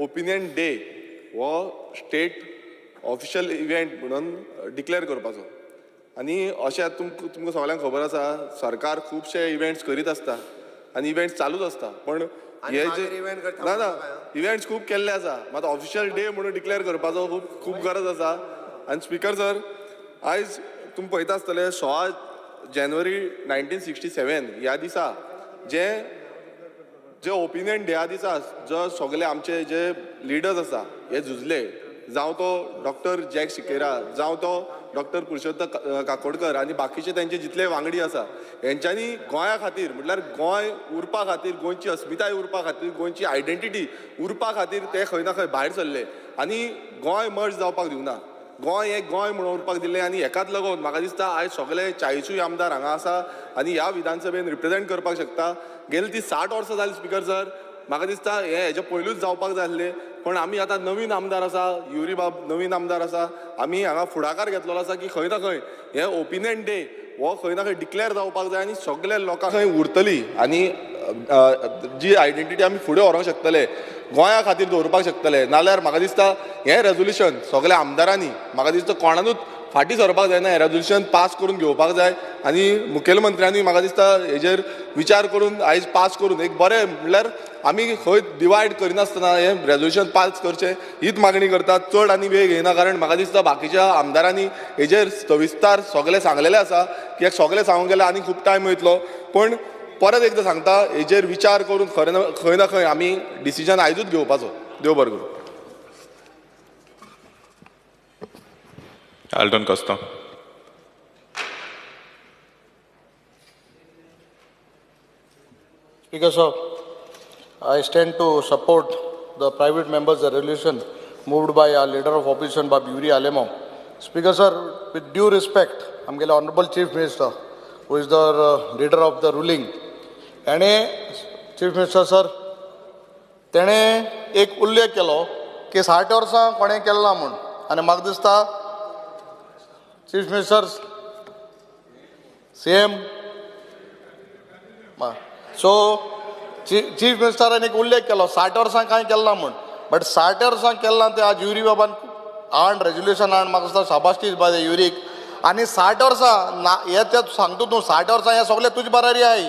Opinion day हो state official event म्हणून declare करपाचो. आनी अशें तुमकां सगळ्यांक खबर आसा सरकार खुबशे इव्हेंट्स करीत आसता आनी इव्हेंट्स चालूच आसता. पण हे जे ना इव्हेंट्स खूब केल्ले आसा, मात ऑफिशियल डे म्हणून डिक्लेअर करपाचो खूब गरज आसा. आनी स्पीकर सर, आयज तुमी पळयता आसतले 16 जानेवारी 1967 ह्या दिसा जे ओपिनियन डेया दिसा जो सगळे आमचे जे लिडर्स आसा हे झुजले, जावं तो डॉक्टर जॅक शिकेरा, जावं तो डॉक्टर पुरुषोत्तम काकोडकर आनी बाकीचे त्यांचे जितले वांगडी आसा, हेंच्यांनी गोंया खातीर म्हटल्यार गोंय उरपा खातीर, गोंयची अस्मिताय उरपा खातीर, गोंयची आयडेंटिटी उरपा खातीर ते खंय ना खंय भायर सरले आनी गोंय मर्ज जावपाक दिवना. गोंय एक गोंय म्हणून उरपाक दिल्लें आनी हेकाच लागून म्हाका दिसता आयज सगळे 40 आमदार हांगा आसा आनी ह्या विधानसभेन रिप्रेझेंट करपाक शकता. गेली ती 60 वर्सां जाली स्पीकर सर. म्हाका दिसता हेजे पयलूच जावपाक जाय आसलें, पण आमी आतां नवीन आमदार आसा, युरी बाब नवीन आमदार आसा, आमी हांगा फुडाकार घेतलेलो आसा की खंय ना खंय हे ओपिनियन डे हो खंय ना खंय डिक्लेअर जावपाक जाय आनी सगळे लोकांक खंय उरतली आनी जी आयडेंटिटी आमी फुडें व्हरोंक शकतले, गोंया खातीर दवरपाक शकतले. नाल्यार म्हाका दिसता हें रेजोल्युशन सगळ्या आमदारांनी म्हाका दिसता कोणानूच फाटीं सरपाक जायना. हें रेजोल्युशन पास करून घेवपाक जाय आनी मुखेलमंत्र्यांनी म्हाका दिसता हेजेर विचार करून आयज पास करून एक बरें म्हणल्यार आमी खंय डिवायड करिनासतना हें रेजोल्युशन पास करचें हीच मागणी करतात. चड आनी वेळ घेयना, कारण म्हाका दिसता बाकीच्या आमदारांनी हेजेर सविस्तार सगळें सांगलेलें आसा. कित्याक सगळें सांगूंक गेल्यार आनी खूब टायम वयतलो. पण परत एकदां सांगता, हेजेर विचार करून खंय ना खंय आमी डिसिजन आयजूच घेवपाचो. देव बरें करूं. Alton Costa. Speaker sir, I stand to support the private members' resolution moved by our leader of opposition, Bob Yuri Alemo. Speaker sir, with due respect, I'm getting Honorable Chief Minister, who is the leader of the ruling. And Chief Minister sir, तेणे एक उल्लेख केलो की 60 वर्सां कोणें केलें ना म्हूण. आनी म्हाका दिसता chief minister CM so chief मिनिस्टरान एक उल्लेख केलो 60 वर्सां कांय केलें ना म्हूण. बट 60 वर्सां केलें ना ते आज युरी बाबान रेजोल्युशन म्हाका दिसता शाबासकी बाय युरीक. आनी 60 वर्सां हे ते सांगता तूं 60 वर्सां हे सगळे तुजे बरारी आहाय.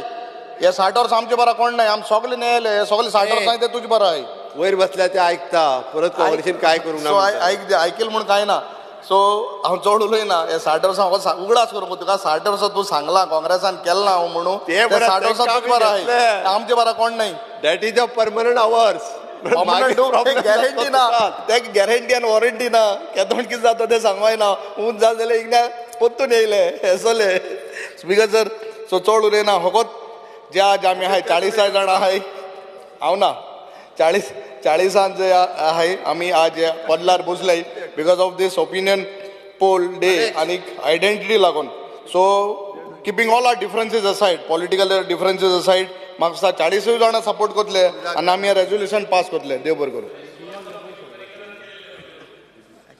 हे 60 वर्सां आमचे बरा कोण नाही, आमी सगळे न्यायले हे सगळे 60 वर्सां ते तुजे बरा आहाय. वयर बसल्या ते आयकता परत कॉन्वर्सेशन काय करूंक सो ऐकल म्हूण कांय ना. सो हांव चड उलयना. हे 60 वर्सां हांव उगडास करूंक तुका 60 वर्सां तूं सांगला काँग्रेसान केलें ना म्हणून ते 60 वर्सां तुजे बरा आहाय, आमचे बरा कोण नाही. That is a permanent hours. Guarantee ना, ते गॅरंटी आनी वॉरंटी ना. केदोण कितें जाता ते सांगवाय ना. ऊन जाल जाल्यार इंगा पोत्तून येयले हे सगळे. स्पीकर सर, सो चड उलयना. फकत जे आज आमी आहाय 40 जाणां आहाय, हांव ना 40 जे आहाय आमी आज पदलार बसले because of this opinion poll day आनी आयडेंटिटी लागून. So keeping all our differences aside, political differences aside, म्हाका दिसता 40 जाणां सपोर्ट करतले आनी आमी हे रेजोल्युशन पास करतले. देव बरें करूं.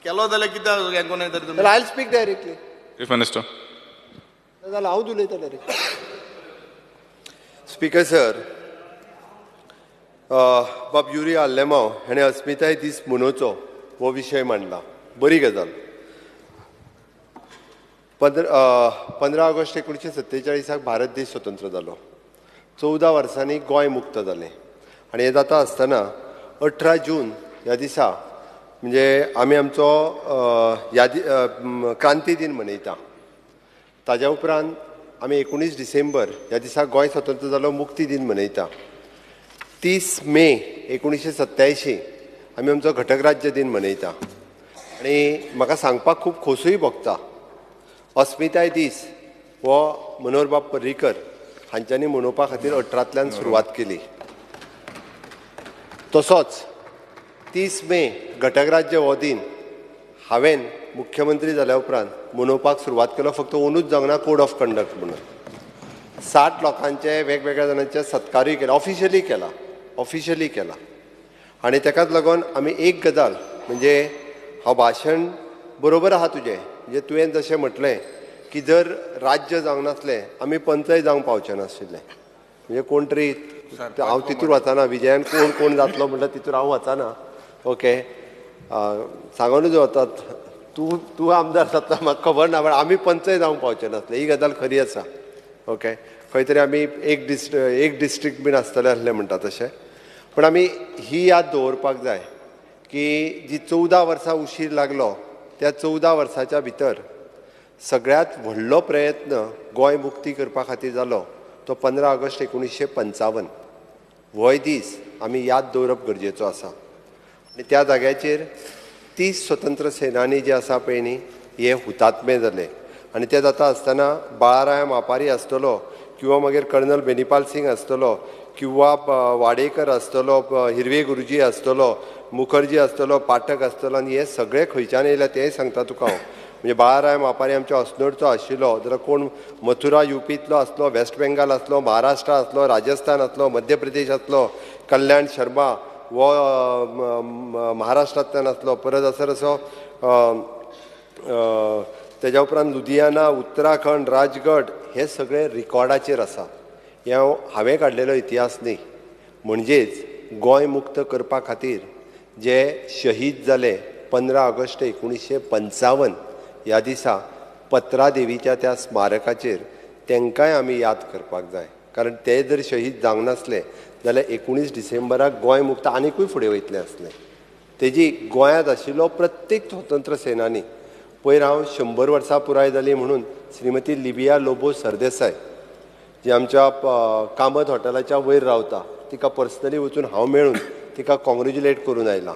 केलो जाल्यार कित्याक हें कोणें तरी तुमी oil speak directly. Chief Minister. जाल्यार हांव उलयता डायरेक्ट. स्पीकर सर, बाब युरी आल्लेमो हाणें अस्मिताय दीस मनोवचो हो विशय मांडला. बरी गजाल. 15 ऑगस्ट 1947 भारत देश स्वतंत्र जालो. 14 वर्सांनी गोंय मुक्त जालें. आनी हें जाता आसतना 18 जून ह्या दिसा म्हणजे आमी आमचो क्रांती दिन मनयता. ताज्या उपरांत आमी 19 डिसेंबर ह्या दिसा गोंय स्वतंत्र जालो मुक्ती दिन मनयता. 30 मे 1987 आमी आमचो घटक राज्य दिन मनयता. आनी म्हाका सांगपाक खूब खोसूय भोगता, अस्मिताय दीस हो मनोहरबाब पर्रीकर हांच्यांनी मनोवपा खातीर 18तल्यान सुरवात केली. तसोच 30 मे घटक राज्य हो दिन हांवें मुख्यमंत्री जाल्या उपरांत मनोवपाक सुरवात केलो. फक्त ओनूच जावना कोड ऑफ कंडक्ट म्हणून 60 लोकांचे वेगवेगळ्या जाणांचे सत्कारूय केला, ऑफिशियली केला. आनी तेकाच लागून आमी एक गजाल म्हणजे हांव भाशण बरोबर आहा तुजें, म्हणजे तुवें जशें म्हटलें की जर राज्य जावंक नासलें आमी पंचय जावंक पावचे नाशिल्ले. म्हणजे कोण तरी हांव तितूर वचना, विजयान कोण जातलो म्हणटा तितूर हांव वचना. ओके सांगूनच वतात तूं तूं आमदार जाता म्हाका खबर ना पण आमी पंचय जावंक पावचे नासले ही गजाल खरी आसा ओके खंय तरी आमी एक डिस्ट्रिक्ट बीन आसतले आसले म्हणटा तशें पण आमी ही याद दवरपाक जाय की जी 14 वर्सां उशीर लागलो त्या 14 वर्साच्या भितर सगळ्यात व्हडलो प्रयत्न गोंय मुक्ती करपा खातीर जालो तो 15 ऑगस्ट 1955 होय दीस आमी याद दवरप गरजेचो आसा आनी त्या जाग्याचेर 30 स्वतंत्र सेनानी जे आसा पळय न्ही हे हुतात्मे जाले आनी ते जाता आसतना बाळाराया मापारी आसतलो किंवा मागीर कर्नल बेनीपाल सिंग आसतलो किंवा वाडेकर आसतलो हिरवे गुरुजी आसतलो मुखर्जी आसतलो पाठक आसतलो आनी हे सगळे खंयच्यान येयले तेंय सांगता तुका हांव म्हणजे बाळाराय मापारी आमच्या अस्नोडचो आशिल्लो जाल्यार कोण मथुरा युपीतलो आसलो वेस्ट बेंगाल आसलो महाराष्ट्र आसलो राजस्थान आसलो मध्य प्रदेश आसलो कल्याण शर्मा वो महाराष्ट्रांतल्यान आसलो परत असर असो तेज्या उपरांत लुधियाना उत्तराखंड राजगड हे सगळे रिकॉर्डाचेर आसा हे हांवें काडलेलो इतिहास न्ही म्हणजेच गोंय मुक्त करपा खातीर जे शहीद जाले 15 ऑगस्ट 1955 ह्या दिसा पत्रा देवीच्या त्या स्मारकाचेर तांकांय आमी याद करपाक जाय कारण ते जर शहीद जावंक नासले जाल्यार 19 डिसेंबराक गोंय मुक्त आनिकूय फुडें वयतलें आसलें तेजी गोंयांत आशिल्लो प्रत्येक स्वतंत्र सेनानी पयर हांव 100 वर्सां पुराय जाली म्हणून श्रीमती लिबिया लोबो सरदेसाय जी आमच्या कामत हॉटेलाच्या वयर रावता तिका पर्सनली वचून हांव मेळून तिका कॉंग्रेच्युलेट करून आयला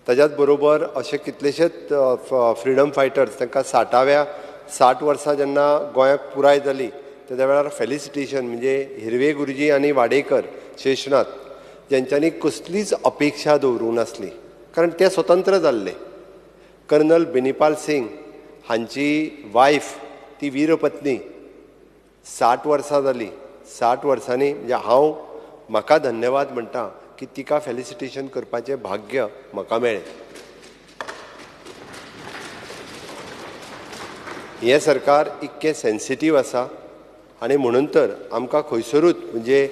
ताच्याच बरोबर अशे कितलेशेच फ्रिडम फायटर्स तांकां 60 वर्सां जेन्ना गोंयाक पुराय जाली तेद्या वेळार फेलिसिटेशन म्हणजे हिरवे गुरुजी आनी वाडेकर शेषनाथ जेंच्यांनी कसलीच अपेक्षा दवरूंक नासली कारण ते स्वतंत्र जाल्ले कर्नल बेनीपाल सिंग हांची वायफ ती वीरपत्नी 60 वर्सां जाली 60 वर्सांनी म्हणजे हांव म्हाका धन्यवाद म्हणटा की तिका फेलिसिटेशन करपाचें भाग्य म्हाका मेळ्ळें हें सरकार इतकें सेन्सिटीव आसा आनी म्हणून तर आमकां खंयसरूच म्हणजे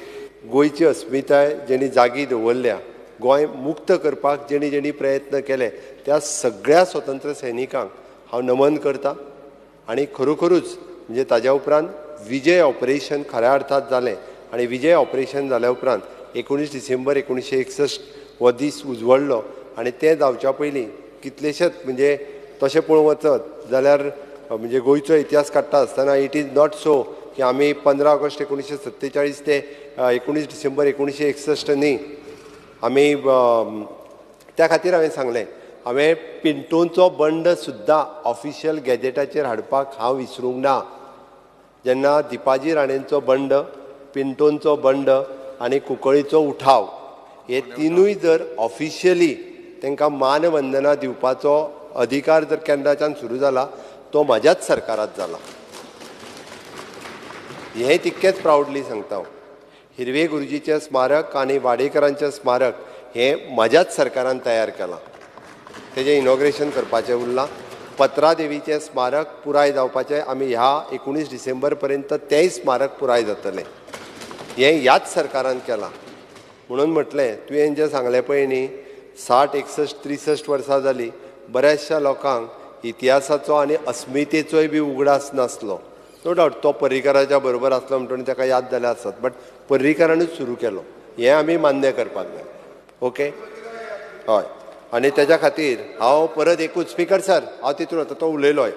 गोंयची अस्मिताय जेणी जागी दवरल्या गोंय मुक्त करपाक जेणी जेणी प्रयत्न केले त्या सगळ्या स्वतंत्र सैनिकांक हांव नमन करतां आनी खरोखरूच म्हणजे ताज्या उपरांत विजय ऑपरेशन खऱ्या अर्थात जालें आनी विजय ऑपरेशन जाल्या उपरांत 19 डिसेंबर 1961 हो दीस उजवडलो आनी ते जावच्या पयलीं कितलेशेच म्हणजे तशें पळोवंक वचत जाल्यार म्हणजे गोंयचो इतिहास काडटा आसतना इट इज नॉट सो की आमी 15 ऑगस्ट 1947 ते 19 डिसेंबर 1961 न्ही आमी त्या खातीर हांवें सांगलें हांवें पिंटोचो बंड सुद्दां ऑफिशियल गॅजेटाचेर हाडपाक हांव विसरूंक ना जेन्ना दिपाजी राणेंचो बंड पिंटोचो बंड आनी कुंकळीचो उठाव हे तिनूय जर ऑफिशियली तांकां मानवंदना दिवपाचो अधिकार जर केन्नाच्यान सुरू जाला तो म्हाज्याच सरकारांत जाला हें तितकेंच प्रावडली सांगता हांव हिरवे गुरुजीचें स्मारक आनी वाडेकरांचें स्मारक हें म्हाज्याच सरकारान तयार केलां तेजें इनॉग्रेशन करपाचें उरलां पत्रा देवीचें स्मारक पुराय जावपाचें आमी ह्या 19 डिसेंबर पर्यंत तेंय स्मारक पुराय जातलें हें ह्याच सरकारान केलां म्हणून म्हटलें तुवें जें सांगलें पळय न्ही 60, 61, 63 वर्सां जालीं बऱ्याचशा लोकांक इतिहासाचो आनी अस्मितेचोय बी उगडास नासलो नो डावट तो पर्रीकराच्या बरोबर आसलो म्हणटून ताका याद जाले आसत बट पर्रीकरानूच सुरू केलो हें आमी मान्य करपाक जाय ओके हय आनी तेज्या खातीर हांव परत एकूच स्पिकर सर हांव तितून आतां तो उलयलोय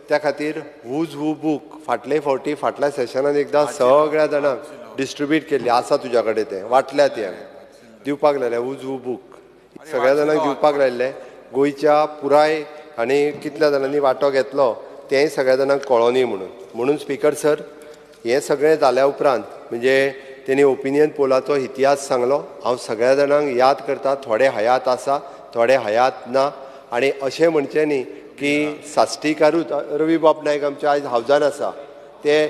त्या खातीर हूज हू बूक फाटले फावटी फाटल्या सेशनान एकदां सगळ्या जाणांक डिस्ट्रिब्यूट केल्ली आसा तुज्या कडेन तें वाटल्या ती हांवें दिवपाक लायलें हूज हू बूक सगळ्या जाणांक दिवपाक लायिल्लें गोंयच्या पुराय आनी कितल्या जाणांनी वांटो घेतलो तेंय सगळ्या जाणांक कळोनी म्हणून स्पिकर सर हें सगळें जाल्या उपरांत म्हणजे तेणी ओपिनियन पोलाचो इतिहास सांगलो हांव सगळ्या जाणांक याद करता थोडे हयात आसा थोडे हयात ना आनी अशें म्हणचें न्ही की साश्टीकारूच रवी बाब नायक आमच्या आयज हावजान आसा ते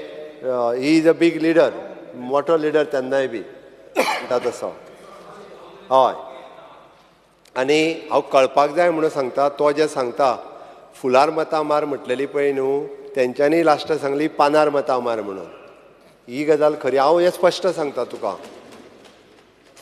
ही इज अ बीग लिडर मोठो लिडर तेन्नाय बी म्हणटा तसो हय आनी हांव कळपाक जाय म्हणून सांगता तो जे सांगता फुलार मतां मार म्हटलेली पळय न्हू तेंच्यांनी लास्ट सांगली पानार मतां मार म्हणून ही गजाल खरी हांव हें स्पश्ट सांगता तुका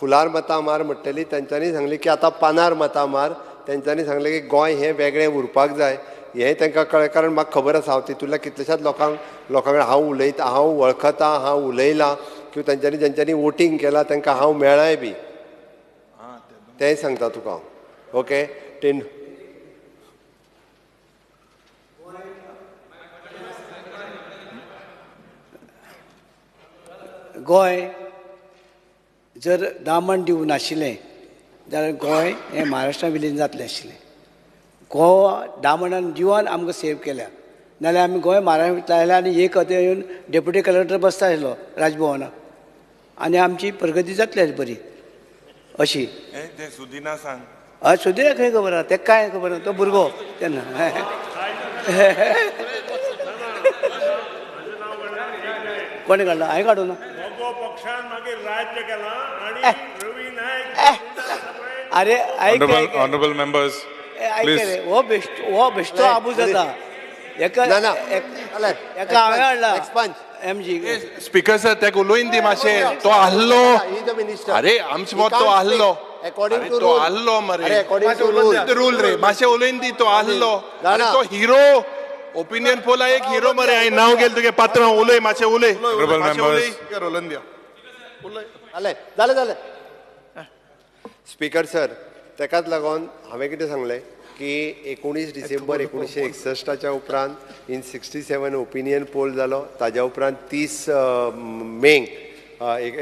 फुलार मतां मार म्हणटली तेंच्यांनी सांगलें की आतां पानार मतां मार. तेंच्यांनी सांगलें की गोंय हें वेगळें उरपाक जाय. हें तांकां कळ्ळें कारण म्हाका खबर आसा हांव तितूंतल्या कितल्याशाच लोकां कडेन हांव उलयतां, हांव वळखतां, हांव उलयलां किंवा तेंच्यांनी जेंच्यांनी वोटींग केलां तांकां हांव मेळ्ळाय बी. तेंय सांगता तुका हांव. ओके टेन गोंय जर दामण दिवं नाशिल्लें जाल्यार गोंय हें महाराष्ट्रा विलीन जातलें आशिल्लें. गोवा दामणान दिवन आमकां सेव केल्या, नाल्यार आमी गोंय महाराष्ट्रांत लायल्या आनी एक खातीर येवन डेप्युटी कलेक्टर बसता आशिल्लो राजभवनाक आनी आमची प्रगती जातली आसली बरी अशी. ते सुदिना सांग. हय सुदीर खंय खबर आहा, तेका कांय खबर ना, तो भुरगो तेन्ना. कोणी काडला? हांवें काडूं ना. पक्षान मागीर राज्य केला आणि रवी नायक अरे ऐक Honorable members, please. हो बेश्टो आबूज जाता. एका ना, ना. एका हांवें हाडला एक्सपंज. एमजी. स्पीकर सर तेका उलोवन दी मातशें. तो आहलो. मिनिस्टर अरे आमचे मत तो आहलो. अकॉर्डिंग टू तो आहलो मरे. अकॉर्डिंग टू रूल रे मातशें उलोवन दी. तो आहलो. अरे तो हिरो. ओपिनियन पोला एक हिरो मरे. हांवें नांव गेलें तुगे पात्र उलय मातशें उलय. Honorable members. उलोवन दिया. जालें जालें. स्पीकर सर तेकाच लागून हांवें कितें सांगलें की 19 डिसेंबर 1961 उपरांत इन 67 ओपिनियन पोल जालो. ताज्या उपरांत 30 मे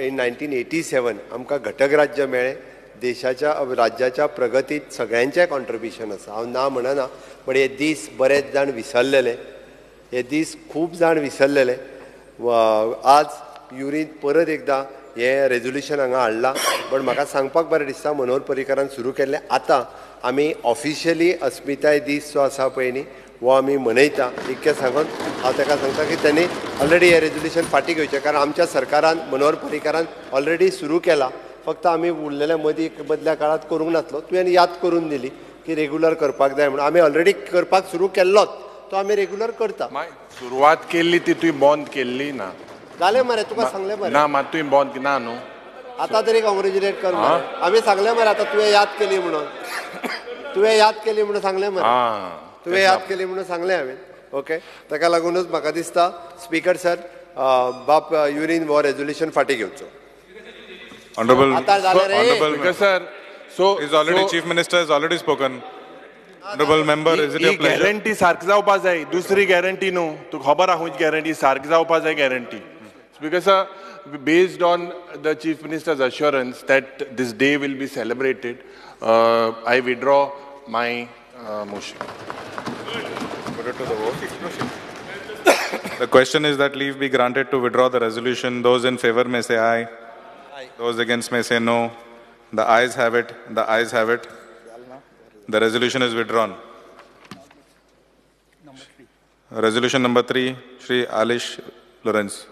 इन 1987 आमकां घटक राज्य मेळ्ळें. देशाच्या राज्याच्या प्रगतीत सगळ्यांचें कॉन्ट्रिब्युशन आसा. हांव ना म्हणना, पण हे दीस बरेच जाण विसरलेले. हे दीस खूब जाण विसरलेले. आज युरीन परत एकदां हें रेजोल्युशन हांगा हाडलां. पण म्हाका सांगपाक बरें दिसता मनोहर पर्रीकारान सुरू केल्लें. आतां आमी ऑफिशियली अस्मिताय दीस जो आसा पळय न्ही वो आमी मनयता. इतकें सांगून हांव ताका सांगता की त्यांनी ऑलरेडी हें रेजोल्युशन फाटीं घेवचें, कारण आमच्या सरकारान मनोहर पर्रीकारान ऑलरेडी सुरू केलां. फक्त आमी उरलेल्या मदीं मदल्या काळात करूंक नासलो. तुवें याद करून दिली की रेग्युलर करपाक जाय म्हणून. आमी ऑलरेडी करपाक सुरू केल्लोच, तो आमी रेग्युलर करता. सुरवात केल्ली ती तुवें बंद केल्ली ना. जालें मरे, तुका सांगलें मरे. ना मात तुवें बंद ना न्हू. आतां तरी कॉंग्रेच्युलेट कर मरे. आमी सांगलें मरे आतां तुवें याद केली म्हणून. तुवें याद केली म्हणून सांगलें मरे. तुवें याद केली म्हणून सांगलें हांवें. ओके, ताका लागूनच म्हाका दिसता स्पीकर सर बाप युरीन हो रेजोल्युशन फाटीं घेवचो. Honorable Speaker sir, so is already Chief Minister has already spoken. Honorable member, is it your pleasure? Guarantee सारकी जावपाक जाय. दुसरी गॅरंटी न्हू. तुका खबर आहा खंयची गॅरंटी सारकी जावपाक जाय guarantee. Speaker sir, based on the Chief Minister's assurance that this day will be celebrated, I withdraw my motion. Put it to the vote. The question is that leave be granted to withdraw the resolution. Those in favor may say aye. Those against may say no. The ayes have it. The ayes have it. The resolution is withdrawn. Resolution number 3, Shri Alish Lawrence.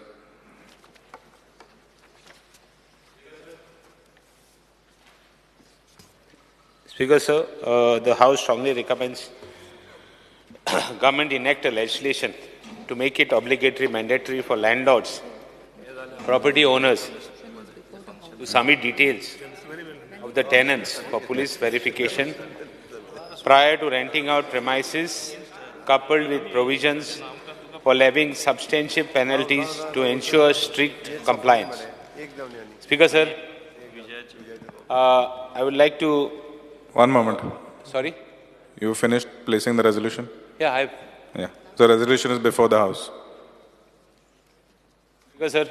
Speaker, sir, the House strongly recommends government enact a legislation to make it obligatory, mandatory for landlords, property owners to submit details of the tenants for police verification prior to renting out premises, coupled with provisions for levying substantial penalties to ensure strict compliance. Speaker, sir, I would like to... One moment. Sorry? You finished placing the resolution? Yeah, I've... Yeah. The resolution is before the House. Because, sir,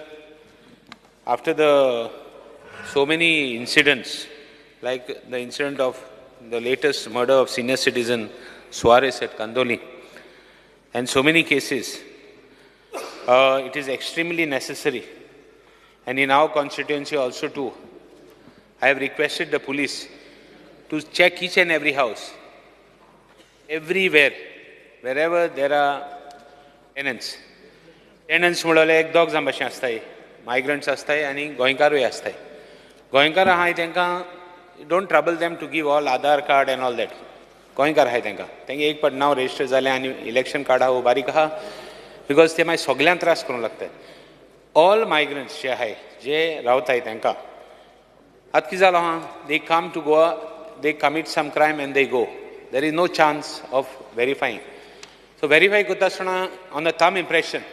after so many incidents, like the incident of the latest murder of senior citizen Suarez at Kandoli, and so many cases, it is extremely necessary. And in our constituency also too, I have requested the police to check each and every house, everywhere, wherever there are tenants. Tenants म्हणल्यार एक दोग जाण भशेन आसताय, migrants आसताय आनी गोंयकारूय आसताय. गोंयकार आहाय तांकां don't trouble them to give all Aadhaar card and all that. गोंयकार आहाय तांकां एक पाट नांव रेजिस्टर जालें आनी इलेक्शन कार्ड आहा बारीक आहा, बिकॉज ते मागीर सगळ्यांक त्रास करूंक लागतात. ऑल मायग्रंट्स जे आहाय जे रावताय तांकां आतां कितें जालो आहा, they come to Goa, they commit some crime and they go. There is no chance of verifying. So verify kota asthana on the thumb impression.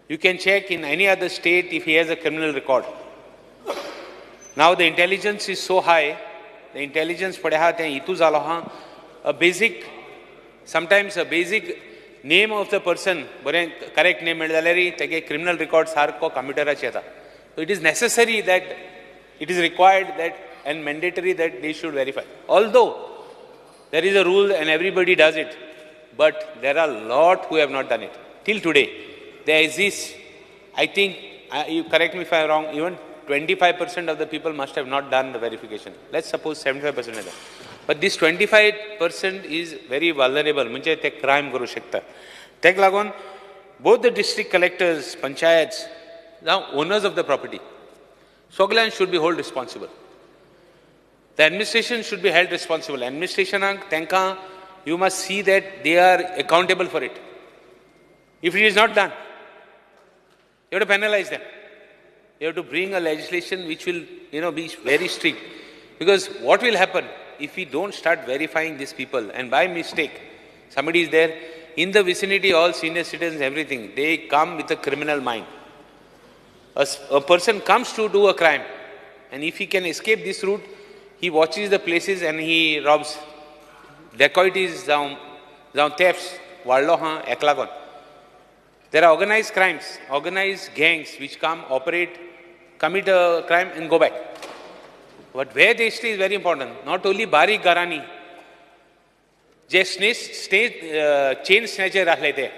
You can check in any other state if he has a criminal record. Now the intelligence is so high, the intelligence padha te itu zalo ha, a basic, sometimes a basic name of the person, correct name medalari, tege criminal record sarko computer cheta. So it is necessary that, it is required that and mandatory that they should verify. Although there is a rule and everybody does it, but there are a lot who have not done it. Till today, there exists, I think, you correct me if I am wrong, even 25% of the people must have not done the verification. Let's suppose 75% of them. But this 25% is very vulnerable. Munche te crime karu shakta. Tek lagon, both the district collectors, panchayats, now owners of the property, Soglan should be held responsible. The administration should be held responsible. Administration, tenka, you must see that they are accountable for it. If it is not done, you have to penalize them. You have to bring a legislation which will, be very strict. Because what will happen if we don't start verifying these people and by mistake, somebody is there, in the vicinity, all senior citizens, everything, they come with a criminal mind. A person comes to do a crime and if he can escape this route, he watches the places and he robs. Dacoities, thefts, wallo eklagon. There are organized crimes, organized gangs which come, operate, commit a crime and go back. But where they stay is very important. Not only Bari Garani, just chain snatcher rahle the.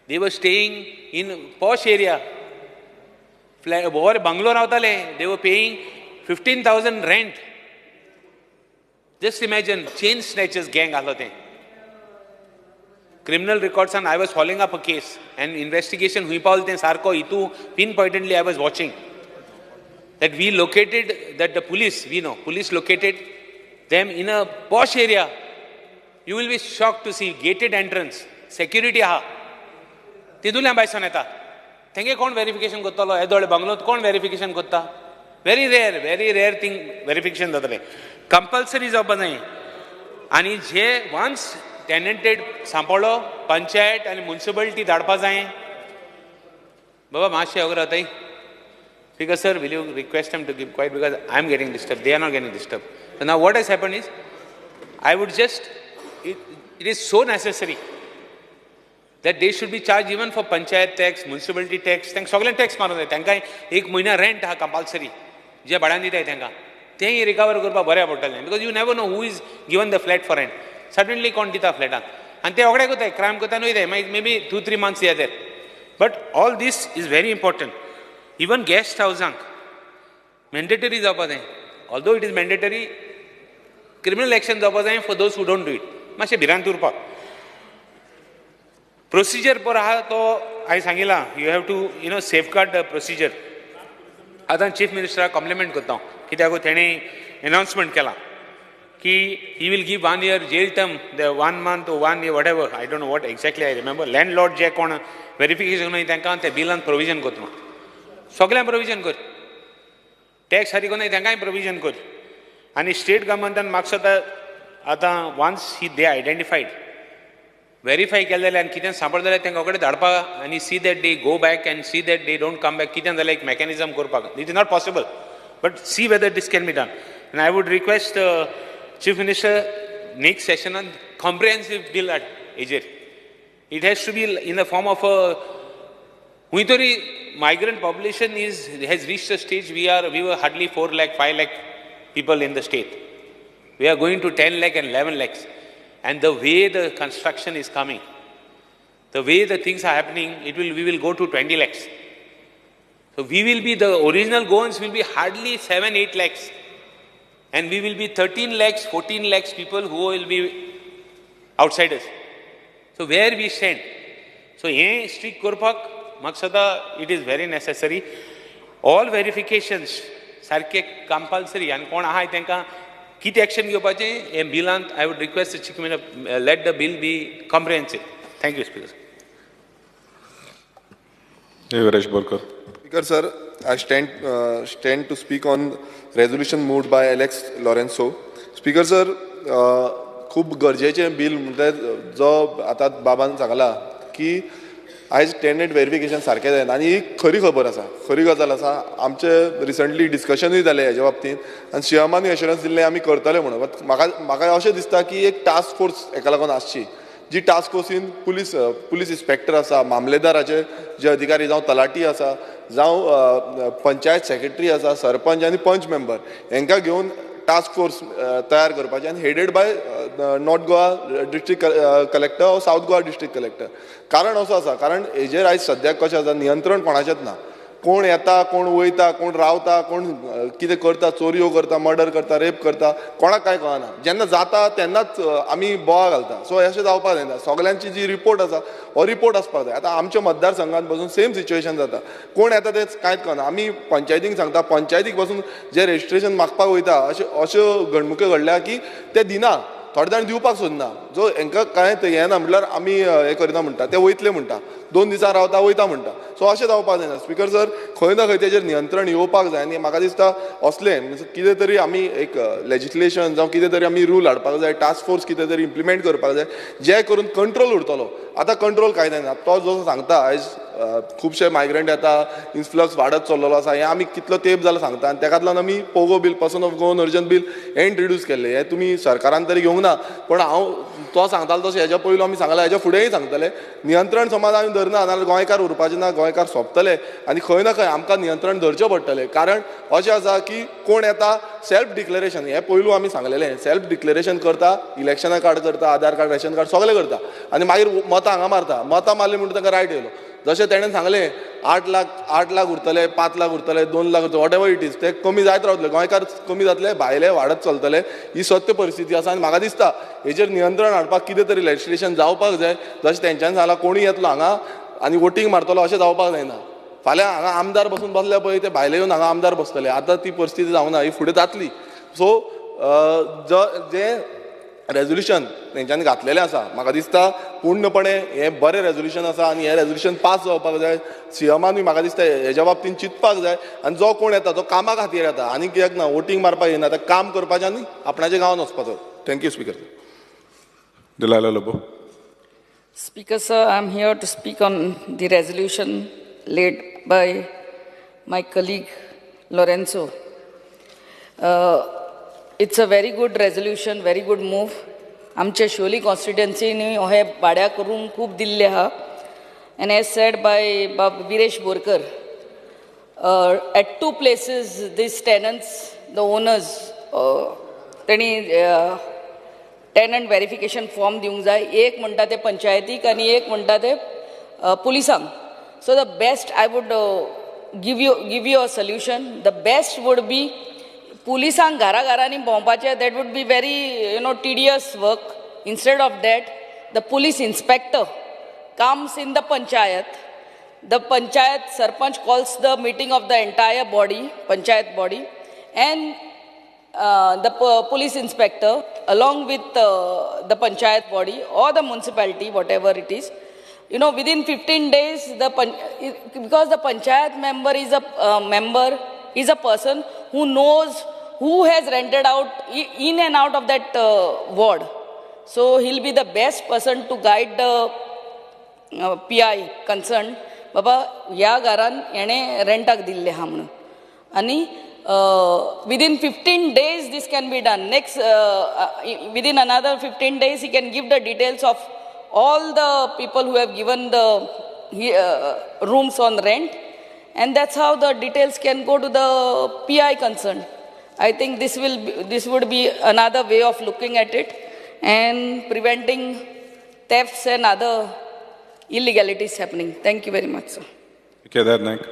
They were staying in posh area. Bangalore they were paying 15,000 rent. Just imagine, chain snatchers gang ahlate. Criminal records, and I was following up a case and investigation hui paulte sarko itu pinpointedly I was watching that we located, that the police, police located them in a posh area. You will be shocked to see gated entrance, security aha. Tidule ambaisoneta. Tenge kon verification kotta lo edole bangalot kon verification kotta. Very rare thing verification dadale. Compulsory job banai. Ani je once tenanted सांपळो panchayat आणि municipality धाडपा जाय बाबा मातशें वगैरे आतां because sir will you request them to keep quiet because I am getting disturbed, they are not getting disturbed. So now what has happened is I would just it is so necessary that they should be charged even for panchayat tax, municipality tax, सगळे tax मारून जाय तांकां एक म्हयना rent हा compulsory जे भाड्यान दिताय तांकां तेंय recover करपाक बऱ्या पडटलें because you never know who is given the flat for rent. Suddenly कोण दिता फ्लॅटान आनी ते वगडे कोताय क्रायम कोता न्हय maybe 2-3 months they are there. But all this is very important. Even guest houseank mandatory जावपा जाय. Although it is mandatory, criminal action जावपा जाय for those who don't do it. मातशें भिरांत उरपाक. Procedure पर आहा तो हांवें सांगिला you have to safeguard the procedure. आतां चीफ मिनिस्टराक कॉम्प्लिमेंट करता हांव कित्याक तेणें announcement केला कि he will give 1 year jail term, the 1 month or 1 year, whatever, I don't know what exactly I remember. Landlord जे कोण verification नाही तांकां ते बिलान provision करता. सगळ्यांक provision कर. टॅक्स सारी कोणाय तांकांय provision कर. आनी स्टेट गव्हर्मेंटान म्हाका सुद्दां आतां once they identified, verify केलें जाल्यार आनी कितें सांपड जाल्यार तांकां कडेन धाडपा आनी see that they go back and see that they don't come back. कितें जाल्यार एक mechanism करपाक. It is not possible. But see whether this can be done. And I would request Chief Minister, next session on comprehensive bill at Ajer. It has to be in the form of a migrant population has reached a stage we were hardly 4 lakh, 5 lakh people in the state. We are going to 10 lakh and 11 lakhs. And the way the construction is coming, the way the things are happening, we will go to 20 lakhs. So we will be, the original goans will be hardly 7-8 lakhs. And we will be 13 lakhs, 14 lakhs people who will be outsiders. So where we stand? So here strict korpak, maksada, it is very necessary. All verifications, sarke compulsory, and kon aha tenka kit action घेवपाचे हे bilant. I would request the Chief Minister, let the bill be comprehensive. Thank you, Speaker. Yogesh Borkar. Speaker sir, I stand to speak on resolution moved by Alex Lorenzo. Speaker sir, खूब गरजेचें bill म्हणजे जो आतां बाबान सांगला की आयज tenant verification सारकें जायना आनी ही खरी खबर आसा, खरी गजाल आसा. आमचे रिसंटली डिस्कशनूय जालें हेच्या बाबतींत आनी सीएमानूय एश्युरन्स दिल्लें आमी करतले म्हणून. म्हाका अशें दिसता की एक टास्क फोर्स हेका लागून आसची, जी टास्क फोर्सीन पुलीस इन्स्पेक्टर आसा, मामलेदाराचे जे अधिकारी जावं तलाटी आसा, जावं पंचायत सेक्रेटरी आसा, सरपंच आनी पंच मेंबर हांकां घेवन टास्क फोर्स तयार करपाचें आनी headed by north Goa district collector वा सावथ गोवा डिस्ट्रिक्ट कलेक्टर. कारण असो आसा, कारण हेजेर आयज सद्याक कशें आसा, नियंत्रण कोणाचेंच ना. कोण येता, कोण वयता, कोण रावता, कोण कितें करता, चोरयो करता, मर्डर करता, रेप करता, कोणाक कांय कळना. जेन्ना जाता तेन्नाच आमी बोवाळ घालता. सो अशें जावपाक जायना. सगल्यांची जी रिपोर्ट आसा हो रिपोर्ट आसपाक जाय. आतां आमच्या मतदारसंघात बसून सेम सिच्युएशन जाता. कोण येता तेच कांयच कळना. आमी पंचायतीक सांगता, पंचायतीक बसून जे रजिस्ट्रेशन मागपाक वयता अश्यो घडणुको घडल्या की ते दिना. थोडे जाण दिवपाक सोदना. जो हांकां कांय हें ना म्हटल्यार आमी हें करिना म्हणटा, ते वयतले म्हणटा, 2 दिसां रावता वयता म्हणटा. सो अशें जावपाक जायना. स्पिकर सर, खंय ना खंय तेजेर नियंत्रण येवपाक जाय आनी म्हाका दिसता असलें कितें तरी आमी एक लेजिस्लेशन जावं कितें तरी आमी रूल हाडपाक जाय, टास्क फोर्स कितें तरी इम्प्लिमेंट करपाक जाय, जे करून कंट्रोल उरतलो. आतां कंट्रोल कांय जायना. तो जो सांगता आयज खुबशे मायग्रंट येता, इन्फ्लक्स वाडत चल्लेलो आसा, हें आमी कितलो तेंप जालो सांगता. आनी ताका लागून आमी POGO bill, person of Goan origin bill हें इंट्रोड्यूस केल्लें. हें तुमी सरकारान तरी घेवंक ना, पण हांव तो सांगतालो तशें हेच्या पयलू आमी सांगलां, हेच्या फुडेंय सांगतले. नियंत्रण समज आमी धरना जाल्यार गोंयकार उरपाचें ना, गोंयकार सोंपतले आनी खंय ना खंय आमकां नियंत्रण धरचें पडटलें. कारण अशें आसा की कोण येता, सेल्फ डिक्लेरेशन, हें पयलू आमी सांगलेलें, सेल्फ डिक्लेरेशन करता, इलेक्शना कार्ड करता, आधार कार्ड, रेशन कार्ड सगळें करता आनी मागीर मतां हांगा मारता. मतां मारली म्हणटा ताका रायट येयलो. जशें तेणें सांगलें 8 लाख उरतले, 5 लाख उरतले, 2 लाख उरतले, वॉट एवर इट इज, ते कमी जायत रावतले. गोंयकार कमी जातले, भायले वाडत चलतले. ही सत्य परिस्थिती आसा आनी म्हाका दिसता हेजेर नियंत्रण हाडपाक कितें तरी लेजिस्लेशन जावपाक जाय. जशें तेंच्यांनी सांगलां, कोणूय येतलो हांगा आनी वोटींग मारतलो अशें जावपाक जायना. फाल्यां हांगा आमदार बसून बसले पळय, ते भायले येवन हांगा आमदार बसतले. आतां ती परिस्थिती जावना, ही फुडें जातली. सो जे रेजोल्युशन तेंच्यांनी घातलेलें आसा, म्हाका दिसता पूर्णपणे हें बरें रेजोल्युशन आसा आनी हें रेजोल्युशन पास जावपाक जाय. सीएमानूय म्हाका दिसता हेच्या बाबतींत चिंतपाक जाय. आनी जो कोण येता तो कामा खातीर येता, आनी कित्याक ना, वोटींग मारपाक येना, तें काम करपाचें आनी आपणाच्या गांवांत वचपाचो. Thank you speaker. Delilah Lobo. Speaker sir, I am here to speak on the resolution laid by my colleague Lorenzo. It's a very good resolution, very good move. आमच्या शोली कॉन्स्टिट्युएन्सीनी हे भाड्या करून खूब दिल्ले आहा. And as said by Viresh Borkar, at 2 places these tenants, the owners, त्यांनी tenant verification form दिवंक जाय. एक म्हणटा ते पंचायतीक आनी एक म्हणटा ते पुलिसांक. So the best I would give you a solution. The best would be पुलिसांक घरांनी भोंवपाचें. That would be very tedious work. Instead of that, the police inspector comes in the panchayat. The panchayat sarpanch calls the meeting of the entire body, panchayat body, and the police inspector, along with the panchayat body or the municipality, whatever it is, within 15 days, because the panchayat member is a person who knows who has rented out in and out of that ward. So he'll be the best person to guide the PI concerned. Baba, ह्या घरान याने रेंटाक दिल्ले हा म्हणून. आणि within 15 days this can be done. Next, within another 15 days he can give the details of all the people who have given the rooms on rent, and that's how the details can go to the PI concerned. I think this would be another way of looking at it and preventing thefts and other illegalities happening. Thank you very much, sir. Kedar Naik.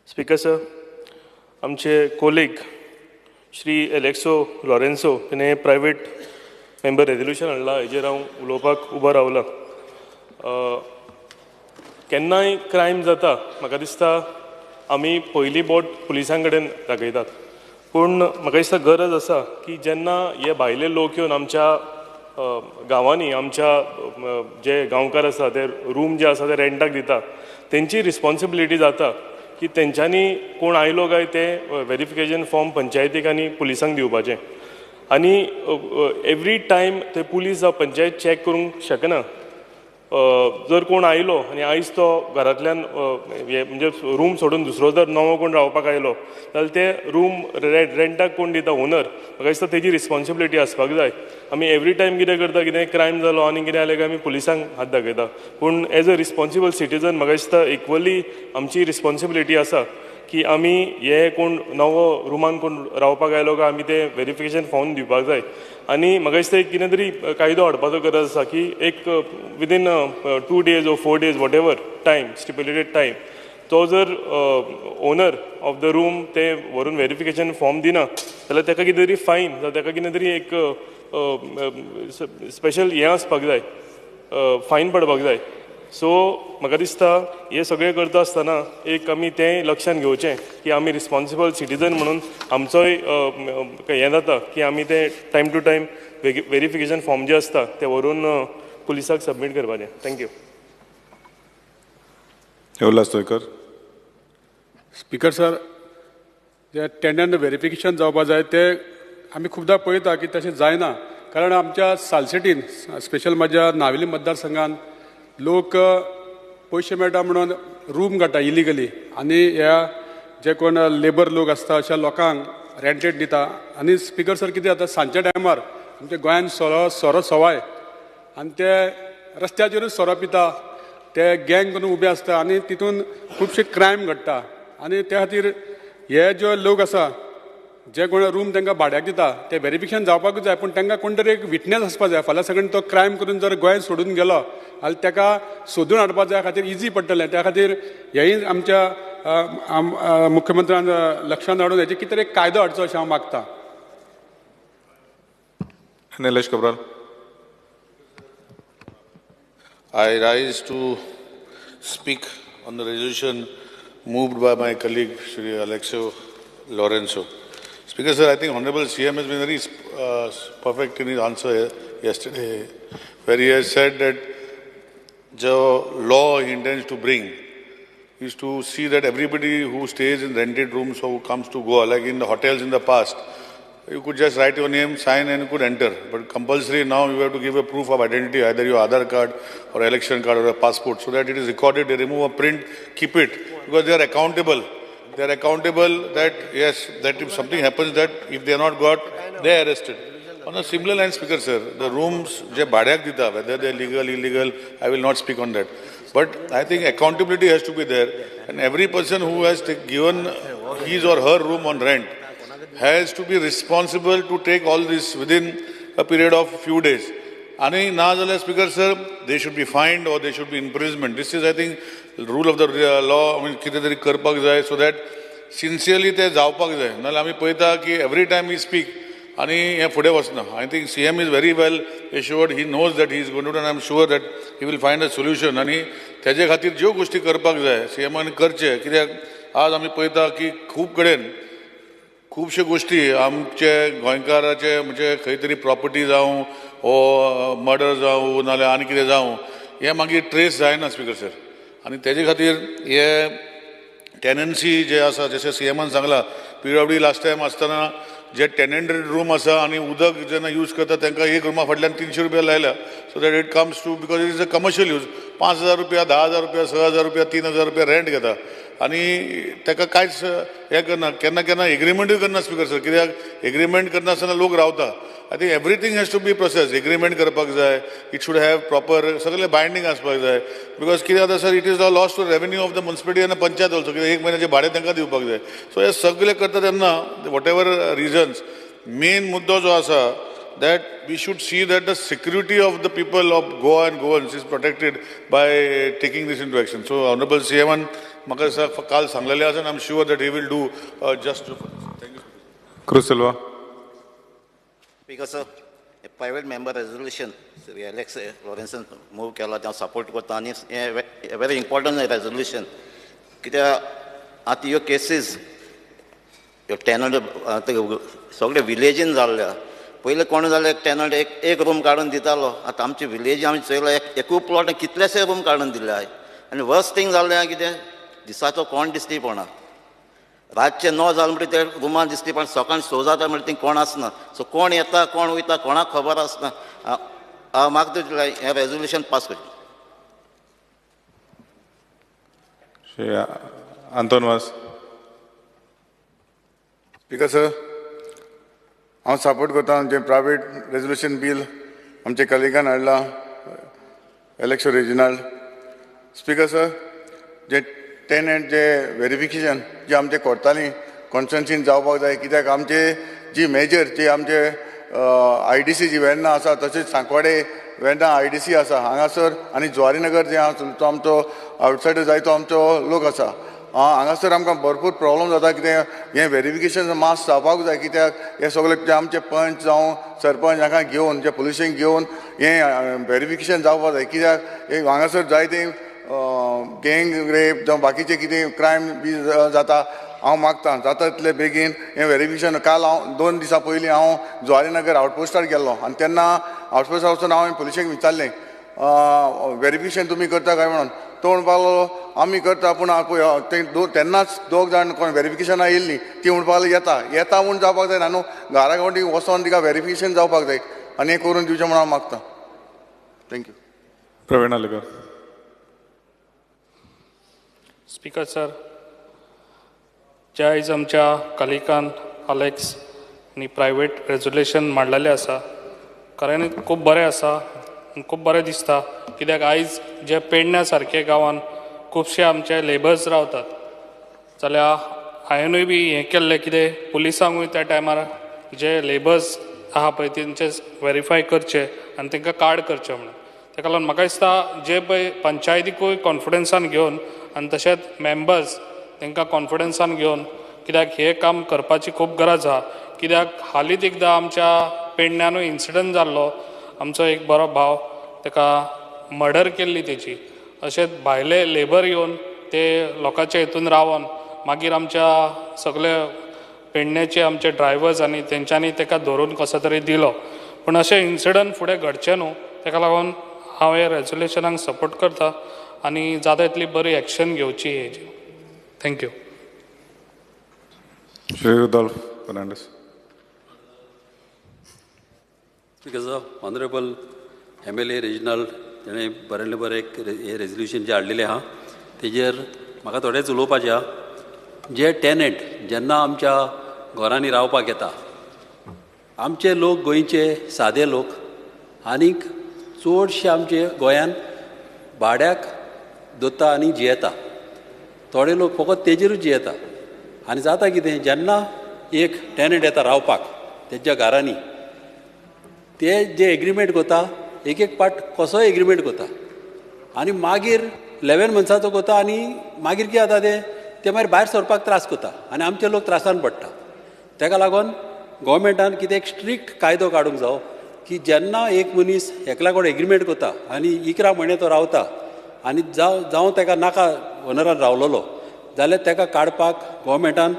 Speaker sir, आमचे colleague Shri Aleixo Lourenço हिने private member resolution हाडला. हेजेर हांव उलोवपाक उबो रावला. केन्नाय crime जाता, म्हाका दिसता आमी पयली बोट पुलिसां कडेन दाखयतात. पूण म्हाका दिसता गरज आसा की जेन्ना हे भायले लोक येवन आमच्या गांवांनी आमच्या जे गांवकार आसा ते रूम जे आसा ते रेंटाक दिता तेंची रिस्पॉन्सिबिलिटी जाता की तेंच्यांनी कोण आयलो काय ते व्हेरिफिकेशन फॉर्म पंचायतीक आनी पुलिसांक दिवपाचें आनी एवरी टायम ते पुलीस जावं पंचायत चॅक करूंक शकना जर कोण आयलो आनी आयज तो घरांतल्यान म्हणजे रूम सोडून दुसरो जर नवो कोण रावपाक आयलो जाल्यार ते रूम रेंटाक कोण दिता ओनर म्हाका दिसता तेजी रिस्पॉन्सिबिलिटी आसपाक जाय आमी एवरी टायम कितें करता कितें क्रायम जालो आनी कितें जालें काय आमी पुलिसांक हात दाखयता पूण एज अ रिस्पॉन्सिबल सिटीजन म्हाका दिसता इक्वली आमची रिस्पॉन्सिबिलिटी आसा की आमी हे कोण नवो रुमान कोण रावपाक आयलो काय आमी ते व्हेरिफिकेशन फॉर्म दिवपाक जाय आनी म्हाका दिसता एक कितें तरी कायदो हाडपाचो गरज आसा की एक within 2 days or 4 days whatever time stipulated time तो जर ओनर ऑफ द रूम ते व्हरून व्हेरिफिकेशन फॉर्म दिना जाल्यार ताका कितें तरी फायन जावं ताका कितें तरी एक स्पेशल हें आसपाक जाय फायन पडपाक जाय सो म्हाका दिसता हे सगळें करता आसतना एक आमी तें लक्षांत घेवचें की आमी रिस्पॉन्सिबल सिटीजन म्हणून आमचोय हें जाता की आमी ते time to time verification form जे आसता ते व्हरून पुलिसाक सबमीट करपाचें थँक्यू उल्हास स्पीकर सर जे टेनंट व्हेरिफिकेशन जावपाक जाय ते आमी खुबदां पळयता की तशें जायना कारण आमच्या सालसेटीन स्पेशल म्हाज्या नावेली मतदारसंघान लोक पयशे मेळटा म्हणून रूम काडटा इलिगली आनी ह्या जे कोण लेबर लोक आसता अशा लोकांक रेंटेड दिता आनी स्पीकर सर कितें जाता सांजच्या टायमार आमच्या गोंयान सोरो सवाय आनी ते रस्त्याचेरूच सोरो पिता ते गँग करून उबे आसता आनी तितून खुबशे क्रायम घडटा आनी त्या खातीर हे जे लोक आसा जे कोण रूम तांकां भाड्याक दिता ते व्हेरिफिकेशन जावपाकूच जाय पूण तांकां कोण तरी एक विटनेस आसपाक जाय फाल्यां सगळें तो क्रायम करून जर गोंय सोडून गेलो जाल्यार ताका सोदून हाडपा जाय खातीर इजी पडटलें त्या खातीर हेय आमच्या मुख्यमंत्र्यान लक्षांत हाडून हेचे कितें तरी एक कायदो हाडचो अशें हांव मागतां Nilesh Cabral I rise to speak on the resolution moved by my colleague Shri Alexio Lorenzo. Speaker sir, I think Honorable CM has been very perfect in his answer yesterday, where he has said that the law he intends to bring is to see that everybody who stays in rented rooms or who comes to Goa, like in the hotels in the past, you could just write your name, sign and you could enter. But compulsory now you have to give a proof of identity, either your Aadhaar card or election card or a passport, so that it is recorded. They remove a print, keep it, because they are accountable. They are accountable that, yes, that if something happens, that if they are not got, they are arrested. On a similar line, Speaker sir, the rooms, je bhadyak dita, whether they are legal, illegal, I will not speak on that. But I think accountability has to be there. And every person who has given his or her room on rent has to be responsible to take all this within a period of few days. Ani na jala Speaker sir, they should be fined or they should be imprisonment. This is, I think, the rule of the law. I mean, kite tari karpak jay, so that sincerely te जावपाक जाय. नाल्यार आमी पळयता की every time we speak आणि हे फुडें वचना. I think CM is very well assured. He knows that he is going to do, and I am sure that he will find a solution. आणि तेजे खातीर ज्यो गोष्टी करपाक जाय CMान करचे. कित्याक आज आमी पळयता की खूब कडेन खुबशे गोष्टी आमचे गोंयकाराचे म्हणजे खंय तरी प्रॉपर्टी जावं ओ मर्डर जावं नाल्यार आनी कितें जावं हे मागीर ट्रेस जायना स्पीकर सर आनी तेजे खातीर हे टेनन्सी जे आसा जशें CMान सांगला PWD लास्ट टायम आसतना जे टेनंटेड रूम आसा आनी उदक जेन्ना यूज करता तांकां एक रुमा फाटल्यान 300 रुपया लायल्या so that it comes to because it is a commercial use 5,000 रुपया 10,000 रुपया 6,000 रुपया 3,000 रुपया रेंट घेता आनी ताका कांयच हें करना केन्ना केन्ना एग्रीमेंटूय करना स्पीकर सर कित्याक एग्रीमेंट करनासतना लोक रावता I think everything has to be process agreement करपाक जाय इट शूड हॅव प्रॉपर सगळें बायंडींग आसपाक जाय बिकॉज कितें जाता sir it is a loss to revenue of the municipality आनी पंचायत ऑल्सो कित्याक एक म्हयन्याचें भाडें तांकां दिवपाक जाय सो हे सगळें करता तेन्ना वॉट एवर रिजन्स मेन मुद्दो जो आसा that we should see that the security of the people of Goa and Goans is protected by taking this into action. So Honorable CM म्हाका काल सांगलेलें आसा and I'm sure that he will do just. Thank you. Cruz Silva. Because sir, a private member resolution, Sri Alex Lorenzo move केला तें support करता आनी a very important resolution. कित्याक आतां ह्यो cases ह्यो tenant सगळे विलेजीन जाल्ल्या पयलीं कोण जालें टॅनंट एक रूम काडून दितालो, आतां आमची विलेज आमी चयलो एकूय प्लॉट कितलेशे रूम काडून दिले आहाय. आनी वर्स्ट थिंग जाल्लें आहा कितें, दिसाचो कोण दिसती पडना, रातचे 9 जाले म्हणटा ते रुमान दिसती पण सकाळी 6 जाता म्हणटा ती कोण आसना. सो कोण येता कोण वयता कोणाक खबर आसना. म्हाका तुजें हें रेजोल्युशन पास करचें. श्री आंतोन वास. स्पीकर सर, हांव सपोर्ट करता जे प्रायवेट रेजोल्युशन बील आमच्या कलिगान हाडला इलेक्शन रिजनल. स्पीकर सर, जे टेनंट जे व्हेरिफिकेशन जे आमचे करतालीं कॉन्स्टिट्युन्सीन जावपाक जाय, कित्याक आमचे जी मेजर जे आमचे IDC जी वेर्ना आसा तशेंच सांकवाडे वेर्ना IDC आसा हांगासर आनी जुवारीनगर जे आसा तो आमचो आवटसायडर जाय तो आमचो लोक आसा. हांगासर आमकां भरपूर प्रॉब्लम जाता, कितें हें व्हेरिफिकेशन मास जावपाक जाय, कित्याक हे सगळे जे आमचे पंच जावं सरपंच हाका घेवन जे पुलिशेक घेवन हें व्हेरिफिकेशन जावपाक जाय. कित्याक हांगासर जायते गँग रेप जावं बाकीचे कितें क्रायम बी जाता. हांव मागतां जाता तितले बेगीन हें व्हेरिफिकेशन. काल हांव 2 दिसां पयलीं हांव जुवारीनगर आउटपोस्टार गेल्लो आनी तेन्ना आउटपोस्टार वचून हांवें पुलिशेक विचारलें व्हेरिफिकेशन तुमी करता काय म्हणून. तो म्हणपाक लागलो आमी करता, पूण तेन्नाच 2 जाण कोण व्हेरिफिकेशनाक येयल्लीं ती म्हणपाक लागली येता म्हूण जावपाक जाय न्हू, घरा कडेन वचोन तिका व्हेरिफिकेशन जावपाक जाय आनी हें करून दिवचें म्हणून हांव मागतां. Thank you. Pravin Alekar. Speaker sir, जे आयज आमच्या कलिकान अलेक्स आनी प्रायवेट रेजोल्युशन मांडलेलें आसा, खरें खूब बरें आसा, खूब बरें दिसता. कित्याक आयज जे पेडण्या सारके गांवांत खुबशे आमचे लेबर्स रावतात, जाल्यार हांवेनूय बी हें केल्लें कितें पुलिसांकूय त्या टायमार जे लेबर्स आहा पळय तेंचे व्हेरीफाय करचे आनी तांकां कार्ड करचें म्हणून. ताका लागून म्हाका दिसता जे पळय पंचायतीकूय कॉन्फिडन्सान घेवन आनी तशेंच मेंबर्स तांकां कॉन्फिडन्सान घेवन, कित्याक हें काम करपाची खूब गरज आहा. कित्याक हालींच एकदां आमच्या पेडण्यानूय इन्सिडंट जाल्लो, आमचो एक बरो भाव ताका मर्डर केल्ली तेची. अशेंच भायले लेबर येवन ते लोकांच्या हितून रावन मागीर आमच्या सगळे पेडण्याचे आमचे ड्रायव्हर्स आनी तेंच्यांनी ताका धरून कसो तरी दिलो. पूण अशें इन्सिडंट फुडें घडचें न्हू, ताका लागून हांव हे रेजोल्युशनाक सपोर्ट करता आनी जाता तितली बरी एक्शन घेवची हेजी. Thank you. Shri Rudolf Fernandes. Because honourable MLA regional ताणें बरें बरें हे रेजोल्युशन जे हाडलेलें आहा तेजेर म्हाका थोडेंच उलोवपाचें आहा. जे टेनंट जेन्ना आमच्या घरांनी रावपाक येता, आमचे लोक गोंयचे सादे लोक आनीक चडशे आमचे गोंयान भाड्याक दोता आनी जियेता. थोडे लोक फकत तेजेरूच जियेता. आनी जाता कितें, जेन्ना एक टेनंट येता रावपाक तेच्या घरांनी, ते जे एग्रीमेंट करता एक पार्ट कसोय एग्रीमेंट करता आनी मागीर 11 मंथ्साचो करता आनी मागीर कितें जाता ते मागीर भायर सरपाक त्रास करता आनी आमचे लोक त्रासान पडटा. ताका लागून गोवोरमेंटान कितें एक स्ट्रिक्ट कायदो काडूंक जायो की जेन्ना एक मनीस एकल्या कडेन एग्रीमेंट करता आनी 11 म्हयने तो रावता आनी जावं ताका नाका ओनरान रावलोलो जाल्यार ताका काडपाक गोवोरमेंटान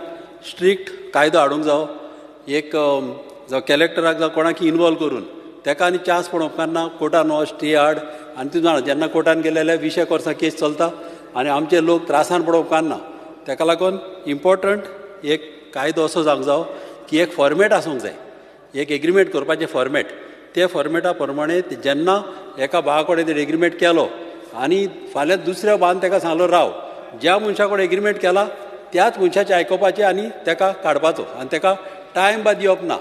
स्ट्रिक्ट कायदो हाडूंक जायो. एक जावं कलेक्टराक जावं कोणाक इनवॉल्व करून ताका आनी चान्स पडोवंक उपकारना. कोर्टान हो स्टे हाड आनी तूं जाणा जेन्ना कोर्टान गेले जाल्यार 20 वर्सां केस चलता आनी आमचे लोक त्रासान पडोवंक उपकारना. ताका लागून इम्पॉर्टंट एक कायदो असो जावंक जायो की एक फॉर्मेट आसूंक जाय, एक एग्रीमेंट करपाचें फॉर्मेट. ते फॉर्मेटा प्रमाणे जेन्ना एका भावा कडेन तेणें एग्रीमेंट केलो आनी फाल्यां दुसऱ्या भावान ताका सांगलो राव, ज्या मनशा कडेन एग्रीमेंट केला त्याच मनशाचें आयकोपाचें आनी ताका काडपाचो आनी ताका टायम बाद दिवप ना.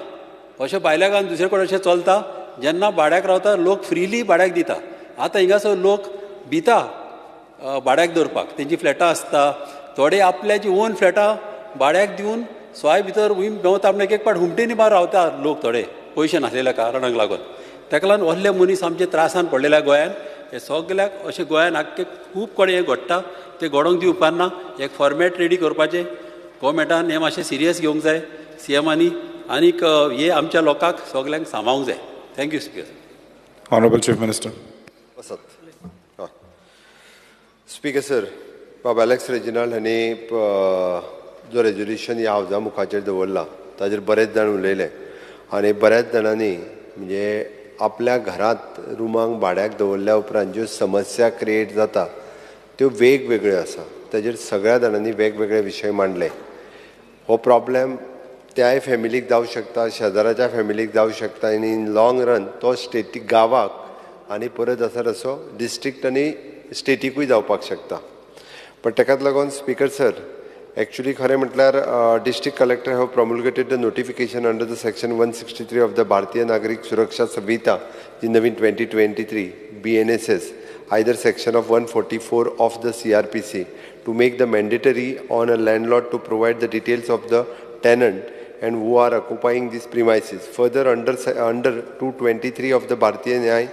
अशें भायल्या गांवांत दुसरे कडेन अशें चलता. जेन्ना भाड्याक रावता लोक फ्रिली भाड्याक दिता. आतां हिंगासर लोक भिता भाड्याक दवरपाक, तेंची फ्लॅटां आसता, थोडे आपल्याची ओन फ्लॅटां भाड्याक दिवन स्वाय भितर भोंवता. आपणाक एक पाट हुमटेनी बार रावता लोक थोडे पयशे नासलेल्या कारणाक लागून. ताका लागून व्हडले मनीस आमचे त्रासान पडलेल्या गोंयान हे सगल्याक अशें गोंयान आख्खे खूब कडेन हें घडटा. ते घडोवंक दिवंक उपकारना. एक फॉर्मेट रेडी करपाचें गोवोरमेंटान हें मातशें सिरियस घेवंक जाय CMांनी आनीक हे आमच्या लोकांक सगल्यांक सांबाळूंक जाय. Thank you speaker. Honourable chief minister. Speaker sir, बाब एलेक्स रेजिनाल्ड हांणी जो रेजोल्युशन ह्या हावजा मुखाचेर दवरला ताजेर बरेच जाण उलयले. आणि बऱ्याच जाणांनी म्हणजे आपल्या घरात रुमांक भाड्याक दवरल्या उपरांत ज्यो समस्या क्रिएट जाता त्यो वेगवेगळ्यो आसा. ताजेर सगळ्या जाणांनी वेगवेगळे विशय मांडले. हो प्रॉब्लेम त्याय फॅमिलीक जावं शकता, शेजाराच्या फॅमिलीक जावं शकता, आनी इन लाँग रन तो स्टेटीक गांवाक आनी परत असो डिस्ट्रिक्ट आनी स्टेटीकूय जावपाक शकता. पण ताकाच लागून स्पीकर सर, एक्चुअली खरें म्हटल्यार district collector have promulgated the notification under the section 163 of the भारतीय नागरिक सुरक्षा संहिता जी नवीन 2023 BNSS, either section of 144 of the CRPC, to make the mandatory on a landlord to provide the details of the tenant and who are occupying these premises. Further, under 223 of the Bharatiya Nyay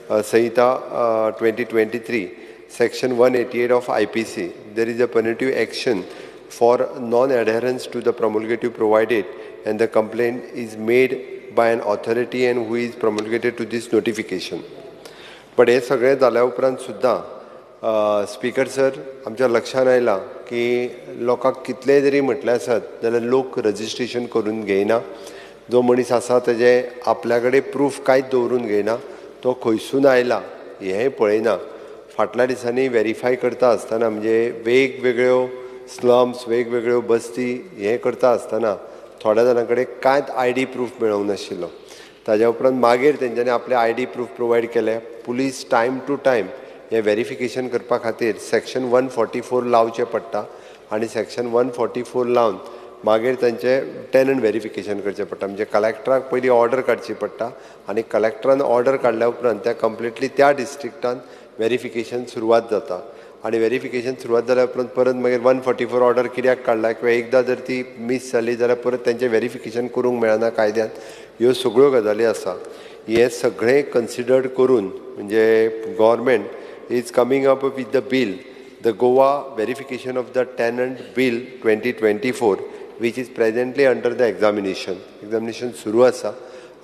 Sanhita 2023, section 188 of IPC, there is a punitive action for non-adherence to the promulgative provided, and the complaint is made by an authority and who is promulgated to this notification. पण हे सगळें जाल्या उपरांत सुद्दां speaker sir आमच्या लक्षान आयलां की लोकांक कितलेय जरी म्हटले आसत जाल्यार लोक रजिस्ट्रेशन करून घेयना. जो मनीस आसा तेजे आपल्या कडेन प्रूफ कांयच दवरून घेयना. तो खंयसून आयला हेंय पळयना. फाटल्या दिसांनी व्हेरीफाय करता आसतना म्हणजे वेगवेगळ्यो स्लम्स, वेगवेगळ्यो बस्ती हें करता आसतना थोड्या जाणां कडेन कांयच ID प्रूफ मेळोंक नाशिल्लो. ताज्या उपरांत मागीर तेंच्यांनी आपले ID प्रूफ प्रोवायड केले. पुलीस टायम टू टायम हे व्हेरिफिकेशन करपा खातीर सेक्शन 144 लावचें पडटा आनी सेक्शन 144 लावन मागीर तांचे टेनंट व्हेरिफिकेशन करचें पडटा. म्हणजे कलेक्टराक पयलीं ऑर्डर काडची पडटा आनी कलेक्टरान ऑर्डर काडल्या उपरांत त्या कंप्लिटली त्या डिस्ट्रिक्टान व्हेरिफिकेशन सुरवात जाता. आनी व्हेरिफिकेशन सुरवात जाल्या उपरांत परत मागीर 144 ऑर्डर कित्याक काडला किंवा एकदां जर ती मिस जाली जाल्यार परत तेंचें व्हेरिफिकेशन करूंक मेळना कायद्यान. ह्यो सगळ्यो गजाली आसा. हे सगळें कन्सिडर्ड करून म्हणजे government is coming up with the bill, the Goa verification of the tenant bill 2024, which is presently under the examination सुरू आसा.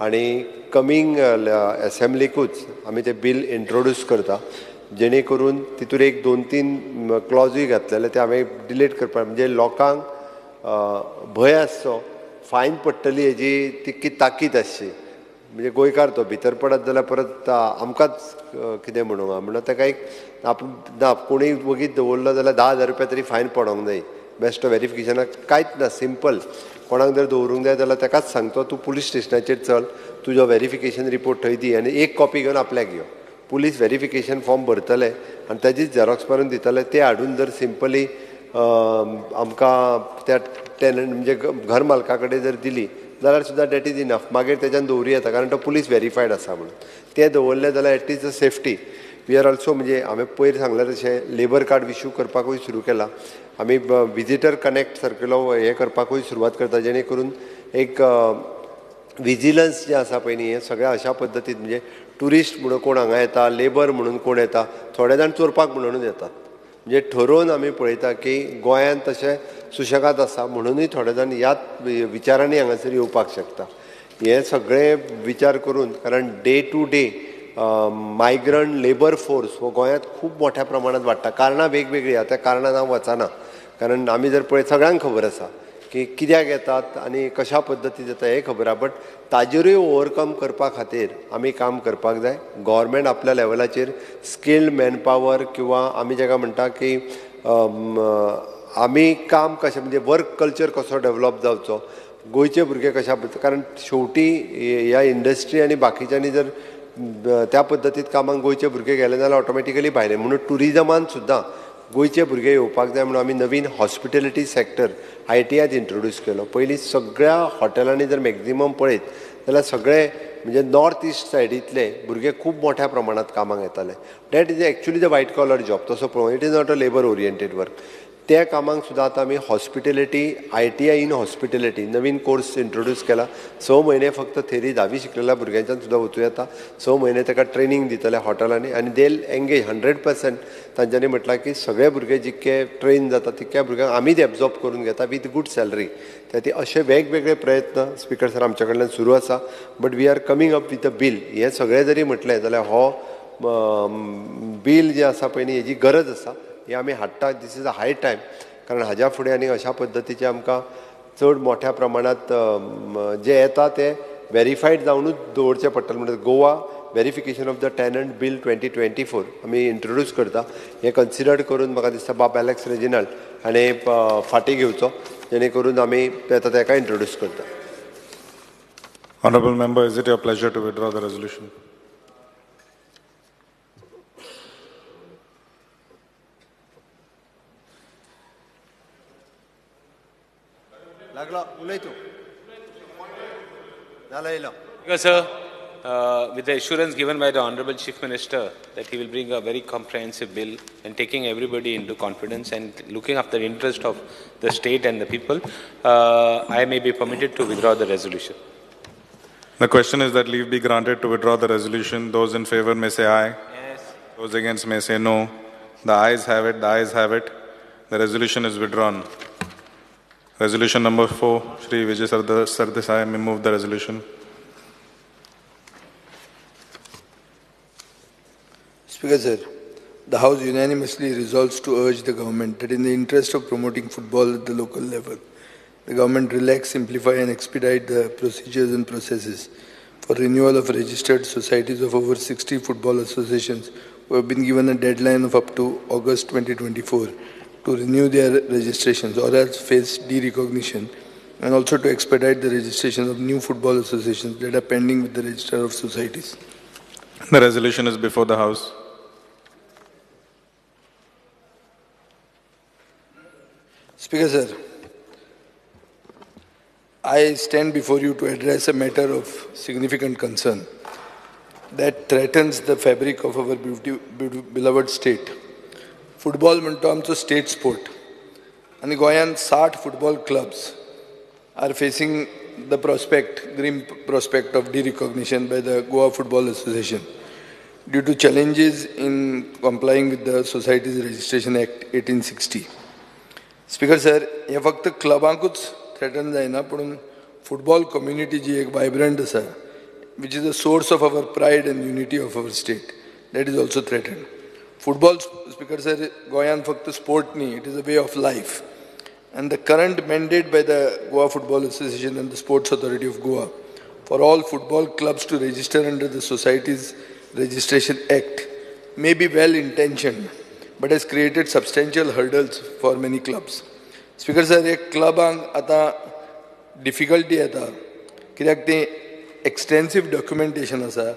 आनी कमिंग असेंब्लीकूच आमी तें बील इंट्रोड्यूस करता, जेणे करून तितून एक 2-3 क्लॉजूय घातलेले ते हांवें डिलीट करपा. म्हणजे लोकांक भंय आसचो, फायन पडटली हेजी तितकी ताकीद आसची. म्हणजे गोंयकार तो भितर पडत जाल्यार परत आमकांच कितें म्हणूंक म्हणून ताका एक ना कोणूय वगीत दवरलो जाल्यार 10,000 रुपया तरी फायन पडोंक जाय. बेस्ट व्हेरिफिकेशनाक कांयच ना, सिंपल. कोणाक जर दवरूंक जाय जाल्यार ताकाच सांगतो तूं पुलीस स्टेशनाचेर चल, तुजो व्हेरिफिकेशन रिपोर्ट थंय दी आनी एक कॉपी घेवन आपल्याक यो. पुलीस व्हेरिफिकेशन फॉर्म भरतले आनी ताजीच झेरॉक्स मारून दितले. ते हाडून जर सिंपली आमकां त्या टेनंट म्हणजे घर मालका कडेन जर दिली जाल्यार सुद्दां डॅट इज इनफ. मागीर तेच्यान दवरूं येता कारण तो पुलीस व्हेरीफायड आसा म्हणून. तें दवरलें जाल्यार it is a safety. We are also म्हणजे हांवें पयर सांगलें तशें लेबर कार्ड इश्यू करपाकूय सुरू केलां. आमी विजिटर कनेक्ट सर्क्युलर हें करपाकूय सुरवात करता, जेणे करून एक विजिलन्स जें आसा पळय न्ही हें सगळें अशा पद्दतीन म्हणजे ट्युरिस्ट म्हणून कोण हांगा येता, लेबर म्हणून कोण येता, थोडे जाण चोरपाक म्हणूनच येतात. म्हणजे ठरोवन आमी पळयता की गोंयांत तशें सुशेगाद आसा म्हणूनय थोडे जाण ह्याच विचारांनी हांगासर येवपाक शकता. हे सगळे विचार करून कारण day to day migrant labour force हो गोंयांत खूब मोठ्या प्रमाणांत वाडटा. कारणां वेगवेगळीं आहा, त्या कारणान हांव वचना. कारण आमी जर पळयत सगळ्यांक खबर आसा की कित्याक येतात आनी कशा पद्दतीन जाता हें खबर आहा. बट ताजेरूय ओवरकम करपा खातीर आमी काम करपाक जाय. गव्हर्मेंट आपल्या लेवलाचेर स्किल्ड मॅनपावर किंवा आमी जाका म्हणटा की आमी काम कशें म्हणजे वर्क कल्चर कसो डेवलप जावचो, गोंयचे भुरगे कशा कारण शेवटी ह्या इंडस्ट्री आनी बाकीच्यांनी जर त्या पद्दतीत कामाक गोंयचे भुरगे गेले जाल्यार ऑटोमॅटिकली भायले. म्हणून टुरिजमान सुद्दां गोंयचे भुरगे येवपाक जाय म्हणून आमी नवीन हॉस्पिटॅलिटी सेक्टर ITIत इंट्रोड्यूस केलो. पयलीं सगळ्या हॉटेलांनी जर मॅक्झिमम पळयत जाल्यार सगळे म्हणजे नॉर्थ इस्ट सायडींतले भुरगे खूब मोठ्या प्रमाणांत कामाक येताले. That is actually the white collar job. तसो पळोवं it is not a labour oriented work. त्या कामाक सुद्दां आतां आमी हॉस्पिटॅलिटी ITI इन हॉस्पिटॅलिटी नवीन कोर्स इंट्रोड्यूस केला. 6 म्हयने फक्त थेरी 10वी शिकलेल्या भुरग्यांच्यान सुद्दां वचूं येता. 6 म्हयने ताका ट्रेनींग दितले हॉटेलांनी आनी दे एंगेज 100%. तांच्यांनी म्हटलां की सगळे भुरगे जितके ट्रेन जाता तितक्या भुरग्यांक आमीच एब्जॉर्ब करून घेता विथ गूड सॅलरी. ते अशे वेगवेगळे प्रयत्न स्पीकर सर आमच्या कडल्यान सुरू आसा. But we are coming up with a bill. हें सगळें जरी म्हटलें जाल्यार हो बील जें आसा पळय न्ही हेजी गरज आसा. हे आमी हाडटा. This is a high time. कारण हाज्या फुडें आनी अशा पद्दतीचे आमकां चड मोठ्या प्रमाणांत जे येता ते व्हेरीफायड जावनूच दवरचें पडटलें म्हणटा Goa verification of the tenant bill 2024 आमी इंट्रोड्यूस करता. हें कन्सिडर करून म्हाका दिसता बाब एलेक्स रेजिनाल्ड हाणें फाटीं घेवचो जेणे करून आमी ताका इंट्रोड्यूस करता. Honorable member, is it your pleasure to withdraw the resolution? लागलो उलयतो नाला येयलो. Because, sir, with the assurance given by the Honorable Chief Minister that he will bring a very comprehensive bill and taking everybody into confidence and looking after the interest of the state and the people, I may be permitted to withdraw the resolution. The question is that leave be granted to withdraw the resolution. Those in favor may say aye. Yes. Those against may say no. The ayes have it. The ayes have it. The resolution is withdrawn. Resolution number 4, Shri Vijay Sardesai may move the resolution. Speaker, sir, the House unanimously resolves to urge the government that in the interest of promoting football at the local level, the government relax, simplify and expedite the procedures and processes for renewal of registered societies of over 60 football associations who have been given a deadline of up to August 2024 to renew their registrations or else face derecognition, and also to expedite the registration of new football associations that are pending with the Registrar of Societies. The resolution is before the House. Speaker, sir, I stand before you to address a matter of significant concern that threatens the fabric of our beloved state. Football म्हणतो आमचो state sport आणि गोंयांत 60 football clubs are facing the grim prospect of derecognition by the Goa Football Association due to challenges in complying with the Societies Registration Act 1860. Speaker, sir, हे फक्त क्लबांकूच threaten जायना पण football community जी एक vibrant आसा, which is the source of our pride and unity of our state, that is also threatened. Football, Speaker, sir, Goyan फक्त sport nahi, it is a way of life. And the current mandate by the Goa Football Association and the Sports Authority of Goa for all football clubs to register under the Societies Registration Act may be well intentioned, but has created substantial hurdles for many clubs. Speaker, sir, एक क्लबांक आता difficulty येता कित्याक ते extensive documentation आसा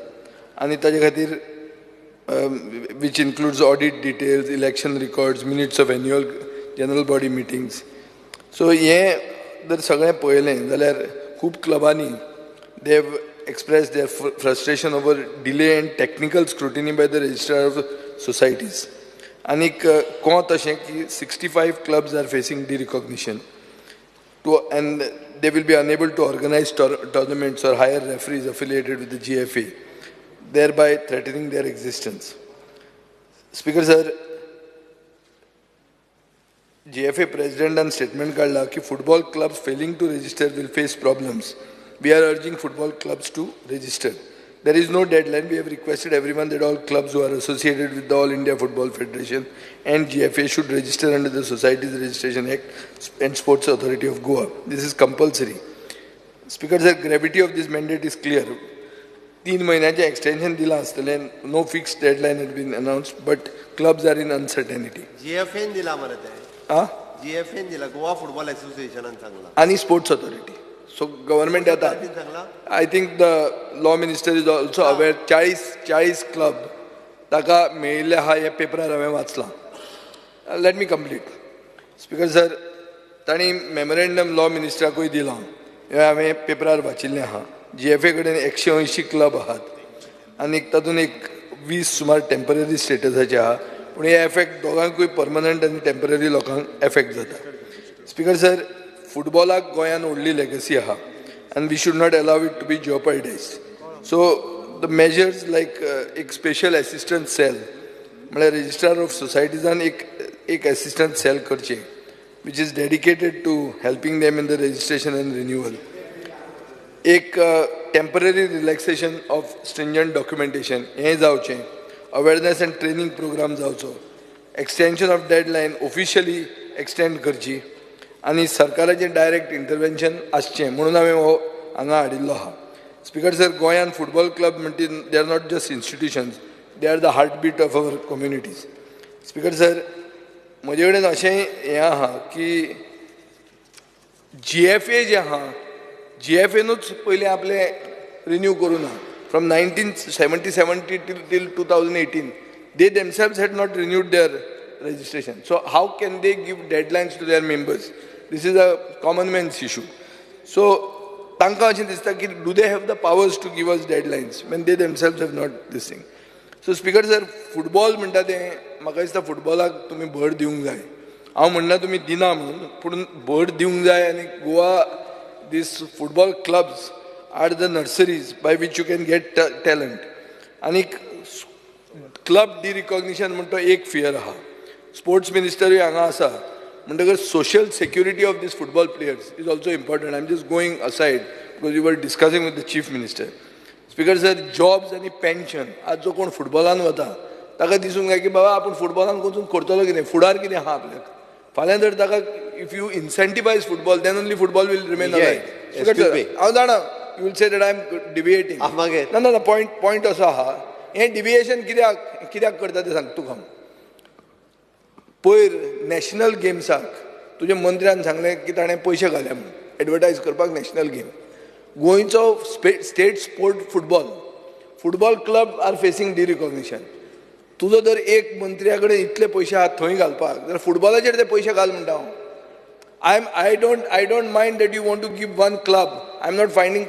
आनी ताजे खातीर which includes audit details, election records, minutes of annual general body meetings. So हे जर सगळें पळयलें जाल्यार खूब क्लबांनी they have expressed their frustration over delay and technical scrutiny by the registrar of societies. Anik कोण तशें की 65 clubs are facing derecognition and they will be unable to organize tournaments or hire referees affiliated with the GFA, thereby threatening their existence. Speaker, sir, GFA president and statement काढला की football clubs failing to register will face problems. We are urging football clubs to register. There is no deadline. We have requested everyone that all clubs who are associated with the All India Football Federation and GFA should register under the Societies Registration Act and Sports Authority of Goa. This is compulsory. Speaker, the gravity of this mandate is clear. 3 महिन्याचे extension दिला आसतलें, no fixed deadline had been announced, but clubs are in uncertainty. GFA दिला मरे ते. GFA दिला, Goa Football Association सांगला. आणि Sports Authority. So government I think the law minister is also aware 40 club ताका मेळिल्ले हा हे पेपरार हांवें वाचलां. Let me complete. Speaker, sir, तांणी मेमोरेंडम लॉ मिनिस्टराकूय दिलां. हे हांवें पेपरार वाचिल्लें आहा. GFA कडेन 180 क्लब आहात आनी तातूंत एक 20 सुमार टेम्पररी स्टेटसाचे आहा, पूण हे एफेक्ट दोगांकूय परमनंट आनी टेम्पररी लोकांक एफेक्ट जाता. स्पीकर, सर, फुटबॉलाक गोंयांत व्हडली लेगसी आहा and we should not allow it to be jeopardized. So the measures like एक special assistance cell, म्हळ्यार registrar of societies and एक assistance cell करचे, which is dedicated to helping them in the registration and renewal. एक temporary relaxation of stringent documentation हें जावचें, awareness and training program जावचो, extension of deadline officially extend करची आनी सरकाराचें direct intervention आसचें म्हणून हांवें हो हांगा हाडिल्लो आहा. स्पीकर सर, गोंयान फुटबॉल क्लब म्हणटी they are not just institutions, they are the heartbeat of our communities. Speaker sir, म्हजे कडेन अशें हें आहा की GFA जे आहा, GFAनूच पयलीं आपले रिन्यू करूं ना. From 1970 till 2018, they themselves had not renewed their registration. So how can they give deadlines to their members? This is a common man's issue. So तांकां अशें दिसता की do they have the powers to give us deadlines when they themselves have not this thing. So speaker sir, football म्हणटा तें म्हाका दिसता फुटबॉलाक तुमी भर दिवंक जाय. हांव म्हणना तुमी दिना म्हणून, पूण भर दिवंक जाय. आनी Goa these football clubs are the nurseries by which you can get talent. And club derecognition म्हणटा एक fear आहा. Sports minister हांगा आसा म्हणटकर social security of these football players is also important. I'm just going aside because we were discussing with the chief minister. Speaker sir, jobs आणि pension आज जो कोण फुटबॉलान वता ताका दिसूंक जाय की बाबा आपूण फुटबॉलान वचून करतलो कितें, फुडार कितें आहा आपल्याक. फाल्यां जर ताका if you incentivize football, then only football will remain alive. हांव जाणा you will say that I am deviating. No, point असो आहा, हें डिविएशन कित्याक करता तें सांग तुका. पयर नॅशनल गेम्साक तुज्या मंत्र्यान सांगलें की ताणें पयशे घाल्या म्हणून एडवर्टायज करपाक नॅशनल गेम. गोंयचो state sport football club are facing derecognition. तुजो जर एक मंत्र्या कडेन इतले पयशे आहात थंय घालपाक, जाल्यार फुटबॉलाचेर ते पयशे घाल म्हणटा हांव. I don't mind that you want to give one club. I'm not finding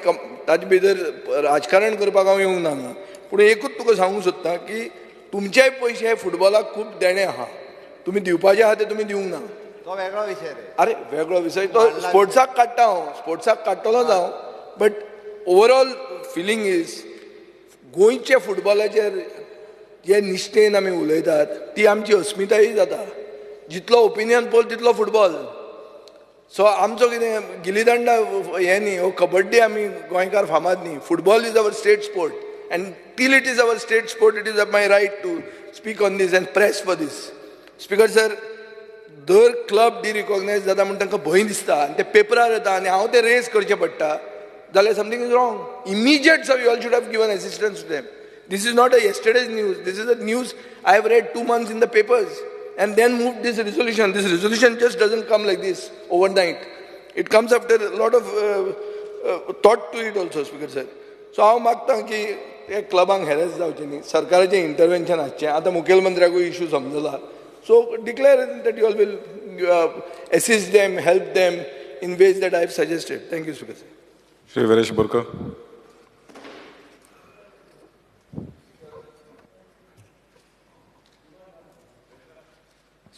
ताजे भितर राजकारण करपाक हांव येवंक ना. पूण एकूच तुका सांगूंक सोदता की तुमचेय पयशे फुटबॉलाक खूब देणे आहा, तुमी दिवपाचे आहा ते तुमी दिवंक ना. तो वेगळो विशय रे. अरे वेगळो विशय तो स्पोर्ट्साक काडटा हांव, स्पोर्ट्साक काडटलोच हांव. बट ओवरऑल फिलींग इज गोंयच्या फुटबॉलाचेर जे निश्ठेन आमी उलयतात ती आमची अस्मिताय जाता. जितलो ओपिनियन पोल तितलो फुटबॉल. सो आमचो कितें गिली दंडा हें न्ही, हो कबड्डी आमी गोंयकार फामाद न्ही. Football is our state sport and till it is our state sport it is my right to speak on this and press for this. Speaker sir, दर क्लब डिरिकॉग्नायज जाता म्हण तांकां भंय दिसता आनी ते पेपरार येता आनी हांव ते रेज करचें पडटा जाल्यार something is wrong. Immediate so you all should have given assistance to them. This is not a yesterday's news. This is a news I have read 2 months in the papers and then moved this resolution. This resolution just doesn't come like this overnight. It comes after a lot of thought to it also, Speaker sir. So हांव मागता की हे क्लबांक harass जावचें न्ही, सरकाराचें intervention आसचें. आतां मुखेलमंत्र्याकूय issue समजला. So declare that you all will assist them, help them in ways that I have suggested. Thank you, Speaker sir. Shri Viresh Burka.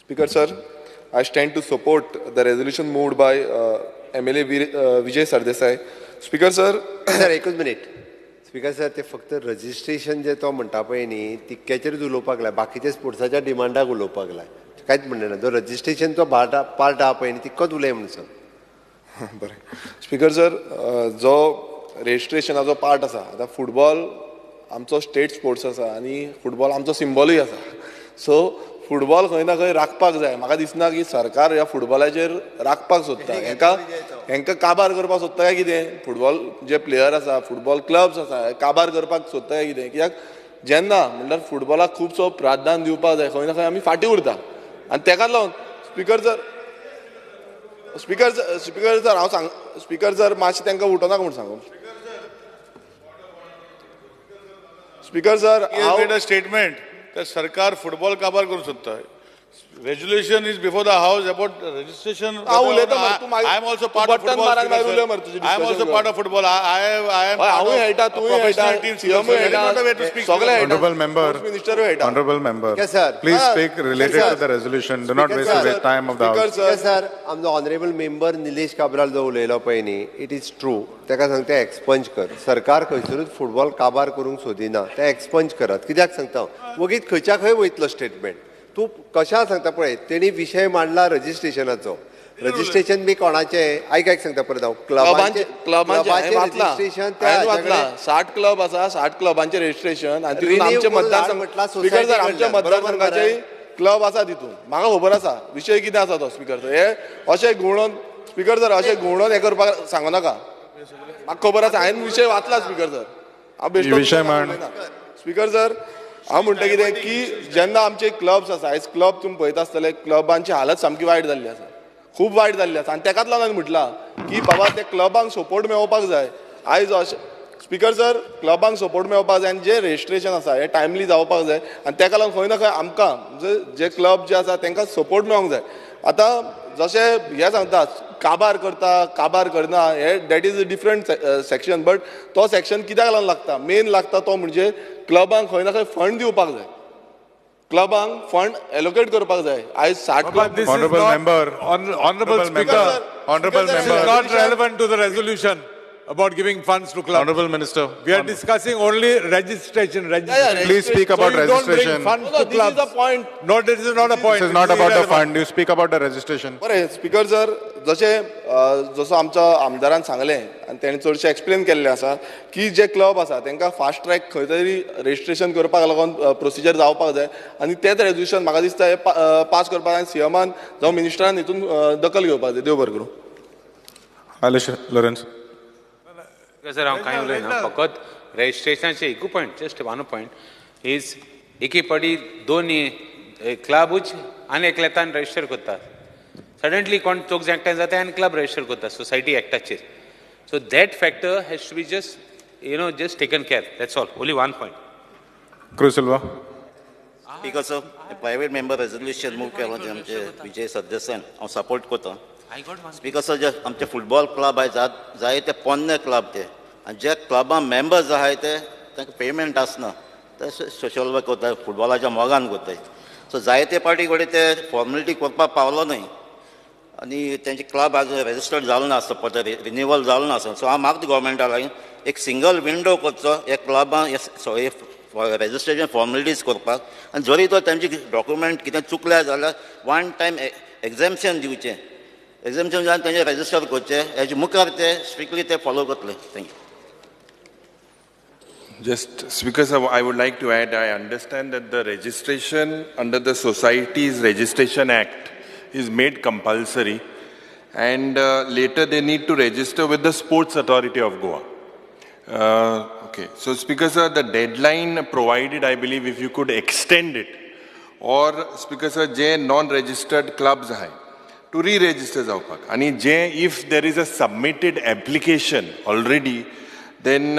Speaker sir, I stand to support the resolution moved by MLA Vijay Sardesai. Speaker sir, sir एकूच minute. Speaker sir, ते फक्त registration जे तो म्हणटा पळय न्ही तितक्याचेरूच उलोवपाक लाय, बाकीच्या स्पोर्ट्साच्या डिमांडाक उलोवपाक लाय. कांयच म्हणना. जो रजिस्ट्रेशन तो पार्ट आहा पळय न्ही तितकोच उलय म्हणून सांग. बरें. स्पीकर सर, जो रजिस्ट्रेशनाचो पार्ट आसा, आतां फुटबॉल आमचो स्टेट स्पोर्ट्स आसा आनी फुटबॉल आमचो सिंबलूय आसा. सो फुटबॉल खंय ना खंय राखपाक जाय. म्हाका दिसना की सरकार ह्या फुटबॉलाचेर राखपाक सोदता, हेंकां काबार करपाक सोदता काय कितें. फुटबॉल जे प्लेयर आसा, फुटबॉल क्लब्स आसा, काबार करपाक सोदता काय कितें. कित्याक जेन्ना म्हणल्यार फुटबॉलाक खुबसो प्राधान्य दिवपाक जाय, खंय ना खंय आमी फाटीं उरता. आनी तेकाच लागून स्पीकर सर हांव सांग, स्पीकर सर मातशें तांकां उठोनाका म्हूण सांगू. स्पीकर सर, हांव मेड अ स्टेटमेंट that सरकार फुटबॉल काबार करूंक सोदता. Resolution is before the house about registration. I am also part of football. I am also part of football. I am part of professional team. Honorable member, Yes, sir. please speak related to the resolution. Do not waste the time of the house. Yes, sir. आमचो honourable member Nilesh Cabral जो उलयलो पळय न्ही, it is true. ताका सांगता expunge कर. सरकार खंयसरूच football काबार करूंक सोदिना, ते एक्सपंज करात. कित्याक सांगता वगीत खंयच्या खंय वयतलो स्टेटमेंट. तूं कशा सांगता पळय, तेणी विशय मांडला रजिस्ट्रेशनाचो. रजिस्ट्रेशन बी कोणाचें आयक सांगता परत हांव. क्लबांचे रजिस्ट्रेशन 60 क्लब आसा, 60 क्लबांचे रजिस्ट्रेशन आनी तितून आमचे मतदारसंघ. स्पीकर सर, आमच्या मतदारसंघाचे क्लब आसा तितून. म्हाका खबर आसा विशय कितें आसा तो. स्पीकर सर, हे अशें घुंवडोवन, स्पीकर सर अशें घुंवडोवन हें करपाक सांगू नाका. म्हाका खबर आसा हांवें विशय वाचला स्पिकर सर हांव बेश्टो विशय म्हण. स्पिकर सर हांव म्हणटा कितें की जेन्ना आमचे क्लब्स आसा आयज क्लब तुमी पळयता आसतले क्लबांची हालत सामकी वायट जाल्ली आसा खूब वायट जाल्ली आसा आनी तेकाच लागून हांवें म्हटलां की बाबा त्या क्लबांक सपोर्ट मेळोवपाक जाय आयज अशें स्पिकर सर क्लबांक सपोर्ट मेळोवपाक जाय आनी जे रेजिस्ट्रेशन आसा हें टायमली जावपाक जाय आनी तेका लागून खंय ना खंय आमकां जे क्लब जे आसा तांकां सपोर्ट मेळोंक जाय आतां जशें हे सांगतात काबार करता काबार करना हे that is a different section but तो सेक्शन कित्याक लागून लागता मेन लागता तो म्हणजे क्लबांक खंय ना खंय फंड दिवपाक जाय क्लबांक फंड एलोकेट करपाक जाय आयज 60 club Honorable member. Honorable Speaker, Honorable this is member. not relevant to the resolution about giving funds to clubs. Honorable Minister. We are discussing only registration. Please speak about so you don't bring registration. funds to this clubs. is the point. No, this is not a point. This is not about the irrelevant. fund. You speak about the registration. बरें speaker sir जसो आमच्या आमदारान सांगलें आनी ताणें चडशें explain केल्लें आसा की जे क्लब आसा तांकां फास्ट ट्रॅक खंय तरी रजिस्ट्रेशन करपाक लागून प्रोसिजर जावपाक जाय आनी तेंच रेजोल्युशन म्हाका दिसता हे पास करपाक जाय सीएमान जावं मिनिस्टरान हितून दखल घेवपाक जाय देव बरें करूं Alex Lawrence. सर हांव कांय उलयना फकत रेजिस्ट्रेशनाचे एकू point just one point is एके पाटी दोन क्लबूच आनी एकल्यान रजिस्टर करतात सडनली कोण चोक एकठांय जाता आनी क्लब रजिस्टर करता सोसायटी एक्टाचेर so that factor has to be just just taken care that's all only one point Cruz Silva. Because of private member resolution move केलो जे आमचे विजय सरदेसायन हांव सपोर्ट करता बिकॉज जे आमचे फुटबॉल क्लब आहाय जाय ते पोन्ने क्लब ते आनी जे क्लबा मेंबर्स आहाय ते तांकां पेमेंट आसना ते सोशल वर्क करता फुटबॉलाच्या मोगान करताय सो जायते पार्टी कडेन ते फॉर्मेलिटी करपाक पावलो न्हय आनी तेंचे क्लब आज रेजिस्टर्ड जालो नासता पळय रिन्युवल जालो नासता सो हांव मागता गोवोरमेंटा लागीं एक सिंगल विंडो करचो हे क्लबां रेजिस्ट्रेशन फॉर्मेलिटीज करपाक आनी जरी तो तेंचे डॉक्युमेंट कितें चुकल्या जाल्यार वन टायम एक्झॅम्पशन दिवचें एक्झॅम्पशन जावन तेंचे रेजिस्टर करचें हेजे मुखार ते स्ट्रिक्टली ते फॉलो करतले thank you Just, Speaker sir, I would like to add, I understand that the registration under the Societies Registration Act is made compulsory and later they need to register with the Sports Authority of Goa. Okay, so Speaker sir, the deadline provided, I believe, if you could extend it, or Speaker sir, je non-registered clubs hai, to re-register जावपाक. आणि जे if there is a submitted application already, then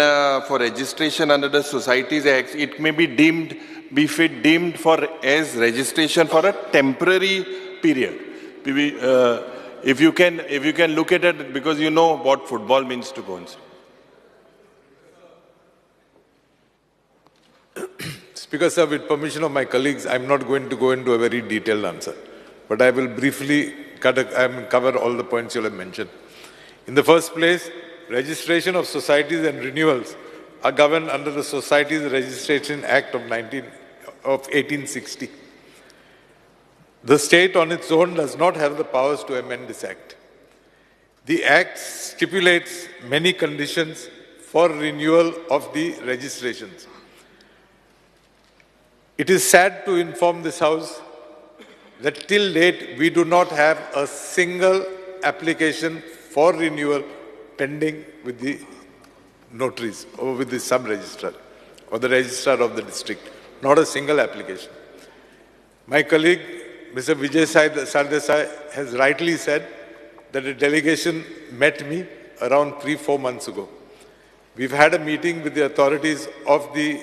for registration under the Societies Act, it may be deemed for as registration for a temporary period. If you can look at it, because you know what football means to Goans. Speaker sir, with permission of my colleagues, I'm not going to go into a very detailed answer, but I will briefly cover all the points you have mentioned. In the first place, registration of societies and renewals are governed under the Societies Registration Act of 1860. The state on its own does not have the powers to amend this act. The act stipulates many conditions for renewal of the registrations. It is sad to inform this House that till date we do not have a single application for renewal pending with the notaries or with the sub-registrar or the registrar of the district. Not a single application. My colleague, Mr. Vijay Sardesai, has rightly said that a delegation met me around 3-4 months ago. We've had a meeting with the authorities of the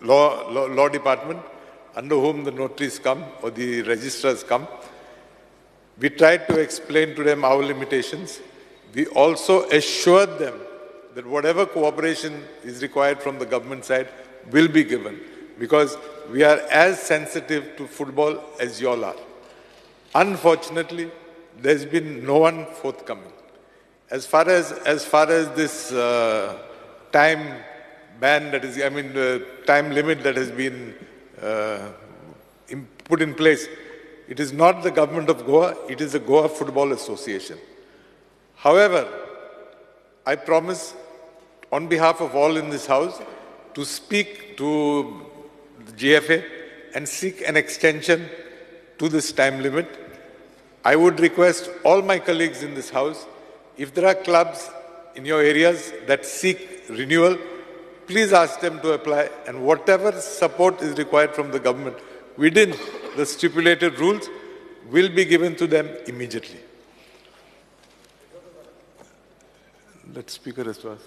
law department, under whom the notaries come or the registrars come. We tried to explain to them our limitations. We also assured them that whatever cooperation is required from the government side will be given, because we are as sensitive to football as you all are. Unfortunately, there's been no one forthcoming. As far as this time ban that is, time limit that has been put in place, it is not the government of Goa, it is the Goa Football Association. However, I promise on behalf of all in this House to speak to the GFA and seek an extension to this time limit. I would request all my colleagues in this House, if there are clubs in your areas that seek renewal, please ask them to apply, and whatever support is required from the government within the stipulated rules will be given to them immediately. Let Speaker respond.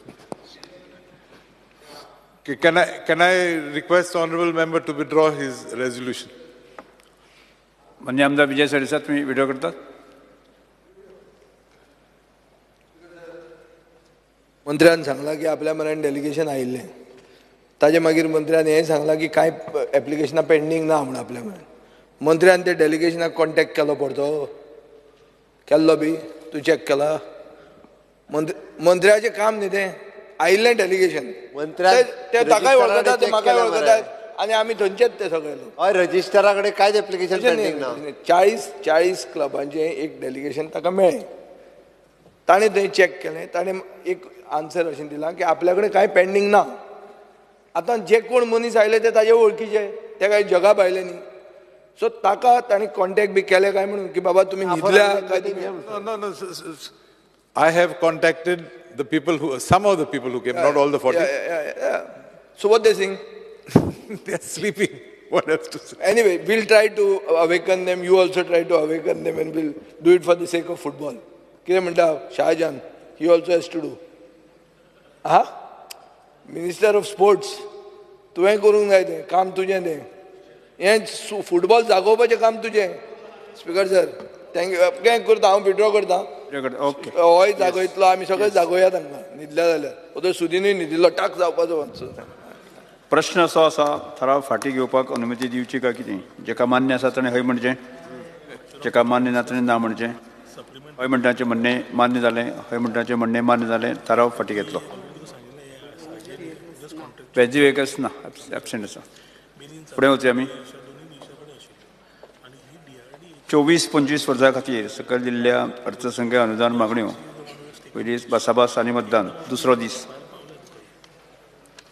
Okay, can I request the Honourable Member to withdraw his resolution? माननीय आमदार विजय सरदेसाई तुम्ही video करतात. मंत्र्यान सांगला की आपल्या मनान delegation आयिल्लें ताजे मागीर मंत्र्यान हें सांगलां की कांय एप्लिकेशनां पेंडींग ना म्हणून आपल्या मनान. मंत्र्यान ते डेलिगेशनाक कॉन्टॅक्ट केलो पडतो केल्लो बी तूं चॅक केला. मंत्र्याचें काम न्ही तें आयिल्लें डेलिगेशन ते ताकाय वळखतात ते म्हाकाय वळखतात आनी आमी थंयचेच ते सगळे लोक. हय रजिस्टरा कडेन कांयच एप्लिकेशन पेंडींग ना. 40 क्लबांचें एक डेलिगेशन ताका मेळ्ळें. ताणें थंय चॅक केलें. ताणें एक आन्सर अशें दिलां की आपल्या कडेन कांय पेंडींग ना. आतां जे कोण मनीस आयले ते ताजे वळखीचे ते कांय जगा भायले न्ही. सो ताका ताणें कॉन्टॅक्ट बी केले काय म्हणून की बाबा तुमी न्हिदल्या काय No. I have contacted the people some of the people who came, not all the 40. Yeah. So what they saying? They are sleeping. What else to say? Anyway, we'll try to awaken them. You also try to awaken them, and we'll do it for the sake of football. कितें म्हणटा Shahjan? He also has to do. Minister of Sports. तुवें करूंक जाय तें काम तुजें तें. हें फुटबॉल जागोवपाचें काम तुजें. Speaker sir, thank you. तें करता हांव विड्रॉ करता. ओके. होय जागयतलो आमी सगळे जागोवया तांकां न्हिदल्या जाल्यार. तो सुदीनूय न्हिदिल्लो टाक जावपाचो मातसो. प्रश्न असो आसा थाराव फाटी घेवपाक अनुमती दिवची काय कितें. जेका मान्य आसा ताणें हय म्हणचें, जेका मान्य ना ताणें ना म्हणचें. हय म्हणटाचें म्हणणें मान्य जालें, हय म्हणटाचें म्हणणें मान्य जालें, थाराव फाटी घेतलो. वेजी वेकस ना, एबसेंट आसा. फुडें वचया आमी. 24-25 वर्सां खातीर सकयल दिल्ल्या अर्थसंख्या अनुदान मागण्यो पयली भासाभास आनी मतदान दुसरो दीस.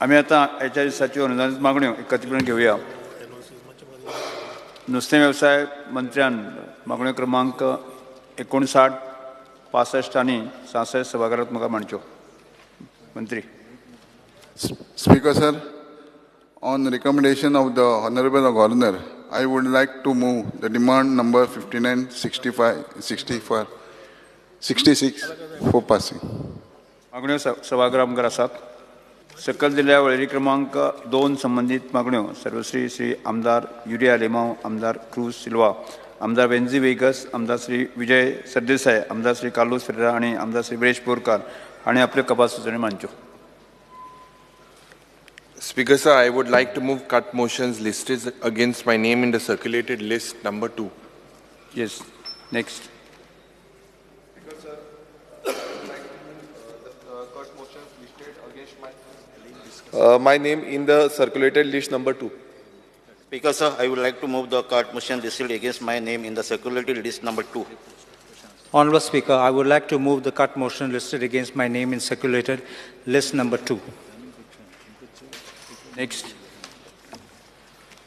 आमी आतां ह्याच्या दिसाच्यो अनुदानीत मागण्यो एकत्रीकरण घेवया. नुस्तें वेवसाय मंत्र्यान मागण्यो क्रमांक 59, 65 आनी 66 सभाघरांत म्हाका मांडच्यो. मंत्री. Speaker sir, on recommendation of the Honorable Governor, I would like to move the demand number 59, 65, 64, 66 for passing. मागण्यो सभागृहा मुखार आसात. सकयल दिल्ल्या वळेरी क्रमांक 2 संबंधीत मागण्यो सर्वश्री श्री आमदार युरिया लेमाव, आमदार क्रूज सिल्वा, आमदार वेंजी वेगस, आमदार श्री विजय सरदेसाई, आमदार श्री कार्लोस फेरेरा आणि आमदार श्री विरेश बोरकार हांणी आपल्यो कपात सुचोवण्यो मांडच्यो. Speaker sir, I would like to move cut motions listed against my name in the circulated list number 2. Yes. Next. Speaker sir, I would like to move the cut motions listed against my name in the circulated list number 2. Speaker sir, I would like to move the cut motion listed against my name in the circulated list number 2. Honourable Speaker, I would like to move the cut motion listed against my name in circulated list number 2. Next.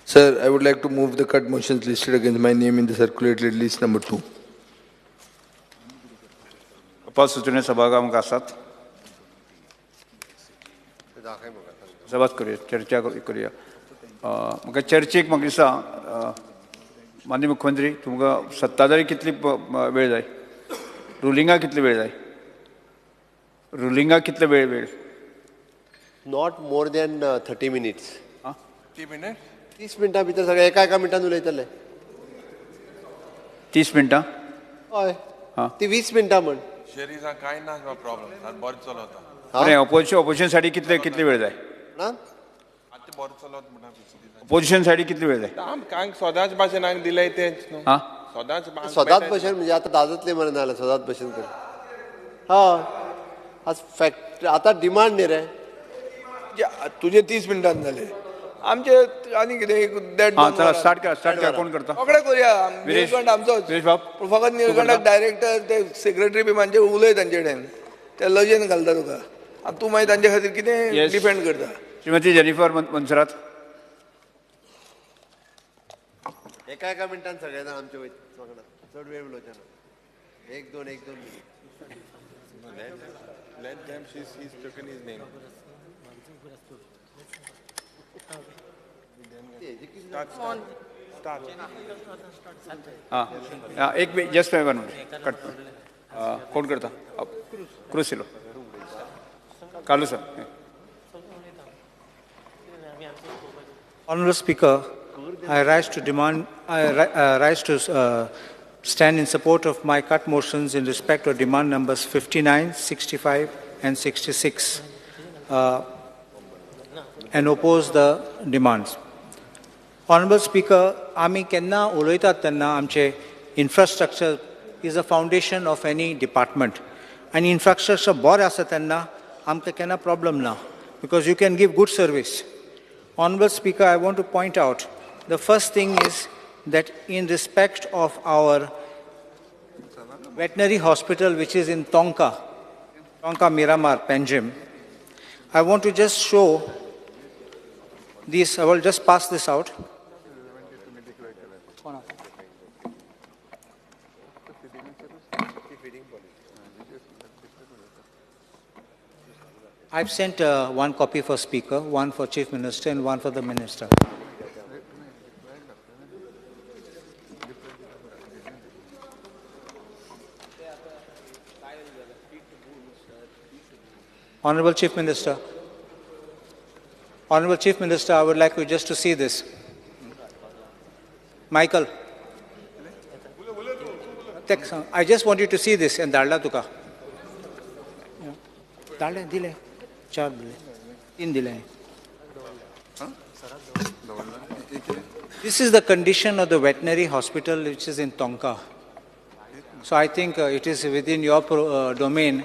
Sir, I would like to move the cut motions listed against my name in the circulated list number 2. कपात सुचोवण्यो सभागृहा मुखार आसात. सभात करूया, चर्चा करूया. म्हाका चर्चेक म्हाका दिसता माननीय मुख्यमंत्री तुमकां सत्ताधारी कितली वेळ जाय, रुलिंगाक कितली वेळ जाय, रुलिंगाक कितले वेळ. Not more than 30 minutes. 30 मिनटां भितर सगळे एका मिनटान उलयतले. 30 मिनटां. हय ती 20 मिनटां म्हण. शेरीजा कांय ना प्रॉब्लेम. बरें चलता. बरें, ऑपोजिशन सायडी कितले वेळ जाय. ऑपोजिशन सायडी कितली वेळ जाय. कांय सदांच भाशेन हांवें दिलंय तेंच न्हू. सदांच भशेन म्हणजे आतां दादतले मरे नाल्यार सदांच भशेन कर. हय आज फॅक्ट आतां डिमांड न्ही रे. तुझे 30 मिनटान जाले. आमचे आनी कितें देड चला स्टार्ट करा. कोण करता. फकडें करुया. निलकंठ आमचो फकत निलकंठाक डायरेक्टर ते सेक्रेटरी बी म्हणजे उलय तांचे कडेन ते लजेन घालता तुका. आनी तूं मागीर तांचे खातीर कितें डिफेंड करता. श्रीमती जेनिफर मनसरात. एका मिनटान सगळे जाण आमचे चड वेळ उलोवचे ना. 1-2 minute. Let them, he's taken his name. एक जस्ट वन मिनिट कट कोण करता क्रुसिलो कालू sir. Honourable Speaker, I rise to stand in support of my cut motions in respect of demand numbers 59, 65 and 66 and oppose the demands. Honourable Speaker, आमी केन्ना उलयतात तेन्ना आमचे infrastructure is a foundation of any department. And infrastructure बरें आसा तेन्ना आमकां केन्ना problem ना, because you can give good service. Honourable Speaker, I want to point out, the first thing is that in respect of our veterinary hospital, which is in Tonka Miramar, Panjim, I want to just show this. I will just pass this out. I've sent one copy for Speaker, one for Chief Minister and one for the Minister. Honorable Chief Minister, I would like you just to see this. Michael, I just want you to see this and Darla Tuka. Darla, dile. 4 दिले 3 दिले. This is the condition of the veterinary hospital which is in Tonka. So I think it is within your domain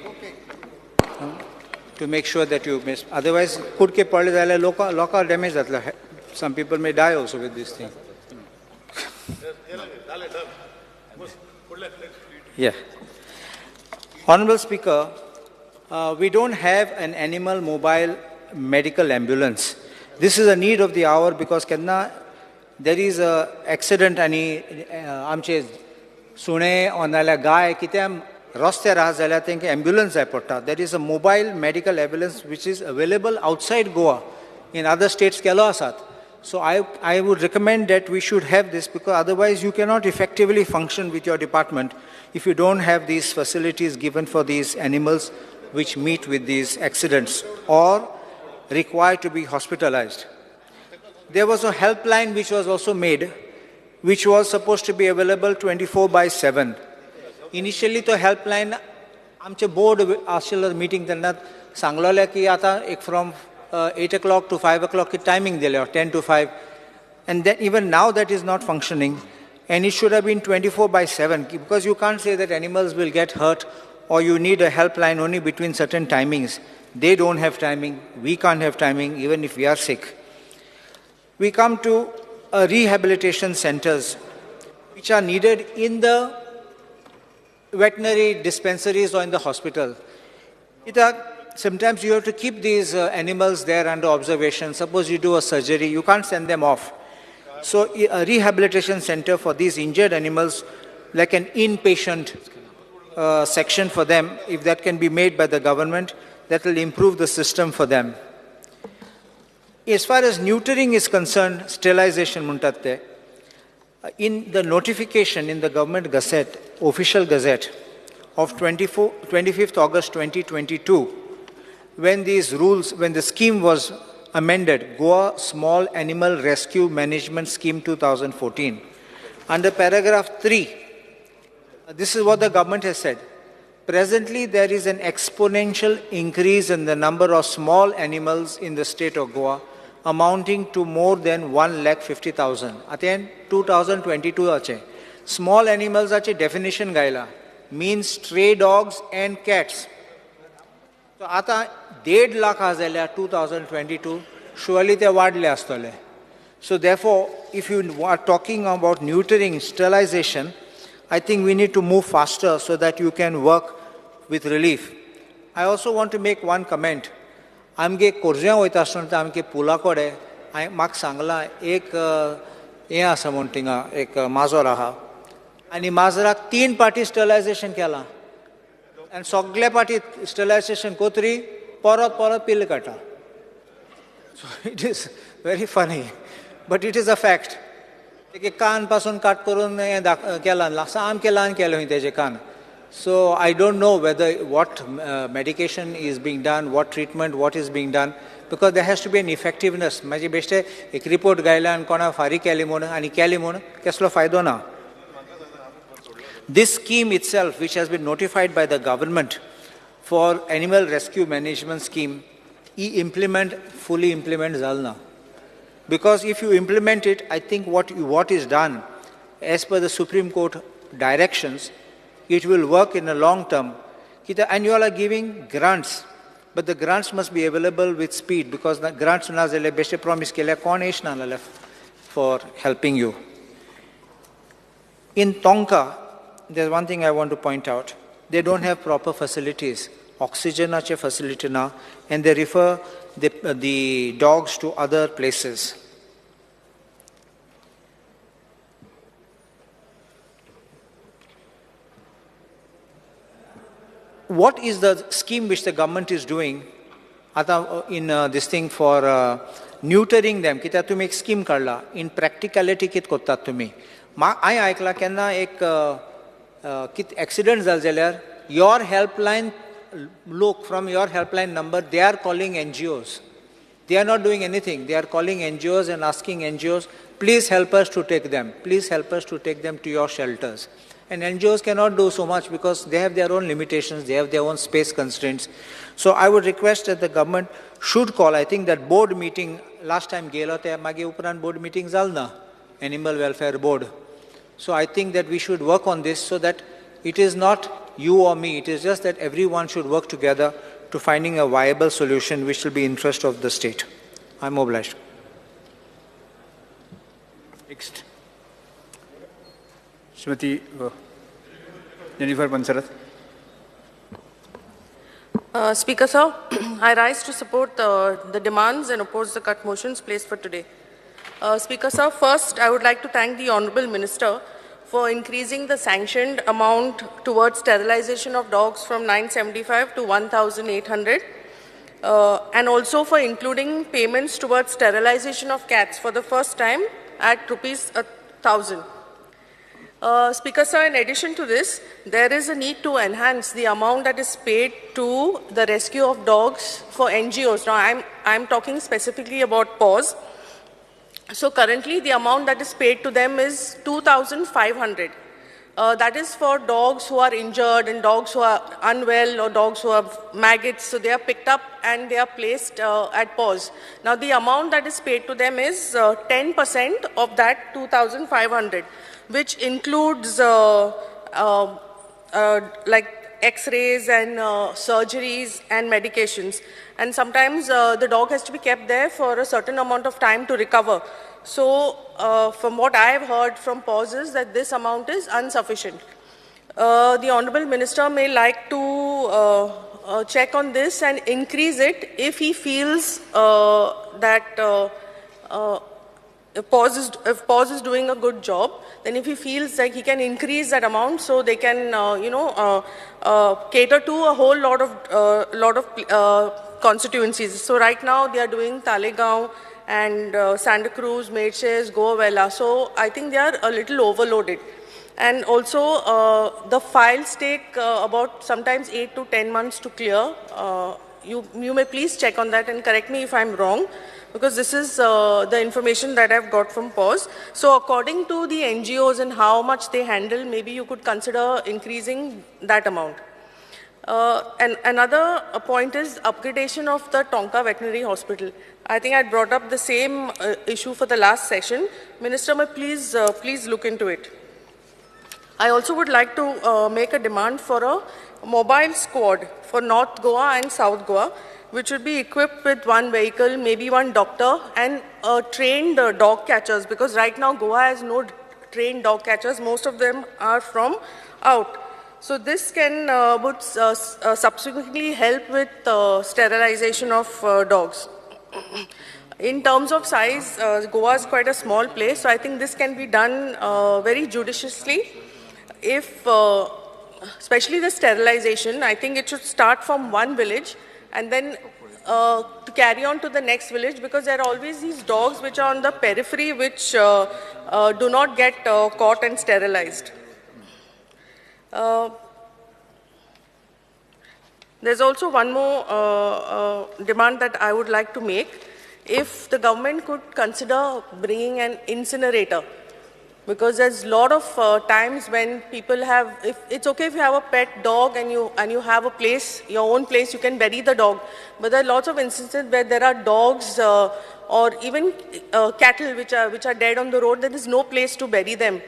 to make sure that you miss. Otherwise, could ke padle jale local damage zatla. Some people may die also with this thing. Yeah. Honorable Speaker, we don't have an animal mobile medical ambulance. This is a need of the hour because there is a accident आणि आमचे सुणे ओनाल्या गाय कितें रस्ते राह जाल्यार तांकां ambulance जाय पडटा. There is a mobile medical ambulance which is available outside Goa. In other states केलो आसात. So I would recommend that we should have this, because otherwise you cannot effectively function with your department if you don't have these facilities given for these animals which meet with these accidents or require to be hospitalized. There was a helpline which was also made, which was supposed to be available 24/7. Initially the helpline, आमचे board आशिल्लो meeting तेन्ना सांगलोले की आता एक from 8 o'clock to 5 o'clock timing दिले, 10 to 5, and then even now that is not functioning, and it should have been 24/7, because you can't say that animals will get hurt or you need a helpline only between certain timings. They don't have timing, we can't have timing even if we are sick. We come to rehabilitation centers which are needed in the veterinary dispensaries or in the hospital. Sometimes you have to keep these animals there under observation. Suppose you do a surgery, you can't send them off. So a rehabilitation center for these injured animals, like an inpatient section for them, if that can be made by the government, that will improve the system for them. As far as neutering is concerned, sterilization muntatte, in the notification in the government gazette, official gazette of 25th August 2022, when these rules, when the scheme was amended, Goa Small Animal Rescue Management Scheme 2014, under paragraph 3, this is what the government has said. Presently, there is an exponential increase in the number of small animals in the state of Goa, amounting to more than 1,50,000. Again, 2022 ache. Small animals ache definition gaila means stray dogs and cats. So ata 1.5 lakh azalia 2022. Surely they wadle astole. So therefore, if you are talking about neutering, sterilization, I think we need to move faster so that you can work with relief. I also want to make one comment. आमगे कोर्ज्या वयता आसतना आमगे पुला कोडे म्हाका सांगला एक हें आसा म्हूण थिंगा एक माजोर आहा आनी माजराक 3 पाटी स्टरलायजेशन केलां And सगळे पाटी स्टरिलायझेशन कोतरी परत पिल्ल काटा. So it is very funny, but it is a fact. एक कान पासून काट करून केला सामके ल्हान केले तेजे कान. So I don't know whether what medication is being done, what treatment, what is being done, because there has to be an effectiveness. माझी बेश्टे एक रिपोर्ट गायला आनी कोणा फारी केली म्हूण आनी केली म्हूण कसलो फायदो ना. This scheme itself, which has been notified by the government for animal rescue management scheme, fully implement zalna. Because if you implement it, I think what is done, as per the Supreme Court directions, it will work in the long term. And you all are giving grants, but the grants must be available with speed, because the grants na zele best promise ke liye for helping you. In Tonka, there's one thing I want to point out. They don't have proper facilities. Oxygen facility na, and they refer the dogs to other places. What is the scheme which the government is doing in this thing for neutering them? Kita tumhi ek scheme karla. In practicality kit kottat tumhi. I aikla kenna ek kit accident zal jalyar your helpline look from your helpline number, they are calling NGOs. They are not doing anything. They are calling NGOs and asking NGOs, please help us to take them. Please help us to take them to your shelters. And NGOs cannot do so much because they have their own limitations. They have their own space constraints. So I would request that the government should call. I think that board meeting, last time gelo te mage upran board meeting zalna, Animal Welfare Board. So I think that we should work on this so that it is not you or me, it is just that everyone should work together to finding a viable solution which will be in interest of the state. I'm obliged. Next. Srimati Jennifer Bansarath. Speaker sir, I rise to support the demands and oppose the cut motions placed for today. Speaker sir, first I would like to thank the Honourable Minister for increasing the sanctioned amount towards sterilization of dogs from 975 to 1,800 and also for including payments towards sterilization of cats for the first time at rupees 1,000. Speaker sir, in addition to this, there is a need to enhance the amount that is paid to the rescue of dogs for NGOs. Now I'm talking specifically about PAWS. So currently the amount that is paid to them is 2,500. That is for dogs who are injured and dogs who are unwell or dogs who have maggots. So they are picked up and they are placed at PAWS. Now the amount that is paid to them is 10% of that 2,500, which includes like X-rays and surgeries and medications. And sometimes the dog has to be kept there for a certain amount of time to recover. So from what I have heard from PAWS is that this amount is insufficient. The Honourable Minister may like to check on this and increase it if he feels that if PAWS is doing a good job, then if he feels like he can increase that amount so they can, cater to a whole lot of constituencies. So right now they are doing Talegaon and Santa Cruz, Mercedes, Goa Vela. So I think they are a little overloaded. And also the files take about sometimes 8 to 10 months to clear. You may please check on that and correct me if I'm wrong, because this is the information that I've got from PAWS. So according to the NGOs and how much they handle, maybe you could consider increasing that amount. And another point is upgradation of the Tonka Veterinary Hospital. I think I brought up the same issue for the last session. Minister, may please look into it. I also would like to make a demand for a mobile squad for North Goa and South Goa, which would be equipped with one vehicle, maybe one doctor, and trained dog catchers, because right now Goa has no trained dog catchers. Most of them are from out. So this would subsequently help with sterilization of dogs. In terms of size, Goa is quite a small place, so I think this can be done very judiciously. If especially the sterilization, I think it should start from one village and then to carry on to the next village, because there are always these dogs which are on the periphery which do not get caught and sterilized. There's also one more demand that I would like to make. If the government could consider bringing an incinerator, because there's a lot of times when people have, if it's okay if you have a pet dog and you have a place, your own place, you can bury the dog. But there are lots of instances where there are dogs or even cattle which are dead on the road. There is no place to bury them.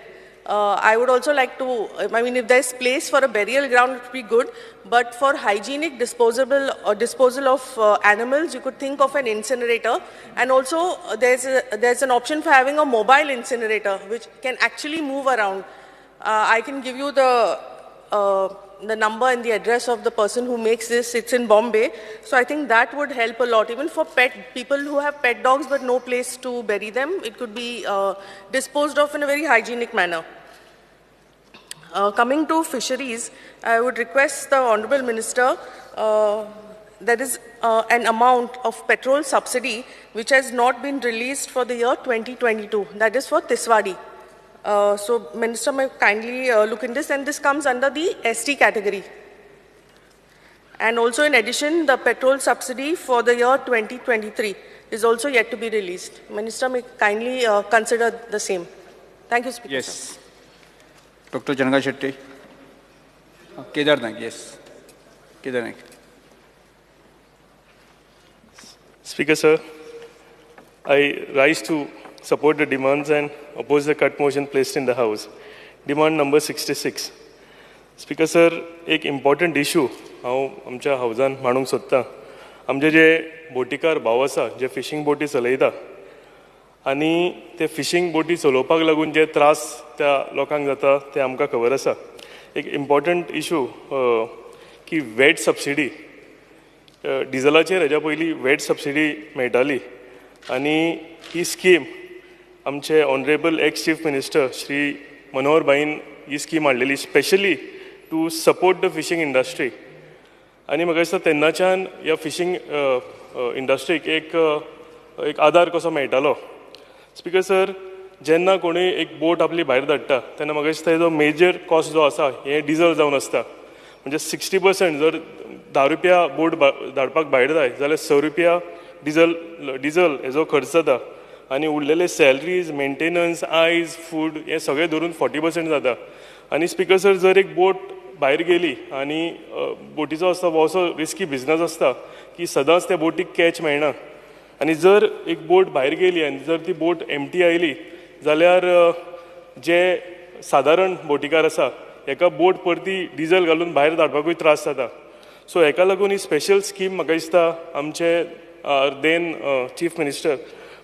I would also like to, I mean, if there's place for a burial ground, it would be good. But for hygienic disposal of animals, you could think of an incinerator. And also, there's an option for having a mobile incinerator, which can actually move around. I can give you the number and the address of the person who makes this. It's in Bombay. So I think that would help a lot. Even for people who have pet dogs but no place to bury them, it could be disposed of in a very hygienic manner. Coming to fisheries, I would request the Honourable Minister, there is an amount of petrol subsidy which has not been released for the year 2022. That is for Tiswadi. So Minister may kindly look in this, and this comes under the ST category. And also in addition, the petrol subsidy for the year 2023 is also yet to be released. Minister may kindly consider the same. Thank you, Speaker. Yes. Dr. Janaka Shetty. Kedar Naik, yes. Kedar Naik. Speaker, sir, I rise to support the demands and oppose the cut motion placed in the House. Demand number 66. Speaker, sir, एक important issue हांव आमच्या हावजान मांडूंक सोदतां. आमचे जे बोटीकार भाव आसा, जे fishing बोटी चलयता, आनी ते फिशींग बोटी चलोवपाक लागून जे त्रास त्या लोकांक जाता ते आमकां खबर आसा. एक इम्पॉर्टंट इशू की वेट सबसिडी, डिझलाचेर हेज्या पयलीं वेट सबसिडी मेळटाली, आनी ही स्कीम आमचे honourable ex chief minister Shri Manohar भाईन ही स्कीम हाडलेली specially to support the fishing industry. आनी म्हाका दिसता तेन्नाच्यान ह्या फिशींग इंडस्ट्रीक एक आदार कसो मेळटालो. स्पिकर सर, जेन्ना कोणूय एक बोट आपली भायर धाडटा तेन्ना म्हाका दिसता हेजो मेजर कॉस्ट जो आसा हें डिझल जावन आसता. म्हणजे 60% जर 10 रुपया बोट धाडपाक भायर जाय जाल्यार 6 रुपया डिझल हेजो खर्च जाता. आनी उरलेले सॅलरीज, मेंटेनन्स, आयज, फूड हें सगळें धरून 40% जाता. आनी स्पिकर सर, जर एक बोट भायर गेली आनी बोटीचो आसता हो असो रिस्की बिझनस आसता की सदांच त्या बोटीक कॅच मेळना. आनी जर एक बोट भायर गेली आनी जर ती बोट एम्प्टी आयली जाल्यार जे सादारण बोटीकार आसा हेका बोट परती डिझल घालून भायर धाडपाकूय त्रास जाता. सो हेका लागून ही स्पेशल स्कीम म्हाका दिसता आमचे देन चीफ मिनिस्टर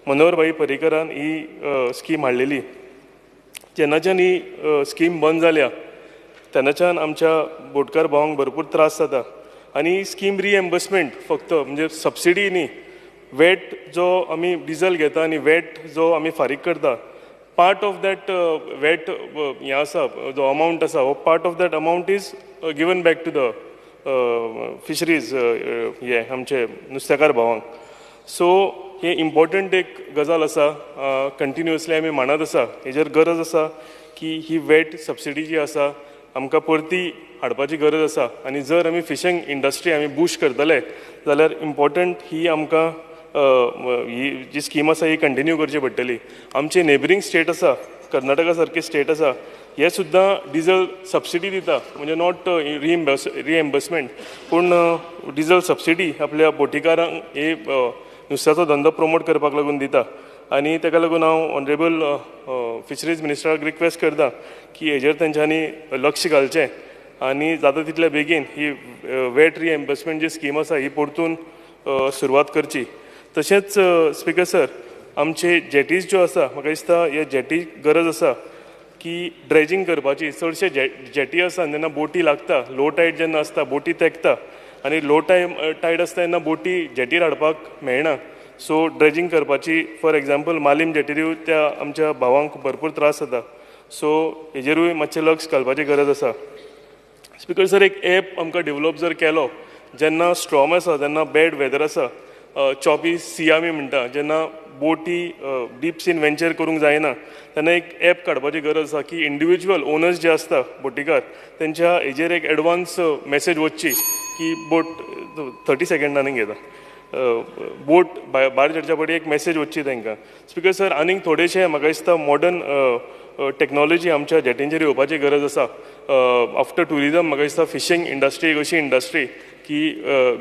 मनोहर भाई पर्रीकरान ही स्कीम हाडलेली. जेन्नाच्यान ही स्कीम बंद जाल्या तेन्नाच्यान आमच्या बोटकार भावांक भरपूर त्रास जाता. आनी स्कीम रिएम्बर्समेंट फक्त म्हणजे सबसिडी न्ही, वेट जो आमी डिझल घेता आनी वेट जो आमी फारीक करता, पार्ट ऑफ दॅट वेट हें आसा जो अमावंट आसा हो part of that amount is given back to the fisheries हे आमचे नुस्तेकार भावांक. सो हे इम्पॉर्टंट एक गजाल आसा, कंटिन्युअसली आमी मानत आसा. हेजेर गरज आसा की ही वेट सबसिडी जी आसा आमकां परती हाडपाची गरज आसा. आनी जर आमी फिशींग इंडस्ट्री आमी बूस्ट करतले जाल्यार इम्पॉर्टंट ही आमकां ही जी स्कीम आसा ही कंटिन्यू करची पडटली. आमचे नेबरींग स्टेट आसा, कर्नाटका सारके स्टेट आसा, हे सुद्दां डिझल सबसिडी दिता. म्हणजे नॉट रिएम्बर्समेंट पूण डिझल सबसिडी आपल्या बोटीकारांक हे नुस्त्याचो धंदो प्रमोट करपाक लागून दिता. आनी ताका लागून हांव ऑनरेबल फिशरीज मिनिस्टराक रिक्वेस्ट करता की हेजेर तेंच्यांनी लक्ष घालचें आनी जाता तितले बेगीन ही वेट रिएम्बर्समेंट जी स्कीम आसा ही परतून सुरवात करची. तशेंच स्पिकर सर, आमचे जेटीज ज्यो आसा म्हाका दिसता हे जेटीक गरज आसा की ड्रेजींग करपाची. चडशे जेटी आसा जेन्ना बोटी लागता, लो टायड जेन्ना आसता बोटी तेंकता आनी लो टायड आसता तेन्ना बोटी जेटीर हाडपाक मेळना. सो ड्रेजींग करपाची, फॉर एग्जाम्पल मालीम जेटीरूय त्या आमच्या भावांक भरपूर त्रास जाता. सो हेजेरूय मातशें लक्ष घालपाची गरज आसा. स्पीकर सर, एक ॲप आमकां डेवलप जर केलो, जेन्ना स्ट्रॉम आसा जेन्ना बॅड वेदर आसा, 24 सी आमी म्हणटा, जेन्ना बोटी डीप सीन वेंचर करूंक जायना, तेन्ना एक ॲप काडपाची गरज आसा की इंडिविज्युअल ओनर्स जे आसता बोटीकार तेंच्या हेजेर एक एडवान्स मॅसेज वचची की बोट 30 सेकंडांनी घेता, बोट भायर चडच्या पयलीं एक मॅसेज वचची तांकां. स्पीकर सर, आनीक थोडेशे म्हाका दिसता मॉडर्न टॅक्नॉलॉजी आमच्या जेटींचेर येवपाची गरज आसा. आफ्टर टुरिजम म्हाका दिसता फिशींग इंडस्ट्री एक अशी इंडस्ट्री की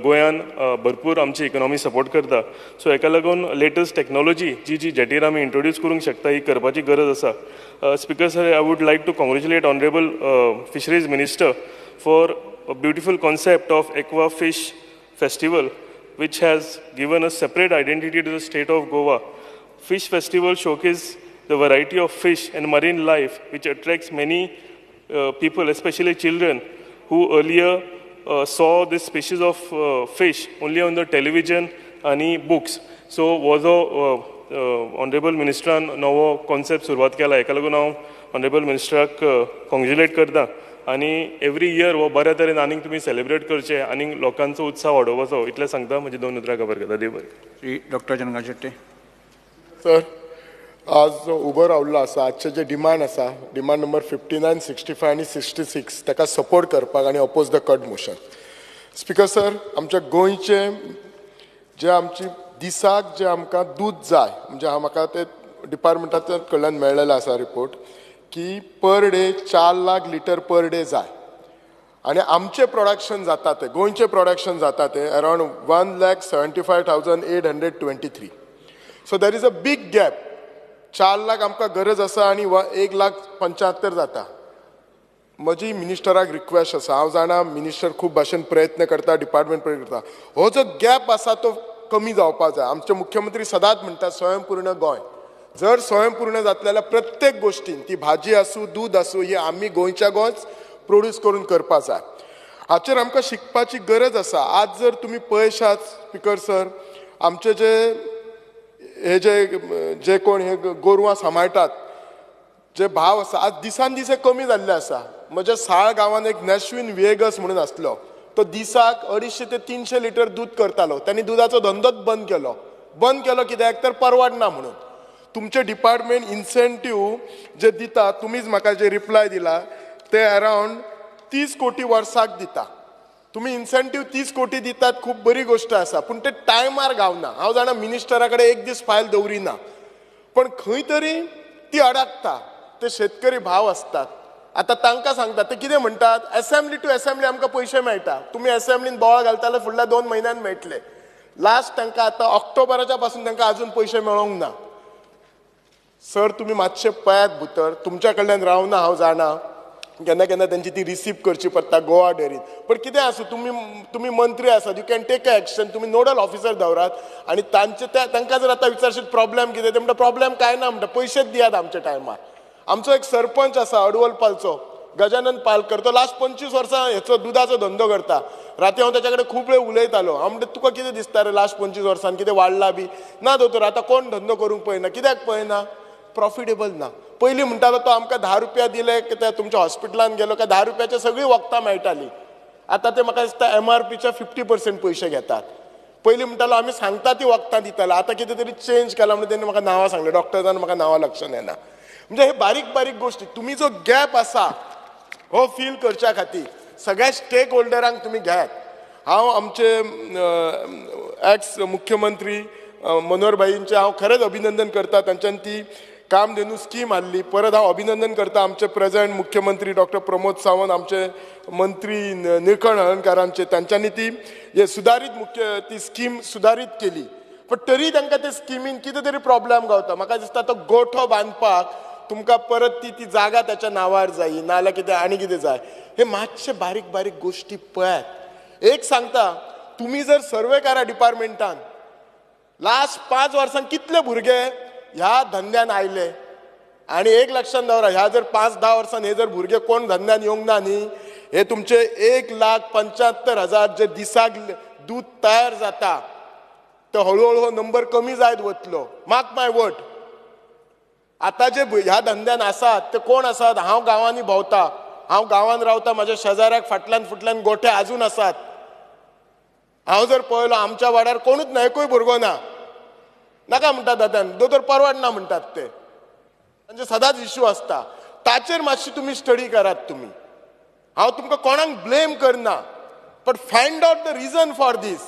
गोंयान भरपूर आमची इकॉनॉमी सपोर्ट करता. सो हेका लागून लेटस्ट टॅक्नॉलॉजी जी जेटीर आमी इंट्रोड्यूस करूंक शकता ही करपाची गरज आसा. Speaker sir, I would like to congratulate honourable fisheries minister for a beautiful concept of aqua fish festival which has given a separate identity to the state of Goa. Fish Festival showcases the variety of fish and marine life which attracts many people, especially children, who earlier saw this species of fish only on the television and books. So was honorable ministran novo concept सुरवात केला. हेका लागून हांव honorable ministराक congratulate करता. आणि every year हो बऱ्या तरेन आनीक तुमी सेलिब्रेट करचे आनी लोकांचो उत्साह वाडोवपाचो इतलें सांगता. म्हजी 2 उतरां खबर करता. देव बरें. श्री डॉक्टर जनगा शेट्टी. सर, आज जो उबो रावल्लो आसा, आजचे जे डिमांड आसा, डिमांड नंबर 59, 65 आनी 66, ताका सपोर्ट करपाक आनी oppose the cut motion. Speaker sir, आमच्या गोंयचे जे आमची दिसाक जे आमकां दूद जाय, म्हणजे म्हाका ते डिपार्टमेंटाच्या कडल्यान मेळ्ळेलो आसा रिपोर्ट की per day 4 lakh litre per day जाय. आणि आमचे प्रोडक्शन जाता ते, गोंयचे प्रोडक्शन जाता ते around 1,75,823. So there is a big gap. 4 lakh आमकां गरज आसा आणि 1,75,000 जाता. म्हजी मिनिस्टराक रिक्वेस्ट आसा, हांव जाणा मिनिस्टर खूब भाशेन प्रयत्न करता, डिपार्टमेंट प्रयत्न करता, हो जो गॅप आसा तो कमी जावपाक जाय. आमचे मुख्यमंत्री सदांच म्हणटा स्वयंपूर्ण गोंय. जर स्वयंपूर्ण जातले जाल्यार प्रत्येक गोष्टीन, ती भाजी आसूं दूद आसूं, ही आमी गोंयच्या गोंयच प्रोड्यूस करून करपा जाय. हाचेर आमकां शिकपाची गरज आसा. आज जर तुमी पळयशात स्पीकर सर, आमचे जे कोण हे गोरवां सांबाळटात, जे भाव आसा, आज दिसान दीस कमी जाल्ले आसा. म्हज्या साळ गांवांत एक नॅश्विन वेगस म्हणून आसलो, तो दिसाक 250 ते 300 लिटर दूद करतालो. त्यांनी दुधाचो धंदोच बंद केलो कित्याक तर परवडना म्हणून. तुमचे डिपार्टमेंट इन्सेंटीव जे दिता, तुम्हीच म्हाका जे रिप्लाय दिला, ते अराउंड 30 कोटी वर्साक दिता. तुम्ही इन्सेंटीव 30 कोटी दितात, खूप बरी गोष्ट आसा, पण ते टायमार गावना. हांव जाणा मिनिस्टरा कडेन एक दीस फायल दवरिना, पण खंय तरी ती अडकता. ते शेतकरी भाव असतात, आता तांकां सांगतात, ते कितें म्हणटात, असेंब्ली टू असेंब्ली आमकां पयशे मेळटा. तुम्ही असेंब्लीन बोवाळ घालता जाल्यार फुडल्या 2 म्हयन्यान मेळटले. लास्ट तांकां आतां ऑक्टोबराच्या पासून तांकां अजून पयशे मेळोंक ना. सर, तुम्ही मातशे पळयात भितर. तुमच्या कडल्यान रावना हांव जाणा, केन्ना केन्ना त्यांची ती रिसीव करची पडटा गोवा डेरीन, पण कितें आसूं, तुम्ही मंत्री आसात, you can take a action. तुम्ही नोडल ऑफिसर दवरात आणि तांकां जर आतां विचारशीत प्रॉब्लेम कितें, ते म्हणटा प्रॉब्लेम काय ना म्हणटा, पयशेच दियात आमच्या टायमार. आमचो एक सरपंच आसा अडवलपालचो, गजानन पालकर, तो लास्ट 25 वर्सां हेचो दुधाचो धंदो करता. राती हांव ताच्या कडेन खूब वेळ उलयतालो. हांव म्हणटा तुका कितें दिसता रे, लास्ट 25 वर्सान कितें वाडला बी? ना दोतोर, आतां कोण धंदो करूंक पळयना. कित्याक पळयना? प्रॉफिटेबल ना. पयलीं म्हणटालो तो आमकां 10 रुपया दिले ते तुमच्या हॉस्पिटलान गेलो काय 10 रुपयाची सगळी वखदां मेळटाली. आतां ते म्हाका दिसता MRPच्या 50% पयशे घेतात. पयलीं म्हणटालो आमी सांगता ती वखदां दिताले, आतां कितें तरी चेंज केला म्हणून तेणी म्हाका नांवां सांगलें. डॉक्टरान म्हाका नांवां लक्षांत येना. म्हणजे हे बारीक बारीक गोश्टी, तुमी जो गॅप आसा हो फील करच्या खातीर सगळ्या स्टेक होल्डरांक तुमी घेयात. हांव आमचे एक्स मुख्यमंत्री मनोहर भाईंचे हांव खरेंच अभिनंदन करता. तांच्यानी ती कामधेनू स्कीम हाडली. परत हांव अभिनंदन करता आमचे प्रेझेंट मुख्यमंत्री डॉक्टर प्रमोद सावंत, आमचे मंत्री निळकंठ हळर्णकारांचे, तांच्यांनी ती सुदारीत ती स्कीम सुदारीत केली. पण तरी तांकां ते स्किमीन कितें तरी प्रॉब्लेम गावता. म्हाका दिसता तो गोठो बांदपाक तुमकां परत ती जागा त्याच्या नांवार जाय, नाल्यार कितें आनी कितें जाय. हे मातशे बारीक बारीक गोश्टी पळयात. एक सांगता, तुमी जर सर्वे करा डिपार्टमेंटान, लास्ट 5 वर्सांत कितले भुरगे ह्या धंद्यान आयले, आणि एक लक्षात दवरा, ह्या जर 5-10 वर्सांनी हे जर भुरगे कोण धंद्यान येवंक ना न्ही, हे तुमचे 1,75,000 जे दिसाक दूध तयार जाता, तो हळूहळू नंबर कमी जायत वतलो. मार्क माय वर्ड. आता जे ह्या धंद्यान आसात ते कोण आसात? हांव गांवांनी भोंवता, हांव गांवांत रावता, म्हाज्या शेजाऱ्याक फाटल्यान फुटल्यान गोठे आजून आसात. हांव जर पळयलो आमच्या वाड्यार कोणूच ना, एकूय भुरगो ना. नाका म्हणटात दादान, दोतोर परवडना म्हणटात ते. म्हणजे सदांच इश्यू आसता. ताचेर मातशी तुमी स्टडी करात तुमी. हांव तुमकां कोणाक ब्लेम करना, but find out the reason for this.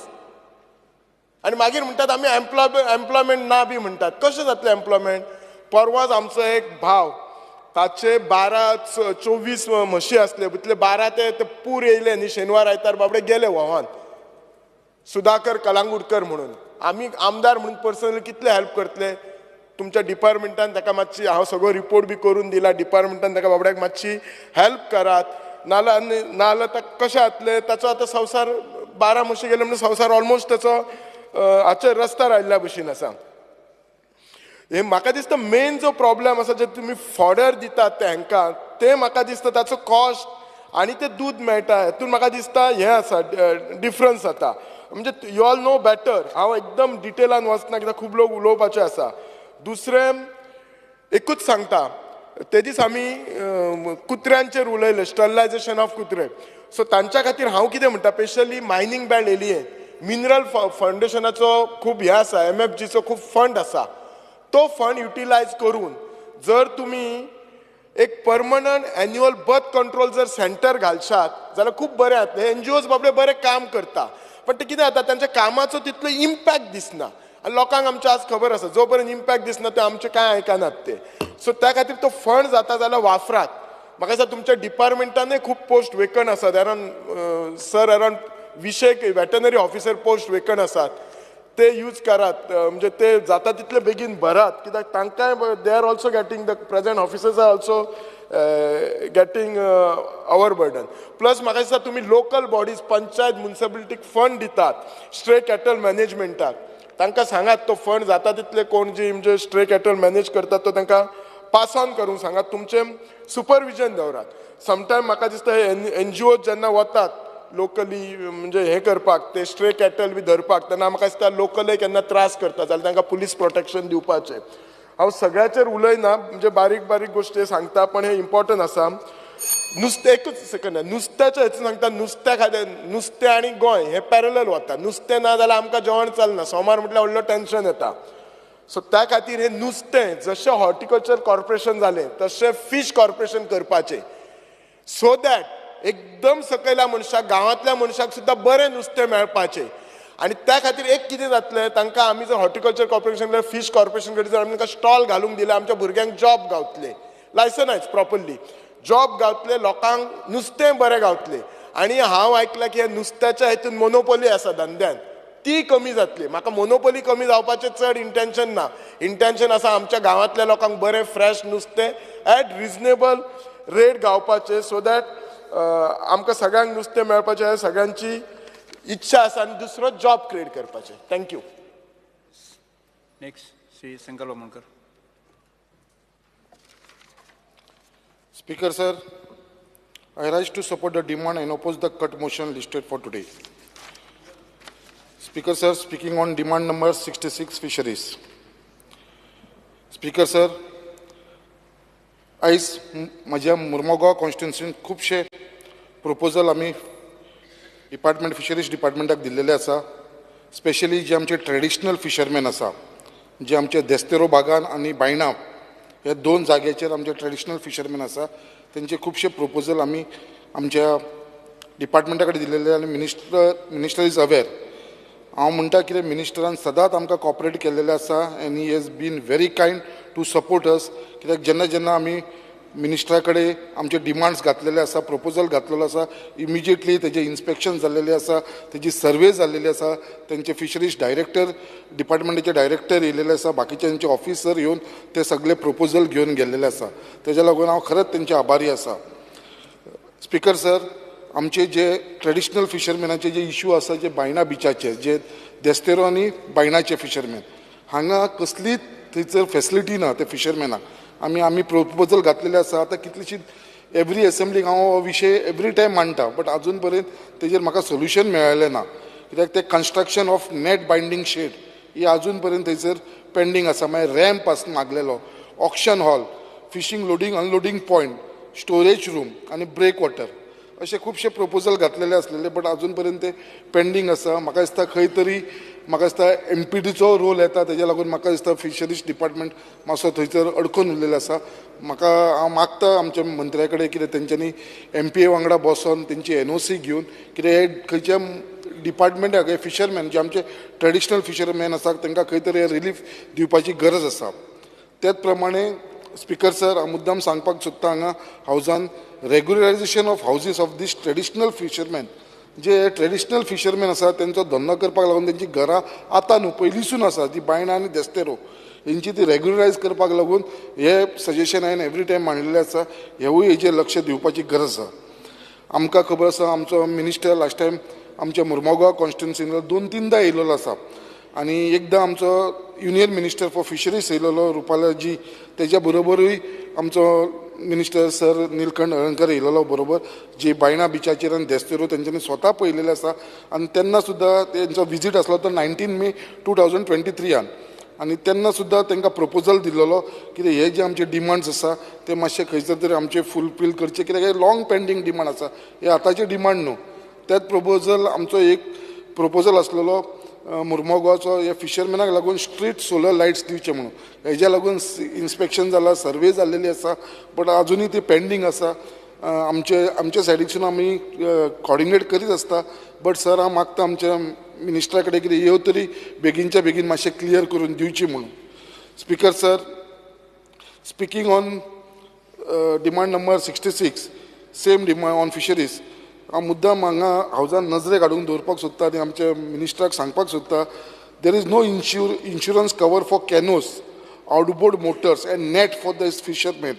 आनी मागीर म्हणटात आमी एम्प्लॉयमेंट ना बी म्हणटात. कशें जातलें एम्प्लॉयमेंट? परवाच आमचो एक भाव, ताचे 12-24 म्हशी आसले, तितले 12 ते पूर येयले न्ही शेनवार आयतार बाबडे गेले व्हांवोन. सुधाकर कलांगुटकर म्हणून. आमी आमदार म्हणून पर्सनली कितले हेल्प करतले? तुमच्या डिपार्टमेंटान ताका मातशी, हांव सगळो रिपोर्ट बी करून दिला, डिपार्टमेंटान ताका बाबड्याक मातशी हेल्प करात. नाल्यार ताका कशें जातलें? ताचो आतां संवसार 12 म्हशी गेले म्हणजे संवसार ऑलमोस्ट ताचो हाचेर रस्त्यार आयिल्ल्या भशेन आसा. हे म्हाका दिसता मेन जो प्रॉब्लेम आसा जे तुमी फॉर्डर दितात ते हांकां, ते म्हाका दिसता ताचो कॉस्ट आनी ते दूद मेळटा हेतून म्हाका दिसता हें आसा, डिफरन्स जाता. म्हणजे यू ऑल नो बेटर. हांव एकदम डिटेलान वचना कित्याक खूब लोक उलोवपाचे आसा. दुसरें एकूच सांगता, ते दीस आमी कुत्र्यांचेर उलयले, स्टरलायझेशन ऑफ कुत्रे. सो तांच्या खातीर हांव कितें म्हणटा, स्पेशली मायनींग बँड एरियेन मिनरल फावंडेशनाचो खूब हें आसा, MFGचो खूब फंड आसा. तो फंड युटिलायज करून जर तुमी एक परमनंट एन्युअल बर्थ कंट्रोल जर सेंटर घालशात जाल्यार खूब बरें जातलें. NGOs बाबडे बरें काम करता, पण ते कितें जाता तांच्या कामाचो तितलो इम्पॅक्ट दिसना. आनी लोकांक आमच्या आज खबर आसा, जो पर्यंत इम्पॅक्ट दिसना ते आमचे कांय आयकनात ते. सो त्या खातीर तो फंड जाता जाल्यार वापरात. म्हाका दिसता तुमच्या डिपार्टमेंटानूय खूब पोस्ट वेकंट आसात. Around 20 veterinary officer post vacant आसात. ते यूज करात, म्हणजे ते जाता तितले बेगीन भरात. कित्याक तांकांय they are also getting, the present officers are also getting our burden. Plus म्हाका दिसता तुमी लोकल बॉडीज, पंचायत, म्युनिसिपालिटीक फंड दितात स्ट्रे कॅटल मॅनेजमेंटाक. तांकां सांगात तो फंड जाता तितले कोण जी म्हणजे स्ट्रे कॅटल मॅनेज करतात तो तांकां पास ऑन करूंक सांगात. तुमचें सुपरविजन दवरात. समटायम म्हाका दिसता हे NGOs जेन्ना वतात लोकली म्हणजे हे करपाक, ते स्ट्रे कॅटल बी धरपाक, तेन्ना म्हाका दिसता लोकले केन्ना त्रास करता जाल्यार तांकां पुलीस प्रोटेक्शन दिवपाचें. हांव सगळ्याचेर उलयना, म्हणजे बारीक बारीक गोश्टी सांगता, पण हे इम्पॉर्टंट आसा. नुस्तें एकूच सेकंड, नुस्त्याच्या हेतून सांगता. नुस्त्या खातीर नुस्तें आनी गोंय हे पॅरलल वता. नुस्तें ना जाल्यार आमकां जेवण चलना. सोमार म्हटल्यार व्हडलो टेन्शन येता. सो त्या खातीर हे नुस्तें जशें हॉर्टिकल्चर कॉर्पोरेशन जालें तशें फिश कॉर्पोरेशन करपाचें, सो दॅट एकदम सकयल्या मनशाक, गांवांतल्या मनशाक सुद्दां बरें नुस्तें मेळपाचें. आनी त्या खातीर एक कितें जातलें, तांकां आमी जर हॉर्टिकल्चर कॉर्पोरेशन फिश कॉर्पोरेशन कडेन जर आमी तांकां स्टॉल घालूंक दिले, आमच्या भुरग्यांक जॉब गावतले, लायसनायज प्रॉपरली जॉब गावतले, लोकांक नुस्तें बरें गावतलें. आनी हांव आयकलां की ह्या नुस्त्याच्या हितून मोनोपोली आसा धंद्यान, ती कमी जातली. म्हाका मोनोपोली कमी जावपाचें चड इंटेन्शन ना. इंटेन्शन आसा आमच्या गांवांतल्या लोकांक बरें फ्रेश नुस्तें एट रिजनेबल रेट गावपाचें, सो दॅट आमकां सगळ्यांक नुस्तें मेळपाचें सगळ्यांची इच्छा आसा. आनी दुसरो जॉब क्रिएट करपाचें. Thank you. Next Shri Sankalp Vamankar. Speaker, sir, I rise to support the demand and oppose the cut motion listed for today. Speaker, sir, speaking on demand number 66, fisheries. Speaker, sir, आयज म्हज्या मुर्मुगांव कॉन्स्टिट्युन्सीन खुबशे प्रपोजल आमी डिपार्टमेंट फिशरीज डिपार्टमेंटाक दिल्लेले आसा. Specially जे आमचे traditional fisherman आसा, जे आमचे देस्तेरो बागान आनी बायणा हे 2 जाग्याचेर आमचे ट्रेडिशनल फिशरमॅन आसा, तेंचे खुबशे प्रपोजल आमी आमच्या डिपार्टमेंटा कडेन दिल्लेले. आनी मिनिस्टर इज अवेर. हांव म्हणटा कितें, मिनिस्टरान सदांच आमकां कॉपरेट केल्लेलें आसा and he has been very kind to support us. कित्याक जेन्ना जेन्ना आमी मिनिस्टरा कडेन आमचे डिमांड्स घातलेले आसा, प्रपोजल घातलेलो आसा, इमिजिएटली तेजे इन्स्पेक्शन जाल्लेलें आसा, तेजी सर्वे जाल्लेली आसा, तेंचे फिशरीज डायरेक्टर, डिपार्टमेंटाचे डायरेक्टर येयलेले आसा, बाकीचे तेंचे ऑफिसर येवन ते सगळे प्रपोजल घेवन गेल्लेले आसा. तेज्या लागून हांव खरेंच तेंचे आभारी आसा. स्पिकर सर, आमचे जे ट्रेडिशनल फिशरमॅनाचे जे इश्यू आसा, जे बायणा बिचाचे, जे देस्तेरो आनी बायणाचे फिशरमॅन, हांगा कसलीच थंयसर फेसिलिटी ना ते फिशरमॅनाक. आमी प्रपोजल घातलेले आसा. आतां कितलीशीच एवरी असेंब्लीक हांव हो विशय एवरी टायम मांडटा, बट आजून पर्यंत तेजेर म्हाका सोल्युशन मेळ्ळें ना. कित्याक ते construction of net binding shed ही आजून पर्यंत थंयसर पेंडींग आसा. मागीर रॅम्प आसा मागलेलो, auction hall, fishing loading unloading point, storage room आणि ब्रेक वॉटर असे खुबशे प्रपोजल घातलेले असलेले बट अजून पर्यंत ते पेंडींग आसा. म्हाका दिसता खंय तरी म्हाका दिसता MPDचो रोल येता तेज्या लागून म्हाका दिसता फिशरीज डिपार्टमेंट मातसो थंयसर अडकून उरलेलो आसा. हांव मागता आमच्या मंत्र्या कडेन कितें तेंच्यांनी MPA वांगडा बसोन तेंची NOC घेवन कितें हे खंयच्या डिपार्टमेंटाक हे फिशरमॅन जे आमचे ट्रेडिशनल फिशरमॅन आसा तांकां खंय तरी रिलीफ दिवपाची गरज आसा. त्याच प्रमाणे स्पीकर सर हांव मुद्दाम सांगपाक सोदता हांगा हावजान regularization of houses of this traditional fisherman जे ट्रेडिशनल फिशरमॅन आसा तेंचो धंदो करपाक लागून तेंची घरां आतां न्हू पयलींसून आसा जी बायणां आनी देस्तेरो हेंची ती रेग्युलरायज करपाक लागून हे सजेशन हांवें एवरी टायम मांडलेलें आसा. हेवूय हेजेर लक्ष दिवपाची गरज आसा. आमकां खबर आसा आमचो मिनिस्टर लास्ट टायम आमच्या मुर्मुगांव कॉन्स्टिट्युन्सीन 2-3दां येयलेलो आसा आनी एकदां आमचो युनियन मिनिस्टर फॉर फिशरीज येयलेलो रुपालाजी तेज्या बरोबरूय आमचो मिनिस्टर सर निलकंठ अळंकर येयलेलो बरोबर जी बायणा बिचाचेर आनी देस्तेरो तेंच्यांनी स्वता पळयलेले आसा आनी तेन्ना सुद्दां तेंचो विजीट आसलो तो 19 मे 2023 आनी तेन्ना सुद्दां तांकां प्रपोजल दिल्लो कितें हे जे आमचे डिमांड्स आसा ते मातशे खंयसर तरी आमचे फुलफील करचे कित्याक हे लॉंग पेंडींग डिमांड आसा हे आतांचे डिमांड न्हू. त्याच प्रपोजल आमचो एक प्रपोजल आसलेलो मुर्मुगांवचो हे फिशरमॅनाक लागून स्ट्रीट सोलर लायट्स दिवचे म्हणून हेज्या लागून इन्स्पेक्शन जाला सर्वे जाल्लेली आसा बट अजुनूय ती पेंडींग आसा. आमचे सायडीच्यान आमी कॉर्डिनेट करीत आसता बट सर हांव मागता आमच्या मिनिस्टरा कडेन कितें ह्यो तरी बेगीनच्या बेगीन मातशें क्लियर करून दिवची म्हणून. Speaker sir speaking on demand number 66 same demand on fisheries हांव मुद्दाम हांगा हावजान नजरेक हाडून दवरपाक सोदता आनी आमच्या मिनिस्टराक सांगपाक सोदता there is no insurance cover for canoes outboard motors and net for the fisherman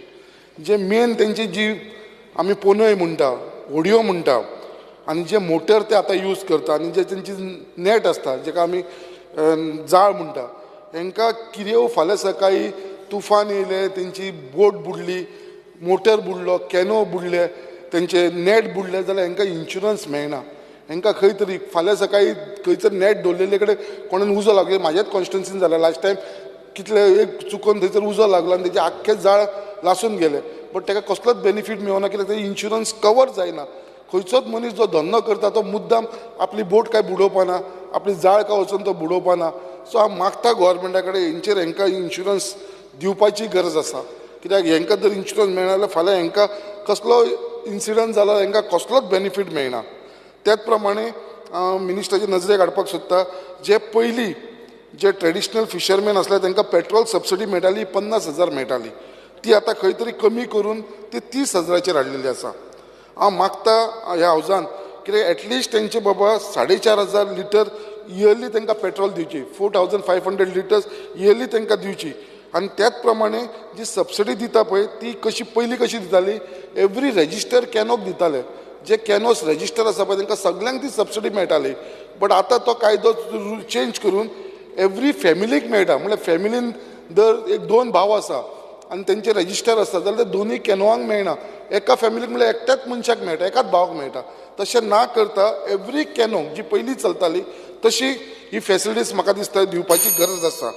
जे मेन तेंची जी आमी पोनय म्हणटा होडयो म्हणटा आनी जे मोटर ते आतां यूज करता आनी जे तेंची नेट आसता जेका आमी जाळ म्हणटा हांकां कितें फाल्यां सकाळी तुफान येयलें तेंची बोट बुडली मोटर बुडलो कॅनो बुडले तेंचे नेट बुडले जाल्यार हांकां इन्शुरन्स मेळना. हांकां खंय तरी फाल्यां सकाळी खंयसर नेट दवरलेले कडेन कोणान उजो लागलो म्हाज्याच कॉन्स्टिट्युन्सीन जालें लास्ट टायम कितले एक चुकोन थंयसर उजो लागलो आनी तेजे आख्खे जाळ लासून गेले बट ताका कसलोच बेनिफीट मेळना कित्याक ते इन्शुरन्स कवर जायना. खंयचोच मनीस जो धंदो करता तो मुद्दाम आपली बोट काय बुडोवपाना आपली जाळ काय वचून तो बुडोवपाना. सो हांव मागता गोवोरमेंटा कडेन हेंचेर हांकां इन्शुरन्स दिवपाची गरज आसा कित्याक हांकां जर इन्शुरन्स मेळना जाल्यार फाल्यां हांकां कसलो इन्सिडंट जाला हांकां कसलोच बेनिफीट मेळना. त्याच प्रमाणे मिनिस्टराचे नजरेक हाडपाक सोदता जे पयलीं जे ट्रेडिशनल फिशरमॅन आसले तांकां पेट्रोल सबसिडी मेळटाली 50,000 मेळटाली ती आतां खंय तरी कमी करून ती 30,000 हाडलेली आसा. हांव मागता ह्या हावजान कितें एटलिस्ट तेंचे बाबा 4,500 लिटर इयरली तांकां पेट्रोल दिवची 4,500 लिटर्स इयरली तांकां दिवची आनी त्याच प्रमाणे जी सबसिडी दिता पळय ती कशी पयलीं कशी दिताली एवरी रेजिस्टर कॅनोक दिताले जे कॅनोस रेजिस्टर आसा पळय तांकां सगळ्यांक ती सबसिडी मेळटाली बट आतां तो कायदो चेंज करून एवरी फॅमिलीक मेळटा म्हळ्यार फॅमिलीन दर एक 2 भाव आसा आनी तेंचे रेजिस्टर आसता जाल्यार ते दोनूय कॅनोवांक मेळना एका फॅमिलीक म्हळ्यार एकट्याच मनशाक मेळटा एकाच भावाक मेळटा. तशें ना करता एवरी कॅनो जी पयलीं चलताली तशी ही फॅसिलिटीज म्हाका दिसता दिवपाची गरज आसा.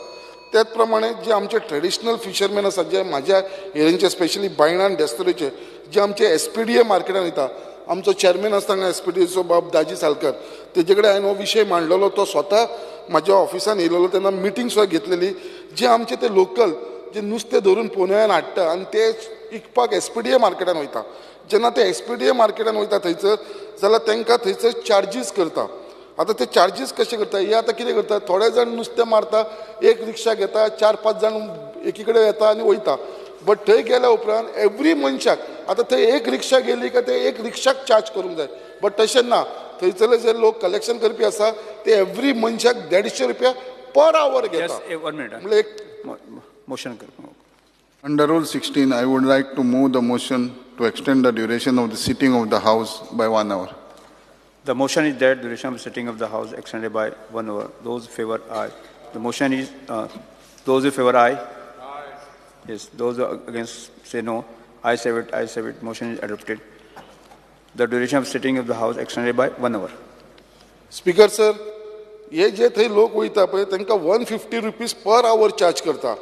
त्याच प्रमाणे जे आमचे ट्रेडिशनल फिशरमॅन आसात जे म्हाज्या एरियेचे स्पेशली बायणा आनी डेस्टोरेचे जे आमचे SPDA मार्केटान वयता आमचो चेअरमॅन आसता हांगा SPDAचो बाब दाजी सालकर तेजे कडेन हांवें हो विशय मांडलेलो तो स्वता म्हाज्या ऑफिसान येयलेलो तेन्ना मिटींग सुद्दां घेतलेली जे आमचे ते लोकल जे नुस्तें धरून पोन्यान हाडटा आनी ते विकपाक SPDA मार्केटान वयता जेन्ना ते SPDA मार्केटान वयता थंयसर जाल्यार तांकां थंयसर चार्जीस करता. आतां ते चार्जीस कशे करता हे आतां कितें करता थोडे जाण नुस्तें मारता एक रिक्षा घेता 4-5 जाण एकी कडेन येता आनी वयता बट थंय गेल्या उपरांत एवरी मनशाक आतां थंय एक रिक्षा गेली काय ते एक रिक्षाक चार्ज करूंक जाय बट तशें ना थंयसरले जे लोक कलेक्शन करपी आसा ते एवरी मनशाक 150 रुपया पर आवर घेता. म्हणजे एक मोशन कर. Under Rule 16, I would like to move the motion to extend the duration of the sitting of the House by 1 hour. The motion is that duration of sitting of the House extended by 1 hour. Those in favor, aye. The motion is, those in favor, aye. Aye. Yes, those against say no. I say it, motion is adopted. The duration of sitting of the House extended by 1 hour. Speaker sir, हे जे थंय लोक वयता पळय तांकां 150 rupees per hour charge करता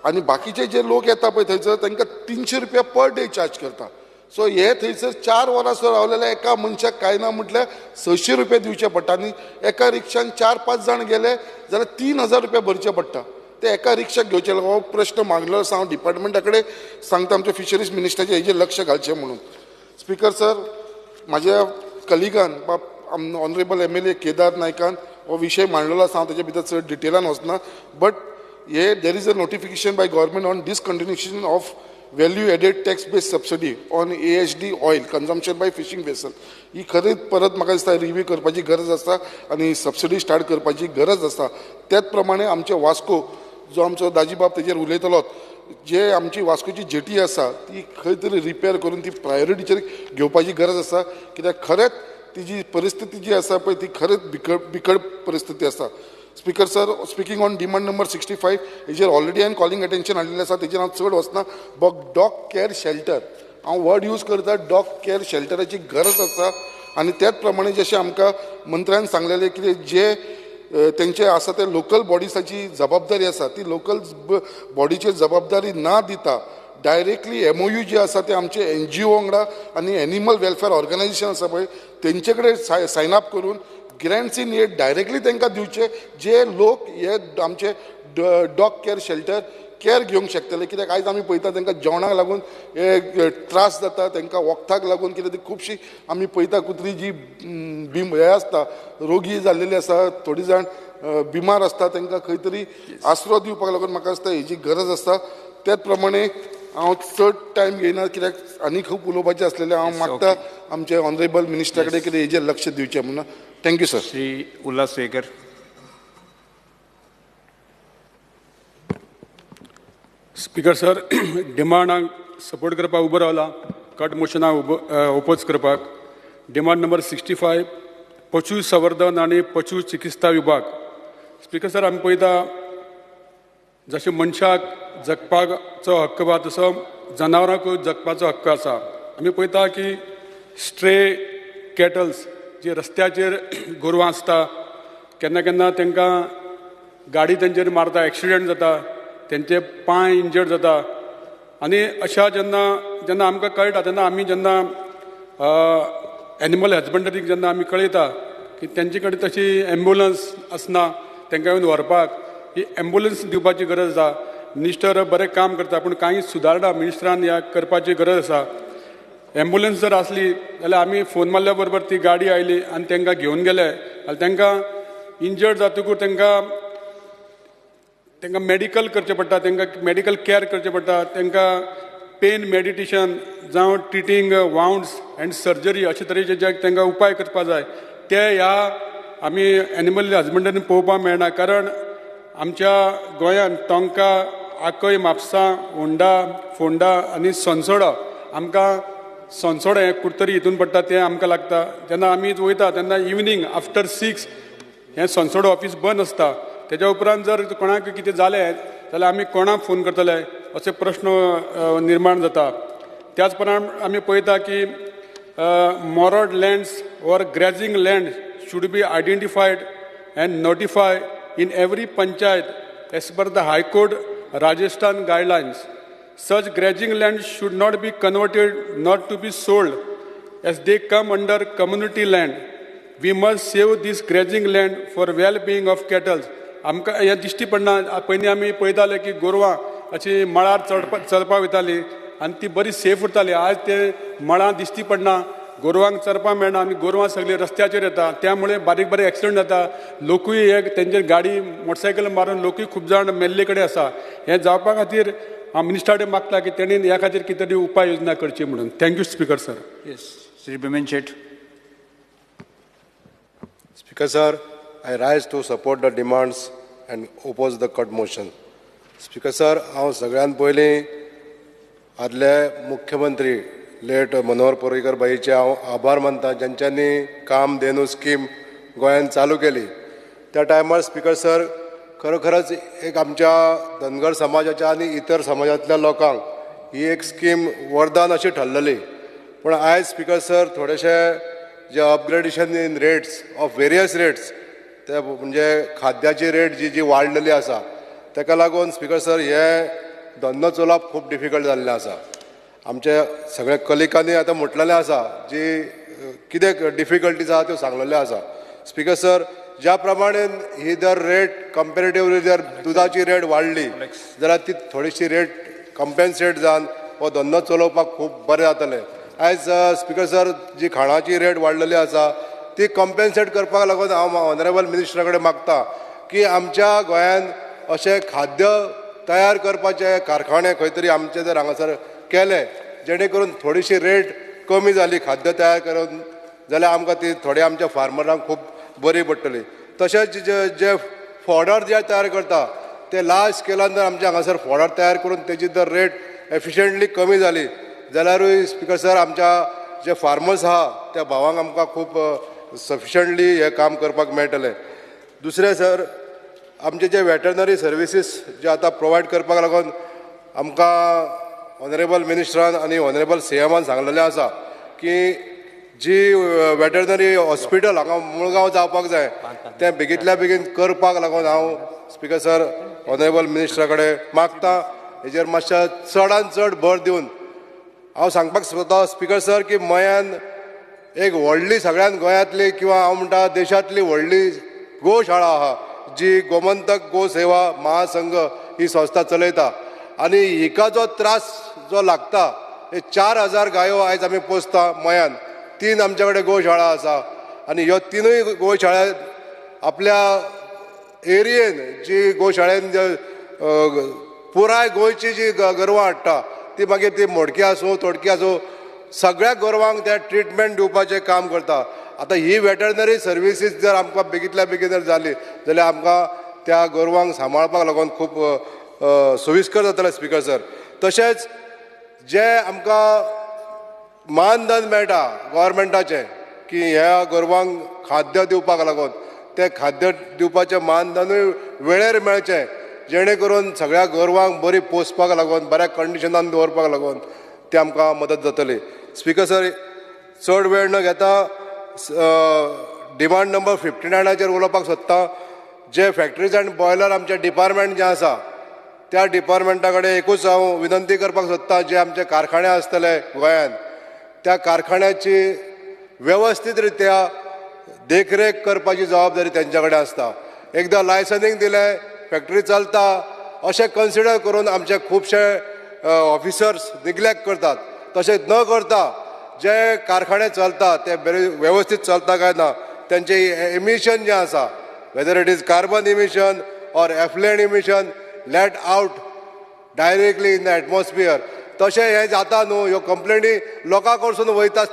आनी बाकीचे जे लोक येता पळय थंयसर तांकां 300 रुपया पर डे चार्ज करता. सो हे थंयसर 4 वरां सुद्दां रावलेले एका मनशाक कांय ना म्हटल्यार 600 रुपया दिवचे पडटा आनी एका रिक्षान 4-5 जाण गेले जाल्यार 3000 रुपया भरचे पडटा. ते एका रिक्षाक घेवचे हो प्रश्न मागलो आसा. हांव डिपार्टमेंटा कडेन सांगता आमच्या फिशरीज मिनिस्टराचेर हेजेर लक्ष घालचें म्हणून. स्पिकर सर, म्हाज्या कलिगान ऑनरेबल MLA केदार नायकान हो विशय मांडलेलो आसा. हांव तेजे भितर चड डिटेलान वचना. बट हे there is a notification by government on discontinuation of value added tax based subsidy on AHD oil consumption by fishing vessel. ही खरीच परत म्हाका दिसता रिव्यू करपाची गरज आसा आनी सबसिडी स्टार्ट करपाची गरज आसा. त्याच प्रमाणे आमचे वास्को जो आमचो दाजीबाब तेजेर उलयतलो, जे आमची वास्कोची जेटी आसा ती खंय तरी रिपेर करून ती प्रायोरिटीचेर घेवपाची गरज आसा. कित्याक खरेंच तिजी परिस्थिती जी आसा पळय ती खरेंच बिकट परिस्थिती आसा. Speaker sir, speaking on demand number 65 हेजेर ऑलरेडी हांवें कॉलिंग अटेन्शन हाडलेलें आसा. तेजेर हांव चड वचना. बट डॉग केअर शेल्टर हांव वर्ड यूज करता. डॉग केअर शेल्टराची गरज आसा. आनी त्याच प्रमाणे जशें आमकां मंत्र्यान सांगलेलें की जे तेंचे आसा ते लोकल बॉडीसाची जबाबदारी आसा ती लोकल बॉडीचेर जबाबदारी ना दिता डायरेक्टली MOU जे आसा ते आमचे NGO वांगडा आनी एनिमल वेलफेअर ऑर्गनायझेशन आसा पळय तेंचे कडेन सायन अप करून ग्रँट्स इन एड डायरेक्टली तांकां दिवचे जे लोक हे आमचे डॉग केअर शेल्टर केअर घेवंक शकतले. कित्याक आयज आमी पळयता तांकां जेवणाक लागून हे त्रास जाता, तांकां वखदाक लागून कित्याक ती खुबशी आमी पळयता कुत्री जी हे आसता रोगी जाल्लेली आसा, थोडी जाण बिमार आसता, तांकां खंय तरी आसरो दिवपाक लागून म्हाका दिसता हेजी गरज आसा. त्याच प्रमाणे हांव चड टायम घेयना कित्याक आनी खूब उलोवपाचें आसलेलें. हांव मागता आमचे ऑनरेबल मिनिस्टरा कडेन कितें हेजेर लक्ष दिवचें म्हणून. Thank you sir. श्री उल्हासवेकर. स्पीकर सर, डिमांडाक सपोर्ट करपाक उबो रावला, कट मोशनाक ओपोज करपाक. डिमांड नंबर 65 पशु संवर्धन आनी पशु चिकित्सा विभाग. स्पीकर सर, आमी पळयता जशें मनशाक जगपाचो हक्क आसा तसो जनावरांकूय जगपाचो हक्क आसा. आमी पळयता की स्ट्रे कॅटल्स जे रस्त्याचेर गोरवां आसता केन्ना केन्ना तांकां गाडी तेंचेर मारता, एक्सिडेंट जाता, तेंचे पांय इंजर्ड जाता. आनी अशा जेन्ना आमकां कळटा तेन्ना आमी जेन्ना एनिमल हजबंडरीक जेन्ना आमी कळयता की तेंचे कडेन तशी एम्ब्युलन्स आसना तांकां येवन व्हरपाक, ही एम्ब्युलन्स दिवपाची गरज आसा. मिनिस्टर बरें काम करता पूण कांय सुदारणा मिनिस्टरान ह्या करपाची गरज आसा. एम्ब्युलन्स जर आसली जाल्यार आमी फोन मारल्या बरोबर ती गाडी आयली आनी तांकां घेवन गेले जाल्यार तांकां इंजर्ड जातकूर तांकां मेडिकल करचें पडटा, तांकां मेडिकल केअर करचें पडटा, तांकां पेन मेडिटेशन जावं ट्रिटींग वाउंड्स एंड सर्जरी अशे तरेचे जे तांकां उपाय करपा जाय ते ह्या आमी एनिमल हजबंडरीन पळोवपाक मेळना. कारण आमच्या गोंयांत टोंका, आकय, म्हापसा, होंडा, फोंडा आनी सनसोडा आमकां सनसोड हें कुर्तरी हितून पडटा तें आमकां लागता. जेन्ना आमी वयता तेन्ना इवनिंग आफ्टर 6 हें सनसोड ऑफीस बंद आसता. तेज्या उपरांत जर कोणाक कितें जालें जाल्यार आमी कोणाक फोन करतले अशे प्रश्न निर्माण जाता. त्याच प्रमाण आमी पळयता की marked lands or grazing land should be identified and notify in every panchayat as per the High Court Rajasthan guidelines. Such grazing land should not be converted, not to be sold, as they come under community land. We must save this grazing land for well-being of cattle. आमकां हें दिश्टी पडना. पयलीं आमी पळयताले की गोरवां अशी मळार चलपाक वयतालीं आनी ती बरी सेफ उरताली. आज ते मळां दिश्टी पडना, गोरवांक चरपाक मेळना आनी गोरवां सगळीं रस्त्याचेर येता. त्यामुळे बारीक बारीक एक्सिडंट जाता. लोकूय एक तेंचेर गाडी मोटरसायकल मारून लोकूय खूब जाण मेल्ले कडेन आसा. हें जावपा खातीर हांव मिनिस्टरा कडेन मागता की तेणी ह्या खातीर कितें तरी उपाय योजना करची म्हणून. Thank you speaker sir. Yes, Shri बिमेन Shet. Speaker sir, I rise to support the demands and oppose the cut motion. Speaker sir, हांव सगळ्यान पयलीं आदले मुख्यमंत्री लेट मनोहर पर्रीकर बाईचे हांव आभार मानता ज्यांच्यांनी काम धेनू स्कीम गोंयांत चालू केली. त्या टायमार स्पीकर सर खरोखरच एक आमच्या धनगर समाजाच्या आनी इतर समाजांतल्या लोकांक ही एक स्कीम वरदान अशी ठरलेली. पूण आयज स्पीकर सर थोडेशे जे upgradation in rates of various rates ते म्हणजे खाद्याची रेट जी वाडलेली आसा ताका लागून स्पीकर सर हे धंदो चलोवप खूब डिफिकल्ट जाल्लें आसा. आमच्या सगळ्या कलिकांनी आतां म्हटलेलें आसा जी कितें डिफिकल्टीज आहा त्यो सांगलेल्यो आसा. स्पीकर सर, ज्या प्रमाणे ही जर रेट कंपेरेटिवली जर दुधाची रेट वाडली जाल्यार ती थोडीशी रेट कंपेन्सेट जावन हो धंदो चलोवपाक खूब बरें जातलें. आयज स्पीकर सर, जी खाणाची रेट वाडलेली आसा ती कंपेन्सेट करपाक लागून हांव ऑनरेबल मिनिस्टरा कडेन मागतां की आमच्या गोंयांत अशें खाद्य तयार करपाचे कारखाने खंय तरी आमचे जर हांगासर केले जेणे करून थोडीशी रेट कमी जाली खाद्य तयार करून जाल्यार आमकां ती थोडे आमच्या फार्मरांक खूब बरी पडटली. तशेंच जे फॉडर जे तयार करता ते लार्ज स्केलान जर आमच्या हांगासर फॉडर तयार करून तेजी जर रेट एफिशियंटली कमी जाली जाल्यारूय स्पीकर सर आमच्या जे फार्मर्स आहा त्या भावांक आमकां खूब सफिशियंटली हे काम करपाक मेळटलें. दुसरें सर, आमचे जे वेटरनरी सर्विसीस जे आतां प्रोवायड करपाक लागून आमकां ऑनरेबल मिनिस्टरान आनी ऑनरेबल सीएमान सांगलेलें आसा की जी वेटरनरी हॉस्पिटल हांगा मुळगांव जावपाक जाय तें बेगींतल्या बेगीन करपाक लागून हांव स्पीकर सर ऑनरेबल मिनिस्टरा कडेन मागतां. हेजेर मातशें चडांत चड भर दिवन हांव सांगपाक सोदता स्पीकर सर की मयान एक व्हडली सगळ्यान गोंयांतली किंवा हांव म्हणटा देशांतली व्हडली गोशाळा आहा जी गोमंतक गो सेवा महासंघ ही संस्था चलयता आनी हिका जो त्रास जो लागता हे 4000 गायो आयज आमी पोसता मयान. 3 आमचे कडेन गोशाळा आसा आनी ह्यो 3य गोशाळ्या आपल्या एरियेन जी गोशाळेन पुराय गोंयची जी गोरवां हाडटा ती मागीर ती मोडकी आसूं तोडकी आसूं सगळ्या गोरवांक ते ट्रिटमेंट दिवपाचें काम करता. आतां ही वेटरनरी सर्विसीस जर आमकां बेगींतल्या बेगीन जर जाली जाल्यार आमकां त्या गोरवांक सांबाळपाक लागून खूब सोयिस्कर जातलें स्पीकर सर. तशेंच जे आमकां मानधन मेळटा गव्हर्मेंटाचें की ह्या गोरवांक खाद्य दिवपाक लागून तें खाद्य दिवपाचें मानधनूय वेळेर मेळचें जेणे करून सगळ्या गोरवांक बरी पोसपाक लागून बऱ्या कंडिशनान दवरपाक लागून ती आमकां मदत जातली. स्पीकर सर, चड वेळ न घेता डिमांड नंबर 59 उलोवपाक सोदता. जे फॅक्टरीज एंड बॉयलर आमचे डिपार्टमेंट जें आसा त्या डिपार्टमेंटा कडेन एकूच हांव विनंती करपाक सोदतां जे आमचे कारखाने आसतले गोंयांत त्या कारखान्याची वेवस्थीत रित्या देखरेख करपाची जबाबदारी तेंच्या कडेन आसता. एकदां लायसनींग दिलें फॅक्टरी चलता अशें कन्सिडर करून आमचे खुबशे ऑफिसर्स निग्लेक्ट करतात. तशें न करता जे कारखाने चलता ते बरे वेवस्थीत चलता काय ना तेंचे एमिशन जें आसा whether it is carbon emission or effluent emission let out directly in the atmosphere तशें हें जाता न्हू. ह्यो कंप्लेनी लोकां कडसून वयता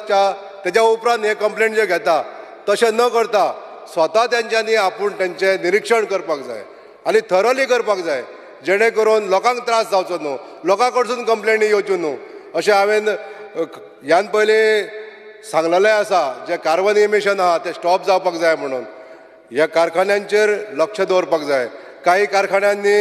तेज्या उपरांत हे कंप्लेंट जे घेता तशें न करता स्वता तेंच्यांनी आपूण तेंचें निरीक्षण करपाक जाय आनी थरोली करपाक जाय जेणे करून लोकांक त्रास जावचो न्हू लोकां कडसून कंप्लेनी येवच्यो न्हू. अशें हांवें ह्यान पयलीं सांगलेलें आसा जे कार्बन इमिशन आहा ते स्टॉप जावपाक जाय म्हणून. ह्या कारखान्यांचेर लक्ष दवरपाक जाय. काही कारखान्यांनी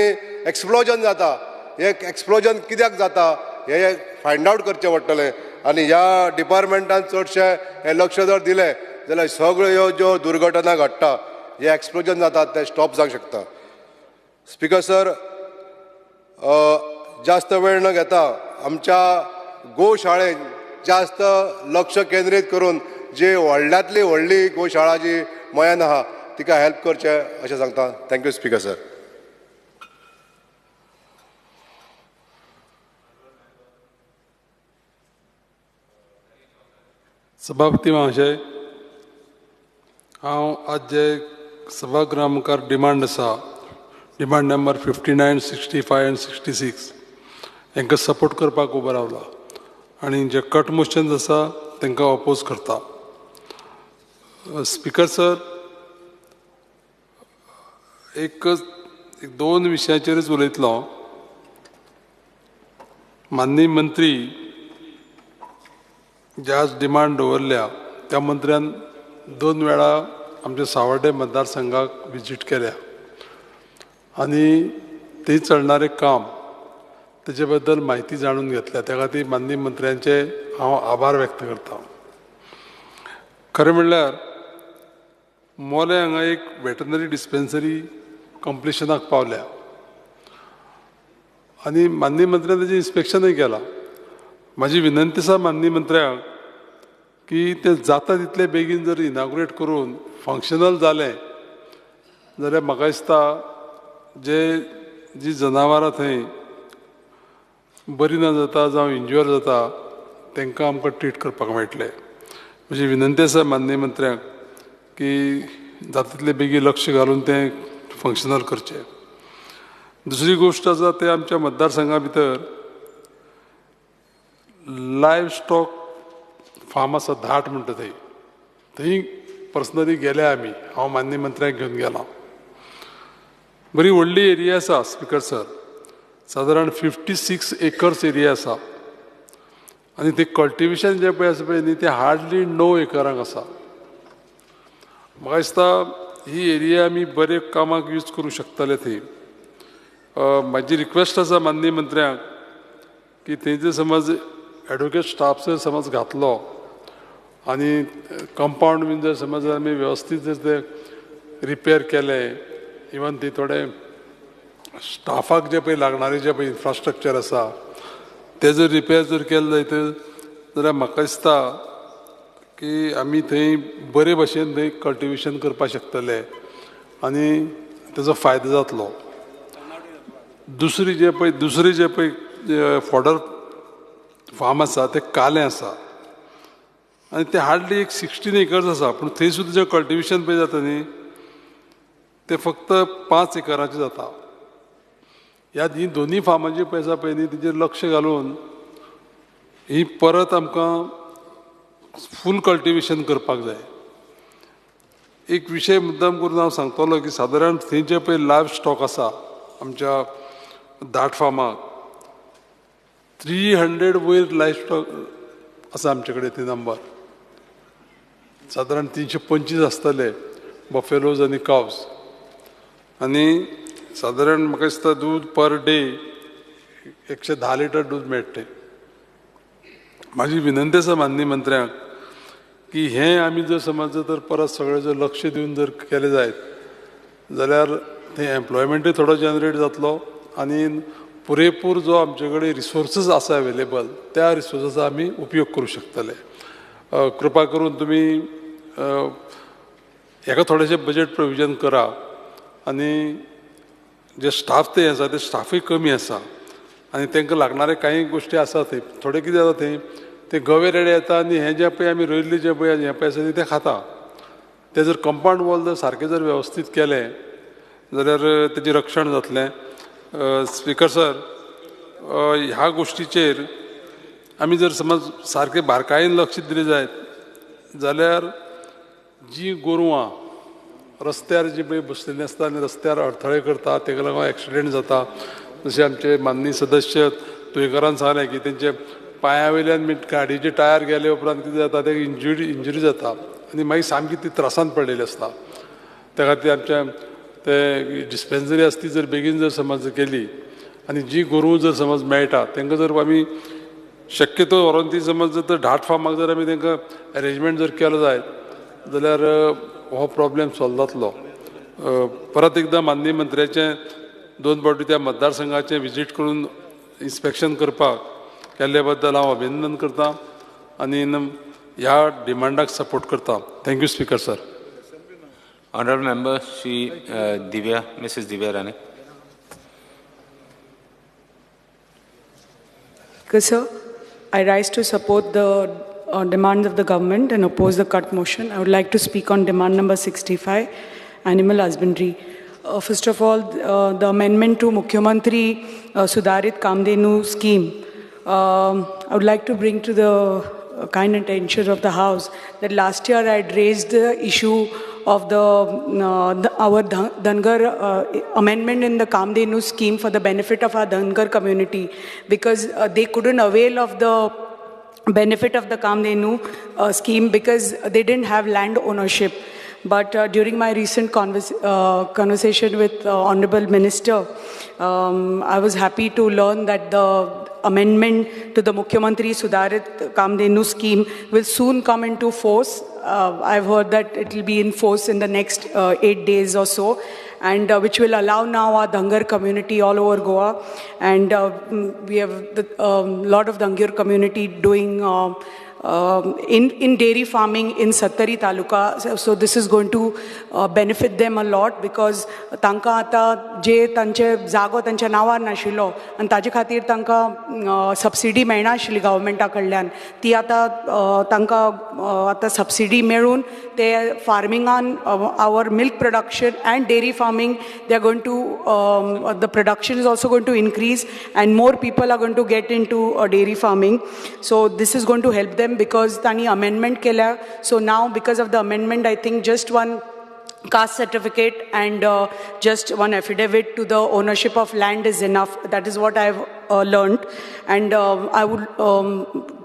एक्सप्लोजन जाता हे एक्सप्लोजन कित्याक जाता हे फायंड आवट करचें पडटलें आनी ह्या डिपार्टमेंटान चडशे हे लक्ष जर दिलें जाल्यार सगळ्यो ज्यो दुर्घटना घडटा हे एक्सप्लोजन जातात ते स्टॉप जावंक शकता. स्पीकर सर, जास्त वेळ न घेता आमच्या गोशाळेन जास्त लक्ष केंद्रीत करून जी व्हडल्यांतली व्हडली गोशाळा जी मयान आहा तिका हेल्प करचें अशें सांगता. Thank you speaker sir. सभापती महाशय, हांव आज जे सभागृहा मुखार डिमांड आसा डिमांड नंबर 59, 65 and 66 हांकां सपोर्ट करपाक उबो रावला आनी जे कट मोशन्स आसा तांकां ऑपोज करता. स्पीकर सर, एक 2 विशयाचेरच उलयतलो. माननीय मंत्री जे आज डिमांड दवरल्या त्या मंत्र्यान 2 वेळा आमच्या सावर्डे मतदारसंघाक विजीट केल्या आनी थंय चलणारें काम तेजे बद्दल म्हायती जाणून घेतल्या. त्या खातीर माननीय मंत्र्यांचे हांव आभार व्यक्त करतां. खरें म्हणल्यार मोले हांगा एक वेटनरी डिस्पेन्सरी कंप्लिशनाक पावल्या आनी माननीय मंत्र्यान तेजें इन्स्पेक्शनूय केलां. माझी विनंती आसा माननीय मंत्र्याक की ते जाता तितले बेगीन जर इनॉग्रेट करून फंक्शनल जालें जाल्यार म्हाका दिसता जी जनावरां थंय बरी ना जाता जावं इंज्युअर जाता तांकां आमकां ट्रीट करपाक मेळटलें. म्हजी विनंती आसा माननीय मंत्र्याक की जाता तितले बेगीन लक्ष घालून तें फंक्शनल करचें. दुसरी गोश्ट आसा ते आमच्या मतदारसंघा भितर लायव्ह स्टॉक फार्म आसा धाट म्हणटा थंय पर्सनली गेले आमी, हांव माननीय मंत्र्याक घेवन गेलां. बरी व्हडली एरिया आसा स्पिकर सर, सादारण 56 एकर्स एरिया आसा आनी ते कल्टिवेशन जे पळय आसा पळय न्ही ते हार्डली 9 एकरांक आसा. म्हाका दिसता ही एरिया आमी बरे कामाक यूज करूं शकतले थंय. म्हाजी रिक्वेस्ट आसा माननीय मंत्र्याक की थंय जर समज एडवोकेट स्टाफ जर समज घातलो आनी कंपाउंड बीन जर समज आमी वेवस्थीत जर ते रिपेर केले, इवन ते थोडे स्टाफाक जे पळय लागणारे जे पळय इन्फ्रास्ट्रक्चर आसा ते जर रिपेर जर केले जायत जाल्यार म्हाका दिसता की आमी थंय बरे भशेन थंय कल्टिवेशन करपाक शकतले आनी तेजो फायदो जातलो. दुसरे जे पळय फॉडर फार्म आसा ते कालें आसा आनी ते हार्डली एक 16 एकर्स आसा, पूण थंय सुद्दां जें कल्टिवेशन पळय जाता न्ही ते फक्त 5 एकरांचें जाता. ह्या दोनी फार्मांचेर पळय आसा पळय न्ही तेजेर लक्ष घालून ही परत आमकां फूल कल्टिवेशन करपाक जाय. एक विशय मुद्दाम करून हांव सांगतलो की सादारण थंय जे पळय लायव्ह स्टॉक आसा आमच्या धाट फार्माक 300 वयर लायव्ह स्टॉक आसा आमचे कडेन ते नंबर. सादारण 325 आसतले बफेलोज आनी कावज आनी सादारण म्हाका दिसता दूद पर डे 110 लिटर दूद मेळटलें. म्हाजी विनंती आसा माननीय मंत्र्याक की हें आमी जर समज जर परत सगळें जर लक्ष दिवन जर केलें जायत जाल्यार थंय एम्प्लॉयमेंटूय थोडो जनरेट जातलो आनी पुरेपूर जो आमचे कडेन रिसोर्सीस आसा अवेलेबल त्या रिसोर्साचो आमी उपयोग करूं शकतले. कृपा करून तुमी हेका थोडेशें बजेट प्रोविजन करा आनी जे स्टाफ थंय आसा ते स्टाफूय कमी आसा आनी तांकां लागणारे कांय गोश्टी आसा थंय. थोडे कितें जाता थंय ते गवे रेडे येता आनी हें जें पळय आमी रोयल्लें जें पळय हें पळय आसा न्ही तें खाता. ते जर कंपाउंड वॉल जर सारकें जर वेवस्थीत केलें जाल्यार तेजें रक्षण जातलें. स्पिकर सर, ह्या गोश्टीचेर आमी जर समज सारकें बारकायेन लक्ष दिलें जायत जाल्यार जीं गोरवां रस्त्यार जी पळय बसलेलीं आसता आनी रस्त्यार अडथळे करता ताका लागून एक्सिडेंट जाता. जशें आमचे माननीय सदस्य तुयेकरान सांगलें की तेंचे पांया वयल्यान गाडयेचे टायर गेले उपरांत कितें जाता ते इंजुरी जाता आनी मागीर सामकी ती त्रासान पडलेली आसता. त्या खातीर आमच्या ते डिस्पेन्सरी आसा ती जर बेगीन जर समज केली आनी जी गोरवां जर समज मेळटा तांकां जर आमी शक्यतो व्हरोन ती समज जर धाट फार्माक जर आमी तांकां अरेंजमेंट जर केलो जायत जाल्यार हो प्रॉब्लेम सॉल्व जातलो. परत एकदां माननीय मंत्र्याचें 2 फावटी त्या मतदारसंघाचें विजीट करून इन्स्पेक्शन करपाक केल्ले बद्दल हांव अभिनंदन करतां आनी ह्या डिमांडाक सपोर्ट करतां. Thank you speaker sir. Honourable Member, Mrs. Divya Rane. Sir, I rise to support the demands of the government and oppose the cut motion. I would like to speak on demand number 65, animal husbandry. First of all, the amendment to Mukhyamantri Sudarit Kamdenu scheme. I would like to bring to the kind attention of the House that last year I had raised the issue of our Dangar amendment in the Kamdenu scheme for the benefit of our Dangar community, because they couldn't avail of the benefit of the Kamdenu scheme because they didn't have land ownership. But during my recent conversation with Honorable Minister, I was happy to learn that the amendment to the Mukhyamantri Sudarit Kamdenu scheme will soon come into force. I've heard that it will be in force in the next 8 days or so. and which will allow now our Dangar community all over Goa, and we have a lot of Dangar community doing in dairy farming in Sattari Taluka. So this is going to benefit them a lot, because तांकां आतां जे तांचे जागो तांच्या नांवार नाशिल्लो आनी ताजे खातीर तांकां सबसिडी मेळना आशिल्ली गव्हर्मेंटा कडल्यान, ती आतां तांकां आतां सबसिडी मेळून ते फार्मिंगान our milk production and dairy farming they are going to the production is also going to increase and more people are going to get in to dairy farming. So this is going to help them because tani amendment kelia. So now because of the amendment, I think just one caste certificate and just one affidavit to the ownership of land is enough. That is what I have learned, and I would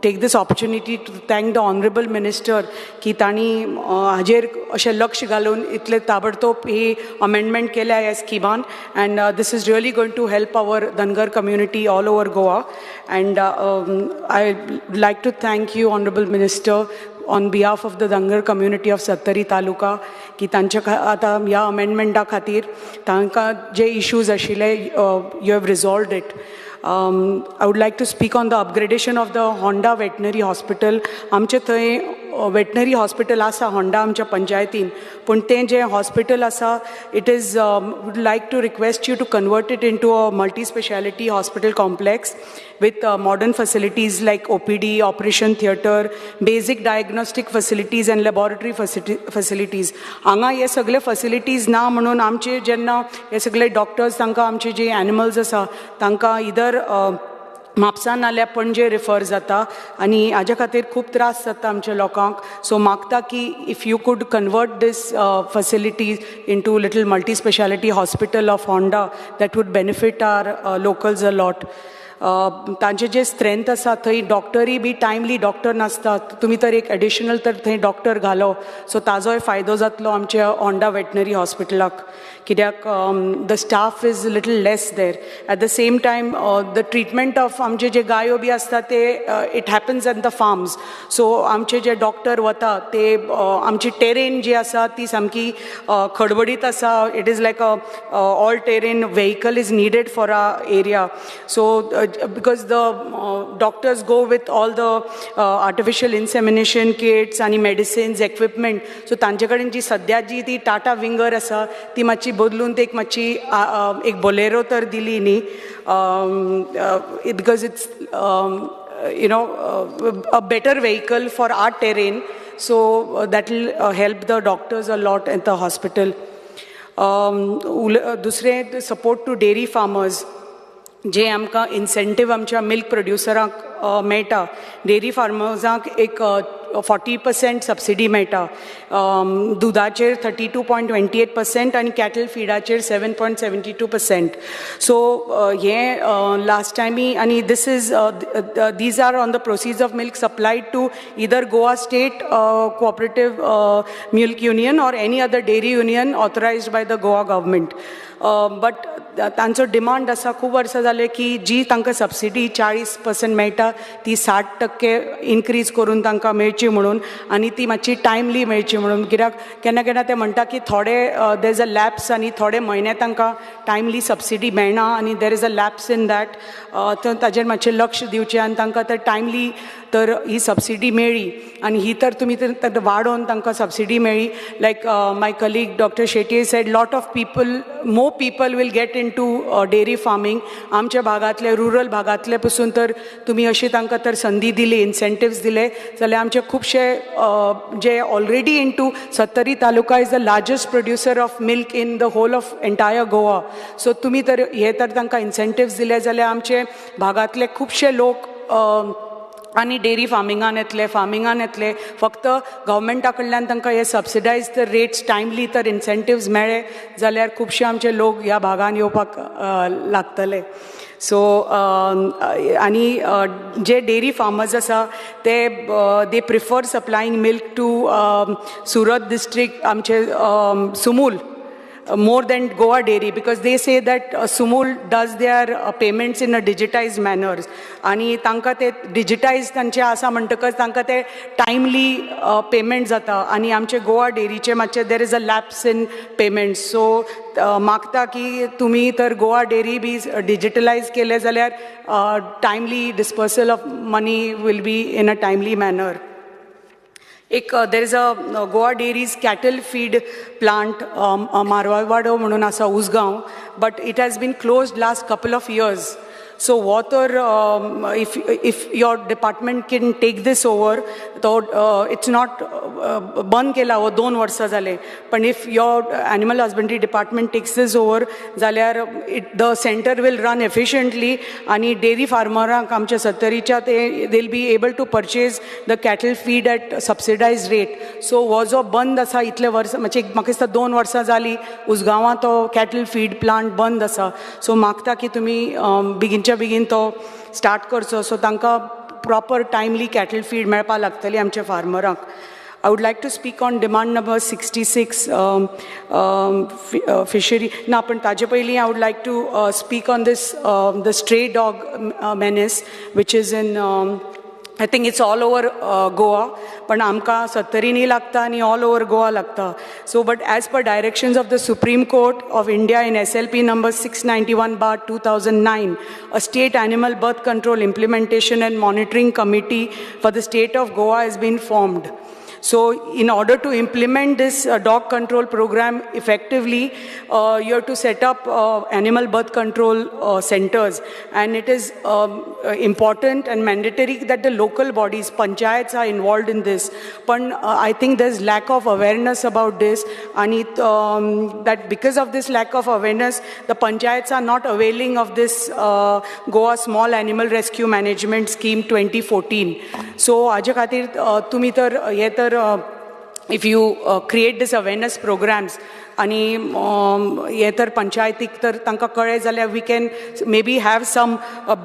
take this opportunity to thank the honorable minister ki tani hajer ashe laksh galun itle tabadtob he amendment kelia ह्या स्किमान, and this is really going to help our Dangar community all over Goa. And I would like to thank you, honorable minister, on behalf of the Dangar community of Sattari Taluka, की तांच्या आता ह्या अमेंडमेंटा खातीर तांकां जे issues आशिल्ले you have resolved it. I would like to speak on the upgradation of the Honda veterinary hospital. आमचे थंय veterinary hospital आसा Honda आमच्या पंचायतीन, पूण तें जें hospital आसा, it is would like to request you to convert it into a multi-speciality hospital complex with modern facilities like OPD, operation theatre, basic diagnostic facilities and laboratory facilities. हांगा हे सगळे facilities ना म्हणून आमचे जेन्ना हे सगळे डॉक्टर्स तांकां आमचे जे एनिमल्स आसा तांकां इधर म्हापसा नाल्यार पणजे रिफर जाता, आनी हाज्या खातीर खूब त्रास जाता आमच्या लोकांक. सो मागता की if you could convert this facilities into little multi speciality hospital of Honda, that would benefit our locals a lot. तांचे जे स्ट्रेंथ आसा थंय डॉक्टरी बी टायमली डॉक्टर नासता, तुमी तर एक एडिशनल तर थंय डॉक्टर घालो, सो ताजोय फायदो जातलो आमच्या होंडा वेटनरी हॉस्पिटलाक, कित्याक the staff is little less there. Eight the same time the treatment of आमचे जे गायो बी आसता ते it happens at the farms. So आमचे जे डॉक्टर वता ते आमची टेरेन जी आसा ती सामकी खडबडीत आसा. It is like a all terrain vehicle is needed for a area. So because the doctors go with all the artificial insemination kits and medicines equipment, so तांचे कडेन जी सद्या जी ती टाटा विंगर आसा ती मातशी बदलून ते मातशी एक बोलेरो तर दिली न्ही, because it's you know a better vehicle for our terrain, so that will help the doctors a lot at the hospital. दुसरे support to dairy farmers, जे आमकां इन्सेंटीव आमच्या मिल्क प्रोड्युसरांक मेळटा, डेरी फार्मर्सांक एक 40% सबसिडी मेळटा, दुधाचेर 32.28% आनी कॅटल फिडाचेर 7.72%. सो हे लास्ट टायमी, आनी this is these are on the proceeds of milk supplied to either Goa state cooperative milk union or any other dairy union authorised by the Goa government. But तांचो डिमांड आसा खूब वर्सां जाले की जी तांकां सबसिडी 40% मेळटा ती 60% इनक्रीज करून तांकां मेळची म्हणून, आनी ती मातशी टायमली मेळची म्हणून. कित्याक केन्ना केन्ना ते म्हणटा की थोडे देर इज अ लॅप्स आनी थोडे म्हयने तांकां टायमली सबसिडी मेळना, आनी देर is a lapse in that. तर ताजेर मातशें लक्ष दिवचें आनी तांकां तर टायमली तर ही सबसिडी मेळ्ळी, आनी ही तर तुमी तर वाडोवन तांकां सबसिडी मेळ्ळी. Like my colleague doctor Shetye said, lot of people, more people will get in to dairy farming. आमच्या भागांतले रुरल भागांतले पसून तर तुमी अशी तांकां तर संदी दिली, इन्सेंटिव्स दिले जाल्यार आमचे खुबशे जे already in to Sattari taluka is the largest producer of milk in the whole of entire Goa. So तुमी तर हे तर तांकां इन्सेंटिव्स दिले जाल्यार आमचे भागांतले खुबशे लोक आनी डेरी फार्मिंगान येतले. फक्त गव्हर्मेंटा कडल्यान तांकां हे सबसिडायज तर रेट्स टायमली तर इन्सेंटिव्स मेळ्ळे जाल्यार खुबशे आमचे लोक ह्या भागान येवपाक लागतले. सो आनी जे डेरी फार्मर्स आसा ते they prefer supplying milk to Surat district, आमचे Sumul more than Goa Dairy, because they say that Sumul does their payments in a digitized manner. आणि तांकां ते डिजिटायज तांचे आसा म्हणटकच तांकां ते टायमली पेमेंट जाता आणि आमचे गोवा डेरीचे मातशे देर is a lapse in payment. So मागता की तुम्ही तर गोवा डेरी बी डिजिटलायज केले जाल्यार timely dispersal of money will be in a timely manner. एक there is a Goa dairy's cattle feed plant मारवाडो म्हणून आसा Usgao, but it has been closed last couple of years. So water, if your department can take this over, so it's not बंद केला हो 2 वर्सां जाले. पण if your animal husbandry department takes this over, जाल्यार the center will run efficiently आणि dairy farmerank आमच्या सत्तरीच्या ते they'll be able to purchase the cattle feed at subsidized rate. So हो जो बंद आसा इतले वर्सां, म्हणजे म्हाका दिसता 2 वर्सां जाली उसगांवां तो cattle feed plant बंद आसा. सो मागता की तुमी बेगिनच्या बेगीन तो स्टार्ट करचो, सो तांकां प्रॉपर टायमली कॅटल फीड मेळपा लागतली आमच्या फार्मरांक. I would like to speak on demand number 66, fishery. ना पण ताजे पयलीं I would like to speak on this, the stray dog menace, which is in I think it's all over Goa, पण आमकां सत्तरीनी लागता आणि all over Goa लागता. So, but as per directions of the Supreme Court of India in SLP number 691/2009, a state animal birth control implementation and monitoring committee for the state of Goa has been formed. So in order to implement this dog control program effectively, you have to set up animal birth control centers, and it is important and mandatory that the local bodies, panchayats, are involved in this. But I think there's lack of awareness about this, and that because of this lack of awareness, the panchayats are not availing of this Goa Small Animal Rescue Management Scheme 2014. So haje khatir tumi tar ye tar if you create this awareness programs आणि हे तर पंचायतीक तर तांकां कळ्ळें जाल्यार we can maybe have some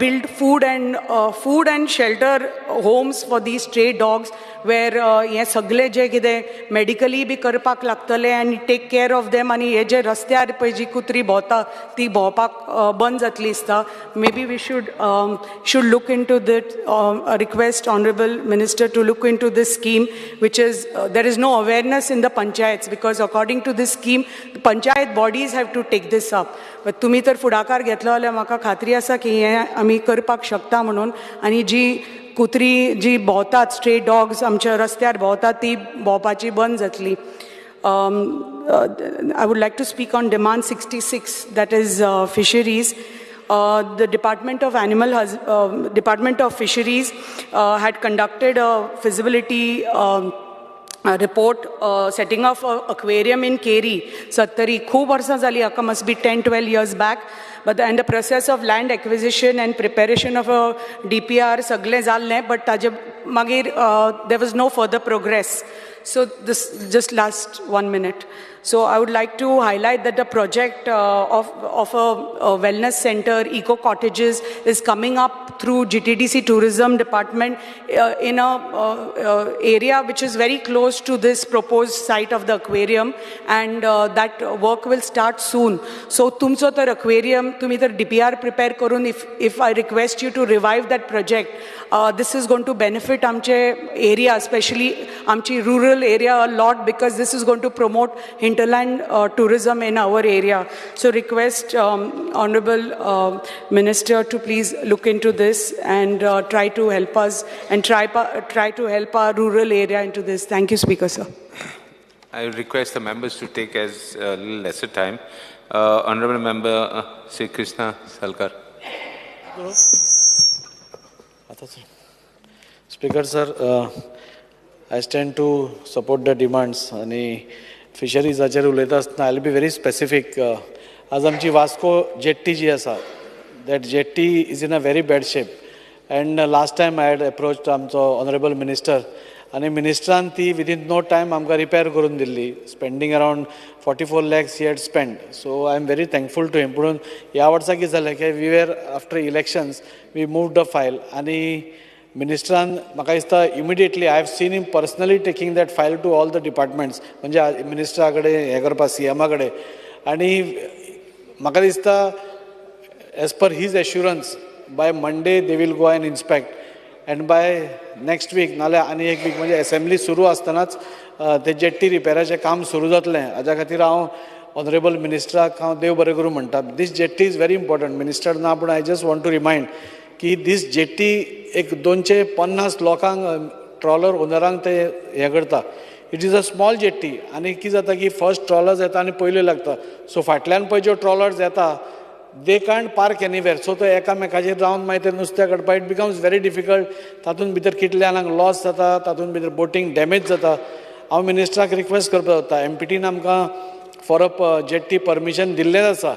build food and shelter homes for these stray dogs, where हे सगळे जे कितें मेडिकली बी करपाक लागतले आनी टेक केअर ऑफ देम, आनी हे जे रस्त्यार पळय जी कुत्री भोंवता ती भोंवपाक बंद जातली दिसता. Maybe we should look into that, request Honorable Minister to look into this scheme, which is there is no awareness in the panchayats, because according to this scheme the panchayat bodies have to take this up. But तुम्ही तर फुडाकार घेतलो जाल्यार म्हाका खात्री आसा की हे आमी करपाक शकता म्हणून. आनी जी कुत्री जी भोंवतात, स्ट्रे डॉग्स आमच्या रस्त्यार भोंवतात, ती भोंवपाची बंद जातली. I would like to speak on demand 66, that is fisheries. The Department of Fisheries had conducted a feasibility report setting up an aquarium in Keri, Sattari. खूब वर्सां जाली, हाका must be 10-12 years back. But and the process of land acquisition and preparation of a DPR सगळें जाल्लें, but ताजे मागीर there was no further progress. So this just last 1 minute. So I would like to highlight that the project of a wellness center, eco cottages, is coming up through GTDC Tourism Department in a area which is very close to this proposed site of the aquarium, and that work will start soon. So tumcho tar aquarium tumhi tar DPR prepare karun, if I request you to revive that project, this is going to benefit amche area, especially amchi rural area a lot, because this is going to promote hinterland tourism in our area. So request Honorable Minister to please look into this and try to help us and try to help our rural area into this. Thank you, Speaker, sir. I request the members to take as a little lesser time. Honorable Member Sri Krishna Salkar. Speaker, sir, I stand to support the demands. आणि फिशरीजाचेर उलयता आसतना I will be very specific. आज आमची Vasco jetty जी आसा, that jetty is in a very bad shape, and last time I had approached आमचो honorable minister, आणि मिनिस्टरान ती within no time आमकां रिपेर करून Delhi, spending around 44 lakhs he had spent. So I am very thankful to him. पुणून ह्या वर्सा कितें जालें की we were after elections we moved the file, आणि मिनिस्टरान म्हाका दिसता immediately I have seen him personally taking that file to all the departments, म्हणजे मिनिस्टरा कडेन हें करपा CM कडेन, आनी म्हाका दिसता as per his assurance by Monday they will go and inspect and by next week नाल्यार आनी एक वीक म्हणजे असेंब्ली सुरू आसतनाच ते जेट्टी रिपेराचें काम सुरू जातलें. हाज्या खातीर हांव ऑनरेबल मिनिस्टराक हांव देव बरें करूं म्हणटा. This jetty is very important. Minister ना पूण I just want to remind की दीस जेट्टी एक 250 लोकांक ट्रॉलर ओनरांक ते हें करता. It is a small jetty आनी कितें जाता की फर्स्ट ट्रॉलर्स येता आनी पयले लागता. सो फाटल्यान पळय ज्यो ट्रॉलर्स येता they can't park anywhere. So तो एकामेकाचेर रावन मागीर ते नुस्तें काडपा इट बिकम्स व्हेरी डिफिकल्ट. तातूंत भितर कितल्यांक लॉस जाता, तातूंत भितर बोटींग डॅमेज जाता. हांव मिनिस्टराक रिक्वेस्ट करपाक सोदता एमपीटीन आमकां फॉर अ जेट्टी परमिशन दिल्लें आसा.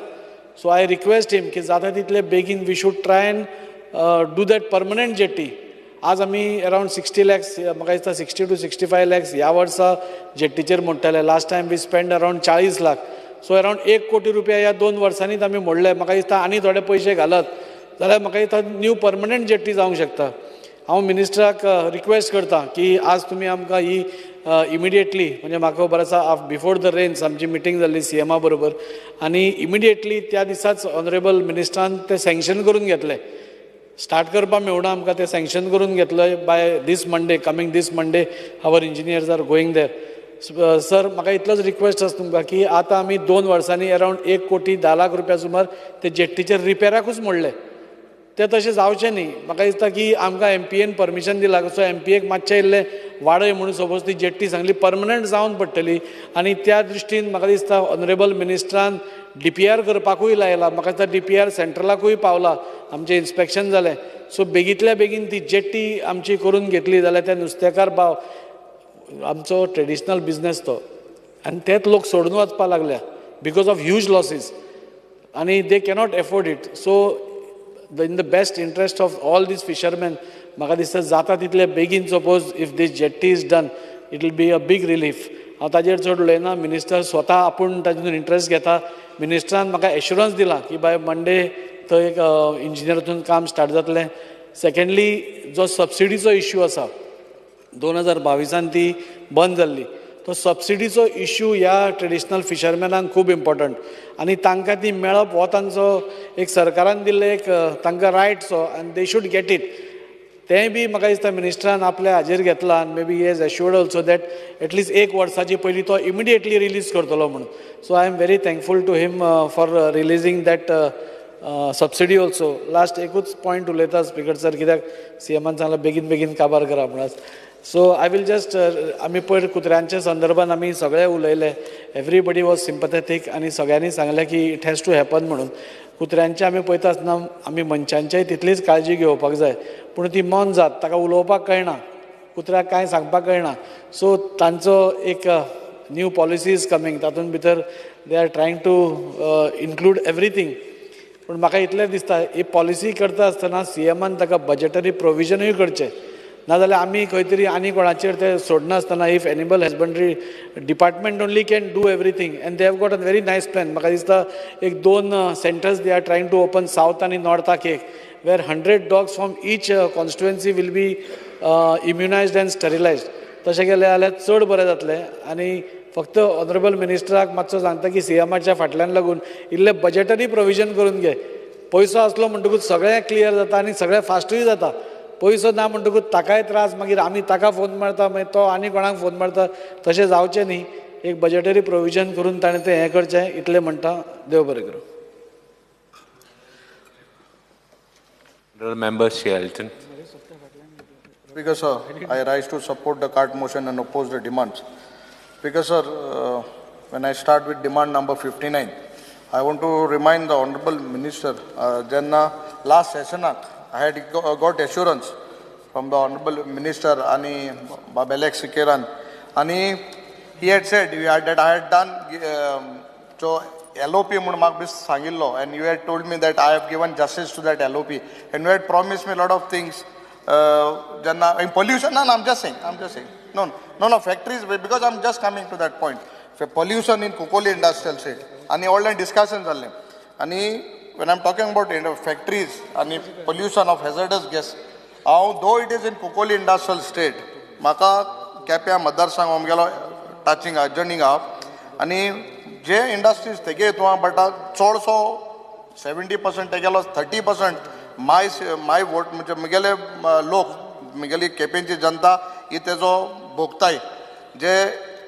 सो आय रिक्वेस्ट हिम की जाता तितले बेगीन we should try and do that permanent jetty. आज आमी अरावंड 60 lakhs म्हाका दिसता 60 to 65 lakhs ह्या वर्सा जेट्टीचेर मोडटले. Last time we spend around 40 lakh. So around 1 कोटी रुपया ह्या 2 वर्सांनीच आमी मोडले. म्हाका दिसता आनी थोडे पयशे घालत जाल्यार म्हाका दिसता न्यू परमनंट जेट्टी जावंक शकता. हांव मिनिस्टराक रिक्वेस्ट करता की आज तुमी आमकां ही इमिडिएटली म्हणजे म्हाका खबर आसा बिफोर द रेन्स आमची मिटींग जाल्ली सीएमा बरोबर आनी इमिडिएटली त्या दिसाच ऑनरेबल मिनिस्टरान ते सँक्शन करून घेतले. स्टार्ट करपाक मेळना आमकां ते सँक्शन करून घेतलें बाय दीस मंडे. कमींग दीस मंडे आवर इंजिनियर्स आर गोईंग देर. सर म्हाका इतलोच रिक्वेस्ट आसा तुमकां की आतां आमी 2 वर्सांनी अरावंड 1 कोटी 10 लाख रुपया सुमार ते जेट्टीचेर रिपेराकूच मोडले. ते तशें जावचें न्ही. म्हाका दिसता की आमकां एमपीएन परमिशन दिला सो एमपीएक मातशें इल्लें वाडय म्हणून सपोज ती जेट्टी सांगली परमनंट जावन पडटली आनी त्या दृश्टीन म्हाका दिसता ऑनरेबल मिनिस्टरान DPR करपाकूय लायला. म्हाका दिसता DPR सेंट्रलाकूय पावला. आमचें इन्स्पेक्शन जालें. सो बेगींतल्या बेगीन ती जेट्टी आमची करून घेतली जाल्यार ते नुस्तेकार भाव आमचो ट्रेडिशनल बिझनेस तो आनी तेच लोक सोडून वचपाक लागल्या बिकॉज ऑफ ह्यूज लॉसीस आनी they cannot afford it. So in the best interest of all this fisherman म्हाका दिसता जाता तितले बेगीन suppose if this jetty is done it will be a big relief. हांव ताजेर चड उलयना. मिनिस्टर स्वता आपूण तातूंत इंट्रस्ट घेता. मिनिस्टरान म्हाका एश्युरन्स दिला की बाय मंडे थंय एक इंजिनियरातून काम स्टार्ट जातलें. सेकंडली जो सबसिडीचो इश्यू आसा 2022 ती बंद जाल्ली. तो सबसिडीचो इश्यू ह्या ट्रेडिशनल फिशरमॅनांक खूब इम्पॉर्टंट आनी तांकां ती मेळप हो तांचो एक सरकारान दिल्ले एक तांकां रायट सो आनी दे शूड गेट इट. तेंय बी म्हाका दिसता मिनिस्टरान आपल्या हाजेर घेतला आनी may be he has assured also that at least 1 वर्साची पयलीं तो इमिडिएटली रिलीज करतलो म्हणून. So I am very thankful to him for releasing that subsidy also. Last एकूच पॉयंट उलयता स्पिकर सर कित्याक सीएमान सांगलां बेगीन बेगीन काबार करा म्हणून. सो आय वील जस्ट आमी पयर कुत्र्यांच्या संदर्भान आमी सगळे उलयले. एवरीबडी वॉज सिंपथेटीक आनी सगळ्यांनी सांगलें की इट हॅज टू हॅपन म्हणून. कुत्र्यांचे आमी पळयता आसतना आमी मनशांचेय तितलीच काळजी घेवपाक जाय पूण ती मन जात ताका उलोवपाक कळना. कुत्र्याक कांय सांगपाक कळना. सो तांचो एक न्यू पॉलिसी इज कमींग. तातूंत भितर they are trying to include everything. पूण म्हाका इतलें दिसता ही पॉलिसी करता आसतना सीएमान ताका बजेटरी प्रोविजनूय करचें नाजाल्यार आमी खंय तरी आनी कोणाचेर ते सोडनासतना if animal husbandry department only can do everything and they have got a very nice plan. म्हाका दिसता एक 2 centres they are trying to open south आनी नॉर्थाक एक where 100 dogs from each constituency will be immunized and sterilized. तशें केलें जाल्यार चड बरें जातलें. आनी फक्त ऑनरेबल मिनिस्टराक मातसो सांगता की सीएमाच्या फाटल्यान लागून इल्लें बजेटरी प्रोविजन करून घे. पयसो आसलो म्हणटकूच सगळें क्लियर जाता आनी सगळें फास्टूय जाता. पयसो ना म्हणटकूच ताकाय त्रास मागीर आमी ताका फोन मारता मागीर तो आनी कोणाक फोन मारता. तशें जावचें न्ही. एक बजेटरी प्रोविजन करून ताणें तें हें करचें इतलें म्हणटा. देव बरें करूं. Member Shelton. Speaker sir, I rise to support the cart motion and oppose the demands. Speaker sir, when I start with demand number 59, I want to remind the honorable minister, Janna last session I had got assurance from the honorable minister Ani Babelek Sikeran, and he had said that I had done so LOP म्हणून म्हाका बी सांगिल्लो and you had told me that I have given justice to that LOP and you had promised me a lot of things. Janna in pollution, no, I'm just saying no factories, because I'm just coming to that point. So pollution in Kukoli industrial state and all that discussion जाल्ले. And when I'm talking about factories and pollution of hazardous gas, though it is in Kukoli industrial state, म्हाका केप्यां मतदारसंघ गेलो touching joining up आनी जे industries तेगे हितून but चडसो 70% तेगेलो 30% माय वोट म्हणजे मुगेले लोक मुगेली केपेंची जनता ही तेजो भोगताय. जे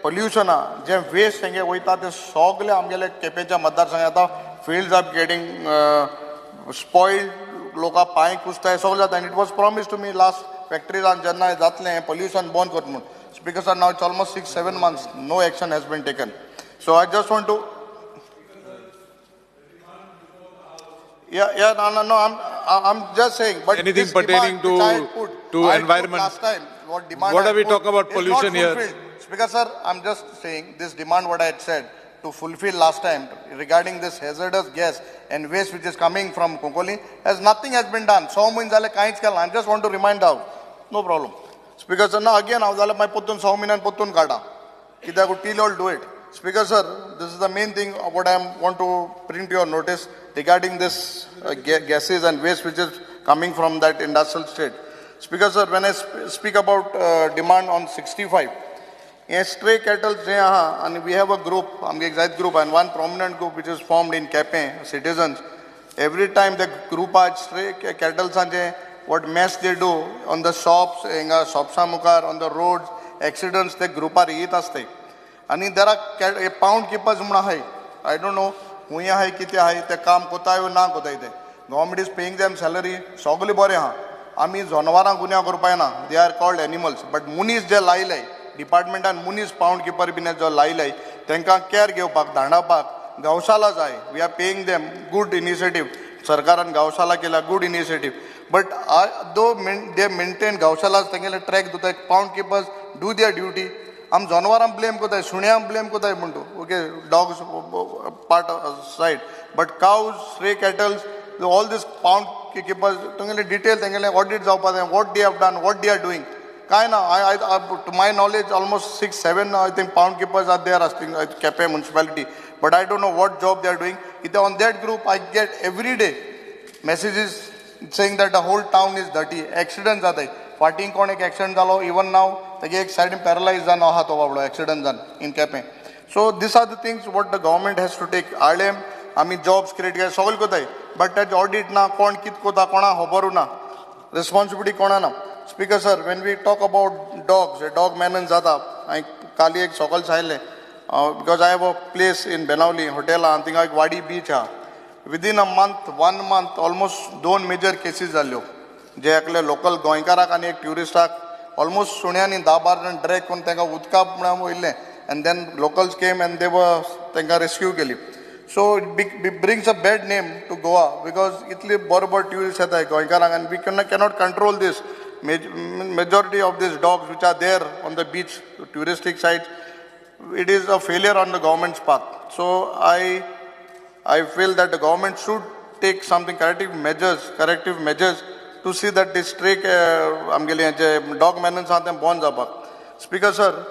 पोल्युशन जे वेस्ट तेंगे वयता ते सगळे आमगेले केपेंच्या मतदारसंघात आतां फिल्ड्स आर गेटिंग स्पॉइल्ड, लोकां पांय कुसताय सगळें जाता. आनी it was promise to me last फॅक्टरीजान जेन्ना जातलें पोल्युशन बंद करता म्हणून. Speaker sir, now it's almost 6-7 months no action has been taken. So I just want to no, I'm just saying, but anything this pertaining demand to I environment. last time, What are we talking about pollution here? Speaker sir, I'm just saying this demand what I had said to fulfill last time regarding this hazardous gas and waste which is coming from Konkoli nothing has been done. So means I just want to remind out. No problem. Speaker sir, now again my puttun 100 million puttun kada. Kida could till all do it. Speaker sir, this is the main thing what I want to bring to your notice regarding this gases and waste which is coming from that industrial state. Speaker sir, when I speak about demand on 65, stray cattle and we have a group, exact group, and one prominent group which is formed in Cape citizens. Every time the group are stray cattle, what mess they do on the shops, mukar, on the roads, accidents, the group are eat aste. And there are pound keepers. I don't know who hai kiti hai te kaam kota hai na kota hai. Government is paying them salary. Sogli bore ha. Ami zonwara gunya korpai na. They are called animals. But munis je lai department and munis pound keeper bine jo lai tenka care घेवपाक धाडपाक गौशाला जाय. We are paying them good initiative. सरकारान गौशाला केला good initiative. But though they maintain गौशाला तेंगेले track दुता pound keepers do their duty. आम जानवरां blame कोताय, सुण्यां blame कोताय म्हणतो. Okay, dogs part side. But cows, stray cattle, all these pound keepers, तेंगेले detail तेंगेले audit जावपा जाय. What they have done, what they are doing. To my knowledge, almost 6-7 I think pound keepers are there as Cape municipality, but I don't know what job they are doing. On that group, I get every day messages saying that the whole town is dirty. Accidents are there. Fighting kon ek accident zalo. Even now, ek side paralyzed zan aha to bablo accident zan in Cape. So these are the things what the government has to take. Jobs create kare sogol kotai. But that audit na kon kit kota kona hobaru na responsibility kona na. Speaker sir, when we talk about dogs, a dog man and zada, I kali ek sokal saile because I have a place in Benavli hotel. I think like Wadi Beach. Within a month, 1 month, almost 2 major cases allo. Je akle local goinkarak and ek tourist almost sunyani 10-12 jण drag kon tenga udka ille, and then locals came and they were tenga rescue keli. So it brings a bad name to Goa because itli borbar tourists hai goinkarak, and we cannot control this. Majority of these dogs which are there on the beach, touristic sites, it is a failure on the government's part. So I feel that the government should take something corrective measures to see that this stray dog maintenance are them bonds up. Speaker sir,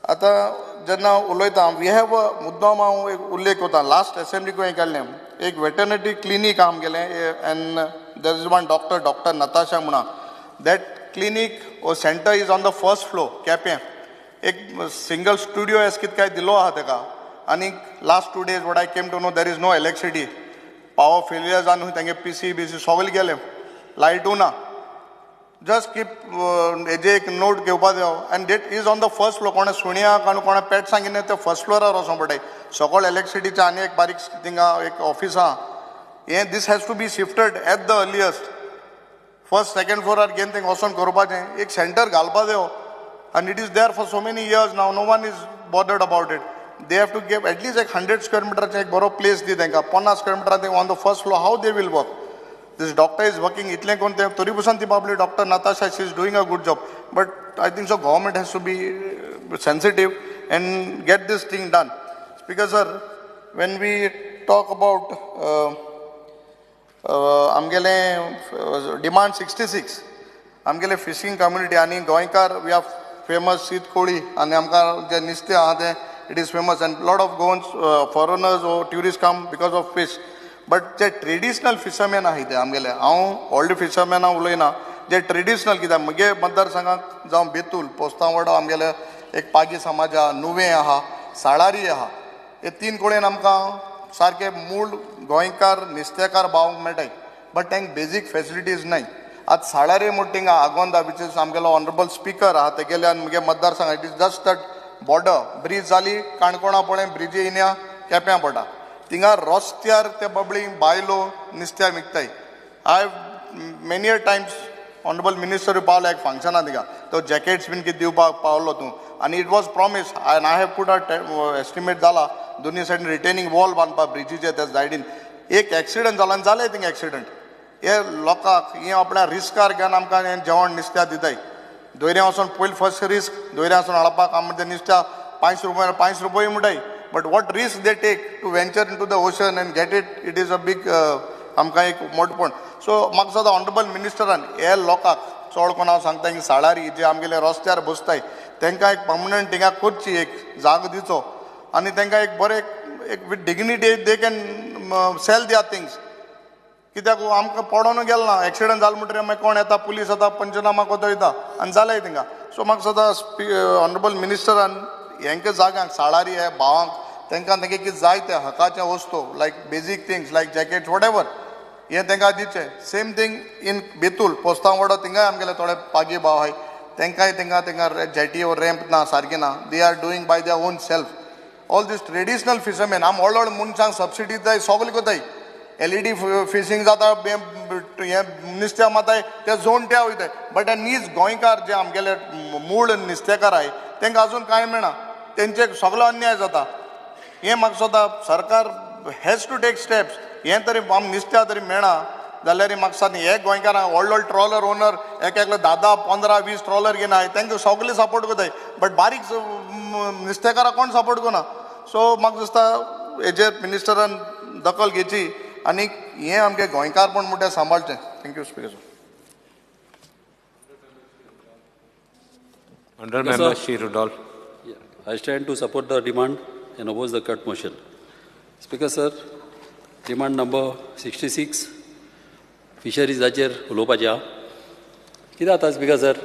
ata jenna uloita we have a muddama ullekh hota last assembly ko nikalne ek veterinary clinic am gele, and there is one Dr. Natasha Muna. That clinic or center is on the first floor, Cape. A single studio has kit kai dilo hateka. And last 2 days, what I came to know, there is no electricity. Power failures on PC, sogol gele. Light una. Just keep a note ke upa deo. And that is on the first floor. Kone sunia, kone pet sangine te first floor or somebody. So-called electricity chane ek barik tinga ek office ha. And this has to be shifted at the earliest. First, second floor are again thing awesome Korupa ek center galpa deo, and it is there for so many years now. No one is bothered about it. They have to give at least 100 square meters ek boro place di denga. 50 square meter on the first floor. How they will work? This doctor is working. Itle konte Toribusanti Babli, Dr. Natasha, she is doing a good job. But I think so government has to be sensitive and get this thing done. Speaker sir, when we talk about आमगेले demand 66 आमगेले fishing community आणि गोंयकार we are famous शीत कोळी आणि आमकां जे नुस्तें आहा तें it is famous, and lot of Goans foreigners or tourists come because of fish. But जे traditional fishermen आहाय ते आमगेले हांव old fishermen उलयना, जे traditional कित्याक म्हगे मतदारसंघाक जावं बेतूल पोस्तांवाडो आमगेले एक पागी समाज आहा, नुवें आहा, साळारी आहा, हे 3 कडेन आमकां सारखे मूळ गोंयकार नुस्तेकार भावंक मेळटाय, बट तांकां बेजीक फेसिलिटीज नाय. आज साळारी म्हूण थिंगा आगोंदा बीचीस आमगेलो ऑनरेबल स्पीकर आहा ते गेले आनी म्हगे मतदारसंघ it is just that border bridge जाली काणकोणा पळय ब्रिजी येयल्या केप्यां पडटा थिंगा रस्त्यार ते बबळी बायलो नुस्त्या विकताय. I many times honourable minister पावलो एक फंक्शना थिंगा तो जॅकेट्स बीन कितें दिवपाक पावलो तूं आनी it was promise I have put a estimate जाला दोनी सायडीन रिटेनिंग वॉल बांदपा ब्रिजीचे त्या सायडीन. एक एक्सिडंट जाला आनी जालें थिंगा एक्सिडंट. हे लोकांक हे आपल्या रिस्कार घेवन आमकां हें जेवण नुस्त्या दिताय. दोयऱ्या वचून पयलीं फर्स्ट रिस्क दोयऱ्या वचून हाडपाक आमी ते नुस्त्या 5 रुपये म्हणटाय. But what risk they take to venture in to the ocean and get it is a big आमकां एक मोठपण. सो म्हाका सदां ऑनरेबल मिनिस्टरान हे लोकांक चड कोण हांव सांगता हिंग साळारी जे आमगेले रस्त्यार बसताय तांकां एक पर्मनंट थिंगा करची एक जागो दिवचो आनी तांकां एक बरें एक with dignity they can sell their things. कित्याक आमकां पडोन गेल ना एक्सिडंट जालो म्हणटकीर मागीर कोण येता पुलीस येता पंचनामा कोतयता आनी जालें थिंगा. सो म्हाका सदां ऑनरेबल मिनिस्टरान हेंका जाग्यांक साळारी हे भावांक तांकां कितें जाय ते हकाच्या वस्तू like basic things like jackets whatever हें तांकां दिवचें. सेम थिंग इन बेतूल पोस्तां वाडो थिंगाय आमगेले थोडे पागी भाव आहाय तांकांय थिंगा जेटी वर रॅम्प ना सारकें ना they are doing bye their own self. All these traditional fisherman आम व्हड व्हड मनशांक सबसिडी जाय सगळे कोताय. LED फिशींग जाता हे नुस्त्या माताय ते जोणट्या वयताय. बट नीज गोंयकार जे आमगेले मूळ नुस्तेकार आहाय तांकां अजून कांय मेळना. तेंचे सगळो अन्याय जाता. हें म्हाका सदां सरकार हॅज टू टेक स्टेप्स. हें तरी आम नुस्त्या तरी मेळना जाल्यार म्हाका सांग हे गोंयकारांक व्हड व्हड ट्रॉलर ओनर एकलो 10, 15, 20 ट्रॉलर घेनाय तांकां सगळे सपोर्ट कोताय. बट बारीक नुस्तेकारांक कोण सपोर्ट करना. सो म्हाका दिसता हेजेर मिनिस्टरान दखल घेवची आनी हें आमगे गोंयकारपण म्हणटा सांबाळचें. Thank you speaker. Honourable Member Shri Rudolph. I stand to support the demand and oppose the cut motion. Speaker sir, demand number 66 फिशरीजाचेर उलोवपाचें आहा. कितें जाता स्पीकर सर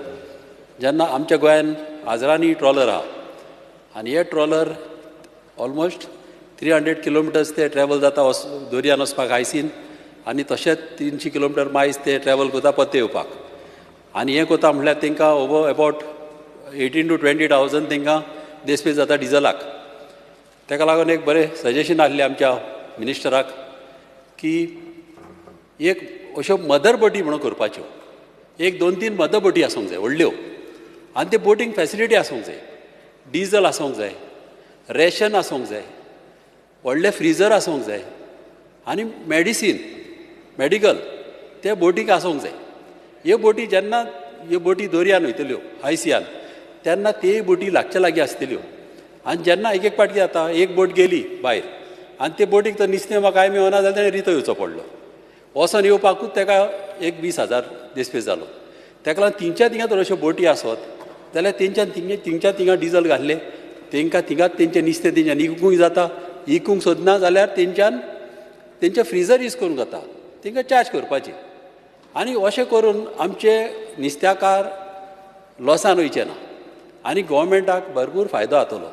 जेन्ना आमच्या गोंयान आजरानी ट्रॉलर आहा आनी हे ट्रॉलर ऑलमोस्ट 300 किलोमिटर्स ते ट्रॅवल जाता दर्यान वचपाक आयसीन आनी तशेंच 300 किलोमिटर मायज ते ट्रॅवल करता पत्ते येवपाक आनी हें करता म्हळ्यार तांकां ओवर अबावट 18 to 20,000 तांकां देस्पेस जाता डिझलाक. ताका लागून एक बरें सजेशन आसलें आमच्या मिनिस्टराक की एक अश्यो मदर बोटी म्हणून करपाच्यो. एक 2-3 मदर बोटी आसूंक जाय व्हडल्यो आनी ते बोटींग फॅसिलिटी आसूंक जाय. डिझल आसूंक जाय, रेशन आसूंक जाय, व्हडले फ्रिजर आसूंक जाय आनी मेडिकल ते बोटीक आसूंक जाय. ह्यो बोटी जेन्ना ह्यो बोटी दर्यान वयतल्यो आयसियान तेन्ना ते बोटी लागचे लागीं आसतल्यो आनी जेन्ना एक पाटी जाता एक बोट गेली भायर आनी ते बोटीक तर नुस्तें म्हाका कांय मेळना जाल्यार ताणें रितो येवचो पडलो. वचोन येवपाकूच ताका एक 20,000 देस्पेस जालो. ताका लागून थिंगा तर अश्यो बोटी आसत जाल्यार थिंगा डिझल घातलें तांकां थिंगाच तेंचें नुस्तें तेंच्यान इकूंक जाता. इकूंक सोदना जाल्यार तेंचे फ्रिजर यूज करूंक जाता. तांकां चार्ज करपाचें आनी अशें करून आमचे नुस्त्याकार लॉसान वयचे ना आनी गोवोरमेंटाक भरपूर फायदो जातलो.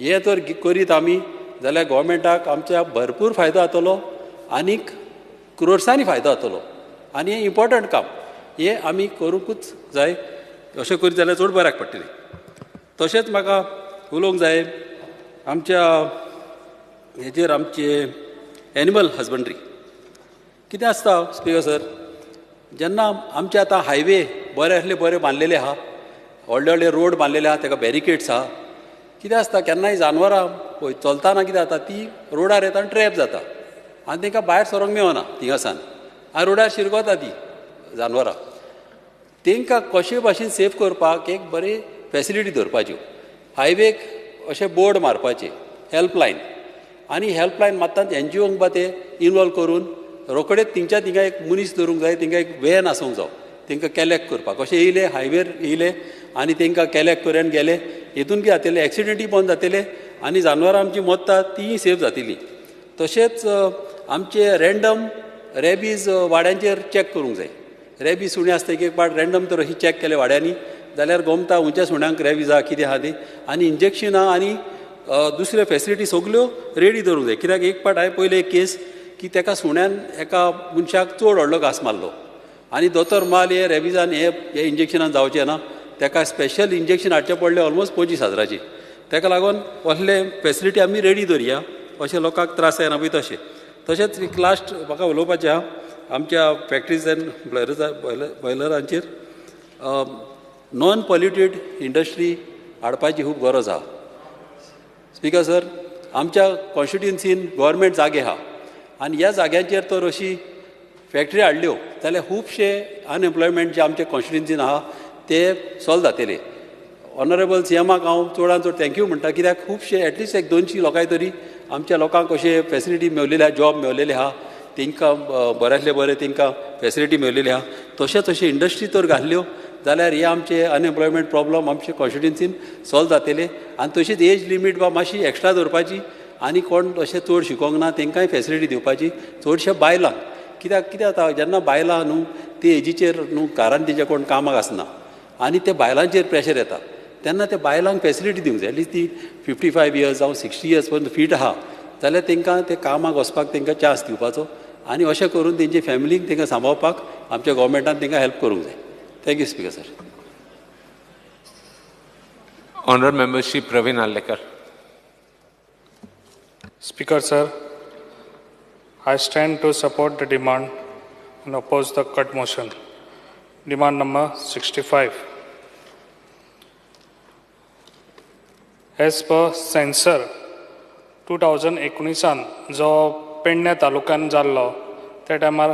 हें तर करीत आमी जाल्यार गोवोरमेंटाक आमच्या भरपूर फायदो जातलो आनीक क्रोर्सांनी फायदो जातलो आनी हें इम्पॉर्टंट काम हें आमी करूंकूच जाय. अशें करीत जाल्यार चड बऱ्याक पडटलें. तशेंच म्हाका उलोवंक जाय आमच्या हेजेर आमचे एनिमल हजबंड्री. कितें आसता स्पीकर सर जेन्ना आमचे आतां हायवे बरे बांदलेले आहा व्हडले रोड बांदलेले आहा ताका बॅरिकेड्स आहा. कितें आसता केन्नाय जानवरां पळय चलतना कितें जाता ती रोडार येता आनी ट्रॅप जाता आनी तांकां भायर सरोंक मेळना थिंगासान आनी रोडार शिरकोता ती जानवरां. तांकां कशे भाशेन सेफ करपाक एक बरी फॅसिलिटी दवरपाच्यो. हायवेक अशे बोर्ड मारपाचे हेल्पलायन आनी हेल्पलायन मात्ताच NGOंक बा ते इनवॉल्व करून रोखडेच थिंगा एक मनीस दवरूंक जाय. तांकां एक वॅन आसूंक जाय तांकां कॅलेक्ट करपाक. अशें येयले हायवेर येयले आनी तांकां कॅलेक्ट करून गेले. हितून कितें जातलें एक्सिडेंटी बंद जातले आनी जानवरां आमची मरता तीय सेफ जातलीं. तशेंच आमचे रँडम रॅबीज वाड्यांचेर चॅक करूंक जाय. रॅबीज सुणी आसता एक पाट रँडम तर अशी चॅक केले वाड्यांनी जाल्यार गोमता खंयच्या सुण्यांक रॅबीज आहा कितें आहा ती आनी इंजेक्शनां आनी दुसऱ्यो फेसिलिटी सगल्यो रेडी दवरूंक जाय. कित्याक एक पाट हांवें पयले एक केस की ताका सुण्यान एका मनशाक चड व्हडलो घास मारलो आनी दोतोर माल हे रेबिजान हे इंजेक्शनान जावचें ना, ताका स्पेशल इंजेक्शन हाडचें पडलें ऑलमोस्ट 25,000. ताका लागून असले फेसिलिटी आमी रेडी दवरया, अशें लोकांक त्रास जायना पळय तशें. तशेंच एक लास्ट म्हाका उलोवपाचें आहा आमच्या फॅक्टरीज एंड बॉयलरांचेर. नॉन पॉल्युटेड इंडस्ट्री हाडपाची खूब गरज आहा. स्पिकर सर, आमच्या कॉन्स्टिट्युन्सीन गव्हर्मेंट जागे आहा आनी ह्या जाग्यांचेर तर अशी फॅक्टरी हाडल्यो जाल्यार खुबशे अनएम्प्लॉयमेंट जे आमच्या कॉन्स्टिट्युन्सीन आहा ते सॉल्व जातले. ऑनरेबल सीएमाक हांव चडांत चड थँक्यू म्हणटा, कित्याक खुबशे एटलिस्ट एक 200 लोकांय तरी आमच्या लोकांक अशे फेसिलिटी मेळलेले आहा, जॉब मेळलेले आहा, तांकां बऱ्यांतले बरे तांकां फेसिलिटी मेळलेली आहा. तशेंच अशे इंडस्ट्री तर घाल्ल्यो जाल्यार हे आमचे अनएम्प्लॉयमेंट प्रॉब्लम आमचे कॉन्स्टिट्युन्सीन सॉल्व जातले. आनी तशीच एज लिमीट बा मातशी एक्स्ट्रा दवरपाची आनी कोण अशें चड शिकोंक ना तांकांय फेसिलिटी दिवपाची, चडशे बायलांक. कित्याक जाता जेन्ना बायलां न्हू ती एजीचेर न्हू घरान तिचे कोण कामाक आसना आनी ते बायलांचेर प्रेशर येता, तेन्ना त्या बायलांक फेसिलिटी दिवंक जाय. एटलीस्ट ती 55 इयर्स जावं 60 इयर्स पर्यंत फीट आहा जाल्यार तांकां ते कामाक वचपाक तांकां चान्स दिवपाचो आनी अशें करून तेंचे फॅमिलीक तांकां सांबाळपाक आमच्या गव्हर्मेंटान तांकां हेल्प करूंक जाय. Thank you speaker sir. Honourable Member Shri Praveen Allekar. Speaker sir, I stand to support the demand and oppose the cut motion. Demand number 65. As per censor 2019 जो पेडण्या तालुक्यान जाल्लो त्या टायमार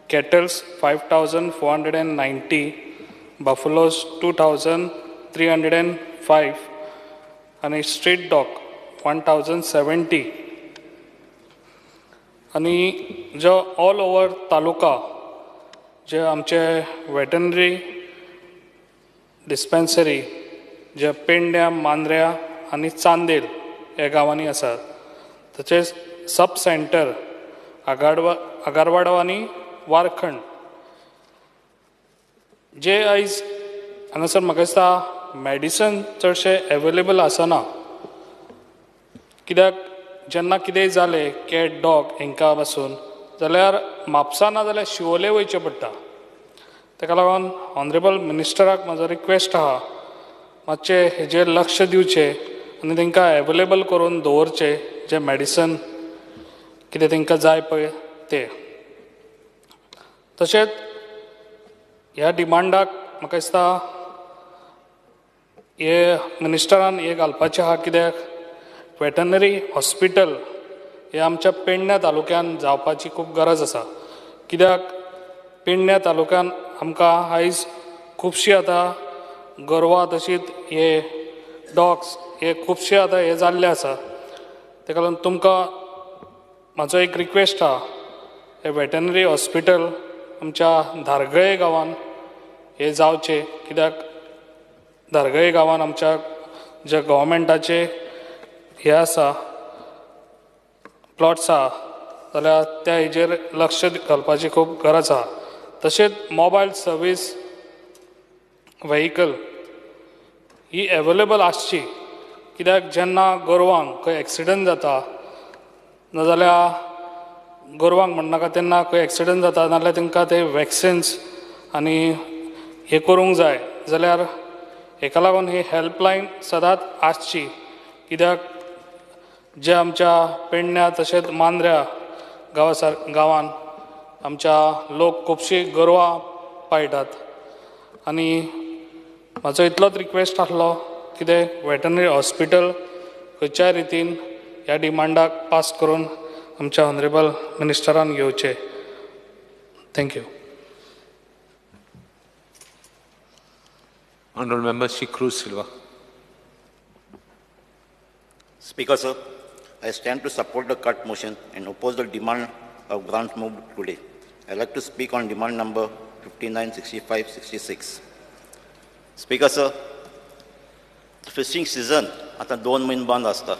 कॅटल्स 5,490, बफलोज 2,305 आणि स्ट्रीट डॉग 1,070 आणि जो ऑल ओवर तालुका जे आमचे वेटनरी डिस्पेन्सरी जे पेडण्या, मांद्र्या आणि चांदेल ह्या गांवांनी आसात, तशेंच सब सेंटर आगारवाडो आनी वारखंड जे आयज हांगासर म्हाका दिसता मेडिसन चडशे एवेलेबल आसना. कित्याक जेन्ना कितेंय जालें कॅट डॉग हांकां पासून जाल्यार म्हापसा ना जाल्यार शिवोले वयचें पडटा. ताका लागून ऑनरेबल मिनिस्टराक म्हजो रिक्वेस्ट आहा मातशें हेजेर लक्ष दिवचें आनी तांकां एवेलेबल करून दवरचें जे मेडिसन कितें तांकां जाय पळय तें. तशेंच ह्या डिमांडाक म्हाका दिसता हे मिनिस्टरान हे घालपाचें आहा, कित्याक वेटनरी हॉस्पिटल हे आमच्या पेडण्या तालुक्यान जावपाची खूब गरज आसा. कित्याक पेडण्या तालुक्यान आमकां आयज खुबशीं आतां गोरवां तशींच हे डॉग्स हे खुबशे आतां हे जाल्ले आसा. ताका लागून तुमकां म्हाजो एक रिक्वेस्ट आहा, हे वेटनरी हॉस्पिटल आमच्या धारगळे गांवान हे जावचे. कित्याक धारगळे गांवान आमच्या जे गव्हर्मेंटाचे हे आसा प्लॉट्स आहा जाल्यार त्या हेजेर लक्ष घालपाची खूब गरज आहा. तशेंच मोबायल सर्वीस व्हेहिकल ही एवेलेबल आसची. कित्याक जेन्ना गोरवांक खंय एक्सिडंट जाता नाजाल्यार गोरवांक म्हणनाका तेन्ना खंय एक्सिडंट जाता नाजाल्यार तांकां ते वॅक्सिन्स आनी हे करूंक जाय जाल्यार हेका लागून ही हेल्पलायन सदांच आसची. कित्याक जे आमच्या पेडण्या तशेंच मांद्र्या गांवान आमच्या लोक खुबशीं गोरवां पाळटात आनी म्हाजो इतलोच रिक्वेस्ट आसलो कितें वेटनरी हॉस्पिटल खंयच्याय रितीन ह्या डिमांडाक पास करून आमच्या ऑनरेबल मिनिस्टरान घेवचे. Thank you. Honourable Member Shri Cruz Silva. Speaker sir, I stand to support the cut motion and oppose the demand of grant moved today. I would like to speak on demand number 59, 65, 66. Speaker sir, fishing season आता 2 महिने बंद आसता.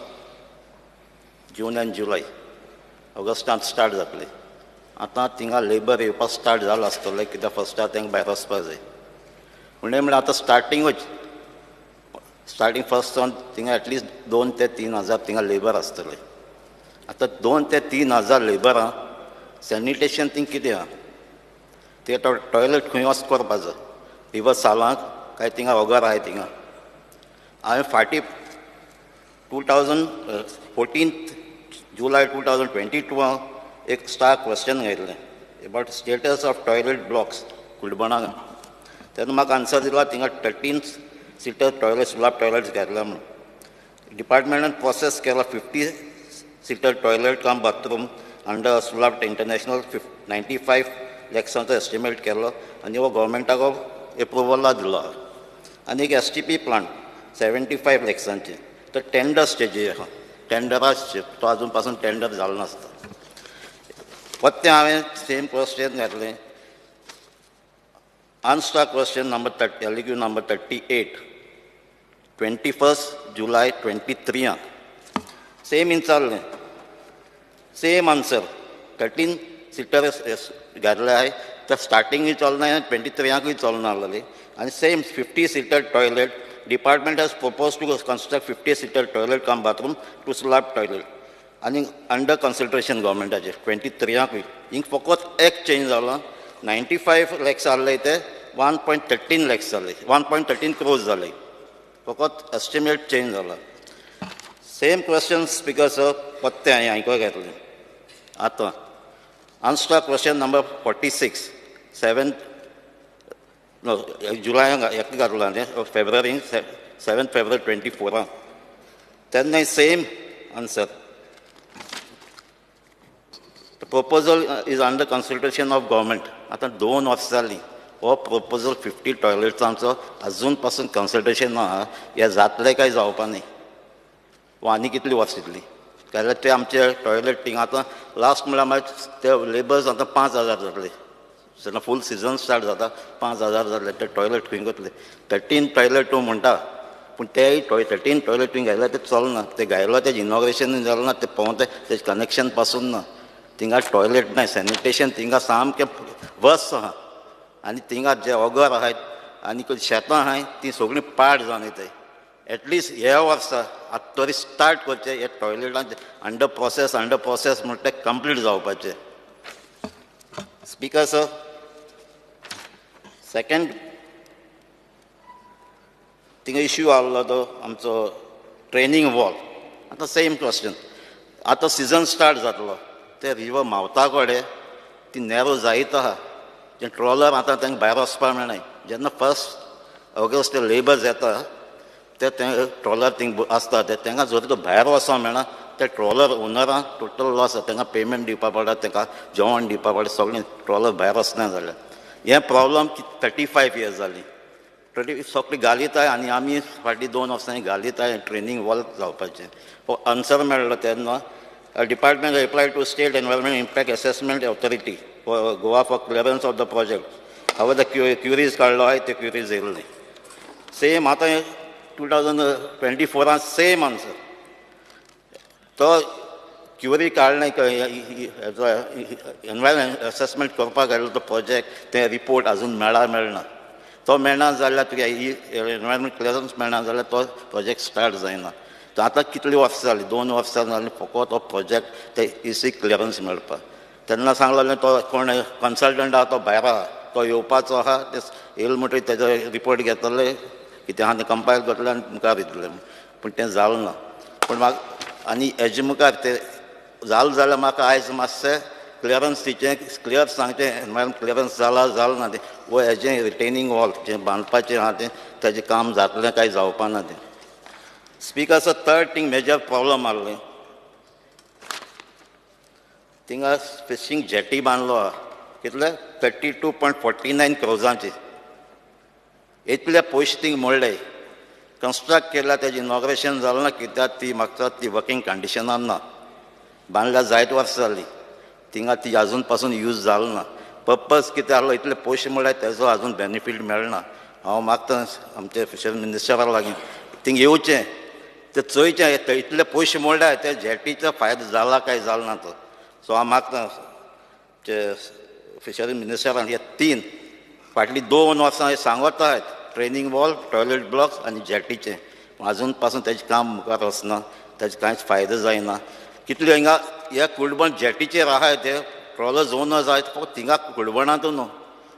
जून आनी July, ऑगस्टांत start जातले. आतां थिंगा labour येवपाक start जालो आसतले कित्याक फस्टाक तांकां भायर वचपाक जाय. म्हणल्यार आतां स्टार्टिंगूच स्टार्टींग फर्स्ट ऑन थिंगा एटलीस्ट 2 ते 3 हजार थिंगा लेबर आसतले. आतां 2 ते 3 हजार लेबरां सॅनिटेशन थिंग कितें आहा ते टॉयलेट खंय वच करपाक जाय रिवर सालांक काय थिंगा ओगार आहाय थिंगा. हांवें फाटीं 2014 जुलय 2022 एक स्टार क्वेश्चन घातलें about status of toilet blocks कुलबणा. तेन्ना म्हाका आन्सर दिला थिंगा 13 सीटर टॉयलेट स्लॅब टॉयलेट्स घातल्या म्हणून. डिपार्टमेंटान प्रोसेस केला 50 seater toilet cum bathroom under slab international 95 लॅक्सांचो एस्टिमेट केलो आनी हो गव्हर्मेंटाक एप्रुवला दिलो. आनी एक STP प्लांट 75 लॅक्सांचे तो टेंडर स्टेजीर आहा. टेंडराच तो आजून पासून टेंडर जालो नासता. परते हांवें सेम क्वेश्चन घातलें आनस्टार क्वेश्चन नंबर 38 21 जुलय 23 सेम विचारलें सेम आन्सर 13 सीटर घातले आहाय तर स्टार्टिंगूय चलना 23कूय चलना आसलेली आनी same 50 seater toilet department has propose to construct 50 seater toilet cum bathroom two slab toilet आनी अंडर कन्सल्टेशन गव्हर्मेंटाचेर 23कूय. हिंग फकत एक चेंज जालो 95 लॅक्स आहले ते 1.13 लॅक्स जाले 1.13 क्रोर्स जाले. फकत एस्टिमेट चेंज जाला. सेम क्वेश्चन स्पीकर सर पत्ते हांवें आयको घेतले. आतां आन्सर क्वेश्चन नंबर 46 जुलय हेका घातलो फेब्रुवारी 7 फेब्रुवारी 24 तेन्ना same answer. Proposal is under consultation of government. आतां 2 वर्सां जालीं हो प्रपोजल 50 टॉयलेट्सांचो आजून पासून कन्सल्टेशन आहा. हें जातलें काय जावपा न्ही वा आनी कितलीं वर्सां दितलीं जाल्यार ते आमचे टॉयलेट थिंगा आतां लास्ट म्हळ्यार ते लेबर्स आतां 5,000 जातले. जेन्ना फूल सिजन स्टार्ट जाता 5,000 जातले ते टॉयलेट खंय करतले. 13 टॉयलेट तूं म्हणटा पूण तेय 13 टॉयलेट तुवें घायला ते चलना. ते घायलो तेजें इनॉग्रेशन जालें ना ते पावता तेजें कनेक्शन पासून ना. थिंगा टॉयलेट ना सॅनिटेशन थिंगा सामकें वर्स आहा. आनी थिंगा जे ओगर आहाय आनी शेतां आहाय तीं सगळीं पाड जावन येताय. एटलिस्ट ह्या वर्सा आतां तरी स्टार्ट करचें हे टॉयलेटांचे अंडर प्रोसेस म्हणटा ते कंप्लीट जावपाचें. स्पीकर सर सेकंड थिंगा इश्यू आहलो तो आमचो ट्रेनींग वॉल. आतां सेम क्वेश्चन आतां सिजन स्टार्ट जातलो ते रिवर मावता कडेन ती नॅरो जायत आहा. जे ट्रॉलर आतां तांकां भायर वचपाक मेळनाय. जेन्ना 1 ऑगस्ट ते लेबर्स येता ते ट्रॉलर थिंग आसता ते तांकां जर तो भायर वचोंक मेळना ते ट्रॉलर ओनरांक टोटल लॉस जाता. तांकां पेमेंट दिवपा पडटा तांकां जेवण दिवपा पडटा सगळें ट्रॉलर भायर वचना जाल्यार. हें प्रॉब्लम 35 इयर्स जालीं. सगळीं घालीताय आनी आमी फाटीं 2 वर्सांनी घालीताय ट्रेनींग वॉल जावपाचें. आन्सर मेळ्ळो तेन्ना department applied to state environment impact assessment authority for Goa for clearance of the project. हांवें द क्युरीज काडलो आहाय ते क्युरीज येयल्ले. सेम आतां 2024 सेम आन्सर. तो क्युरी काडले एनवायरमेंट असेसमेंट करपाक घातलो तो प्रोजेक्ट ते रिपोर्ट आजून मेळना. तो मेळना जाल्यार तुगे एनवायरमेंट क्लियरन्स मेळना जाल्यार तो प्रोजेक्ट स्टार्ट जायना. तो आतां कितलीं वर्सां जालीं 2 वर्सां जालीं फकत हो प्रोजेक्ट ते EC क्लियरन्स मेळपाक. तेन्ना सांगलें तो कोण कन्सल्टंट आहा तो भायर आहा तो येवपाचो आहा ते येयलो म्हणटकीर तेजो रिपोर्ट घेतले कितें आहा तें कंपायल करतले आनी मुखार दितले. पूण तें जालें ना. पूण म्हाका आनी हेजे मुखार तें जालें जाल्यार म्हाका आयज मातशें क्लियरन्स दिवचें क्लियर सांगचें एनवायरमेंट क्लियरन्स जाला ना तें वो हेजें रिटेनिंग वॉल जें बांदपाचें आहा तें तेजें काम जातलें काय जावपा ना तें. Speaker sir third thing major problem आहलें थिंगा फिशींग जेटी बांदलो आहा कितले 32.49 क्रोर्सांची. इतले पयशे थिंग मोडले कन्स्ट्रक्ट केल्या तेजें इनॉग्रेशन जालें ना कित्याक ती म्हाका ती वर्कींग कंडिशनान ना. बांदल्या जायत वर्सां जालीं थिंगा ती आजून पासून यूज जालें ना. पर्पज कितें आहलो इतले पयशे म्हळ्यार तेजो आजून बेनिफीट मेळना. हांव मागता आमचे फिशर मिनिस्टरा लागीं थिंग येवचें ते चोयचें इतले पयशे मोडल्यार ते जेटीचो फायदो जाला काय जालो ना तो. सो हांव मागता फिशरी मिनिस्टरान हे 3 फाटलीं 2 वर्सां सांगता ट्रेनींग वॉल टॉयलेट ब्लॉक्स आनी जेटीचें आजून पासून तेजें काम मुखार वचना, तेजे कांयच फायदो जायना. कितले हिंगा ह्या कुडबण जेटीचेर आहाय ते ट्रॉलर्स ओनर्स आहाय फक्त थिंगा कुडबणातू न्हू,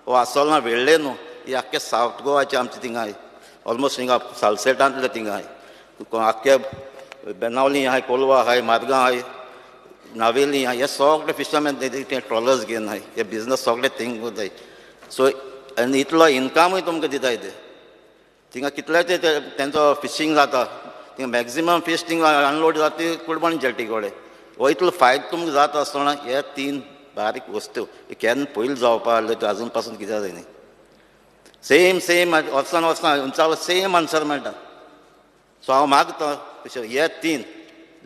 वो आसोलना वेळ्ळे न्हू, ही आख्खे सावथ गोवाचे आमचे थिंगा आहाय, ऑलमोस्ट हिंगा सालसेटांतले थिंगा आहाय, आख्खे बेनावली आहाय, कोलवा आहाय, मारगांव आहाय, नावेली आहाय, हे सगळे फिशरमॅन ते ट्रॉलर्स घेवन आहाय, हे बिजनस सगळे थिंग जाय. सो आनी इतलो इनकामूय तुमकां दिताय ते थिंगा कितलेच तेंचो फिशींग जाता, थिंगा मॅक्झिमम फीश थिंगा अनलोड जाता कुडबण जेटी कडेन. हो इतलो फायदो तुमकां जाता आसतना हे 3 बारीक वस्तू केन्ना पयलीं जावपा आहले त्यो आजून पासून कित्याक जायना. सेम वर्सान उंचालो सेम आन्सर मेळटा. सो हांव मागतां हे 3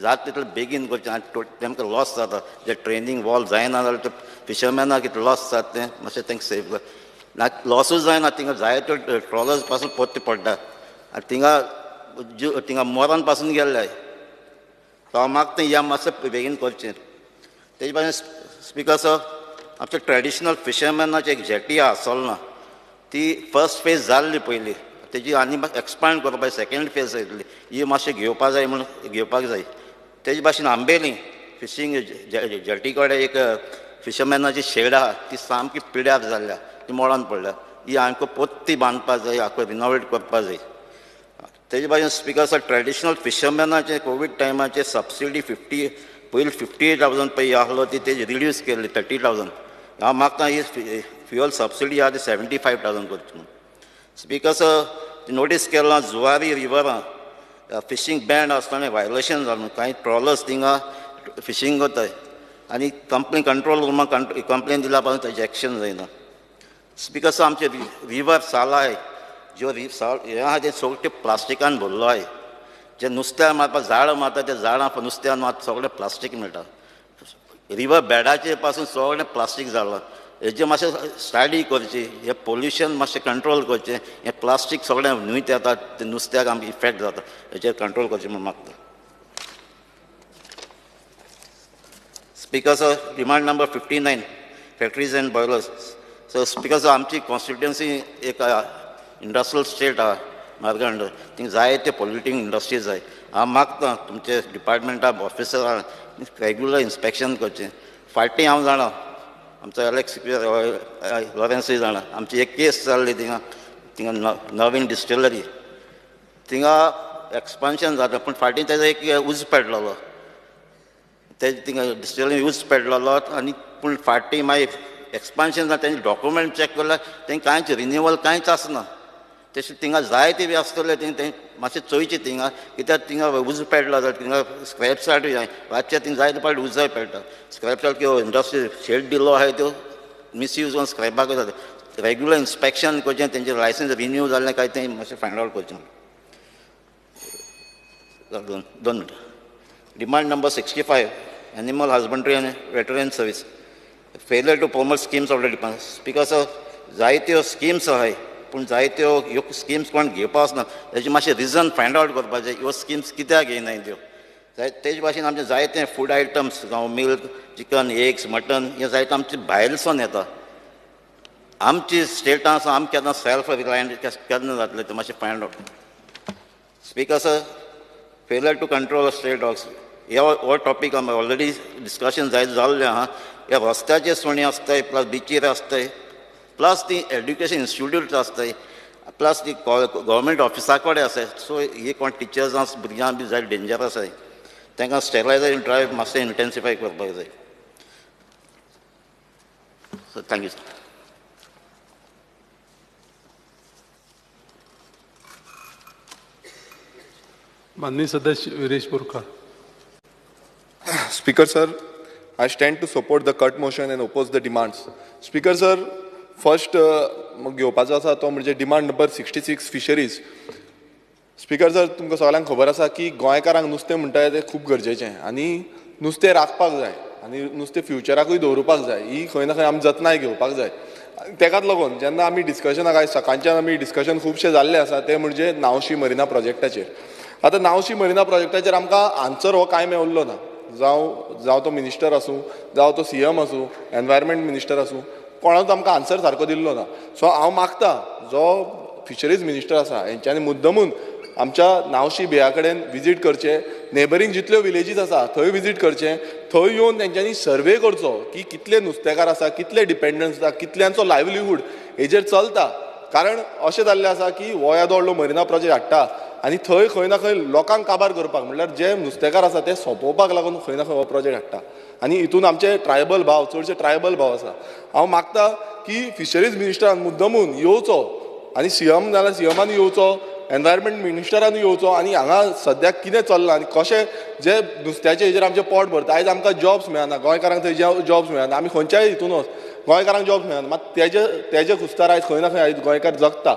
जाता तितले बेगीन करचें आनी तेमकां लॉस जाता, जे ट्रेनींग वॉल्व जायना जाल्यार ते फिशरमॅनाक कितें लॉस जाता तें मातशें तेंकां सेफ कर. लॉसूच जायना, थिंगा जायत्यो ट्रॉलर्स पासून पोत्ते पडटा आनी थिंगा मोरान पासून गेल्ले. सो हांव मागता ह्या मातशें बेगीन करचें. तेजे भाशेन स्पीकर सर, आमचे ट्रेडिशनल फिशरमॅनाची एक जेटी आसोलना ती फर्स्ट फेज जाल्ली पयलीं, तेजी आनी एक्सपांड करपाक सेकेंड फेज येतली, ही मातशें घेवपा जाय म्हणून घेवपाक जाय. तेजे भाशेन आंबेली फिशींग जेटी कडेन एक फिशरमॅनाची शेड आहा ती सामकी पिड्यार जाल्ल्या, ती मोडान पडल्या, ही आमकां पोत्ती बांदपा जाय, आख्खो रिनोवेट करपा जाय. तेजे भाशेन स्पीकर सर, ट्रेडिशनल फिशरमॅनाचे कोवीड टायमाचे सबसिडी पयलीं 58,000 पळय आहलो ती तेजी रिड्यूस केल्ली 30,000. हांव मागता ही फ्युअल सबसिडी आहा ती 75,000 करची म्हणून. स्पीकर सर, नोटीस केलां जुवारी रिवरां फिशींग बँड आसतना वायलेशन जालें, कांय ट्रॉलर्स थिंगा फिशींग करताय आनी कंट्रोल रुमाक कंप्लेन दिल्या पासून तेजें एक्शन जायना. स्पीकर सर, आमचे रिवर साला आहाय ज्यो हे आहा ते सगळे प्लास्टिकान भरलो आहाय. जे नुस्त्या मारपाक झाडां मारता त्या झाडां नुस्त्यान मात सगळें प्लास्टीक मेळटा. रिवर बॅडाचेर पासून सगळें प्लास्टीक जालां. हेजें मातशें स्टडी करची, हें पोल्युशन मातशें कंट्रोल करचें. हें प्लास्टीक सगळें न्हंयत येता, ते नुस्त्याक आमकां इफेक्ट जाता, हेचेर कंट्रोल करचें म्हणून मागता. Speaker sir, demand number 59 factories end boilers. So speaker sir, आमची कॉन्स्टिट्युएन्सी एक इंडस्ट्रियल स्टेट आहा मार्गांड, थिंगा जायते पोल्युटींग इंडस्ट्रीज जाय. हांव मागतां तुमचे डिपार्टमेंटाक ऑफिसरान रेग्युलर इन्स्पेक्शन करचें. फाटीं हांव जाणा आमचो एलेक्स लॉरेन्सूय जाणा, आमची एक केस जाल्ली थिंगा नवीन डिस्टिलरी, थिंगा एक्सपान्शन जाता पूण फाटीं तेजो एक उज पेटलेलो, तेजे थिंगा डिस्टिलरी उज पेटलेलो आनी पूण फाटीं मागीर एक्सपान्शन जाता तेंचे डॉक्युमेंट चॅक केल्यार तें कांयच रिन्युवल कांयच आसना. तशें थिंगा जायते बी आसतले तें मातशें चोयचें थिंगा, कित्याक थिंगा उज पेटलो जाल्यार थिंगा स्क्रॅप सायड जाय, रातचे थिंगा जायते पावटी उजय पेटटा. स्क्रॅप सायड किंवा इंडस्ट्री शेड दिल्लो आहाय त्यो मिसयूज जावन स्क्रॅपाक जाता. रेग्युलर इन्स्पेक्शन करचें, तेंचें लायसन्स रिन्यू जाल्लें काय तें मातशें फायंड आवट करचें. 2 मिनटां. डिमांड नंबर 65 एनिमल हजबंड्री आनी veterinary service. Failure to promote schemes of the department. Speaker sir, जायत्यो स्किम्स आहाय पूण जायत्यो ह्यो स्किम्स कोण घेवपा वचना, हेजें मातशें रिजन फायंड आवट करपाक जाय, ह्यो स्किम्स कित्याक घेयनाय त्यो. तेजे भाशेन आमचे जायते फूड आयटम्स जावं मिल्क, चिकन, एग्स, मटन हें जायते आमचे भायरसून येता. आमची स्टेटां आमी केन्ना सेल्फ रिलायंट केन्ना जातलें तें मातशें find out. Speaker sir, failure to control stray dogs. हो टॉपीक आमी ऑलरेडी डिस्कशन जाल्लें आहा. हे रस्त्याचेर सुणी आसताय, प्लस बिचीर आसताय, प्लस ती एड्युकेशन इन्स्टिट्यूट्स आसताय, प्लस ती गव्हर्मेंट ऑफिसा कडेन आसाय. सो ही कोण टिचर्सां भुरग्यांक बी जाय डेंजरस आसाय, तांकां स्टेलायझेशन ड्रायव मातशें इंटेन्सिफाय करपाक जाय. So thank you sir. माननीय सदस्य Viresh Borkar. Speaker sir, I stand to support the cut motion and oppose the demands. Speaker sir, first घेवपाचो आसा तो म्हणजे demand number 66 fisheries. Speaker sir, तुमकां सगळ्यांक खबर आसा की गोंयकारांक नुस्तें म्हणटा तें खूब गरजेचें आनी नुस्तें राखपाक जाय आनी नुस्तें फ्युचराकूय दवरुपाक जाय. ही खंय ना खंय आमी जतनाय घेवपाक जाय. तेकाच लागून जेन्ना आमी डिस्कशनाक आयज सकाळच्यान आमी डिस्कशन खुबशें जाल्लें आसा तें म्हणजे नावशी मरिना प्रोजेक्टाचेर. आतां नावशी मरिना प्रोजेक्टाचेर आमकां आन्सर हो कांय मेळिल्लो ना. जावं तो मिनिस्टर आसूं, जावं तो CM आसूं, एनवायरमेंट मिनिस्टर आसूं, कोणाच आमकां आन्सर सारको दिल्लो ना. सो हांव मागतां जो फिशरीज मिनिस्टर आसा हेंच्यांनी मुद्दमून आमच्या नावशी बेया कडेन विजीट करचें, नेबरींग जितल्यो विलेजीस आसा थंय विजीट करचें, थंय येवन तेंच्यांनी सर्वे करचो की कितले नुस्तेकार आसा, कितले डिपेंडन्स आसा, कितल्यांचो लायव्हलीहूड हेजेर चलता. कारण अशें जाल्लें आसा की हो येदो व्हडलो मरिना प्रोजेक्ट हाडटा आनी थंय खंय ना खंय लोकांक काबार करपाक म्हणल्यार जे नुस्तेकार आसा ते सोंपोवपाक लागून खंय ना खंय हो प्रोजेक्ट हाडटा. आनी हितून आमचे ट्रायबल भाव, चडशे ट्रायबल भाव आसा. हांव मागता की फिशरीज मिनिस्टरान मुद्दमून येवचो आनी सीएम नाल्यार सीएमान येवचो, एनवायरमेंट मिनिस्टरान येवचो आनी हांगा सद्याक कितें चल्लां आनी कशें जे नुस्त्याचे हेजेर आमचें पोट भरता. आयज आमकां जॉब्स मेळना, गोंयकारांक थंय जॉब्स मेळना, आमी खंयच्याय हितून वच गोंयकारांक जॉब्स मेळना. मात तेजे खुस्तार आयज खंय ना खंय आयज गोंयकार जगता.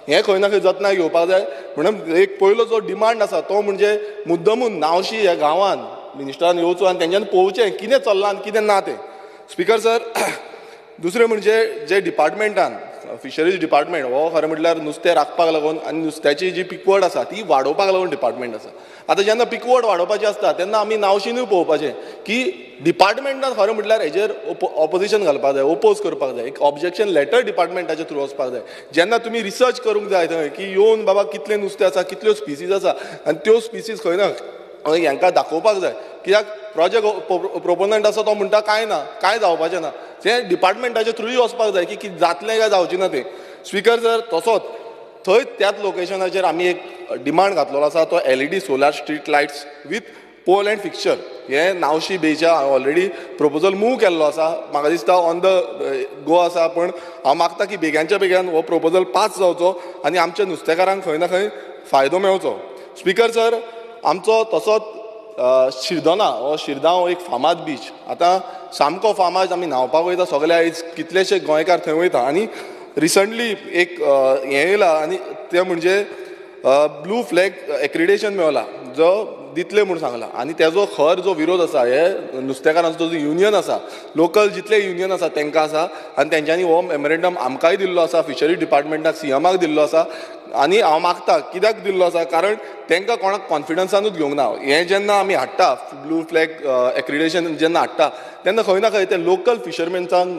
हें खंय ना खंय जतनाय घेवपाक जाय. म्हणून एक पयलो जो डिमांड आसा तो म्हणजे मुद्दमून नावशी ह्या गांवांत मिनिस्टरान येवचो आनी तेंच्यांनी पळोवचें कितें चल्लां आनी कितें ना तें. स्पिकर सर, दुसरें म्हणजे जे डिपार्टमेंटान फिशरीज डिपार्टमेंट हो खरें म्हटल्यार नुस्तें राखपाक लागून आनी नुस्त्याची जी पिकवड आसा ती वाडोवपाक लागून डिपार्टमेंट आसा. आतां जेन्ना पिकवड वाडोवपाची आसता तेन्ना आमी नावशीनूय पळोवपाचें की डिपार्टमेंटान खरें म्हटल्यार हेजेर ऑपोजिशन घालपाक जाय, ओपोज करपाक जाय. एक ऑब्जेक्शन लेटर डिपार्टमेंटाचे थ्रू वचपाक जाय. जेन्ना तुमी रिसर्च करूंक जाय थंय की येवन बाबा कितले नुस्तें आसा, कितल्यो स्पिसीज आसा आनी त्यो स्पिसीज खंय ना हांकां दाखोवपाक जाय. कित्याक प्रोजेक्ट प्रोपोनंट आसा तो म्हणटा कांय ना, कांय जावपाचें ना. तें डिपार्टमेंटाचे थ्रूय वचपाक जाय की कितें जातलें काय जावचें ना तें. स्पिकर सर, तसोच थंय त्याच लोकेशनाचेर आमी एक डिमांड घातलेलो आसा तो LED solar street lights with pole and fixture. हे नावशी बेच्या ऑलरेडी प्रपोजल मूव केल्लो आसा. म्हाका दिसता ऑन द गो आसा. पण हांव मागता की बेग्याच्या बेग्यान हो प्रपोजल पास जावचो आनी आमच्या नुस्तेकारांक खंय ना खंय फायदो मेळचो. स्पिकर सर, आमचो तसोच शिरदोना हो शिरगांव एक फामाद बीच. आतां सामको फामाद आमी न्हांवपाक वयता सगळे आयज कितलेशे गोंयकार थंय वयता. आनी रिसंटली एक हें येयलां आनी तें म्हणजे ब्लू फ्लॅग एक्रिडेशन मेळला जो दितले म्हूण सांगला. आनी तेजो खर जो विरोध आसा हे नुस्तेकारांचो जो युनियन आसा, लोकल जितले युनियन आसा तांकां आसा आनी तेंच्यांनी हो मेमोरेंडम आमकांय दिल्लो आसा, फिशरी डिपार्टमेंटाक सीएमाक दिल्लो आसा. आनी हांव मागता कित्याक दिल्लो आसा कारण तांकां कोणाक कॉन्फिडन्सानूच घेवंक ना. हें जेन्ना आमी हाडटा ब्लू फ्लॅग एक्रिडेशन जेन्ना हाडटा तेन्ना खंय ना खंय ते लोकल फिशरमॅन्सान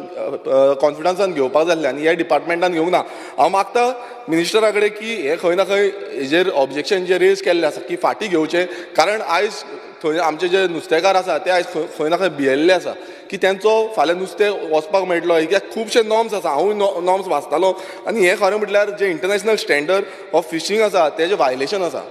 कॉन्फिडन्सान घेवपाक जाय आसलें आनी ह्या डिपार्टमेंटान घेवंक ना. हांव मागता मिनिस्टरा कडेन की हे खंय ना खंय हेजेर ऑब्जेक्शन जे रेज केल्लें आसा की फाटीं घेवचें. कारण आयज थंय आमचे जे नुस्तेकार आसा ते आयज खंय ना खंय भियेल्ले आसा की तेंचो फाल्यां नुस्तें वचपाक मेळटलो. कित्याक खुबशे नॉर्म्स आसा, हांवूय नॉर्म्स वाचतालो आनी हें खरें म्हटल्यार जे इंटरनॅशनल स्टँडर्ड ऑफ फिशींग आसा तेजें वायलेशन आसा.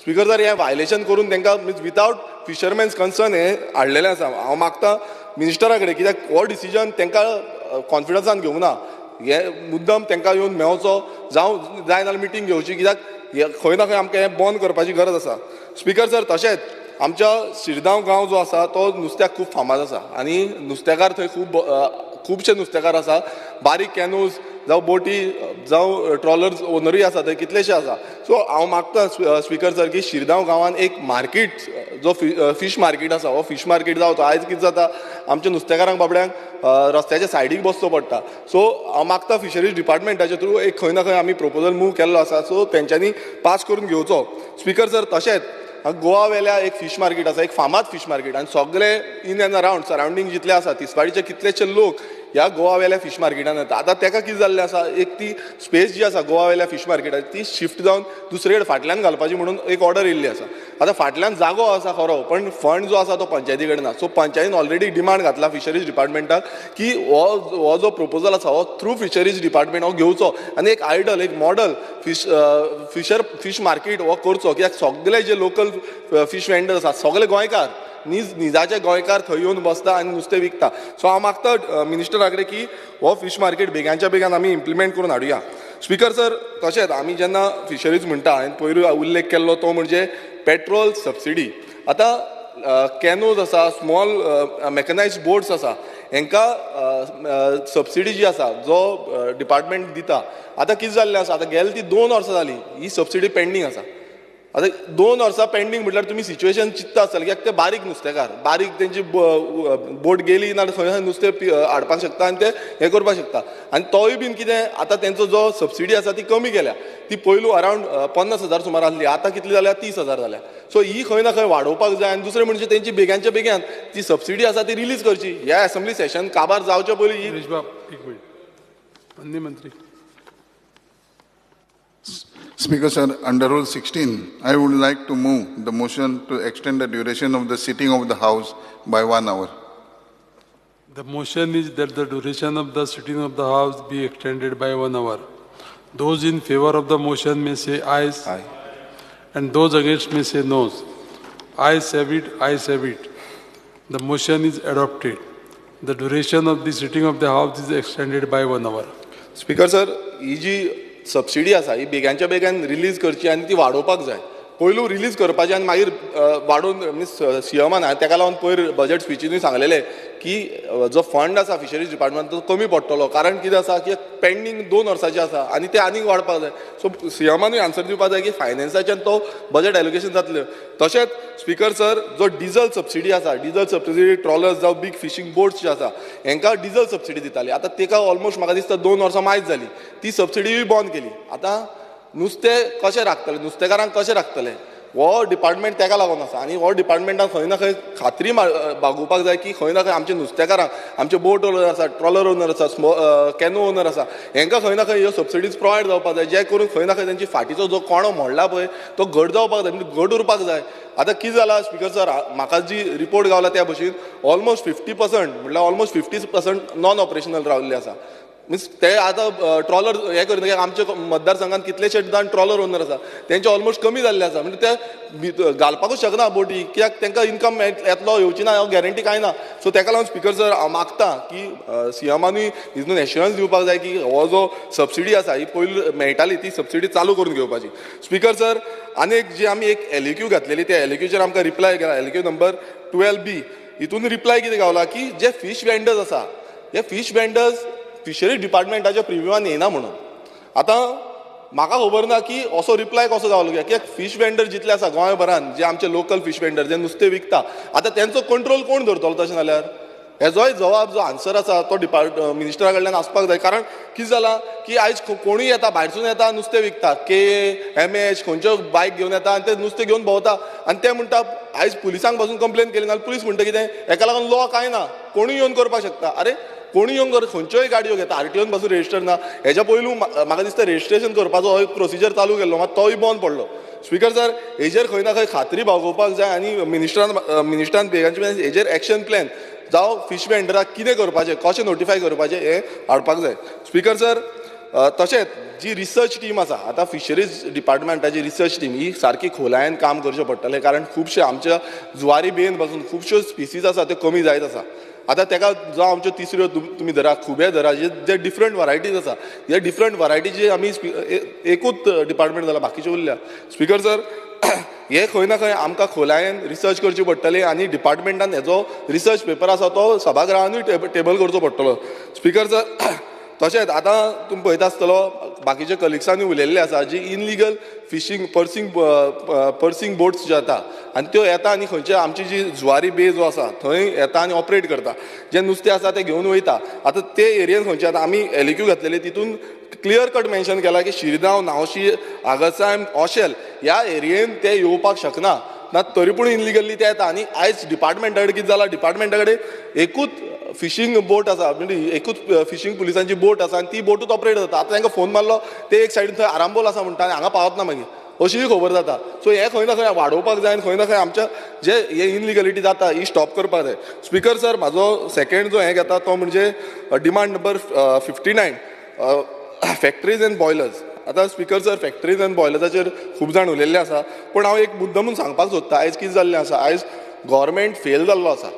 स्पिकर सर, हें वायलेशन करून तांकां मीन्स विदावट फिशरमॅन्स कन्सर्न हें हाडलेलें आसा. हांव मागता मिनिस्टरा कडेन कित्याक हो डिसिजन तांकां कॉन्फिडन्सान घेवंक ना. हे मुद्दम तांकां येवन मेळचो जावं जाय नाल्यार मिटींग घेवची. कित्याक खंय ना खंय आमकां हें बंद करपाची गरज आसा. स्पिकर सर, तशेंच आमच्या शिरगांव गांव जो आसा तो नुस्त्याक खूब फामाद आसा आनी नुस्तेकार थंय खुबशे नुस्तेकार आसा. बारीक कॅनूज जावं बोटी जावं ट्रॉलर्स ओनरूय आसा थंय कितलेशे आसा. सो हांव मागता स्पिकर सर की शिरगांव गांवांत एक मार्केट जो फीश मार्केट आसा हो फीश मार्केट जावचो. आयज कितें जाता आमच्या नुस्तेकारांक बाबड्यांक रस्त्याच्या सायडीक बसचो पडटा. सो हांव मागता फिशरीज डिपार्टमेंटाच्या थ्रू एक खंय ना खंय आमी प्रपोजल मूव केल्लो आसा सो तेंच्यांनी पास करून घेवचो. स्पिकर सर, तशेंच गोवा वेल्या एक फीश मार्केट आसा, एक फामाद फीश मार्केट आनी सगळे इन एंड अरावंड सरावंडींग जितले आसा तिसवाडीचे कितलेशे लोक ह्या गोवा वेल्या फीश मार्केटान येता. आतां ताका कितें जाल्लें आसा, एक ती स्पेस जी आसा गोवा वेल्या फीश मार्केटाची ती शिफ्ट जावन दुसरे कडेन फाटल्यान घालपाची म्हणून एक ऑर्डर येयल्ली आसा. आतां फाटल्यान जागो आसा खरो पण फंड जो आसा तो पंचायती कडेन ना. सो पंचायतीन ऑलरेडी डिमांड घातला फिशरीज डिपार्टमेंटाक की हो जो प्रपोजल आसा हो थ्रू फिशरीज डिपार्टमेंट हो घेवचो आनी एक आयडल एक मॉडल फीश मार्केट हो करचो. कित्याक सगळे जे लोकल फीश वेंडर्स आसा सगळे गोंयकार निजाचे गोंयकार थंय येवन बसता आनी नुस्तें विकता. सो हांव मागता मिनिस्टरा कडेन की हो फीश मार्केट बेग्याच्या बेगान आमी इम्प्लिमेंट करून हाडुया. स्पिकर सर, तशेंच आमी जेन्ना फिशरीज म्हणटा हांवें पयरूय उल्लेख केल्लो तो म्हणजे पेट्रोल सबसिडी. आतां कॅनोज आसा, स्मॉल मॅकनायज्ड बोट्स आसा हांकां सबसिडी जी आसा जो डिपार्टमेंट दिता. आतां कितें जाल्लें आसा, आतां गेले ती 2 वर्सां जालीं ही सबसिडी पेंडींग आसा. आतां 2 वर्सां पेंडींग म्हटल्यार तुमी सिच्युएशन चिंतता आसतलें कित्याक ते बारीक नुस्तेकार बारीक तेंची बोट गेली ना खंय नुस्तें हाडपाक शकता आनी ते हें करपाक शकता. आनी तोय बीन कितें आतां तेंचो जो सबसिडी आसा ती कमी केल्या. ती पयलू अरावंड 50,000 सुमार आसली, आतां कितली जाल्या 30,000 जाल्या. सो ही खंय ना खंय वाडोवपाक जाय. आनी दुसरें म्हणजे तेंची बेग्याच्या बेग्यान ती सबसिडी आसा ती रिलीज करची. ह्या असेंब्ली सेशन काबार जावचे पयलीं एक मिनिट मंत्री Speaker, sir, under Rule 16, I would like to move the motion to extend the duration of the sitting of the House by 1 hour. The motion is that the duration of the sitting of the House be extended by 1 hour. Those in favor of the motion may say ayes. Aye. And those against may say noes. Ayes have it, ayes have it. The motion is adopted. The duration of the sitting of the House is extended by 1 hour. Speaker sir, ही जी subsidy आसा ही बेगांच्या बेगान release करची आनी ती वाडोवपाक जाय. पयलू release करपाचें आनी मागीर वाडोवन मीन्स सीएमान ताका लागून पयर बजेट स्पिचीनूय सांगलेलें की जो फंड आसा फिशरीज डिपार्टमेंट तो कमी पडटलो, कारण कितें आसा की पेंडींग 2 वर्सांचें आसा आनी ते आनीक वाडपाक जाय. सो सीएमानूय आन्सर दिवपाक जाय की फायनान्साच्यान तो बजेट एलोकेशन जातलें. तशेंच स्पीकर सर, जो डिझल सबसिडी आसा, डिझल सबसिडी ट्रॉलर्स जावं बीग फिशींग बोट्स जे आसा हांकां डिझल सबसिडी दिताली. आतां तेका ऑलमोस्ट म्हाका दिसता 2 वर्सां मायज जाली. ती सबसिडीय बंद केली. आतां नुस्तें कशें राखतले, नुस्तेकारांक कशें राखतले, हो डिपार्टमेंट ताका लागून आसा. आनी हो डिपार्टमेंटान खंय ना खंय खात्री बागोवपाक जाय की खंय ना खंय आमच्या नुस्तेकारांक, आमचे बोट ओनर आसा, ट्रॉलर ओनर आसा, कॅनो ओनर आसा, हांकां खंय ना खंय ह्यो सबसिडीज प्रोवायड जावपाक जाय, जे करून खंय ना खंय तांची फाटीचो जो कोणो मोडला पळय तो घट जावपाक जाय, म्हणजे घट उरपाक जाय. आतां कितें जालां स्पीकर सर, म्हाका जी रिपोर्ट गावला त्या भशेन ऑलमोस्ट 50% म्हणल्यार ऑलमोस्ट 50% नॉन ऑपरेशनल राविल्ले आसा. मीन्स ते आतां ट्रॉलर हे करता, आमच्या मतदारसंघात कितलेशे जाण ट्रॉलर ओनर आसा तेंचे ऑलमोस्ट कमी जाल्ले आसा. म्हणजे ते घालपाकूच शकना बोटी, कित्याक तांकां इन्कम येतलो येवची ना ह्यो गॅरंटी कांय ना. सो ताका लागून स्पीकर सर हांव मागता की सीएमानूय हितून एश्युरन्स दिवपाक जाय की हो जो सबसिडी आसा ही पयली मेळटाली ती सबसिडी चालू करून घेवपाची. स्पीकर सर, आनी एक जी आमी एक एलक्यू घातलेली त्या एलक्यूचेर आमकां रिप्लाय केला, एलक्यू नंबर 12B. हितून रिप्लाय कितें गावला की जे फीश वेंडर्स आसा हे फीश वेंडर्स फिशरीज डिपार्टमेंटाच्या प्रिव्यूवान येना म्हणून. आतां म्हाका खबर ना की असो रिप्लाय कसो गावलो, कित्याक फीश वेंडर जितले आसा गोंयभरान जे आमचे लोकल फीश वेंडर जे नुस्तें विकता, आतां तेंचो कंट्रोल कोण धरतलो तशें जाल्यार? हेजोय जबाब जो आन्सर आसा तो मिनिस्टरा कडल्यान आसपाक जाय. कारण कितें जालां की आयज कोणूय येता, भायरसून येता, नुस्तें विकता, KMH खंयच्यो बायक घेवन येता आनी ते नुस्तें घेवन भोंवता आनी ते म्हणटा आयज पुलिसांक पासून कंप्लेन केली ना, पुलीस म्हणटा कितें हेका लागून लॉ कांय ना, कोणूय येवन करपाक शकता. अरे कोणी येवन खंयच्योय गाडयो घेता, RTOन पासून रेजिस्टर ना. हेच्या पयलू म्हाका दिसता रेजिस्ट्रेशन करपाचो एक प्रोसिजर चालू केल्लो, मात तोय बंद पडलो. स्पीकर सर, हेजेर खंय ना खंय खात्री बागोवपाक जाय आनी मिनिस्टरान बेगांचे हेजेर एक्शन प्लॅन जावं फीश वेंडराक कितें करपाचें, कशें नोटिफाय करपाचें हें हाडपाक जाय. स्पीकर सर, तशेंच जी रिसर्च टीम आसा, आतां फिशरीज डिपार्टमेंटाची रिसर्च टीम ही सारकी खोलायेन काम करचें पडटलें, कारण खुबशे आमच्या जुवारी बेन पासून खुबश्यो स्पिसीज आसा त्यो कमी जायत आसा. आतां ताका जावं आमच्यो तिसऱ्यो तुमी धरा, खुबे धरा, जे डिफरंट वरायटीज आसा, हे डिफरंट वरायटीचे आमी एकूच डिपार्टमेंट जाला, बाकीचे उरल्या. स्पीकर सर, हे खंय ना खंय आमकां खोलायेन रिसर्च करची पडटली आनी डिपार्टमेंटान हेजो रिसर्च पेपर आसा तो सभागृहानूय टेबल करचो पडटलो. स्पीकर सर, तशेंच आतां तुमी पळयता आसतलो बाकीच्या कलिग्सांनी उलयल्ले आसा जी इनलिगल फिशींग पर्सिंग बोट्स जे जाता आनी त्यो येता आनी खंयचे आमची जी जुवारी बे जो आसा थंय येता आनी ऑपरेट करता, जे नुस्तें आसा तें घेवन वयता. आतां ते एरियेन खंयचे आतां आमी एलक्यू घातलेली तितून क्लियर कट मेन्शन केला की शिरगांव, नावशी, आगसायम, ऑशेल ह्या एरियेन ते येवपाक शकना ना, तरी पूण इनलिगली ते येता. आनी आयज डिपार्टमेंटा कडेन कितें जालां, डिपार्टमेंटा कडेन एकूच फिशींग बोट आसा, म्हणजे एकूच फिशींग पुलिसांची बोट आसा आनी ती बोटूच ऑपरेट जाता. आतां तांकां फोन मारलो ते एक सायडीन थंय आरांबोल आसा म्हणटा आनी हांगा पावत ना मागीर, अशीय खबर जाता. सो हे खंय ना खंय वाडोवपाक जाय आनी खंय ना खंय आमच्या जे हे इनलिगलिटी जाता ही स्टॉप करपाक जाय. स्पीकर सर, म्हाजो सेकंड जो हे घेता तो म्हणजे demand number 59, factories end boilers. आतां स्पीकर सर, फॅक्टरीज एंड बॉयलर्साचेर खूब जाण उलयल्ले आसा, पूण हांव एक मुद्दमून सांगपाक सोदता. आयज कितें जाल्लें आसा, आयज गव्हर्मेंट फेल जाल्लो आसा.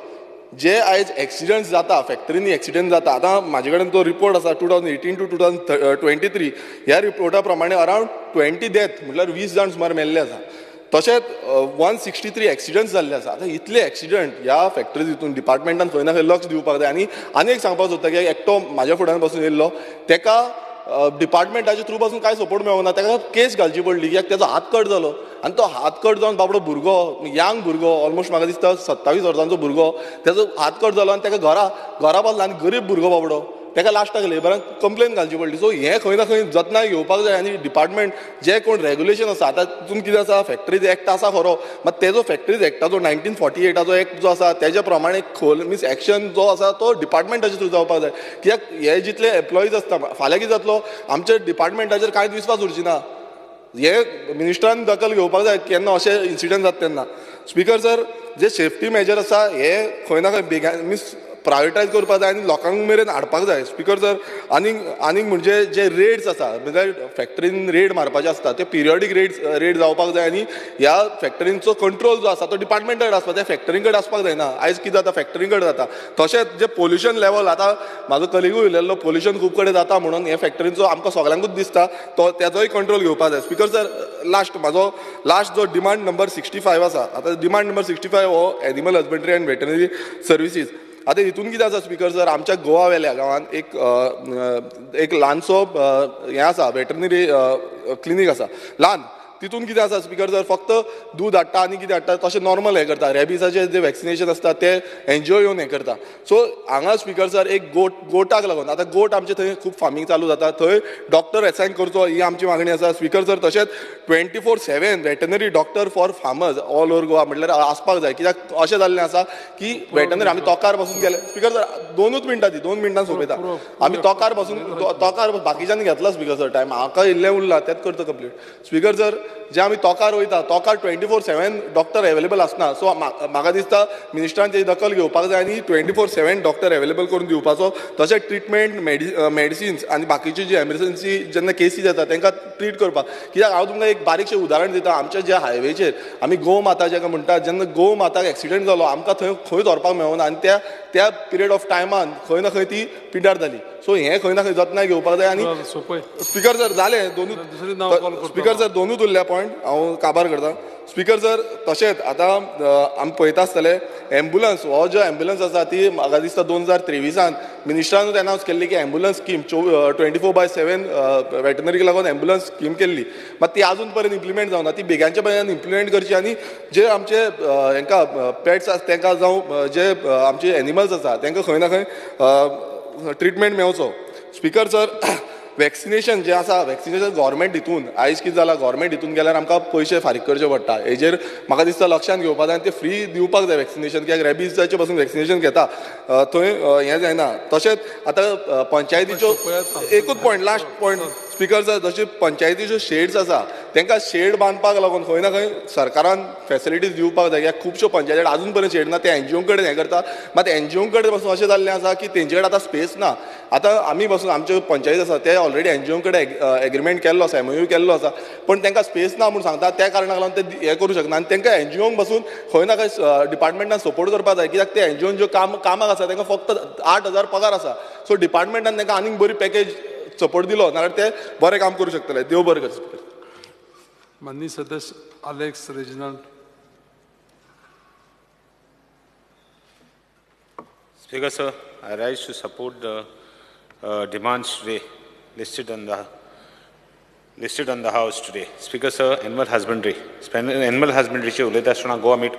जे आयज एक्सिडंट्स जाता, फॅक्टरीनी एक्सिडंट जाता, आतां म्हाजे कडेन तो रिपोर्ट आसा 2018 to 2023, ह्या रिपोर्टा प्रमाणे अरावंड 20 डेथ म्हटल्यार 20 जाण सुमार मेल्ले आसा. तशेंच 163 एक्सिडंट्स जाल्ले आसा. आतां इतले एक्सिडंट ह्या फॅक्टरीज हितून डिपार्टमेंटान खंय ना खंय लक्ष दिवपाक जाय. आनी एक सांगपाक सोदता की एकटो म्हाज्या फुड्यान पासून येयल्लो, तेका डिपार्टमेंटाच्या थ्रू पासून कांय सपोर्ट मेळूंक ना, ताका केस घालची पडली कित्याक तेजो हात कट जालो आनी तो हात कट जावन बाबडो भुरगो, यंग भुरगो, ऑलमोस्ट म्हाका दिसता 27 वर्सांचो भुरगो, तेजो हात कट जालो आनी ताका घरा पावलो आनी गरीब भुरगो बाबडो, ताका लास्टाक लेबरांक कंप्लेन घालची पडली. सो हें खंय ना खंय जतनाय घेवपाक जाय आनी डिपार्टमेंट जे कोण रेग्युलेशन आसा, आतां तितून कितें आसा, फॅक्टरीज एक्ट आसा खरो, मात तेजो फॅक्टरीज एक्टाचो 1948 एक्ट जो आसा तेज्या प्रमाणे मीन्स एक्शन जो आसा तो डिपार्टमेंटाच्या थ्रू जावपाक जाय. कित्याक हे जितले एम्प्लॉईज आसता, फाल्यां कितें जातलो, आमच्या डिपार्टमेंटाचेर कांयच विस्वास उरची ना. हे मिनिस्टरान दखल घेवपाक जाय केन्ना अशे इन्सिडंट जाता तेन्ना. स्पिकर सर, जे सेफ्टी मेजर आसा हे खंय ना खंय बेगान मीन्स प्रायोरिटायज करपाक जाय आनी लोकांक मेरेन हाडपाक जाय. स्पिकर सर, आनीक म्हणजे जे रेड्स आसा म्हणजे फॅक्टरीन रेड मारपाचे आसता ते पिरियडीक रेड जावपाक जाय आनी ह्या फॅक्टरींचो कंट्रोल जो आसा तो डिपार्टमेंटा कडेन आसपाक जाय, फॅक्टरी कडेन आसपाक जायना. आयज कितें जाता फॅक्टरी कडेन जाता. तशेंच जे पोल्युशन लेवल आतां म्हाजो कलिगूय उलयल्लो पोल्युशन खूब कडेन जाता म्हणून हे फॅक्टरींचो आमकां सगळ्यांकूच दिसता तो त्याचोय कंट्रोल घेवपाक जाय. स्पिकर सर, म्हाजो लास्ट जो डिमांड नंबर 65 आसा, आतां डिमांड नंबर 65 हो animal husbandry end veterinary services. आतां हितून कितें आसा स्पिकर सर, आमच्या गोवा वेल्या गांवांत एक ल्हानसो हें आसा वेटरनरी क्लिनीक आसा ल्हान. तितून कितें आसा स्पिकर सर, फक्त दूद हाडटा आनी कितें हाडटा तशें नॉर्मल हें करता. रॅबिसाचें जे वॅक्सिनेशन आसता ते एनजीओ येवन हें करता. सो हांगा स्पिकर सर एक गोटाक लागून आतां गोट आमचे थंय खूब फार्मींग चालू जाता, थंय डॉक्टर एसायन करचो ही आमची मागणी आसा. स्पिकर सर, तशेंच 24/7 veterinary doctor for farmers all over Goa म्हटल्यार आसपाक जाय. कित्याक अशें जाल्लें आसा की वेटनरी आमी तोकार बसून गेले. स्पिकर सर, 2 मिनटां 2 मिनटां सोंपयता. आमी तोकार बाकीच्यांनी घेतला स्पिकर सर टायम, हाका इल्लें उरलां तेंच करता कंप्लीट. स्पिकर सर, जे आमी तोकार वयता तोकार 24/7 डॉक्टर अवेलेबल आसना. सो म्हाका दिसता मिनिस्टरान तेजी दखल घेवपाक जाय आनी 24/7 डॉक्टर अवेलेबल करून दिवपाचो. तशेंच ट्रिटमेंट मेडिसिन्स आनी बाकीची जी एमर्जन्सी जेन्ना केसीस येता तांकां ट्रीट करपाक. कित्याक हांव तुमकां एक बारीकशें उदाहरण दिता. आमच्या ज्या हायवेचेर आमी गो माता जाका म्हणटात, जेन्ना गो माताक एक्सिडेंट जालो आमकां थंय खंयच व्हरपाक मेळना आनी त्या पिरियड ऑफ टायमान खंय ना खंय ती पिड्ड्यार जाली. सो हें खंय ना खंय जतनाय घेवपाक जाय. आनी स्पिकर सर जालें स्पिकर सर दोनूच उरल्या पॉयंट हांव काबार करतां. स्पिकर सर, तशेंच आतां आमी पळयता आसतले एम्बुलन्स हो जो एम्बुलन्स आसा ती म्हाका दिसता 2023 मिनिस्टरानूच अनावन्स केल्ली की एम्बुलन्स स्कीम 24/7 वेटनरीक लागून एम्बुलन्स स्कीम केल्ली. मात ती आजून पर्यंत इम्प्लिमेंट जावना. ती बेगांच्या बेगान इम्प्लिमेंट करची आनी जे आमचे हांकां पेट्स आसा तांकां जावं जे आमचे एनिमल्स आसा तांकां खंय ना खंय ट्रिटमेंट मेळचो. स्पिकर सर, वॅक्सिनेशन जें आसा वॅक्सिनेशन गव्हर्मेंट हितून आयज कितें जालां गव्हर्मेंट हितून गेल्यार आमकां पयशे फारीक करचे पडटा. हेजेर म्हाका दिसता लक्षांत घेवपाक जाय आनी ते फ्री दिवपाक जाय वॅक्सिनेशन. कित्याक रॅबिसाचे पासून वॅक्सिनेशन घेता थंय हें जायना. तशेंच आतां पंचायतीच्यो एकूच point last point speaker sir, जशे पंचायतीच्यो शेड्स आसा तांकां शेड बांदपाक लागून खंय ना खंय सरकारान फॅसिलिटीज दिवपाक जाय. कित्याक खुबश्यो पंचायती आजून पर्यंत शेड ना, ते एनजीओ कडेन हें करता. मात एनजीओ कडेन पासून अशें जाल्लें आसा की तेंचे कडेन आतां स्पेस ना. आतां आमी पासून आमच्यो पंचायत आसा ते ऑलरेडी एनजीओ कडेन एग्रीमेंट केल्लो आसा, MOU केल्लो आसा, पण तांकां स्पेस ना म्हूण सांगता. त्या कारणाक लागून ते हें करूं शकना आनी तांकां एनजीओक पासून खंय ना खंय डिपार्टमेंटान सपोर्ट करपाक जाय. कित्याक ते एनजीओन ज्यो कामाक आसा तांकां फक्त 8,000 पगार आसा. सो डिपार्टमेंटान तांकां आनीक बरी पॅकेज सपोर्ट दिलो नाल्यार ते बरें काम करूं शकतले. देव बरें कर. माननीय सदस्य Alex Reginald. Speaker sir, I rise to support the demands today listed on the House today. Speaker sir, animal husbandry चे उलयता आसतना गोवा मीट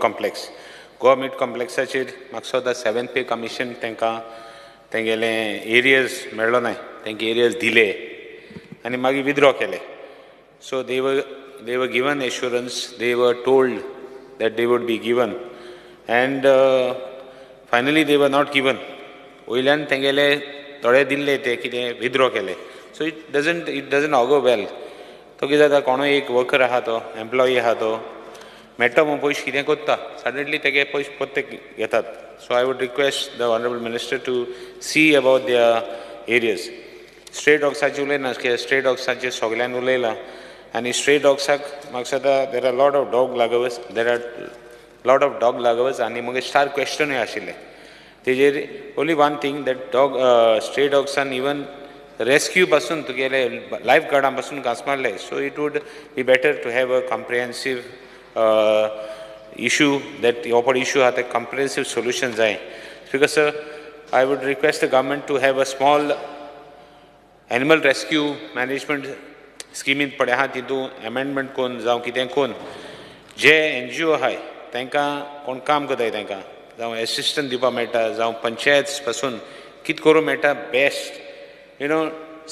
कॉम्प्लेक्साचेर म्हाका दिसता 7th पे कमिशन तांकां तेंगेले एरियाज मेळ्ळो नाय, तांकां एरियाज दिले आनी मागीर विथड्रॉ केले. So they were given assurance, they were told that they would be given, and finally they were not given. Oilan tengele thode dille te kide withdraw kele. So it doesn't augur well. तो कितें जाता कोणूय एक worker आहा तो employee आहा तो मेट्टा म्हूण पयशे कितें कोत्ता सडनली तेगे पयशे परते घेतात. So I would request the honourable minister to see about their areas. Stray डॉग्साचे उलयना, स्ट्रे डॉग्साचे सगळ्यान उलयलां आनी स्ट्रे डॉग्साक म्हाका दिसता there are lot of dog lovers आनी म्हगे स्टार क्वेश्चनूय आशिल्ले तेजेर. Only one thing that stray डॉग्सान इवन रेस्क्यू पासून तुगेले लायफ गार्डां पासून घास मारले. So it would be better to have a comprehensive issue that हो पळय इशू आहा ते कॉम्प्रिहेन्सीव सोल्युशन जाय. Because I would request the government to have a small animal rescue management स्किमींत पळय आहा तितून एमेंडमेंट कोन्न जावं कितें कोन्न जे NGO आहाय तांकां कोण काम करताय तांकां जावं एसिस्टंट दिवपाक मेळटा जावं पंचायत पासून कितें करूं मेळटा best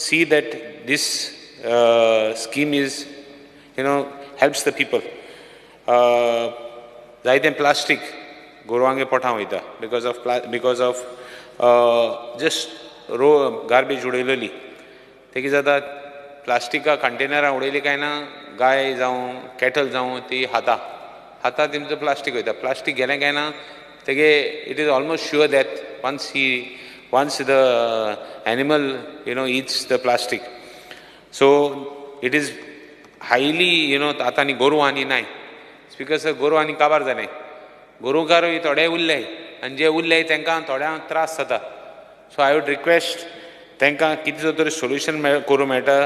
see that this scheme is helps the people. जायतें प्लास्टीक गोरवांगे पोटां वयता because of just गार्बेज उडयलेली ते कितें जाता प्लास्टिका कंटेनरां उडयली काय ना गाय जावं कॅटल जावं ती खाता तेंचो प्लास्टीक वयता. प्लास्टीक गेलें काय ना तेगे it is almost sure that once the animal eats the plastic. So it is highly आतां आनी गोरू आनी नाय. स्पीकर सर गोरू आनी काबार जाले. गोरूकारूय थोडे उरले आनी जे उरले तांकां थोड्यांक त्रास जाता. सो आय वूड रिक्वेस्ट तांकां कितें तरी सोल्युशन करूं मेळटा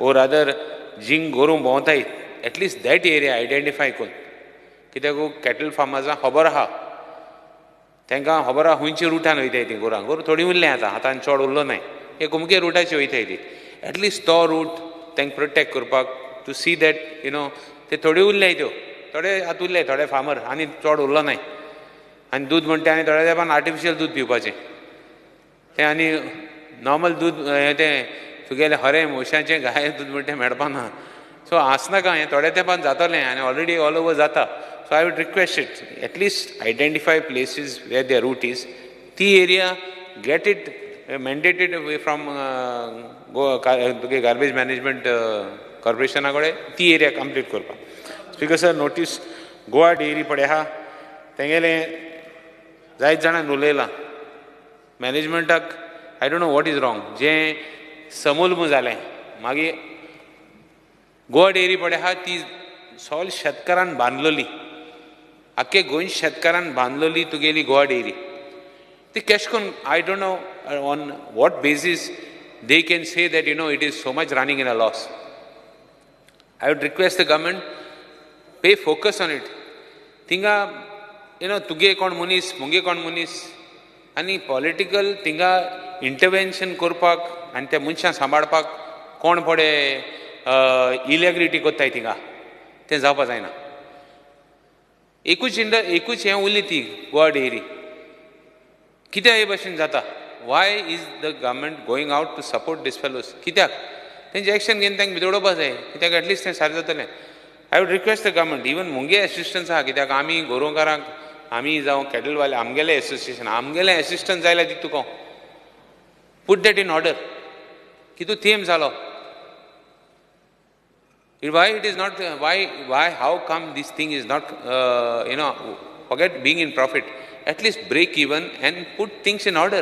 ओर अदर जीं गोरू भोंवताय एटलिस्ट दॅट एरिया आयडेंटिफाय करून. कित्याक कॅटल फार्मर्सांक खबर आहा तांकां खबर आहा खंयच्या रुटान वयताय तीं गोरां. गोरू थोडीं उरलें आतां चड उरलो नाय. एक अमके रुटाचेर वयताय तीं. एटलिस्ट तो रूट तांकां प्रोटेक्ट करपाक टू सी दॅट ते थोडे उरले त्यो थोडे आतां उरले थोडे फार्मर आनी चड उरलो नाय. आनी दूद म्हणटा आनी थोड्या तेंपान आर्टिफिशियल दूद पिवपाचें तें आनी नॉर्मल दूद तें तुगेलें खरें मोशाचें गाय दूद म्हणटा तें मेळपा ना. सो आसनाका हें थोड्या तेंपान जातलें आनी ऑलरेडी ऑल ओवर जाता. So I would request it, at least identify places where their route is. The area, get it mandated away from garbage management corporation. The area complete korpa. Speaker sir, notice Goa dairy pade ha. Tengele जायत जाणां उलयलां. मॅनेजमेंटाक I don't know what is wrong. जें small जालें मागीर Goa dairy पडे हा ती सगळ्या शेतकारान बांदलेली. आख्खे गोंय शेतकारान बांदलेली तुगेली गोवा डेअरी. ती कशें करून I don't know on what basis they can say that it is so much running in a loss. I would request the government pay focus on it. थिंगा तुगे कोण मनीस मुगे कोण मनीस आनी पॉलिटिकल थिंगा इंटरवेन्शन करपाक आनी त्या मनशां सांबाळपाक कोण पडे इलॅग्रिटी कोत्ताय थिंगा तें जावपा जायना. एकूच हें उरली ती गोवा डेअरी. कित्याक हे भशेन जाता? Why is the government going out to support this fellows? कित्याक? तेंचें एक्शन घेवन तांकां भितरडोवपा जाय. कित्याक एटलिस्ट तें सारकें जातलें. I would request the government even मुगे एसिस्टन्स आहा. कित्याक आमी गोरोवकारांक आमी जावं कॅटलवाले आमगेलें एसोसिएशन आमगेलें एसिस्टन्स जायला दिता तुका. Put that in order. कितू थेम जालो? Why it is not? Why? How come this thing is not? Forget being in profit. At least break even and put things in order.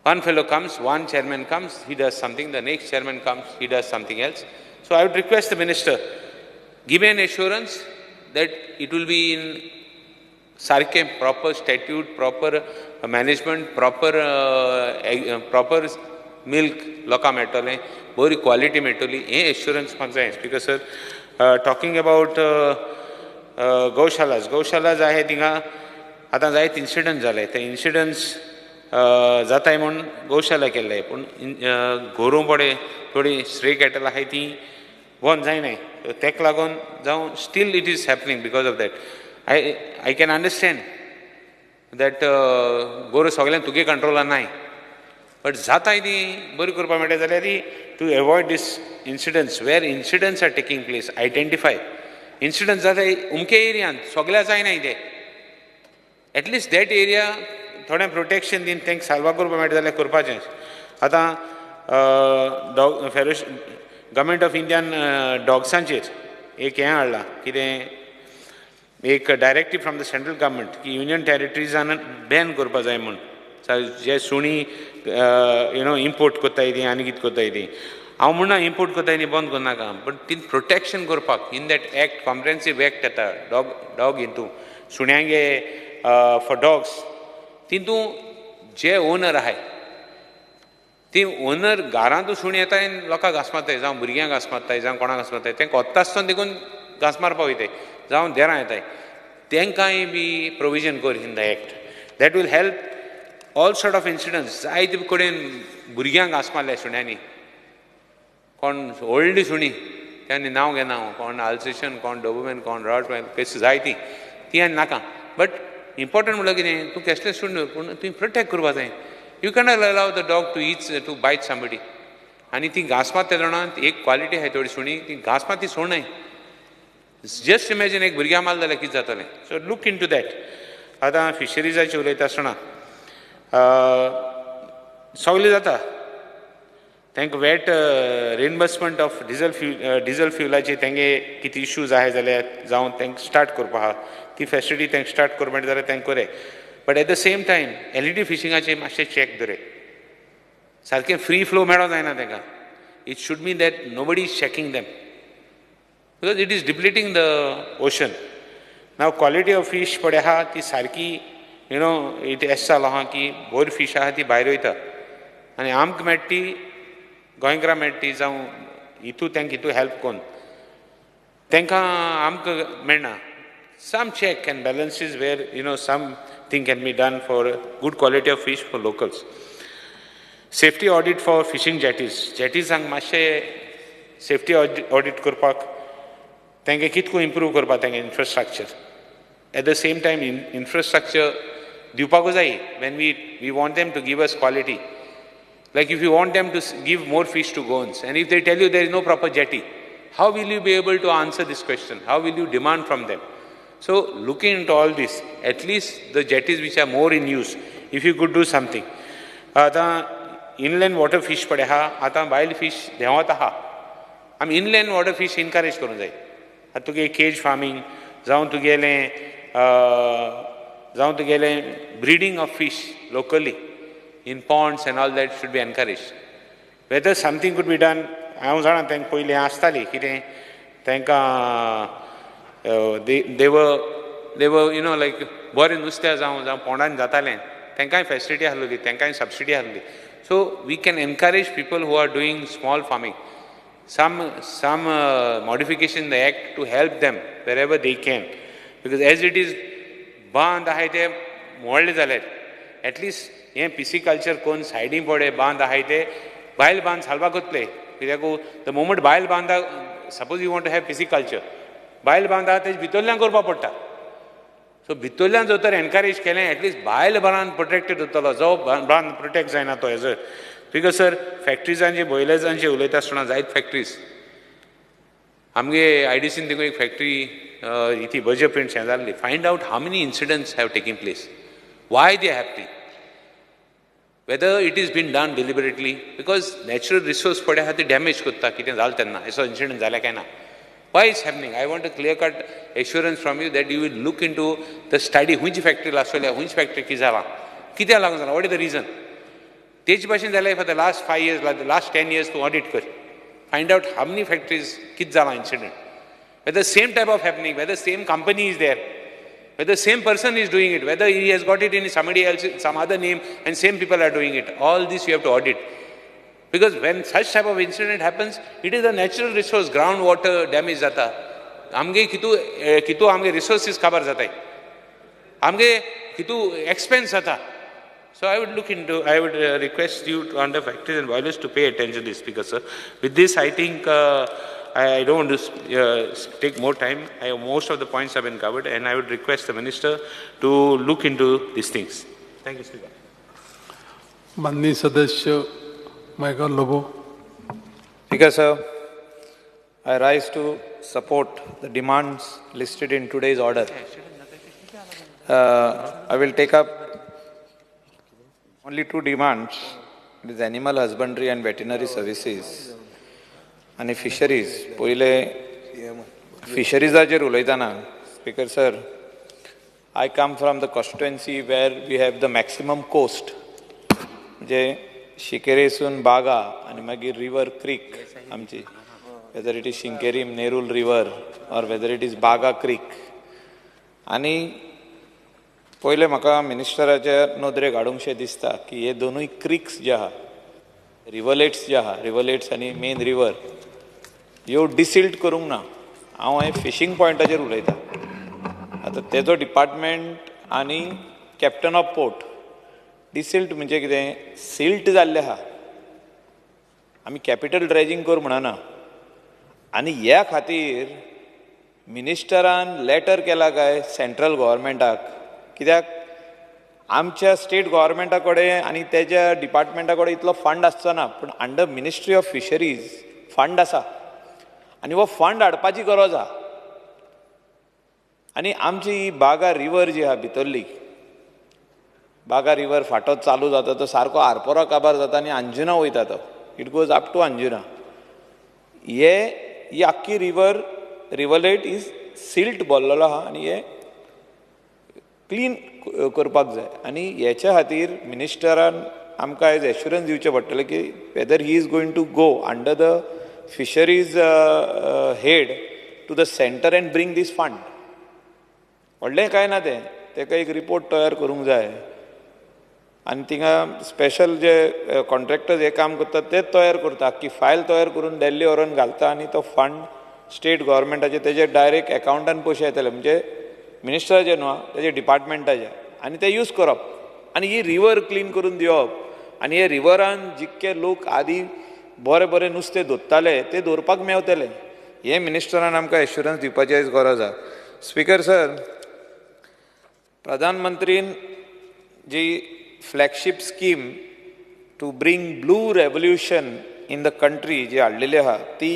One fellow comes, one chairman comes, he does something. The next chairman comes, he does something else. So I would request the minister, give an assurance that it will be in Sarkem, proper statute, proper management, proper milk लोकां मेळटलें, बरी quality मेळटली हें assurance म्हाका जाय. Speaker sir, talking about gaushalas आहे थिंगा आतां जायत इन्सिडंट जाले. ते इन्सिडंट्स जाताय म्हूण गौशाला केल्ले पूण गोरू पडे थोडी स्ट्रे कॅटल आहाय ती बंद जायनाय. तेका लागून जावं steel it is happening because of that. I can understand that गोरू सगळ्यांक तुगे कंट्रोलान नाय. बट जाताय ती बरी करपा मेळटा जाल्यार to avoid these incidents where incidents are taking place identify. Incidents जाताय उमके एरियान सगळ्या जायनाय ते. एटलिस्ट दॅट एरिया थोडें प्रोटेक्शन दीन तांकां साल्वा करपा मेळटा जाल्यार करपाचें. आतां गव्हर्मेंट ऑफ इंडियान डॉग्सांचेर एक हें हाडलां कितें एक डायरेक्टीव फ्रॉम द सेंट्रल गव्हर्मेंट की युनियन टॅरिटरीजान बॅन करपा जाय म्हूण. जे सुणी इम्पोर्ट कोत्ताय ती आनी कितें कोत्ताय ती. हांव म्हणना इम्पोर्ट कोत्ताय ती बंद करनाका बट ती प्रोटेक्शन करपाक इन दॅट एक्ट कॉम्प्रिहेन्सीव एक्ट येता डॉग हितू सुण्यांगे फॉर डॉग्स तितू जे ओनर आहाय ती ओनर घरांतू सुणी येताय लोकांक घास मारताय जावं भुरग्यांक घास मारताय जावं कोणाक घास मारताय तेंकां होत्ता आसतना देखून घास मारपा वयताय जावं देरां येताय तेंकांय बी प्रोविजन कर in the act. That will help all sort of incidents. जायते कडेन भुरग्यांक घास मारले सुण्यांनी. कोण व्हडली सुणी त्यांनी नांव घेना हांव कोण आल्सेशन कोण डोबरमॅन कोण रॉटमॅन कशी जायती ती आनी नाका. बट इम्पॉर्टंट म्हणल्यार कितें तूं कसलें सुण पूण तुवें प्रोटेक्ट करपा जाय. You cannot allow the dog to bite somebody. आनी ती घास मारता जाणां एक क्वॉलिटी आहाय थोडी सुणी ती घास मार ती सोडनाय. जस्ट इमॅजीन एक भुरग्यां मारलें जाल्यार कितें जातलें. So look into that. आतां फिशरीजाचें उलयता आसतना सगळें जाता तांकां वेट रिएम्बर्समेंट ऑफ डिझल फ्युलाचे तेंगे कितें इश्यूज आहाय जाल्यार जावं तांकां स्टार्ट करपा आहा ती फॅसिलिटी तांकां स्टार्ट करपा जाल्यार तांकां कोरे but at the same time LED फिशिंगाचे मातशें चॅक दवरे सारकें फ्री फ्लो मेळो जायना तांकां it should mean that nobody is checking them because it is depleting the ocean now quality of fish पळय आहा ती सारकी यू नो इट एस जालो आहा की बोर फीश आहा ती भायर वयता आनी आमकां मेळटा ती गोंयकारांक मेळटा ती जावं हितू तांकां हितू हेल्प कोन्न तांकां आमकां मेळना some check and balances where you know something can be done for good quality of fish for locals. Safety audit for fishing jetties हांगा मातशें safety audit करपाक तांकां कितको improve करपाक तांकां infrastructure. At the same time infrastructure दिवपाकूच जाय when we want them to give us quality. Like if you want them to give more fish to Goans and if they tell you there is no proper jetty, how will you be able to answer this question? How will you demand from them? So looking into all this, at least the jetties which are more in use, if you could do something. आता inland water fish पडे आहा, आता wild fish देंवत आहा. आमी inland water fish encourage करूंक जाय. आता तुगे cage farming, जावं तुगेलें breeding of fish locally in ponds and all that should be encouraged. Whether something could be done, हांव जाणा तांकां पयलीं आसताली कितें तांकां they were you know like बरें नुस्तें जावं पोंडान जातालें तांकांय फॅसिलिटी आहलोली तांकांय subsidy आहलोली so we can encourage people who are doing small farming some modification in the act to help them wherever they can because as it is बांद आहाय ते मोडले जाल्यार at least हें pisciculture कोण सायडीन पडे बांद आहाय ते बायल बांद सालपाकूच प्ले कित्याक the moment बायल Banda suppose you want to have pisciculture बायल बांद आहा तेज भितरल्यान करपा पडटा सो भितरल्यान जर तर एनकरेज केलें एटलिस्ट बायल बांद प्रोटेक्टेड उरतलो जो बांद प्रोटेक्ट जायना तो हेजो बिकॉज सर फॅक्ट्रिजांचे बॉयलर्सांचे उलयता आसतना जायत फॅक्ट्रीज आमगे IDCन देखून एक फॅक्ट्री इथी बर्जर प्रिंट शेजारली find out how many incidents have taken place why they happening whether it is been done deliberately because natural resource पडे आहा ती डॅमेज करता कितें जालें तेन्ना असो इन्सिडंट जालें काय ना Why is happening? I want a clear-cut assurance from you that you will look into the study. Which factory last year, which factory ki zala? Kitya lagun zala? What is the reason? Tej bachin zala for the last 5 years, like the last 10 years to audit kar. Find out how many factories kit zala incident. Whether same type of happening, whether same company is there, whether same person is doing it, whether he has got it in somebody else, some other name, and same people are doing it. All this you have to audit. Because when such type of incident happens, it is a natural resource, groundwater damage jata. आमगे कितू आमगे resources cover जाताय. आमगे कितू expense जाता. So I would request you to, under factories and boilers to pay attention to this because with this I think I don't want to take more time. Most of the points have been covered and I would request the minister to look into these things. Thank you, Speaker. माननीय सदस्य Michael Lobo. Speaker, sir, I rise to support the demands listed in today's order. I will take up only 2 demands. It is animal husbandry and veterinary services. And fisheries. Poile fisheries ajer ulaytana. Speaker, sir, I come from the constituency where we have the maximum coast. शिकेरेसून Baga आणि मागीर river creek आमची whether it is Sinquerim Nerul river or whether it is Baga creek आनी पयले म्हाका मिनिस्टराच्या नदरेक हाडूंकशें दिसता की हे दोनूय क्रिक्स जे आहा रिवलेट्स जे आहा रिवलेट्स आनी मेन रिवर ह्यो डिसिल्ट करूंक ना हांव हे फिशींग पॉयंटाचेर उलयतां आतां तेजो डिपार्टमेंट आनी कॅप्टन ऑफ पोर्ट डिसिल्ट म्हणजे कितें सिल्ट जाल्लें आहा आमी कॅपिटल ड्रेजिंग कर म्हणना आनी ह्या खातीर मिनिस्टरान लेटर केला काय सेंट्रल गव्हर्मेंटाक कित्याक आमच्या स्टेट गव्हर्मेंटा कडेन आनी तेज्या डिपार्टमेंटा कडेन इतलो फंड आसचो ना पूण under ministry of fisheries fund आसा आनी हो फंड हाडपाची गरज आहा आनी आमची ही बागा रिवर जी आहा भितरली बागा रिवर फाटो चालू जाता तो सारको आरपोरा काबार जाता आनी अंजुना वयता तो it goes up to Anjuna. ही आख्खी रिवलेट इज सिल्ट भरलेलो आहा आनी हे क्लीन करपाक जाय. आनी हेच्या खातीर मिनिस्टरान आमकां आयज एश्युरन्स दिवचें पडटलें की whether he is going to go under the fisheries head to the centre and bring this fund. व्हडलें कांय ना तें, ताका एक रिपोर्ट तयार करूंक जाय आनी थिंगा स्पेशल जे कॉन्ट्रॅक्टर्स हे काम करतात तेच तयार करता, आख्खी फायल तयार करून दिल्ली व्हरून घालता आनी तो फंड स्टेट गव्हर्मेंटाचे तेजे डायरेक्ट अकावंटान पयशे येतले, म्हणजे मिनिस्टराचे न्हू तेजे डिपार्टमेंटाचे, आनी ते यूज करप आनी ही रिवर क्लीन करून दिवप. आनी हे रिवरान जितके लोक आदी बरें बरें नुस्तें धरताले ते दवरपाक मेवतले. हे मिनिस्टरान आमकां एश्युरन्स दिवपाची आयज गरज आसा. स्पिकर सर, प्रधानमंत्रीन जी flagship scheme to bring blue revolution in the country जी हाडलेली आहा ती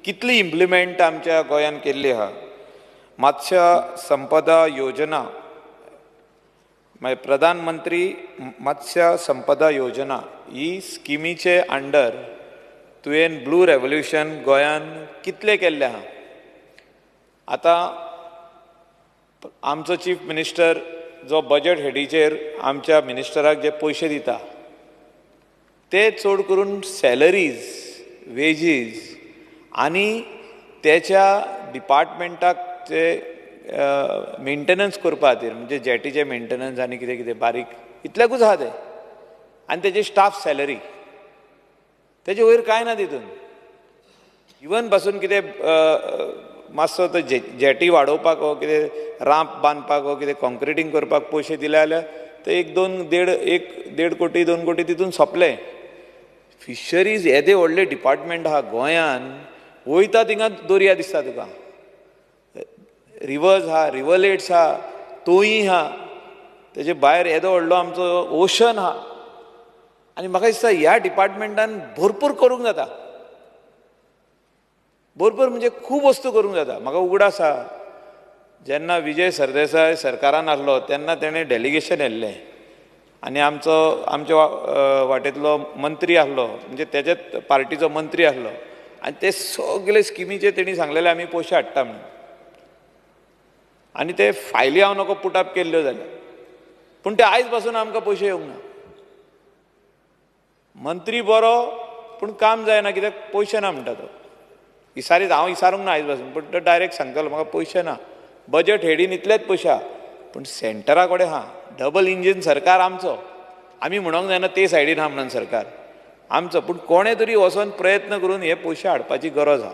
कितली इम्प्लिमेंट आमच्या गोंयान केल्ली आहा. मत्स्य संपदा योजना, प्रधानमंत्री मत्स्य संपदा योजना ही स्किमीचे अंडर तुवें ब्लू रेवल्युशन गोंयान कितले केल्ले आहा. आतां आमचो चीफ मिनिस्टर जो बजेट हेडीचेर आमच्या मिनिस्टराक जे पयशे दिता ते चड करून सॅलरीज, वेजीस आनी त्याच्या डिपार्टमेंटाक जे मेंटेनन्स करपा खातीर, म्हणजे जेटीचे मेंटेनन्स आनी कितें कितें बारीक इतल्याकूच आहा ते, आनी तेजी स्टाफ सॅलरी, तेजे वयर कांय ना तितून. इवन पासून कितें मातसो तो जेटी वाडोवपाक हो कितें रांप बांदपाक हो कितें कॉन्क्रिटींग करपाक पयशे दिले जाल्यार ते एक देड कोटी 2 कोटी तितून सोंपले. फिशरीज येदे व्हडले डिपार्टमेंट आहा गोंयान, वयता थिंगा दर्या दिसता तुका, रिवर्स आहा, रिवलेट्स आहा, तोयी आहा, तेजे भायर येदो व्हडलो आमचो ओशन आहा. आनी म्हाका दिसता ह्या डिपार्टमेंटान भरपूर करूंक जाता, भरपूर म्हणजे खूब वस्तू करूंक जाता. म्हाका उगडास आसा जेन्ना विजय सरदेसाय सरकारान आसलो तेन्ना तेणें डेलिगेशन येल्लें आनी आमच्या वाटेंतलो मंत्री आसलो, म्हणजे तेजेच पार्टीचो मंत्री आसलो, आनी ते सगळे स्किमीचे तेणी सांगलेले आमी पयशे हाडटा म्हणून. आनी ते फायली हांव नको पुटअप केल्ल्यो जाल्यार, पूण ते आयज पासून आमकां पयशे येवंक ना. मंत्री बरो पूण काम जायना कित्याक पयशे ना म्हणटा तो. हांव विचारूंक ना आयज पासून, पूण तो डायरेक्ट सांगतालो म्हाका पयशे ना. बजेट हेडीन इतलेच पयशे आहा, पूण सेंटरा कडेन आहा. डबल इंजीन सरकार आमचो, आमी म्हणूंक जायना ते सायडीन आहा म्हणून सरकार आमचो, पूण कोणें तरी वचोन प्रयत्न करून हे पयशे हाडपाची गरज आहा.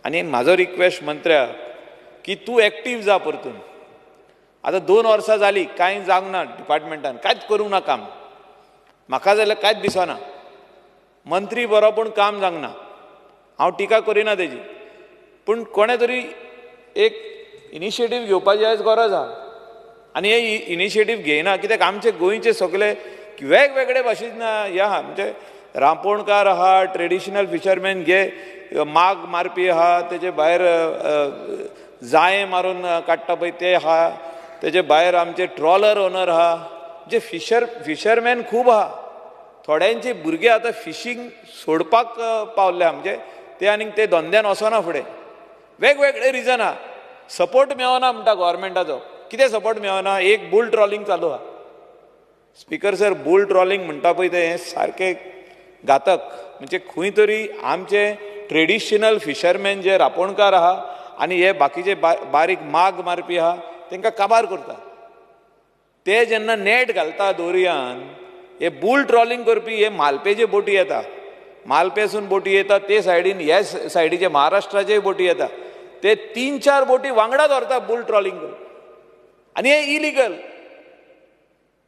आनी म्हाजो रिक्वेस्ट मंत्र्याक की तूं एक्टीव जा परतून. आतां 2 वर्सां जालीं कांय जावंक ना डिपार्टमेंटान, कांयच करूंक ना काम. म्हाका जाल्यार कांयच दिसना. मंत्री बरो पूण काम जावंक ना. हांव टिका करिना तेजी, पूण कोणें तरी एक इनिशिएटीव घेवपाची आयज गरज आहा. आनी हे इनिशिएटीव घेयना कित्याक आमचे गोंयचे सगळे वेगवेगळे भाशेन हे आहा, म्हणजे रांपोणकार आहा, ट्रेडिशनल फिशरमॅन घे, माग मारपी आहा, तेजे भायर जाये मारून काडटा पळय ते आहा, तेजे भायर आमचे ट्रॉलर ओनर आहा, जे फिशरमॅन खूब आहा. थोड्यांचे भुरगे आतां फिशींग सोडपाक पावल्ले आहा, म्हणजे ते आनीक ते धंद्यान वचना फुडें. वेगवेगळे रिजन आहा. सपोर्ट मेळना म्हणटा गव्हर्मेंटाचो. कितें सपोर्ट मेळना? एक बुल ट्रॉलिंग चालू आहा. स्पिकर सर, बुल ट्रॉलिंग म्हणटा पळय तें सारकें घातक. म्हणजे खंय तरी आमचे ट्रेडिशनल फिशरमॅन जे रांपोणकार आहा आनी हे बाकीचे बारीक माग मारपी आहा तांकां काबार करता. ते जेन्ना नेट घालता दर्यान, हे बुल ट्रॉलिंग करपी हे मालपेचे बोटी येता, मालपेसून बोटी येता, ते सायडीन हे सायडीचे महाराष्ट्राचे बोटी येता, ते 3-4 बोटी वांगडा धरता बुल ट्रॉलिंग करून, आनी हे इलिगल.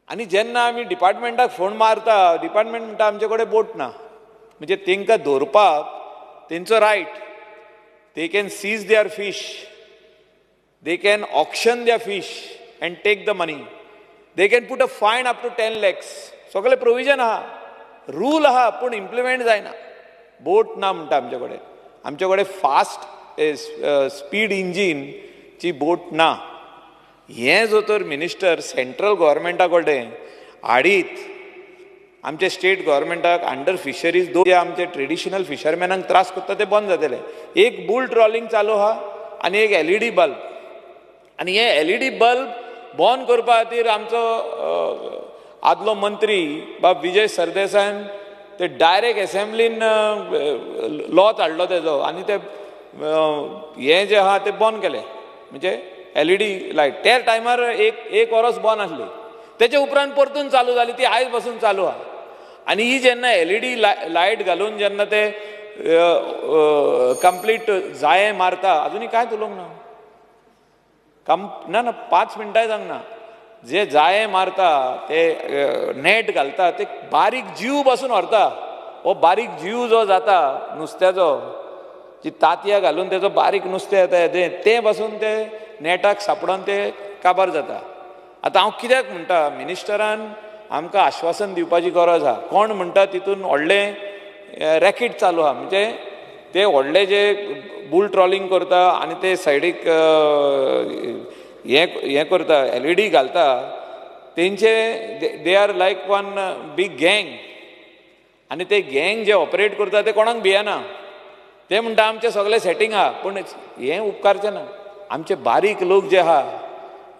आनी जेन्ना आमी डिपार्टमेंटाक फोन मारता, डिपार्टमेंट म्हणटा आमचे कडेन बोट ना. म्हणजे तांकां धरपाक तेंचो right. They can seize their fish, they can auction their fish and take the money, they can put a fine up to 10 lakhs. सगळे प्रोविजन आहा, रूल आहा, पूण इम्प्लिमेंट जायना. बोट ना म्हणटा आमचे कडेन. आमचे कडेन फास्ट स्पीड इंजीनची बोट ना. हें जो तर मिनिस्टर सेंट्रल गव्हर्मेंटा कडेन हाडीत आमच्या स्टेट गव्हर्मेंटाक अंडर फिशरीज जे आमचे ट्रेडिशनल फिशरमॅनांक त्रास करता ते बंद जातले. एक बुल ट्रॉलिंग चालू आहा आनी एक LED बल्ब, आनी हे LED बल्ब बंद करपा खातीर आमचो आदलो मंत्री बाब विजय सरदेसायन ते डायरेक्ट एसेंब्लीन लॉ हाडलो तेजो आनी ते हे जे आहा ते बंद केले. म्हणजे LED लायट त्या टायमार एक वरस बंद आसली, तेच्या उपरांत परतून चालू जाली, ती आयज पासून चालू आहा. आनी ही जेन्ना LED लायट घालून जेन्ना ते कंप्लीट जाये मारता, अजुनूय कांयच उलोवंक ना ना 5 मिनटांय जावंक ना. जे जाये मारता ते नेट घालता ते बारीक जीव बसून व्हरता. हो बारीक जीव जो जाता नुस्त्याचो, जी तांतयां घालून तेजो बारीक नुस्तें येता ते बसून ते नेटाक सापडोन ते काबार जाता. आतां हांव कित्याक म्हणटा, मिनिस्टरान आमकां आश्वासन दिवपाची गरज आहा. कोण म्हणटा तितून व्हडलें रॅकेट चालू आहा, म्हणजे ते व्हडले जे बुल ट्रॉलिंग करता आनी ते सायडीक हे करता LED घालता, तेंचे they are like one big गँग. आनी ते गँग जे ऑपरेट करता ते कोणाक भियेना. ते म्हणटा आमचें सगळें सेटींग आहा, पूण हें उपकारचें ना. आमचे बारीक लोक जे आहा,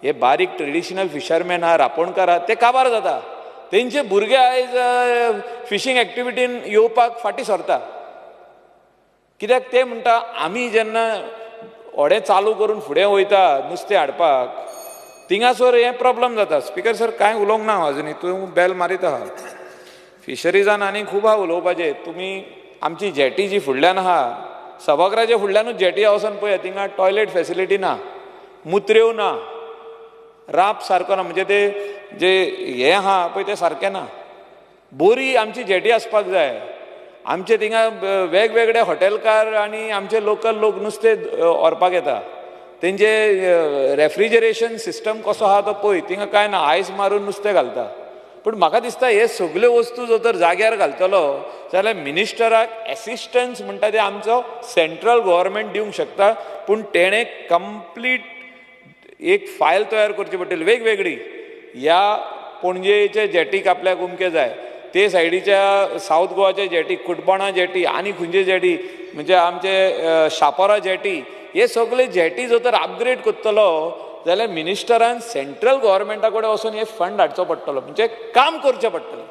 हे बारीक ट्रेडिशनल फिशरमॅन आहा, रांपोणकार आहा, ते काबार जाता. तेंचे भुरगे आयज फिशींग एक्टिविटीन येवपाक फाटीं सरता. कित्याक ते म्हणटा आमी जेन्ना व्हडें चालू करून फुडें वयता नुस्तें हाडपाक, थिंगासोर हें प्रॉब्लम जाता. स्पिकर सर कांय उलोवंक ना अजुनी, तूं बेल मारीत आहा. फिशरीजान आनी खूब आहा उलोवपाचें. तुमी आमची जेटी जी फुडल्यान आहा, सभागृहाच्या फुडल्यानूच जेटी वचोन पळया, थिंगा टॉयलेट फेसिलिटी ना, मुत्र्यो ना, राप सारको ना, म्हणजे ते जे हे आहा पळय ते सारकें ना. बरी आमची जेटी आसपाक जाय. आमचे थिंगा वेगवेगळे हॉटेलकार आनी आमचे लोकल लोक नुस्तें व्हरपाक येता. तेंचे रेफ्रिजरेशन सिस्टम कसो आहा तो पळय, थिंगा कांय ना, आयस मारून नुस्तें घालता. पूण म्हाका दिसता हे सगल्यो वस्तू जर तर जाग्यार घालतलो जाल्यार मिनिस्टराक एसिस्टन्स म्हणटा ते आमचो सेंट्रल गव्हर्मेंट दिवंक शकता. पूण तेणें कंप्लीट एक फायल तयार करची पडटली वेगवेगळी. ह्या पणजेचे जेटीक आपल्याक उमके जाय, ते सायडीच्या सावथ गोवाचे जेटी, कुडबोणा जेटी आनी खंयचे जेटी, म्हणजे आमचे शापोरा जेटी, हे सगळे जेटी जर तर अपग्रेड करतलो जाल्यार मिनिस्टरान सेंट्रल गव्हर्मेंटा कडेन वचून हे फंड हाडचो पडटलो, म्हणजे काम करचें पडटलें.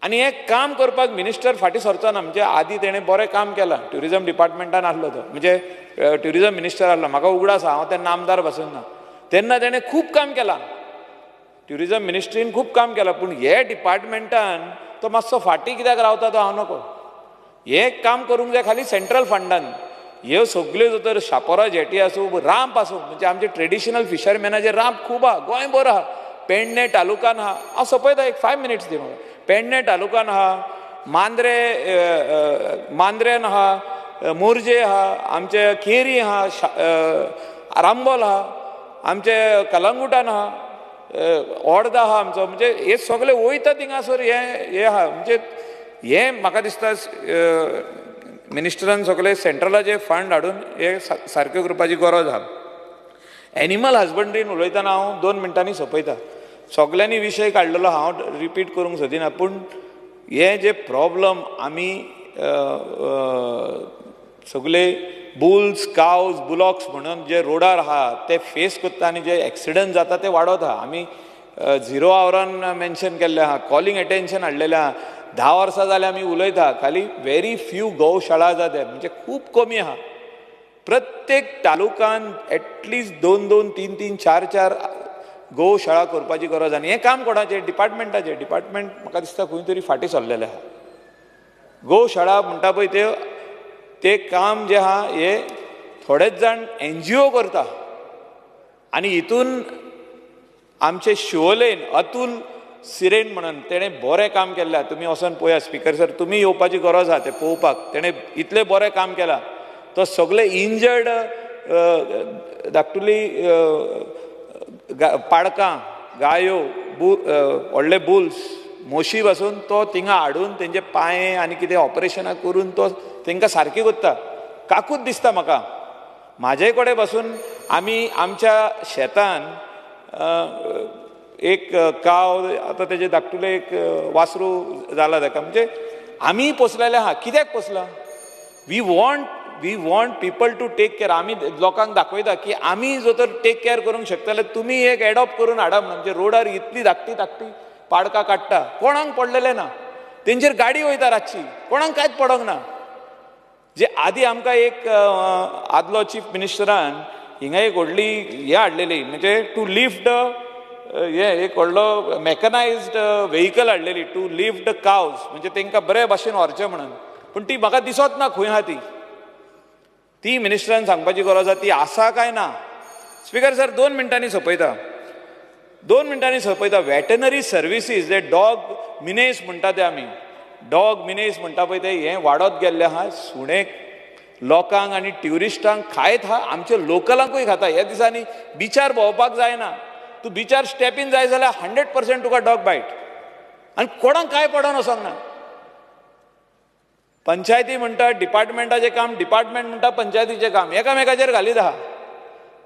आनी हें काम करपाक मिनिस्टर फाटीं सरचो ना. म्हणजे आदीं तेणें बरें काम केलां, ट्युरिजम डिपार्टमेंटान आसलो तो, म्हणजे ट्युरिजम मिनिस्टर आसलो. म्हाका उगडास आसा, हांव तेन्ना आमदार पासून ना, तेन्ना तेणें खूब काम केलां, ट्युरिजम मिनिस्ट्रीन खूब काम केलां. पूण हे डिपार्टमेंटान तो मातसो फाटीं कित्याक रावता तो हांव नकळो. हें काम करूंक जाय खाली सेंट्रल फंडान. ह्यो सगल्यो जर तर शापोरा जेटी आसूं, रांप आसूं, म्हणजे आमचे ट्रेडिशनल फिशरमॅनाचे रांप खूब आहा, गोंय बरो आहा. पेडणे तालुकान आहा, हांव सोंपयता, एक 5 मिनिट्स दी म्हाका. पेडणे तालुकान आहा, मांद्रेन आहा, मोर्जे आहा, आमचे केरी आहा, आरांबोल आहा, आमचे कलंगुटान आहा, ओर्दा आहा आमचो. म्हणजे हे सगळे वयता थिंगासर हे आहा. म्हणजे हे म्हाका दिसता मिनिस्टरान सगळे सेंट्रलाचे फंड हाडून हे सारक्यो करपाची गरज आहा. एनिमल हजबंड्रीन उलयतना हांव 2 मिनटांनी सोंपयता. सगल्यांनी विशय काडलेलो, हांव रिपीट करूंक सोदिना. पूण हे जे प्रॉब्लम आमी सगळे बुल्स, कावज, बुलॉक्स म्हणून जे रोडार आहा ते फेस करता आनी जे एक्सिडंट जाता ते वाडत आहा. आमी 0 आवरान मेन्शन केल्ले आहा, कॉलिंग एटेन्शन हाडलेलें आहा. 10 वर्सां जाले आमी उलयता, खाली व्हेरी फ्यू गौशाळा जातात, म्हणजे खूब कमी आहा. प्रत्येक तालुकान एटलिस्ट 2-2, 3-3, 4-4 गौशाळा करपाची गरज. आनी हें काम कोणाचें? डिपार्टमेंटाचें. डिपार्टमेंट म्हाका दिसता खंय तरी फाटीं सरलेलें आहा. गौशाळा म्हणटा पळय ते काम जे आहा हे थोडेच जाण NGO करता. आनी हितून आमचे शिवोलेन अतुल सिरेन म्हणून तेणें बरें काम केल्लें. तुमी वचोन पळया स्पिकर सर, तुमी येवपाची गरज आहा तें पळोवपाक. तेणें इतलें बरें काम केलां. तो सगळे इंजर्ड धाकटुली पाडकां, गायो, व्हडले बुल्स, म्हशी पासून तो थिंगा हाडून तेंचे पांये आनी कितें ऑपरेशनां करून तो तेंकां सारकी करता. काकूत दिसता म्हाका. म्हाजे कडेन पासून आमी आमच्या शेतान एक काव आतां तेजे धाकटुलें एक वासरू जाला ताका. म्हणजे आमी पोसलेले आहा. कित्याक पोसला? We want people to take care. आमी लोकांक दाखयता की आमी जो तर टेक केअर करूंक शकतले, तुमी एक एडॉप्ट करून हाडप. म्हणजे रोडार इतली धाकटी पाडकां काडटा, कोणाक पडलेले ना. तेंचेर गाडी वयता रातची, कोणाक कांयच पडोंक ना. जे आदी आमकां एक आदलो चीफ मिनिस्टरान हिंगा एक व्हडली हे हाडलेली, म्हणजे टू लिफ्ट एक व्हडलो मॅकनायज्ड व्हेकल हाडलेली टू लिफ्ट कावज, म्हणजे तांकां बरे भाशेन व्हरचें म्हणून. पूण ती म्हाका दिसत ना खंय आहा ती मिनिस्टरान सांगपाची गरज आसा ती आसा काय ना. स्पिकर सर 2 मिनटांनी सोंपयता. 2 मिनटांनी सोंपयता. वेटनरी सर्विसीस जे डॉग मिनेस म्हणटा ते आमी डॉग मिनेस म्हणटा पळय ते हें वाडत गेल्लें आहा. सुणेक लोकांक आनी ट्युरिस्टांक खायत आहा, आमच्या लोकलांकूय खाता. ह्या दिसांनी बिचार भोंवपाक जायना. तूं बिचार स्टेप इन जाय जाल्यार 100% तुका डॉग बायट, आनी कोणाक कांय पडोन वचोंक ना. पंचायती म्हणटा डिपार्टमेंटाचें काम, डिपार्टमेंट म्हणटा पंचायतीचें काम, एकामेकाचेर घालीत आहा.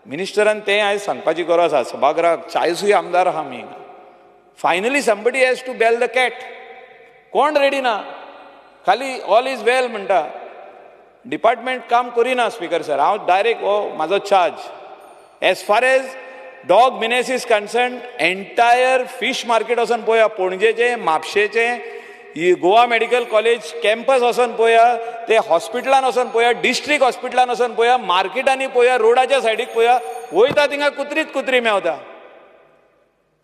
मिनिस्टरान तें आयज सांगपाची गरज आसा. सभागृहाक 40 आमदार आहा आमी. Finally somebody has to bell the cat. कोण रेडी ना, खाली ऑल इज वेल म्हणटा. डिपार्टमेंट काम करिना. स्पिकर सर हांव डायरेक्ट हो म्हाजो charge. As far as dog menace is concern, entire fish market वचून पळोवया. पणजेचें, म्हापशेचें, गोवा मेडिकल कॉलेज कॅम्पस वचून पळोवया, ते हॉस्पिटलान वचून पळोवया, डिस्ट्रिक्ट हॉस्पिटलान वचून पळोवया, मार्केटांनी पळोवया, रोडाच्या सायडीक पळोवया. वयता थिंगा कुत्री मेवता.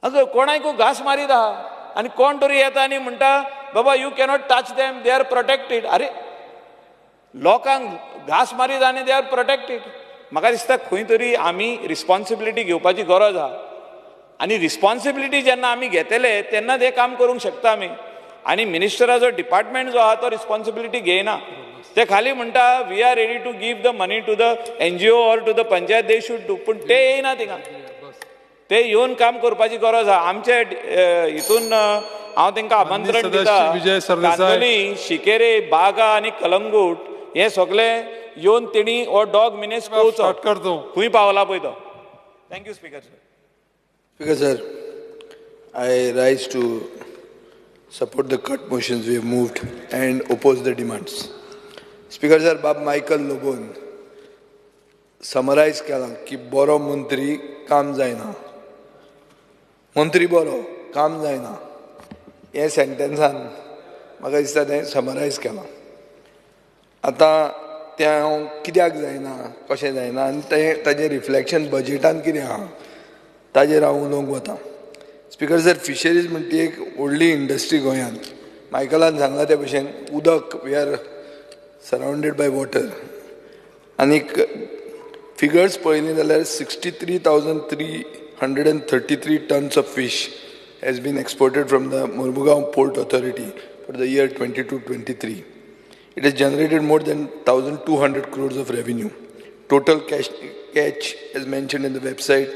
अगो कोणाकूय घास मारीत आहा. आनी कोण तरी येता आनी म्हणटा बाबा you cannot touch them, they are protected. अरे लोकांक घास मारीत आनी दे आर प्रोटेक्टेड. म्हाका दिसता खंय तरी आमी रिस्पॉन्सिबिलिटी घेवपाची गरज आहा. आनी रिस्पॉन्सिबिलिटी जेन्ना आमी घेतले तेन्ना ते काम करूंक शकता आमी. आनी मिनिस्टराचो डिपार्टमेंट जो आहा तो रिस्पॉन्सिबिलिटी घेयना. ते खाली म्हणटा we are ready to give the money to the NGO or to the panchayat, they should do. पूण ते येयना थिंगा. ते येवन काम करपाची गरज आहा. आमचे हितून हांव तांकां आमंत्रण दिता. कांदोली, शिकेरे, बागा आनी कलंगूट हे सगळे येवन तेणी हो डॉग मिनेस पळोवचो खंय पावला पळय तो. Thank you speaker sir. Speaker sir, I rise to support the cut motions we have moved and oppose the demands. Speaker sir, Bab Michael Lobon summarize केला की बरो मंत्री काम जायना, मंत्री बरो काम जायना. हे सेंटेन्सान म्हाका दिसता तें समरायज केलां. आतां तें हांव कित्याक जायना, कशें जायना आनी तें ताजें रिफ्लेक्शन बजेटान कितें आहा ताजेर हांव उलोवंक वता. स्पिकर सर, फिशरीज म्हणटा ती एक व्हडली इंडस्ट्री गोंयांत. मायकलान सांगला ते भशेन उदक, वी आर सरावंडेड बाय वॉटर. आनीक फिगर्स पळयली जाल्यार 63,333 tons of fish has been exported from the Mormugaon Port Authority for the year 22-23. It has generated more than 1,200 crores of revenue. Total catch, as mentioned in the website,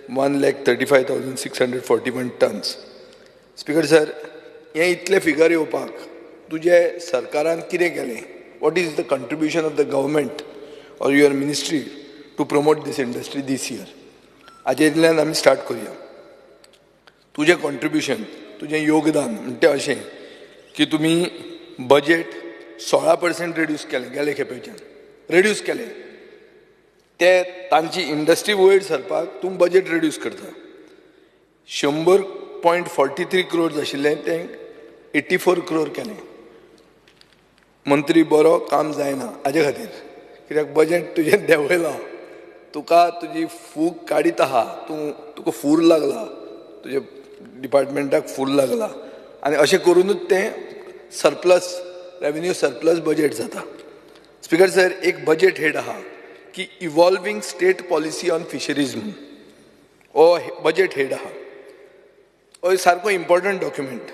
1,35,641 tons. Speaker sir, हे इतले figure येवपाक तुजे सरकारान कितें केलें? What is the contribution of the government or your ministry to promote this industry this year? हाजेंतल्यान आमी start करुया. तुजें कॉन्ट्रिब्युशन, तुजें योगदान म्हणटा अशें की तुमी बजेट 16% रिड्यूस केलें गेले खेपेच्यान. रिड्यूस केलें ते तांची इंडस्ट्री वयर सरपाक तूं बजेट रिड्यूस करता. 100.43 crores आशिल्लें तें 84 crore केलें. मंत्री बरो काम जायना हाजे खातीर, कित्याक बजेट तुजें देंवयलां. तुका तुजी फूग काडीत आहा, तुका फूर लागला, तुज्या डिपार्टमेंटाक फूर लागला आनी अशें करूनच तें सरप्लस रेवेन्यू सरप्लस बजेट जाता. स्पिकर सर, एक बजेट हेड आहा की evolving state policy on fisheries म्हणून हो बजेट हेड आहा. हो सारको इम्पॉर्टंट डॉक्युमेंट.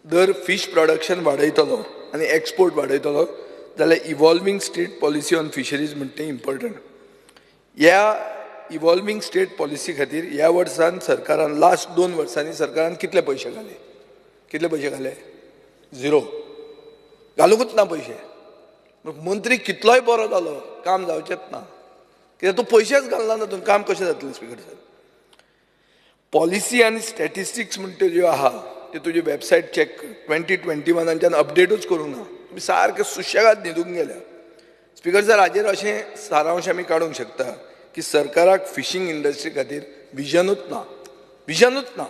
दर फीश प्रोडक्शन वाडयतलो आनी एक्सपोर्ट वाडयतलो जाल्यार evolving state policy on fisheries म्हणटा तें इम्पॉर्टंट. ह्या इवॉल्विंग स्टेट पॉलिसी खातीर ह्या वर्सान सरकारान लास्ट 2 वर्सांनी सरकारान कितले पयशे घाले? कितले पयशे घाले? 0. घालूंकूच ना पयशे. मंत्री कितलोय बरो जालो काम जावचेंच ना, कित्याक तूं पयशेच घालना तातूंत काम कशें जातलें? स्पिकर सर, पॉलिसी आनी स्टॅटिस्टिक्स म्हणटा ज्यो आहा ते तुजे वेबसायट चॅक 2021 अपडेटूच करूंक ना. तुमी सारके सुशेगाद न्हिदूंक गेल्या. स्पीकर सर, हाजेर अशें सारांश आमी काडूंक शकता की सरकाराक फिशींग इंडस्ट्री खातीर विजनूच ना.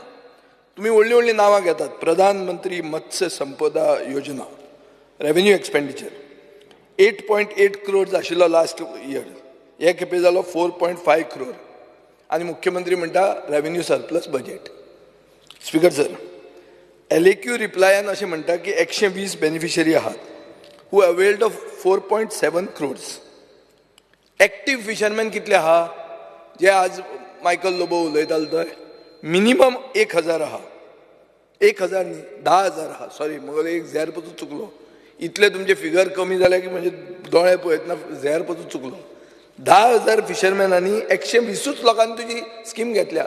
तुम्ही व्हडलीं व्हडलीं नांवां घेतात. प्रधानमंत्री Matsya Sampada Yojana, revenue expenditure 8.8 crores आशिल्लो लास्ट इयर, हे खेपे जालो 4.5 crore आनी मुख्यमंत्री म्हणटा revenue surplus budget. Speaker sir, LAQ रिप्लायान अशें म्हणटा की 120 बेनिफिशरी आहात who availed of 4.7 crores. Active fisherman कितले आहा जे आज मायकल लोबो उलयतालो थंय? मिनिमम 1000 आहा. 1000 न्ही, 10,000 आहा. सॉरी, म्हाका एक झॅर पसून चुकलो. इतले तुमचे फिगर कमी जाले की म्हणजे दोळे पळयतना झॅर पसून चुकलो. 10,000 फिशरमॅनांनी 120 लोकांनी तुजी स्कीम घेतल्या.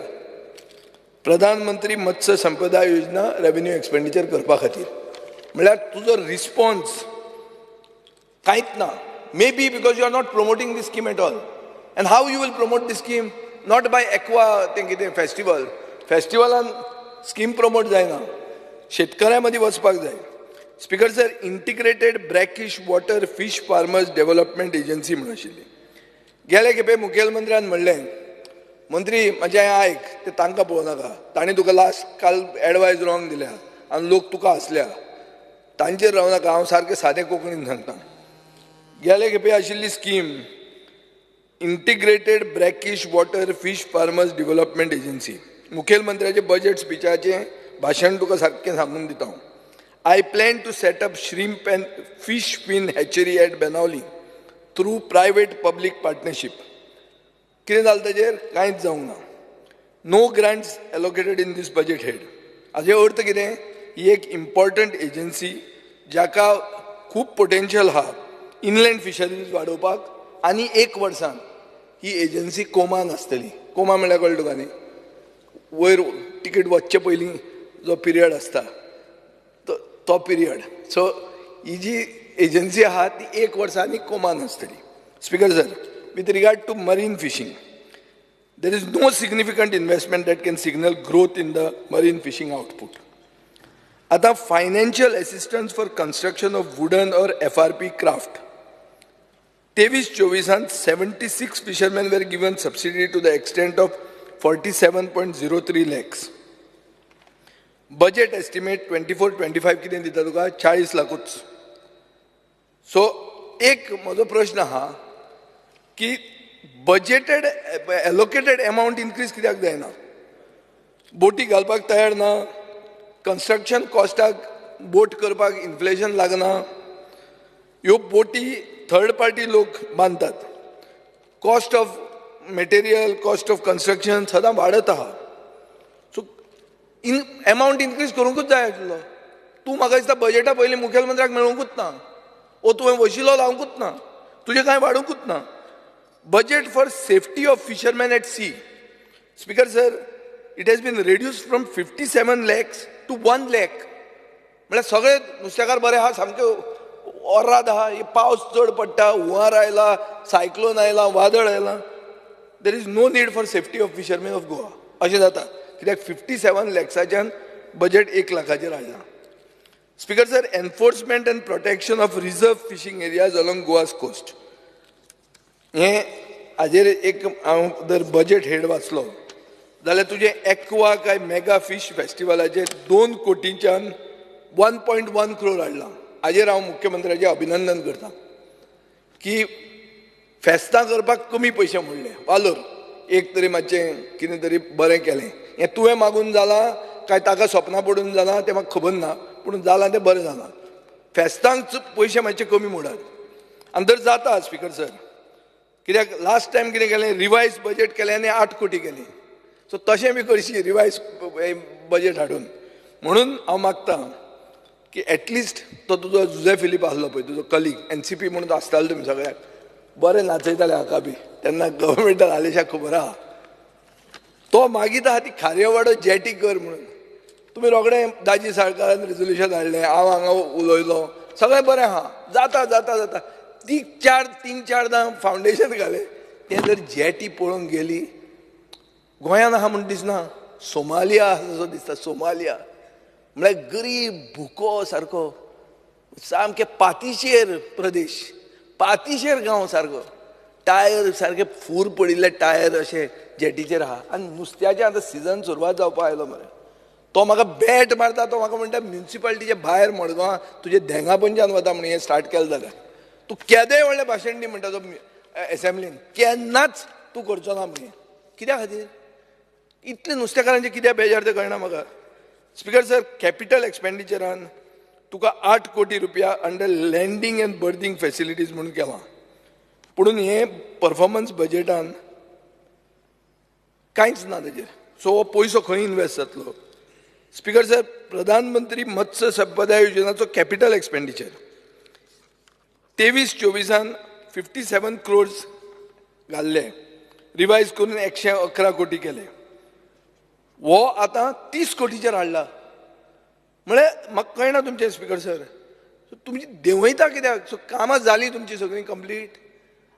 प्रधानमंत्री मत्स्य संपदा योजना रेव्हेन्यू एक्सपेंडिचर करपा खातीर. म्हळ्यार तुजो रिस्पॉन्स कांयच ना. May be because you are not promoting the scheme at all. And how you will promote the scheme? Not by aqua तें कितें फेस्टिवलान स्कीम प्रमोट जायना. शेतकऱ्यां मदीं वचपाक जाय. Speaker sir, integrated brackish water fish farmers development agency म्हणून आशिल्ली. गेले खेपे मुखेलमंत्र्यान म्हणलें, मंत्री म्हाजें आयक, ते तांकां पळोवं नाका, तांणी तुका लास्ट काल एडवायस रॉंग दिल्या आनी लोक तुका हसल्या, तांचेर रावं नाका. हांव सारकें सादें कोंकणीन सांगता. गेले खेपे आशिल्ली scheme integrated brackish water fish farmers development agency. मुखेलमंत्र्याचे बजेट स्पिचाचें भाशण तुका सारकें सांगून दिता हांव. I plan to set up shrimp and fish fin hatchery at Benawali through private-public partnership. कितें जालें ताजेर? कांयच जावंक ना. No grants allocated in this budget head. हाजे अर्थ कितें? ही एक इम्पॉर्टंट एजन्सी जाका खूब पोटेन्शियल आहा इनलँड फिशरीज वाडोवपाक, आनी 1 वर्सान ही एजन्सी कोमान आसतली. कोमा म्हळ्यार कळ्ळें तुका न्ही? वयर टिकेट वचचे पयलीं जो पिरियड आसता तो पिरियड. सो ही जी एजन्सी आहा ती 1 वर्सांनी कोमान आसतली. Speaker sir, with regard to marine fishing, there is no significant investment that can signal growth in the marine fishing output. आता financial assistance for construction of wooden or FRP craft 23-24 76 fisherman were given subsidy to the extent of 47.03 lakhs. Budget estimate 24-25 कितें दिता तुका? 40 लाखूच. So एक म्हजो प्रश्न आहा की budgeted allocated amount increase कित्याक जायना? बोटी घालपाक तयार ना, कन्स्ट्रक्शन कॉस्टाक बोट करपाक इन्फ्लेशन लागना, ह्यो बोटी थर्ड पार्टी लोक बांदतात, cost of material, cost of construction सदां वाडत आहा. अमावंट इन्क्रीज करूंकूच जाय आशिल्लो. तूं म्हाका दिसता बजेटा पयलीं मुखेलमंत्र्याक मेळोवंकूच ना, ओ तुवें वशिलो लावंकूच ना, तुजें कांय वाडोवंकूच ना. Budget for safety of fisherman at sea. Speaker sir, it has been reduced from 57 lakhs to 1 lakh. म्हळ्यार सगळे नुस्तेकार बरे आहा, सामके ओर्राद आहा. पावस चड पडटा, हुंवार आयला, सायक्लोन आयला, वादळ आयला. There is no need for safety of fisherman of Goa. अशें जाता कित्याक 57 lakhsच्यान बजेट 1 लाखाचेर हाडला. Speaker sir, enforcement and protection of reserve fishing areas along Goa's coast, हें हाजेर एक हांव जर बजेट हेड वाचलो जाल्यार तुजें एक्वा काय मेगा फिश फेस्टिवलाचेर 2 कोटीच्यान 1.1 crore हाडलां. हाजेर हांव मुख्यमंत्र्याचें अभिनंदन करतां की फेस्तां करपाक कमी पयशे मोडले. वालोर एक तरी मातशें कितें तरी बरें केलें. हें तुवें मागून जालां काय ताका सपनां पडून जालां तें म्हाका खबर ना, पूण जालां तें बरें जालां. फेस्तांक पयशे मातशे कमी मोडात. आनी तर जाता स्पीकर सर, कित्याक लास्ट टायम कितें केलें, रिवायज बजेट केलें आनी 8 कोटी केली. सो तशें बी करशी रिवायज बजेट हाडून. म्हणून हांव मागतां की एटलिस्ट तो तुजो जुझे फिलीप आसलो पळय, तुजो कलीग NCP म्हणून आसतालो तुमी सगळ्याक, बरें नाचयताले हाका बी तेन्ना गव्हर्मेंटान आलेशाक खबर आहा. तो मागीत आहा ती खार्यावाडो जेटी कर म्हणून. तुमी रोखडें दाजी साळकारान रेजोल्युशन हाडलें, हांव हांगा उलयलो, सगळें बरें आहा, जाता जाता जाता. ती 3-4 फावंडेशन घालें. तें जर जेटी पळोवंक गेली गोंयान आहा म्हण दिसना. सोमालिया असो दिसता. सोमालिया म्हळ्यार गरीब भुको सारको, सामके पातीशेर प्रदेश, पातीशेर गांव सारको, टायर सारके फूर पडिल्ले टायर अशे जेटीचेर आहा. आनी नुस्त्याचें आतां सिजन सुरवात जावपा आयलो मरे. तो म्हाका बॅट मारता, तो म्हाका म्हणटा म्युन्सिपाल्टीचे भायर मडगांवां तुजे धेंगापंजान वता म्हणून हें स्टार्ट केलें जाल्यार. तूं केदेंय व्हडलें भाशण दी म्हणटा तो एसेंब्लीन, केन्नाच तूं करचो ना म्हणून. कित्या खातीर? इतले नुस्तेकारांचे कित्याक बेजार तें कळना म्हाका. स्पिकर सर, कॅपिटल एक्सपेंडिचरान तुका 8 कोटी रुपया अंडर लँडींग एंड बर्थींग फेसिलिटीज म्हणून केलां. पुणून हे परफॉर्मन्स बजेटान कांयच ना तेजेर. सो हो पयसो खंय इन्वेस्ट जातलो? स्पिकर सर, प्रधानमंत्री मत्स्य संपदा योजनाचो कॅपिटल एक्सपेंडिचर 23-24 57 crores घाल्ले, रिवायज करून 111 कोटी केले. हो आतां 30 कोटीचेर हाडला. म्हळ्यार म्हाका कळना तुमचें स्पिकर सर, तुमची देंवयता कित्याक? सो कामां जालीं तुमची सगळीं कंप्लीट.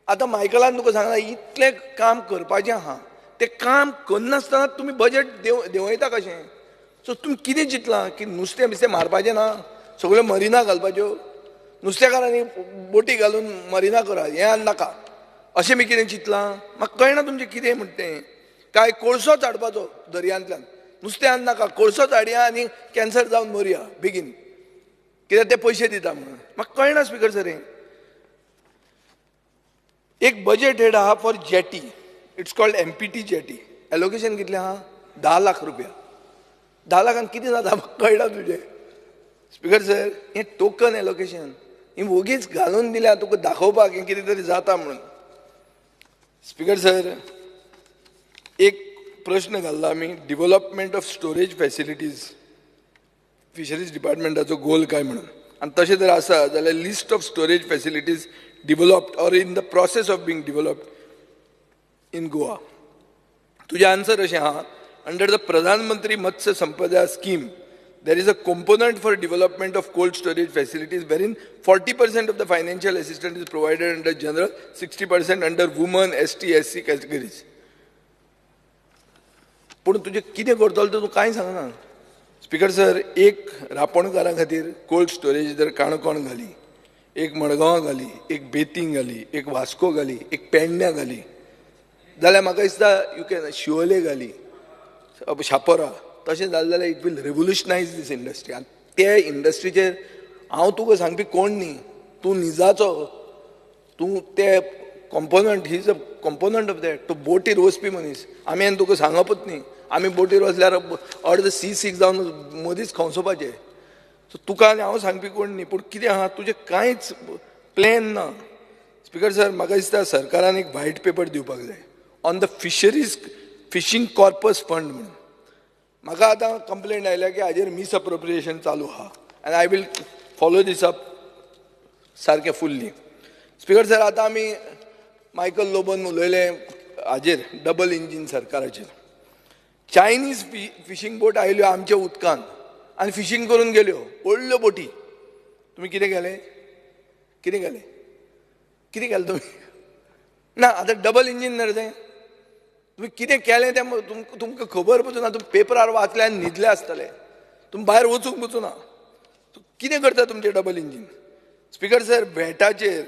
आतां मायकलान तुका सांगला इतलें काम करपाचें आहा, तें काम करनासतना तुमी बजेट देंवयता कशें? सो तुमी कितें चिंतलां की नुस्तें बिस्तें मारपाचें ना, सगळ्यो मरिना घालपाच्यो, नुस्तेकारांनी बोटी घालून मरिना करा, हें नाका अशें बी कितें चिंतलां? म्हाका कळना तुमचें कितें म्हणटा तें. काय कोळसो हाडपाचो दर्यांतल्यान, नुस्तें आनी नाका, कोळसोच हाडया आनी कॅन्सर जावन मरया बेगीन, कित्याक ते पयशे दिता म्हणून. म्हाका कळना स्पिकर सर हें. एक बजेट हेड आहा for jetty, it's called MPT jetty. Allocation कितलें आहा? 10 लाख रुपया. 10 लाखान कितें जाता म्हाका कळना तुजें स्पिकर सर. हें टोकन एलोकेशन, ही वोगीच घालून दिल्या तुका दाखोवपाक हें कितें तरी जाता म्हणून. स्पिकर सर, एक प्रश्न घाल्ला आमी, development of storage facilities fisheries डिपार्टमेंटाचो गोल काय म्हणून. आनी तशें जर आसा जाल्यार list of storage facilities developed or in the process of being developed in Goa. तुझे आन्सर अशें आहा, under the Pradhan Mantri Matsya Sampada scheme there is a component for development of cold storage facilities wherein 40% of the financial assistance is provided under general, 60% under women, ST, SC categories. पूण तुजें कितें करतलो तें तूं कांय सांगना. Speaker sir, एक रापणकारां खातीर कोल्ड स्टोरेज जर काणकोण घाली, एक मडगांव घाली, एक बेतींग घाली, एक वास्को घाली, एक पेडण्या घाली, जाल्यार म्हाका दिसता यू कॅन शिवोले घाली, शापोरा, तशें जालें जाल्यार इट वील रेवोल्युशनायज दीस इंडस्ट्री. आनी ते इंडस्ट्रीचेर हांव तुका सांगपी कोण न्ही, तूं निजाचो, तूं ते component, he is a component of that. तो बोटीर वचपी मनीस, आमी आनी तुका सांगपूच न्ही. आमी बोटीर वचल्यार अर्द C6 जावन मदींच खोंसोवपाचें. सो तुका आनी हांव सांगपी कोण न्ही, पूण कितें आहा तुजें कांयच प्लॅन ना. स्पिकर सर, म्हाका दिसता सरकारान एक व्हायट पेपर दिवपाक जाय on the fishing corpus fund म्हणून. म्हाका आतां कंप्लेंट आयल्या की हाजेर मिसअप्रोप्रिएशन चालू आहा, आनी I will follow this up सारकें फुल्ली. स्पिकर सर, आतां आमी मायकल लोबोन उलयलें हाजेर डबल इंजीन सरकाराचेर. चायनीज फिशींग बोट आयल्यो आमच्या उदकांत आनी फिशींग करून गेल्यो, व्हडल्यो बोटी. तुमी कितें केलें? कितें केलें? कितें केलें तुमी? ना, आतां डबल इंजीन न्ही तें. तुमी कितें केलें तें तुमकां खबर पचूना. तुमी पेपरार वाचलें आनी न्हिदले आसतले, तुमी भायर वचूंक पचूना. कितें करता तुमचें डबल इंजीन? स्पिकर सर, व्हॅटाचेर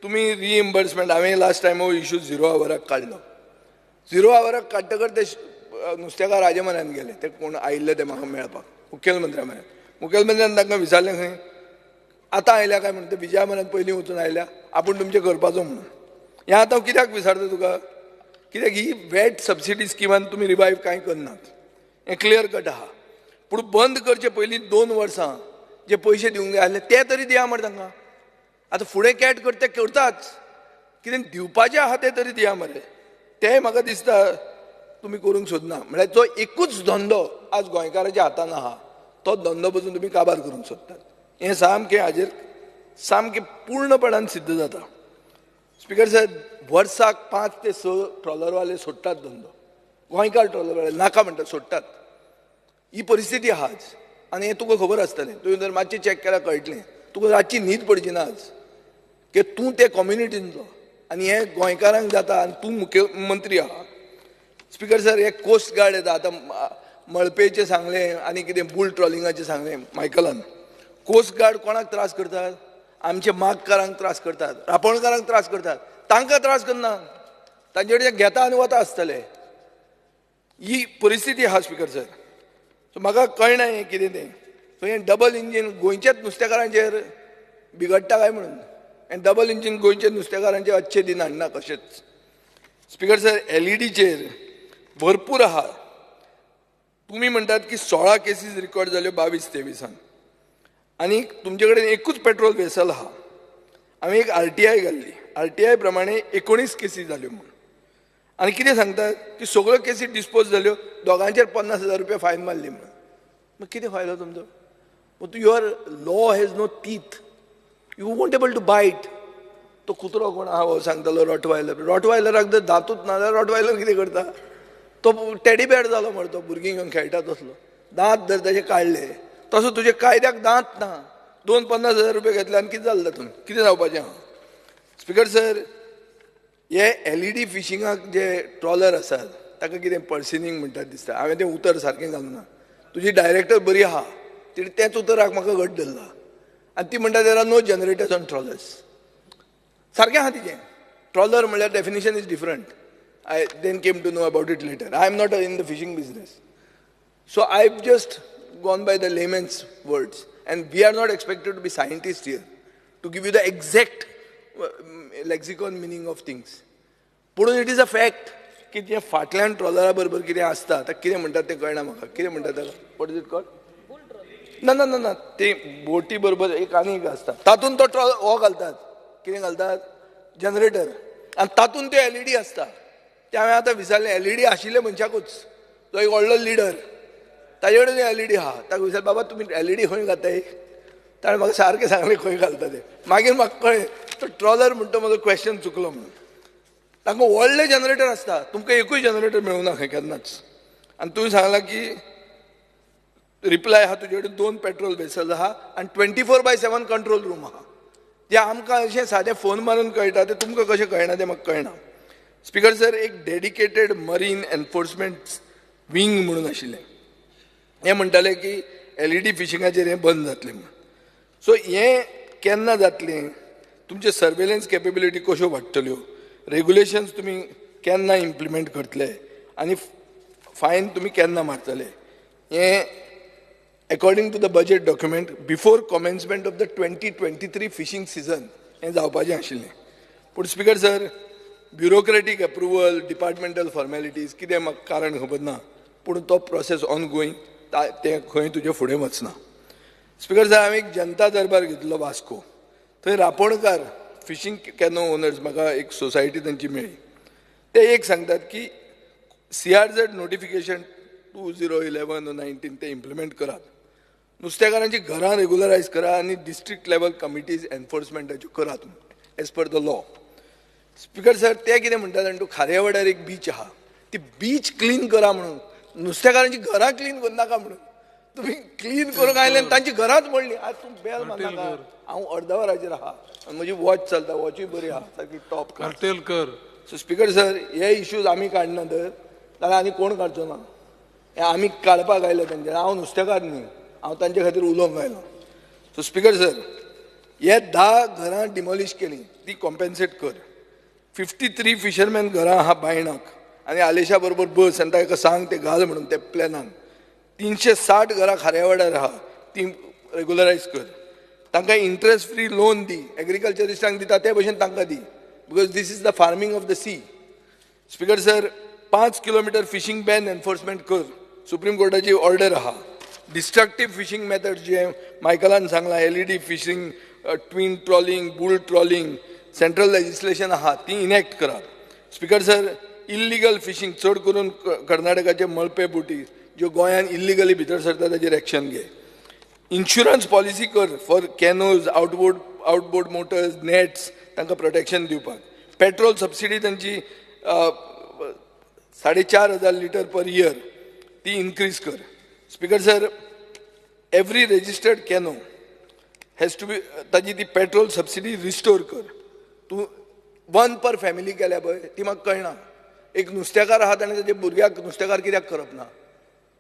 तुमी रिइम्बर्समेंट, हांवें लास्ट टायम हो इशू 0 आवराक काडलो. 0 आवराक काडटकर ते नुस्तेकार राजे म्हऱ्यान गेले, ते कोण आयिल्ले ते म्हाका मेळपाक मुखेलमंत्र्या म्हऱ्यान. मुखेलमंत्र्यान तांकां विचारलें खंय आतां आयल्या काय म्हणून. ते विजया म्हऱ्यान पयलीं वचून आयल्या, आपूण तुमचें करपाचो म्हणून. हें आतां कित्याक विचारता तुका? कित्याक ही वॅट सबसिडी स्किमान तुमी रिवायव कांय करनात, हें क्लियर कट आहा. पूण बंद करचे पयलीं 2 वर्सां जे पयशे दिवंक जाय आसले ते तरी दिया मरे तांकां. आतां फुडें कॅट करता ते करताच, कितें दिवपाचें आहा तें तरी दिया मरे. तें म्हाका दिसता तुमी करूंक सोदना. म्हळ्यार जो एकूच धंदो आज गोंयकाराच्या हातान आहा तो धंदो पसून तुमी काबार करूंक सोदतात. हें सामकें हाजेर सामकें पूर्णपणान सिद्ध जाता. स्पिकर सर, वर्साक 5 ते 6 ट्रॉलरवाले सोडटात धंदो. गोंयकार ट्रॉलरवाले नाका म्हणटात, सोडटात. ही परिस्थिती आहा आज, आनी हें तुका खबर आसतलें. तुवें जर मातशें चॅक केल्यार कळटलें. तुका रातची न्हीद पडची ना आज, की तूं ते कम्युनिटींतलो आनी हें गोंयकारांक जाता आनी तूं मुखेलमंत्री आहा. स्पिकर सर, हे कोस्ट गार्ड येता. आतां मळपेचें सांगलें आनी कितें बुल ट्रॉलिंगाचें सांगलें मायकलान. कोस्ट गार्ड कोणाक त्रास करतात? आमचे मागकारांक त्रास करतात, रापणकारांक त्रास करतात. तांकां त्रास करना, तांचे कडेन घेता आनी वता आसतले. ही परिस्थिती आहा स्पिकर सर. सो म्हाका कळना हें कितें तें. सो हें डबल इंजीन गोंयच्याच नुस्तेकारांचेर बिगडटा काय म्हणून. हें डबल इंजीन गोंयच्या नुस्तेकारांचेर अच्छे दिन हाडना कशेंच. स्पिकर सर, एलईडीचेर भरपूर आहा. तुमी म्हणटात की 16 केसीस रिकॉर्ड जाल्यो 22-23 आनी तुमचे कडेन एकूच पेट्रोल वेसल आहा. आमी एक RTI घाल्ली. RTI प्रमाणे 19 केसी जाल्यो म्हणून. आनी कितें सांगतात की सगळ्यो केसी डिस्पोज जाल्यो, दोगांचेर 50,000 रुपया फायन मारली म्हणून. मग कितें फायदो तुमचो? But your law has no teeth. You won't able to bite. तो कुत्रो कोण आहा हो सांगतालो रॉटवायलराक जर दांतूच ना जाल्यार रॉटवायलर कितें करता? तो टेडी बेर जालो मरे, तो भुरगीं घेवन खेळटा तसलो. दांत जर ताचे काडले, तसो तुजे कायद्याक दांत ना. 2-50,000 रुपया घेतले आनी कितें जालें तातूंत? कितें जावपाचें हांव? स्पिकर सर, हे LED फिशिंगाक जे ट्रॉलर आसात ताका कितें पर्सिनींग म्हणटात दिसता. हांवें तें उतर सारकें घालना. तुजी डायरेक्टर बरी आहा, तिणें तेंच उतराक म्हाका घट धरला. आनी ती म्हणटा there are no generators on trawlers. सारकें आहा तिचें. ट्रॉलर म्हणल्यार definition is different. I then came to know about it later. I am not in the fishing business. So I've just gone by the layman's words. And we are not expected to be scientists here to give you the exact lexicon meaning of things. But it is a fact की जे फाटल्यान ट्रॉलरा बरोबर कितें आसता ताका कितें म्हणटात तें कळना म्हाका. कितें म्हणटात ताका? What is it called? ना ना ना ना ते बोटी बरोबर एक आनी एक आसता. तातूंत तो हो घालतात. कितें घालतात? जनरेटर. आनी तातूंत त्यो LED आसता. ते हांवें आतां विचारलें, LED आशिल्ले मनशाकूच, तो एक व्हडलो लिडर, ताजे कडेन LED आहा. ताका विचारलें, बाबा तुमी LED खंय घालताय? ताणें म्हाका सारकें सांगलें खंय घालता तें. मागीर म्हाका कळ्ळें तो ट्रॉलर म्हणटा म्हजो क्वेश्चन चुकलो म्हणून. तांकां व्हडले जनरेटर आसता. तुमकां एकूय जनरेटर मेळूना खंय केन्नाच. आनी तुवें सांगलां की रिप्लाय आहा तुजे कडेन 2 पेट्रोल वेसल्स आहा आनी 24/7 कंट्रोल रूम आहा. जे आमकां अशें सादें फोन मारून कळटा तें तुमकां कशें कळना तें म्हाका कळना. स्पिकर सर, एक डेडिकेटेड मरीन एनफोर्समेंट विंग म्हणून आशिल्लें. हें म्हणटाले की LED फिशिंगाचेर हें बंद जातलें म्हणून. सो हें केन्ना जातलें? तुमचे सर्वेलन्स कॅपेबिलिटी कश्यो वाडटल्यो? रेग्युलेशन्स तुमी केन्ना इम्प्लिमेंट करतले? आनी फायन तुमी केन्ना मारतले? हें according to the budget document before commencement of the 2023 fishing season हें जावपाचें आशिल्लें. पूण speaker sir, bureaucratic approval, departmental formalities कितें म्हाका कारण खबर ना. पूण तो प्रोसेस ऑन गोईंग, तें खंय तुजे फुडें वचना. स्पिकर सर, हांवें एक जनता दरबार घेतलो वास्को. थंय रापणकार फिशींग कॅनो ओनर्स, म्हाका एक सोसायटी तांची मेळ्ळी. ते एक सांगतात की CRZ नोटिफिकेशन 2011-19 ते इम्प्लिमेंट करात. नुस्तेकारांची घरां रेग्युलरायज करा आनी डिस्ट्रिक्ट लेवल कमिटीज एनफोर्समेंटाच्यो करात as per the law. Speaker sir, ते कितें म्हणटात जाणा, तूं खारेवाड्यार एक बीच आहा, ती बीच क्लीन करा म्हणून. नुस्तेकारांची घरां क्लीन करनाका म्हणून. तुम्ही क्लीन करूंक आयले आनी तांची घरांच मोडली. आज तूं बेल मारनाका. हांव अर्द वराचेर आहा आनी म्हजी वॉच चलता, वॉचूय बरी आहा, सारकी टॉप कार्टेल कर. सो स्पिकर सर, हे इश्यूज आमी काडना तर जाल्यार आनी कोण काडचो ना. हे आमी काडपाक आयले तांचे. हांव नुस्तेकार न्ही, हांव तांचे खातीर उलोवंक आयलो. सो स्पिकर सर, हे 10 घरां डिमॉलिश केली, ती कॉम्पेन्सेट कर. 53 फिशरमॅन घरां आहा बायणाक आनी आलेशा बरोबर बस आनी ताका सांग ते घाल म्हणून ते प्लॅनान. 360 घरां खारेवाड्यार आहा, ती रेग्युलरायज कर. तांकां इंट्रस्ट फ्री लोन दी. एग्रीकल्चरिस्टांक दिता ते भशेन तांकां दी. Because this is the farming of the sea. Speaker sir, 5 kilometre fishing ban enforcement कर. सुप्रीम कोर्टाची ऑर्डर आहा. डिस्ट्रक्टीव फिशींग मेथड जे मायकलान सांगला, LED fishing, twin trawling, bull trawling, central legislation आहा ती इनॅक्ट करा. स्पिकर सर, इल्लिगल फिशींग, चड करून कर्नाटकाचे मळपे बोटी ज्यो गोंयान इल्लिगली भितर सरता ताचेर एक्शन घे. इन्शुरन्स पॉलिसी कर for canoes, outboard motors, nets, तांकां प्रोटेक्शन दिवपाक. पेट्रोल सबसिडी तांची 4,500 लिटर पर इयर ती इन्क्रीज कर. Speaker sir, every registered canoe has to be, ताजी ती पेट्रोल सबसिडी रिस्टोर कर. तूं 1 पर फॅमिली केल्या पळय ती म्हाका कळना. एक नुस्तेकार आहा ताणें ताच्या भुरग्याक नुस्तेकार कित्याक करप ना?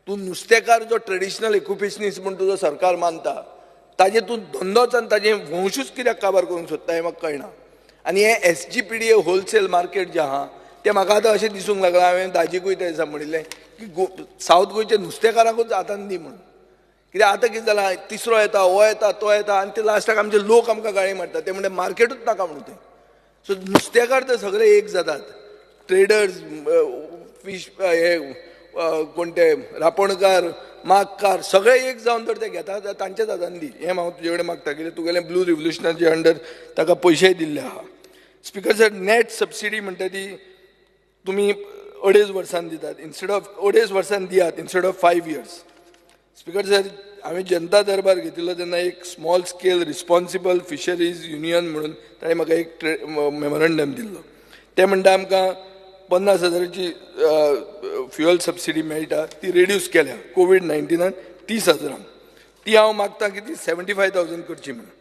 तूं नुस्तेकार जो ट्रेडिशनल इक्विपिशनिस्ट म्हणून तुजो सरकार मानता ताजे तूं धंदोच आनी ताजें वंशूच कित्याक काबार करूंक सोदता हें म्हाका कळना. आनी हे SGPDA होलसेल मार्केट जें आहा तें म्हाका आतां अशें दिसूंक लागलां, हांवें दाजीकूय त्या दिसा म्हणिल्लें की सावथ गोंयच्या नुस्तेकारांकूच हातान दी म्हणून. कित्याक आतां कितें जालां, तिसरो येता, हो येता, तो येता, आनी ते लास्टाक आमचे लोक आमकां गाळी मारतात. ते म्हणजे मार्केटूच नाका म्हणून तें. सो नुस्तेकार ते सगळे एक जातात. ट्रेडर्स, फीश हे कोण ते रापणकार, मागकार सगळे एक जावन जर ते घेतात तांच्याच हातान दी. हें हांव तुजे कडेन मागता, कित्याक तुगेलें ब्लू रिव्होल्युशनाच्या अंडर ताका पयशेय दिल्ले आहा. स्पीकर सर, नेट सबसिडी म्हणटा ती तुमी 2.5 वर्सां दितात, इन्स्टेड ऑफ 2.5 वर्सां दियात instead of 5 years. Speaker sir, हांवें जनता दरबार घेतिल्लो तेन्ना एक small scale responsible fisheries union म्हणून ताणें म्हाका एक मेमोरंडम दिल्लो. ते म्हणटा आमकां 50,000ची फ्युअल सबसिडी मेळटा, ती रेड्यूस केल्या COVID-19 30,000. ती हांव मागतां की ती 75,000 करची म्हणून.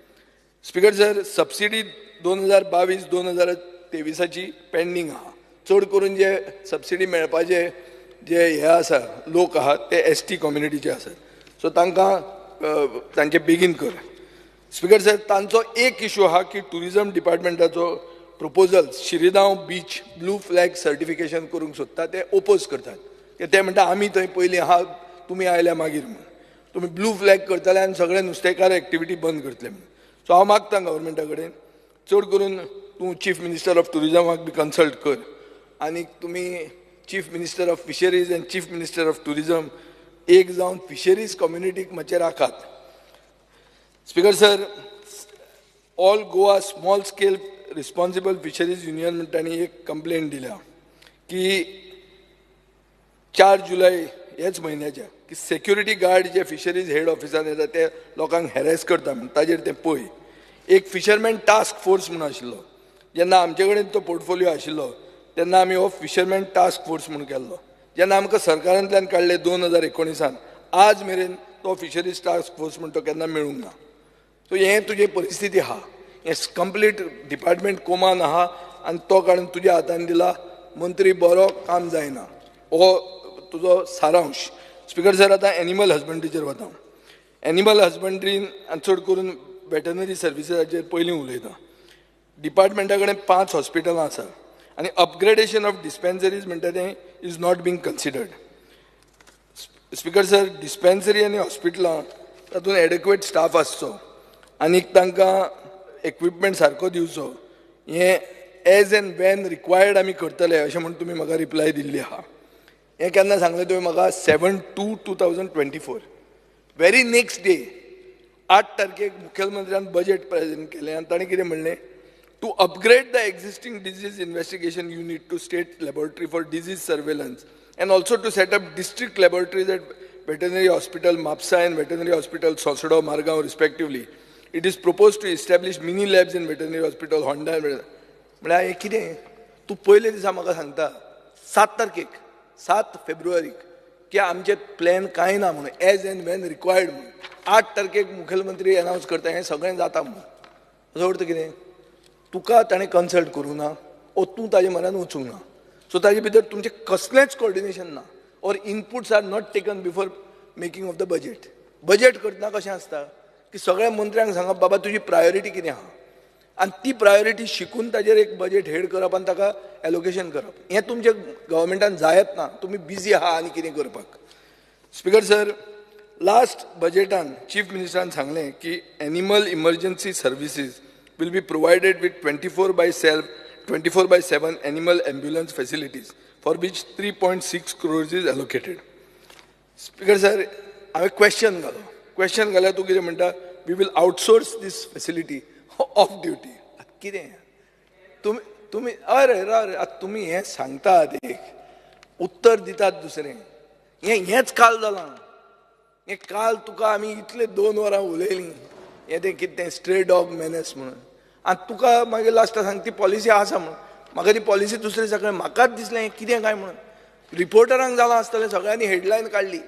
स्पीकर सर, सबसिडी 2022-2023 पेंडींग आहा. चड करून जे सबसिडी मेळपाचे जे हे आसा लोक आहात ते ST कम्युनिटीचे आसात. सो तांकां तांचे बेगीन कर. स्पीकर सर, तांचो एक इशू आहा की टुरिजम डिपार्टमेंटाचो proposal Shirigao beach blue flag certification करूंक सोदता ते ओपोज करतात. ते म्हणटा आमी थंय पयलीं आहा, तुमी आयल्या मागीर म्हणून. तुमी ब्लू फ्लॅग करतले आनी सगळे नुस्तेकार एक्टिविटी बंद करतले म्हणून. सो हांव मागतां गव्हर्मेंटा कडेन चड करून तूं चीफ मिनिस्टर ऑफ टुरिजमाक बी कन्सल्ट कर आनी तुमी chief minister of fisheries and chief minister of tourism एक जावन फिशरीज कम्युनिटीक मातशें राखात. Speaker sir, all Goa small scale responsible fisheries union म्हणटानी एक कंप्लेंट दिल्या की 4 जुलय ह्याच म्हयन्याच्या की सेक्युरिटी गार्ड जे फिशरीज हेड ऑफिसान येता ते लोकांक हॅरेस करता म्हणून ताजेर ते पळय. एक फिशरमॅन टास्क फोर्स म्हणून आशिल्लो. जेन्ना आमचे कडेन तो पोर्टफोलिओ आशिल्लो तेन्ना आमी हो फिशरमॅन टास्क फोर्स म्हणून केल्लो. जेन्ना आमकां सरकारांतल्यान काडले 2019 आज मेरेन तो फिशरीज टास्क फोर्स म्हणून तो केन्ना मेळूंक ना. सो हें तुजी परिस्थिती आहा. हें कंप्लीट डिपार्टमेंट कोमान आहा आनी तो काडून तुज्या हातान दिला. मंत्री बरो, काम जायना, हो तुजो सारांश. स्पीकर सर, आतां एनिमल हजबंड्रीचेर वता. एनिमल हजबंड्रीन आनी चड करून वेटनरी सर्विसेसाचेर पयलीं उलयता. डिपार्टमेंटा कडेन 5 हॉस्पिटलां आसा आनी अपग्रेडेशन ऑफ डिस्पेन्सरीज म्हणटा तें is not being considered. Speaker sir, dispensary आनी हॉस्पिटलां तातूंत एडेक्वेट स्टाफ आसचो आनी तांकां इक्विपमेंट सारको दिवचो. हें एज एंड वेन रिक्वायर्ड आमी करतले अशें म्हणून तुमी म्हाका रिप्लाय दिल्ली आहा. हें केन्ना सांगलें तुवें म्हाका? 7/2/2024. वेरी नेक्स्ट डे 8 तारखेक मुख्यमंत्र्यान बजेट प्रेजेंट केलें आनी ताणें कितें म्हणलें? To upgrade the existing disease investigation unit to state laboratory for disease surveillance and also to set up district laboratories at Veterinary Hospital Mapsa and Veterinary Hospital Sosodao, Margaon respectively. It is proposed to establish mini labs in Veterinary Hospital Honda. म्हणल्यार हें कितें? तूं पयले दिसा म्हाका सांगता 7 तारखेक 7 फेब्रुवारीक की आमचे प्लॅन कांय ना म्हणून एज एंड वेन रिक्वायर्ड म्हणून. 8 तारखेक मुख्यमंत्री अनावन्स करता हें सगळें जाता म्हणून. असो अर्थ कितें? तुका ताणें कन्सल्ट करूं ना ओ तूं ताजे मनान वचूंक ना. सो ताजे भितर तुमचें कसलेंच कोऑर्डिनेशन ना or inputs are not taken before making of the budget. Budget करतना कशें आसता की सगळ्या मंत्र्यांक सांगप बाबा तुजी प्रायोरिटी कितें आहा आनी ती प्रायोरिटी शिकून ताजेर एक बजेट हेड करप आनी ताका एलोकेशन करप. हें तुमच्या गव्हर्मेंटान जायत ना. तुमी बिजी आहा आनी कितें करपाक. स्पीकर सर, लास्ट बजेटान चीफ मिनिस्टरान सांगलें की animal emergency services will be provided with 24/7 animal ambulance facilities for which 3.6 crores is allocated. Speaker sir, I have a question gala tu kide म्हणटा we will outsource this facility off duty. कितें तुम्ही अरे तुम्ही हें सांगतात एक उत्तर दितात दुसरें. हेंच काल जालां. हें काल तुका आमी इतले 2 वरां उलयलीं हें तें कितें स्ट्रे डॉग मेनेस म्हणून आनी तुका मागीर लास्टाक सांग ती पॉलिसी आसा म्हणून. म्हाका ती पॉलिसी दुसरे सगळें म्हाकाच दिसलें हें कितें काय म्हणून. रिपोर्टरांक जालां आसतलें सगळ्यांनी हेडलायन काडली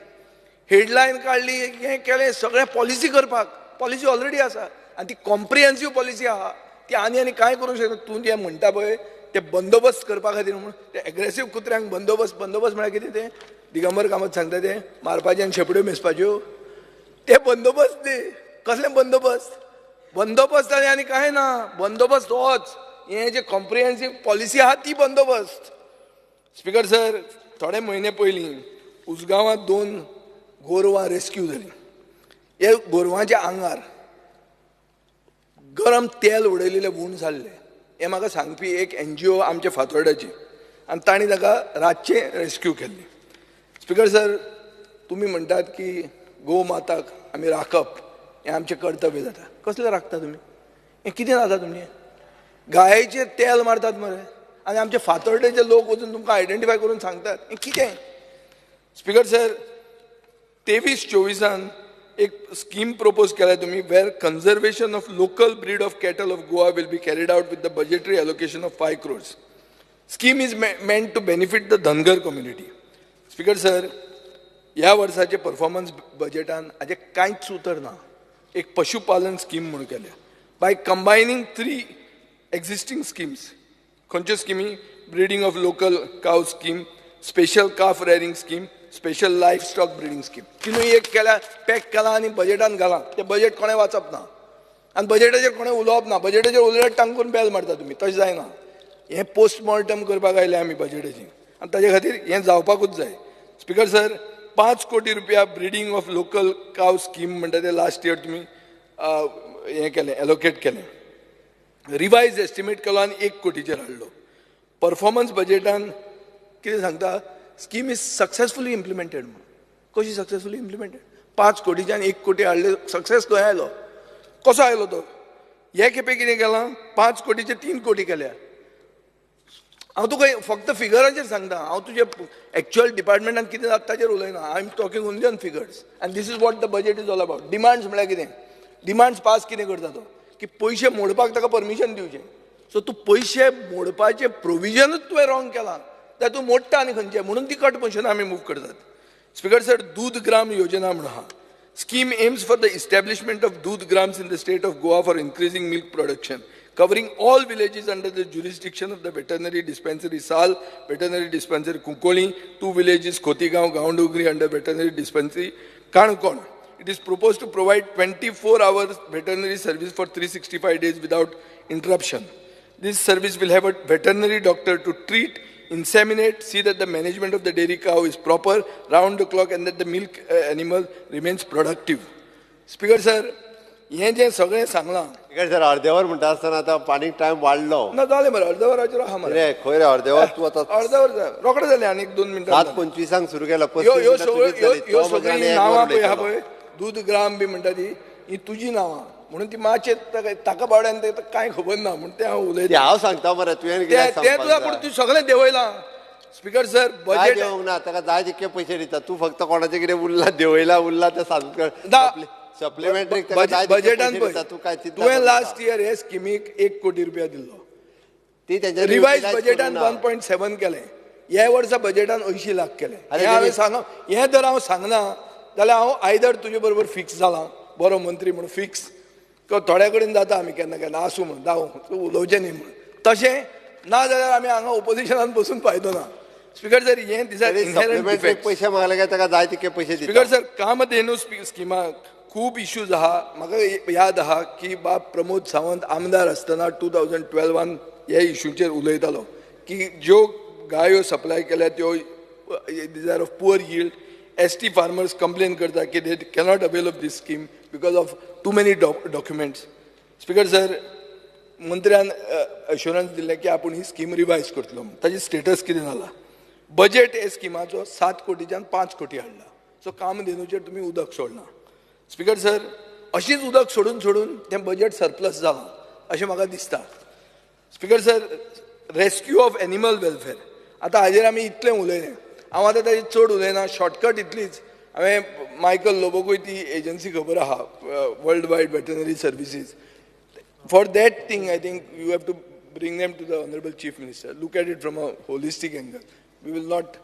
हें केलें सगळें पॉलिसी करपाक. पॉलिसी ऑलरेडी आसा आनी ती कॉम्प्रिहेन्सीव पॉलिसी आहा ती आनी कांय करूंक शकना. तूं जें म्हणटा पळय ते बंदोबस्त करपा खातीर म्हणून ते एग्रेसीव कुत्र्यांक बंदोबस्त म्हळ्यार कितें तें दिगंबर कामत सांगता ते मारपाचे आनी शेपड्यो मेजपाच्यो ते बंदोबस्त दी कसले बंदोबस्त आनी कांय ना बंदोबस्त होच हे जे कॉम्प्रिहेन्सीव पॉलिसी आहा ती बंदोबस्त स्पीकर सर थोडे म्हयने पयलीं उसगांवांत 2 गोरवां रेस्क्यू जालीं हे गोरवांच्या आंगार गरम तेल उडयलेले वूण जाल्ले हे म्हाका सांगपी एक NGO आमच्या फातोर्डाची आनी तांणी ताका रातचे रेस्क्यू केल्ली स्पीकर सर तुमी म्हणटात की गो माताक आमी राखप हें आमचें कर्तव्य जाता कसलें राखता तुमी हें कितें जाता तुमचें गायेचें तेल मारतात मरे आनी आमचे फातोर्डेचे लोक वचून तुमकां आयडेंटिफाय करून सांगतात हें कितें स्पीकर सर 23-24 एक स्कीम प्रपोज केल्या तुमी where conservation of local breed of cattle of Goa will be carried out with the budgetary allocation of 5 crores. Scheme is meant to benefit the Dhangar community speaker sir ह्या वर्साचे performance बजेटान हाजे कांयच उतर ना एक पशुपालन स्कीम म्हणून केल्या बाय कंबायनींग 3 एक्झिस्टींग स्किम्स खंयच्यो स्किमी breeding of local cow scheme special calf rearing scheme special livestock breeding scheme तिनूय एक केल्या पॅक केला आनी बजेटान घाला ते बजेट कोणें वाचप ना आनी बजेटाचेर कोणें उलोवप ना बजेटाचेर उलयल्यार टांगून बेल मारता तुमी तशें जायना हें पोस्ट मॉर्टम करपाक आयले आमी बजेटाची आनी ताजे खातीर हें जावपाकूच जाय स्पीकर सर 5 कोटी रुपया breeding of local cow scheme म्हणटा ते लास्ट इयर तुमी हें केलें एलोकेट केलें रिवायज एस्टिमेट केलो आनी 1 कोटीचेर हाडलो परफॉर्मन्स बजेटान कितें सांगता स्कीम इज सक्सेसफुली इम्प्लिमेंटेड म्हणून कशी सक्सेसफुली इम्प्लिमेंटेड 5 कोटीच्यान 1 कोटी हाडले सक्सेस खंय आयलो कसो आयलो तो हे खेपे कितें केलां 5 कोटीचे 3 कोटी केल्या हांव तुका फक्त फिगराचेर सांगता हांव तुजे एक्च्युअल डिपार्टमेंटान कितें जाता ताचेर उलयना I am talking only on figures and this is what the budget is all about demands म्हळ्यार कितें डिमांड्स पास कितें करता तो की पयशे मोडपाक ताका परमिशन दिवचें सो तूं पयशे मोडपाचें प्रोविजनूच तुवें रॉंग केलां जाल्यार तूं मोडटा आनी खंयचें म्हणून ती कट मोशन आमी मूव करतात स्पीकर सर दूध ग्राम योजना म्हणून आहा scheme aims for the establishment of doodh ग्राम्स in the state of Goa for increasing milk production covering all villages under the jurisdiction of the veterinary dispensary Sal, veterinary dispensary Kunkoli, 2 villages Khotigaon, Gaondugri under veterinary dispensary Kanukon. It is proposed to provide 24 hours veterinary service for 365 days without interruption. This service will have a veterinary doctor to treat, inseminate, see that the management of the dairy cow is proper, round the clock, and that the milk animal remains productive. Speaker sir, हे जे सगळें सांगलां sir अर्देवर म्हणटा आसतना आतां पाणी time वाडलो ना जालें मरे अर्दवराचेर आहा मरे खंय रे अर्देवर तूं आतां अर्दवर रोखडें जालें आनी 2 मिनटां 7:25 सुरू केला ह्यो सगळीं नांवां पळय आहा पळय दूध ग्राम बी म्हणटा ती ही तुजी नांवां म्हणून ती मातशें ताका बावड्यान कांय खबर ना म्हणून तें हांव उलयतां हांव सांगता मरे तुवें तें तुका पूण तूं सगळें देंवयलां स्पीकर सर बजेट देंवोंक ना ताका जाय तितके पयशे दिता तूं फक्त कोणाचें कितें उरला तें सांग सप्लिमेंटरी बजेटान तुवें लास्ट इयर हे स्किमीक 1 कोटी रुपया दिल्लो ती रिवायज बजेटान 1.7 केलें ह्या वर्सा बजेटान 80 लाख केलें हांवें सांगो हें जर हांव सांगना जाल्यार हांव आयदर तुजे बरोबर फिक्स जालां बरो मंत्री म्हणून फिक्स थोड्या कडेन जाता आमी केन्ना केन्ना आसूं म्हणून जावं उलोवचें न्ही म्हणून तशें ना जाल्यार आमी हांगा ओपोजिशनान बसून फायदो ना स्पीकर सर हें दिसा पयशे मागले काय ताका जाय तितके पयशे स्पीकर सर कामधेनू स्किमाक खूब इश्यूज आहा म्हाका याद आहा की बाब प्रमोद सावंत आमदार आसतना 2012 ह्या इश्यूचेर उलयतालो की ज्यो गायो सप्लाय केल्या त्यो these are of poor yield ST farmers complain करता की they cannot avail of this scheme because of too many documents speaker sir मंत्र्यान अश्युरन्स दिल्लें की आपूण ही स्कीम रिवायज करतलो ताजी स्टेटस कितें जाला बजेट हे स्किमाचो 7 कोटीच्यान 5 कोटी हाडला सो कामधेनूचेर तुमी उदक सोडना स्पीकर सर अशीच उदक सोडून तें बजेट सरप्लस जालां अशें म्हाका दिसता speaker sir rescue of animal welfare आतां हाजेर आमी इतलें उलयलें हांव आतां ताजेर चड उलयना शॉर्टकट इतलीच हांवें मायकल लोबोकूय ती एजन्सी खबर आहा world wide veterinary services for that thing I think you have to bring them to the honourable chief minister look at it from a holistic angle we will not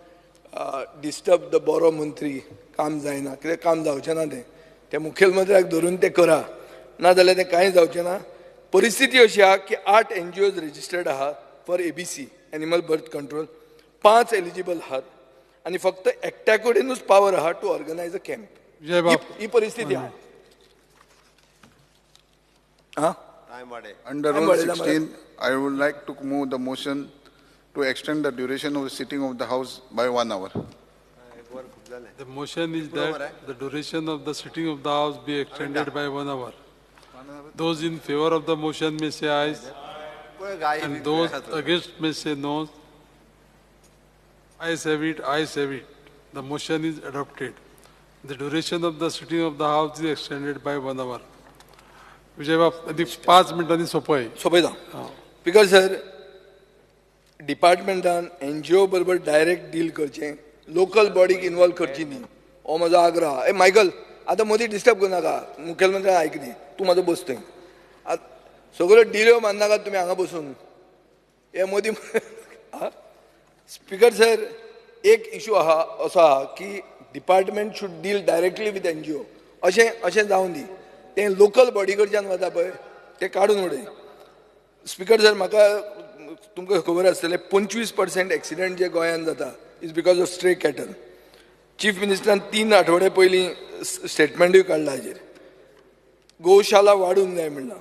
disturb the बरो मंत्री काम जायना कित्याक काम जावचें ना तें मुखेलमंत्र्याक धरून तें करा ना जाल्यार तें कांय जावचें ना परिस्थिती अशी आहा की 8 NGOs रजिस्टर्ड आहा for ABC animal birth control 5 eligible आहात आनी फक्त एकट्या कडेनूच पावर आहा टू ऑर्गनायज अ कॅम्प. ही परिस्थिती आहा. Under Rule 16, I would like to move the motion to extend the duration of the sitting of the House by 1 hour. The motion is that the duration of the sitting of the House be extended by 1 hour. Those in favor of the motion may say ayes, and those against may say no. Ayes have it, ayes have it. The motion is adopted. The duration of the sitting of the House is extended by 1 hour. विजय बाब, 5 मिनटांनी सोपय. सोपयता. Because sir डिपार्टमेंटान NGO बरोबर direct deal करचें, local बॉडीक involve करची न्ही, हो म्हजो आग्रह. ए Michael, आतां मदीं डिस्टर्ब कर नाका, मुखेलमंत्र्यान आयक दी, तूं म्हजो बस थंय. सगळ्यो डिल्यो मारनाकात तुमी हांगा बसून. हे मदीं स्पीकर सर, एक इशू आहा असो आहा की department should deal directly with NGO. अशें जावं दी. ते लोकल बॉडी कडच्यान वता पळय ते काडून उडय. स्पीकर सर, म्हाका तुमकां खबर आसतलें 25% एक्सिडेंट जे गोंयांत जाता is because of stray cattle. Chief मिनिस्टरान 3 आठवडे पयलीं स्टेटमेंटूय काडला हाजेर. गोशाला वाडूंक जाय म्हणला.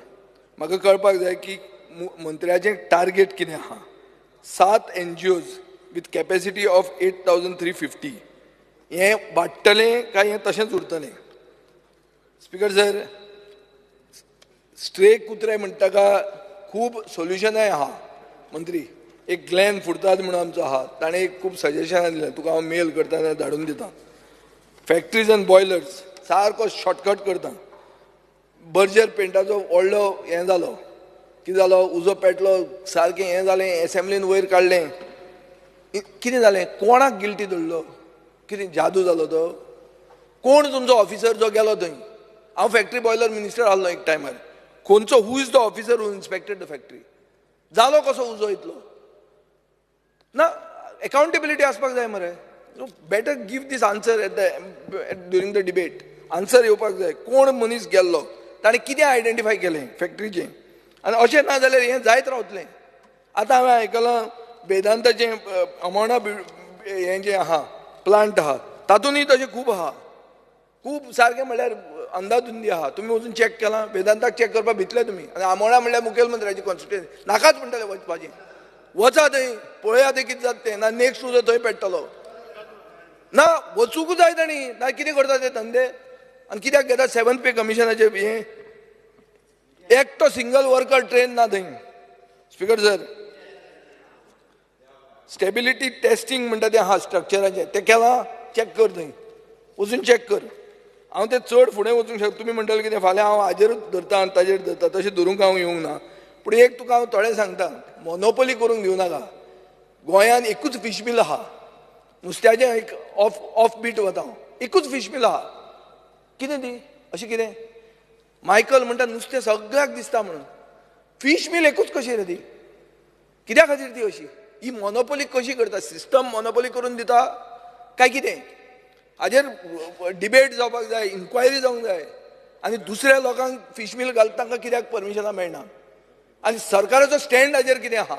म्हाका कळपाक जाय की मंत्र्याचें टार्गेट कितें आहा. 7 NGOs विथ कॅपेसिटी ऑफ 8,350 हें वाडटलें काय हें तशेंच उरतलें. स्पीकर सर, स्ट्रे कुत्रे म्हणटा का खूब सोल्युशनाय आहा. मंत्री एक ग्लॅन फुर्ताद म्हणून आमचो आहा, ताणें एक खूब सजेशनां दिलें, तुका हांव मेल करता आनी धाडून दिता. फॅक्टरीज एंड बॉयलर्स सारको शॉर्टकट करता. बर्जर पेंटाचो व्हडलो हें जालो, कितें जालो, उजो पेटलो, सारकें हें जालें, एसेंब्लीन वयर काडलें. कितें जालें, कोणाक गिल्टी धरलो, कितें जादू जालो तो. कोण तुमचो ऑफिसर जो गेलो थंय. हांव फॅक्टरी बॉयलर मिनिस्टर आसलो एक टायमार. खंयचो who is the officer who inspected the factory. जालो कसो उजो इतलो ना. अकाउंटेबिलिटी आसपाक जाय मरे. Better give this answer during the debate. Answer येवपाक जाय. कोण मनीस गेल्लो, ताणें कितें आयडेंटिफाय केलें फॅक्टरीचें. आनी अशें ना जाल्यार हें जायत रावतलें. आतां हांवें आयकलां वेदांताचें अमोणा हें जें आहा प्लांट आहा तातूंतय तशें खूब आहा. खूब सारकें म्हणल्यार अंदाधुंदी आहा. तुमी वचून चॅक केलां. वेदांताक चॅक करपाक भितले तुमी. आनी आमोणा म्हणल्यार मुखेलमंत्र्याची कॉन्स्टिट्युएन्सी. नाकाच म्हणटाले वचपाचें. वचा थंय, पळया तें कितें जाता तें. ना नेक्स्ट उजो थंय पेट्टलो ना. वचूंक जाय तांणी. ना कितें करता ते धंदे. आनी कित्याक घेता 7th पे कमिशनाचे हें. एकटो सिंगल वर्कर ट्रेन ना थंय. स्पीकर सर, स्टेबिलिटी टेस्टिंग म्हणटा तें आहा स्ट्रक्चराचें, तें केलां. चॅक कर थंय, वचून चॅक कर. हांव तें चड फुडें वचूंक शकता. तुमी म्हणटले कितें फाल्यां हांव हाजेरूच धरता आनी ताजेर धरता, तशें धरूंक हांव येवंक ना. पूण एक तुका हांव थोडें सांगता, मोनोपोली करूंक दिवं नाका. गोंयांत एकूच फीश मिल आहा. नुस्त्याचें एक ऑफ बीट वता. एकूच फीश मिल आहा. कितें ती अशें कितें. मायकल म्हणटा नुस्तें सगळ्याक दिसता म्हणून. फीश मिल एकूच कशी रे ती. कित्या खातीर ती अशी. ही मोनोपोली कशी करता. सिस्टम मोनोपोली करून दिता काय कितें. हाजेर डिबेट जावपाक जाय, इन्क्वायरी जावंक जाय. आनी दुसऱ्या लोकांक फीश मिल घालता तांकां कित्याक परमिशनां मेळना. आनी सरकाराचो स्टँड हाजेर कितें आहा.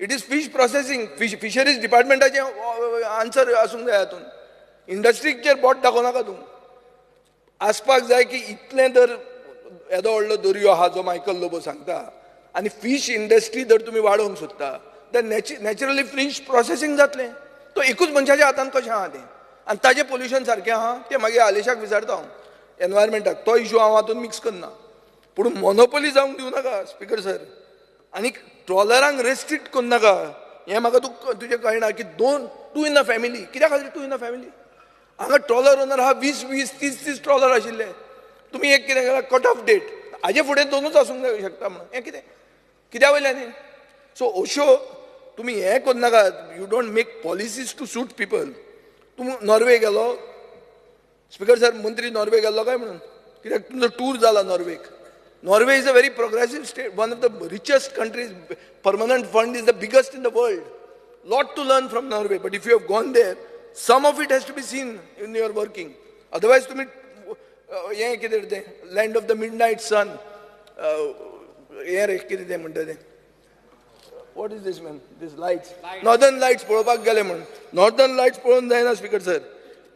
It is fish processing. Fisheries डिपार्टमेंटाचें आन्सर आसूंक जाय हातून. इंडस्ट्रीचेर बोट दाखोव नाका तूं. आसपाक जाय की इतलें जर येदो व्हडलो दर्यो आहा जो मायकल लोबो सांगता, आनी फीश इंडस्ट्री जर तुमी वाडोवंक सोदता, तर नॅचरली फीश प्रोसेसिंग जातलें. तो एकूच मनशाच्या हातान कशें आहा तें. आनी ताजें पोल्युशन सारकें आहा. तें मागीर आलेशाक विचारता हांव, एनवायरमेंटाक. तो इशू हांव हातून मिक्स करना. पूण मोनोपोली जावंक दिवं नाका स्पीकर सर. आनी ट्रॉलरांक रेस्ट्रिक्ट करूं नाका. हें म्हाका तुजें कळना की 2 इन अ फॅमिली. कित्या खातीर 2 इन अ फॅमिली. हांगा ट्रॉलर ओनर आहा 20-20, 30-30 ट्रॉलर आशिल्ले. तुमी एक कितें केलां, कट ऑफ डेट. हाजे फुडें 2च आसूंक जाय शकता म्हणून. हें कितें. कित्या वयल्यान हें. सो अश्यो तुमी हें करूं नाका. You don't make policies to suit people. तूं नॉर्वे गेलो स्पीकर सर, मंत्री नॉर्वे गेल्लो काय म्हणून. कित्याक तुमचो टूर जाला नॉर्वेक. Norway is a very progressive state, one of the richest countries. Permanent fund is the biggest in the world. Lot to learn from Norway. But if you have gone there, some of it has to be seen in your working. Otherwise तुम्ही हें कितें तें land of the midnight sun हें रे कितें तें म्हणटा तें what is this man this lights northern lights पळोवपाक गेले म्हण नॉर्दर्न लायट्स पळोवन जायना स्पीकर सर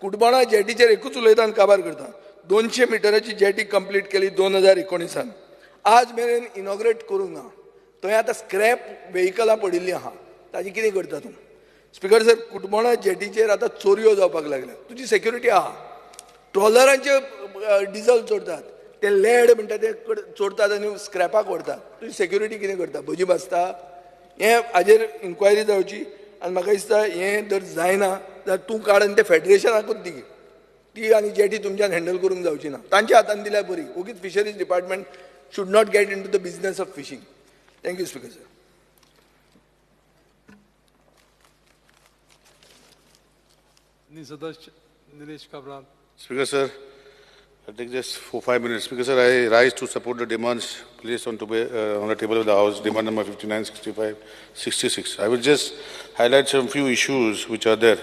कुडबाणा जेटीचेर एकूच उलयता आनी काबार करता 200 मिटराची जेटी कंप्लीट केली 2019 आज मेरेन इनॉग्रेट करूंक ना थंय आतां स्क्रॅप व्हेहिकलां पडिल्लीं आहा ताजी कितें करता तूं स्पीकर सर कुडबाणा जेटीचेर आतां चोरयो जावपाक लागल्या तुजी सेक्युरिटी आहा ट्रॉलरांचे डिझल चोरतात ते लेड म्हणटा ते चोरतात आनी स्क्रॅपाक व्हरतात तुजी सेक्युरिटी कितें करता भजी भाजता हें हाजेर इन्क्वायरी जावची आनी म्हाका दिसता हें जर जायना जाल्यार तूं काड आनी ते फेडरेशनाकूच दी ती आनी जेटी तुमच्यान हँडल करूंक जावची ना तांच्या हातान दिल्यार बरी ओगीच fisheries department should not get in to the business of fishing thank you speaker sir सदस्य Nilesh Kabral. Speaker sir, I take just 4-5 minutes. Speaker sir, I rise to support the demands placed on the table of the House, demand number 59, 65, 66. I will just highlight some few issues which are there.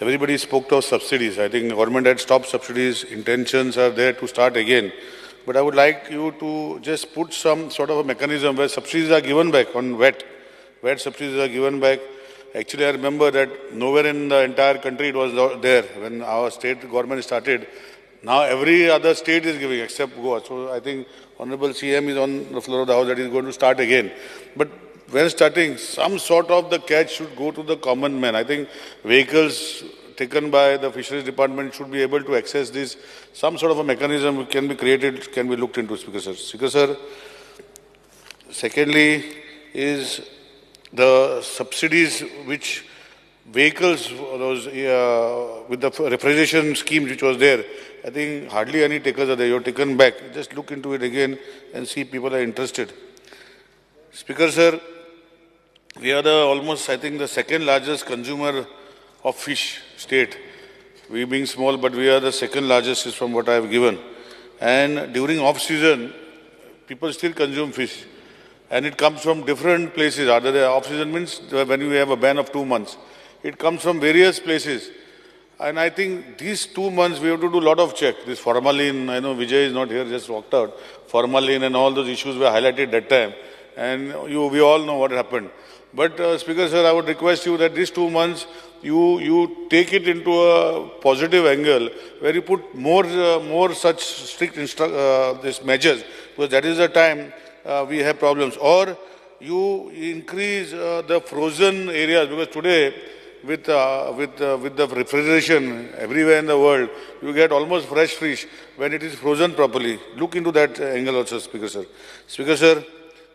Everybody spoke of subsidies. I think the government had stopped subsidies. Intentions are there to start again. But I would like you to just put some sort of a mechanism where subsidies are given back on VAT. VAT subsidies are given back. Actually, I remember that nowhere in the entire country it was there when our state government started. Now every other state is giving except Goa. So I think Honorable CM is on the floor of the House that is going to start again. But when starting, some sort of the catch should go to the common man. I think vehicles taken by the Fisheries Department should be able to access this. Some sort of a mechanism can be created, can be looked into, Speaker sir. Speaker sir, secondly is the subsidies which vehicles, those with the refrigeration scheme which was there, I think hardly any takers are there. You're taken back. Just look into it again and see people are interested. Speaker sir, we are almost, I think, the second largest consumer of fish state. We being small, but we are the second largest is from what I have given. And during off season, people still consume fish. And it comes from different places. Other than off-season means when we have a ban of 2 months. It comes from various places. And I think these 2 months we have to do a lot of check. This formalin, I know Vijay is not here, just walked out. Formalin and all those issues were highlighted that time. And we all know what happened. But Speaker sir, I would request you that these 2 months you take it into a positive angle where you put more such strict these measures, because that is the time we have problems. Or you increase the frozen areas, because today with the refrigeration everywhere in the world, you get almost fresh fish when it is frozen properly. Look into that angle also, Speaker sir. Speaker sir,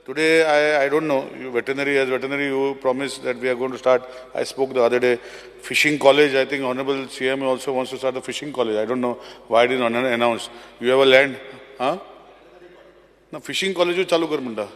today I don't know, as veterinary you promised that we are going to start. I spoke the other day, fishing college. I think Honorable CM also wants to start a fishing college. I don't know why it is not announced. You have a land, huh? No, fishing college चालू कर म्हणटा.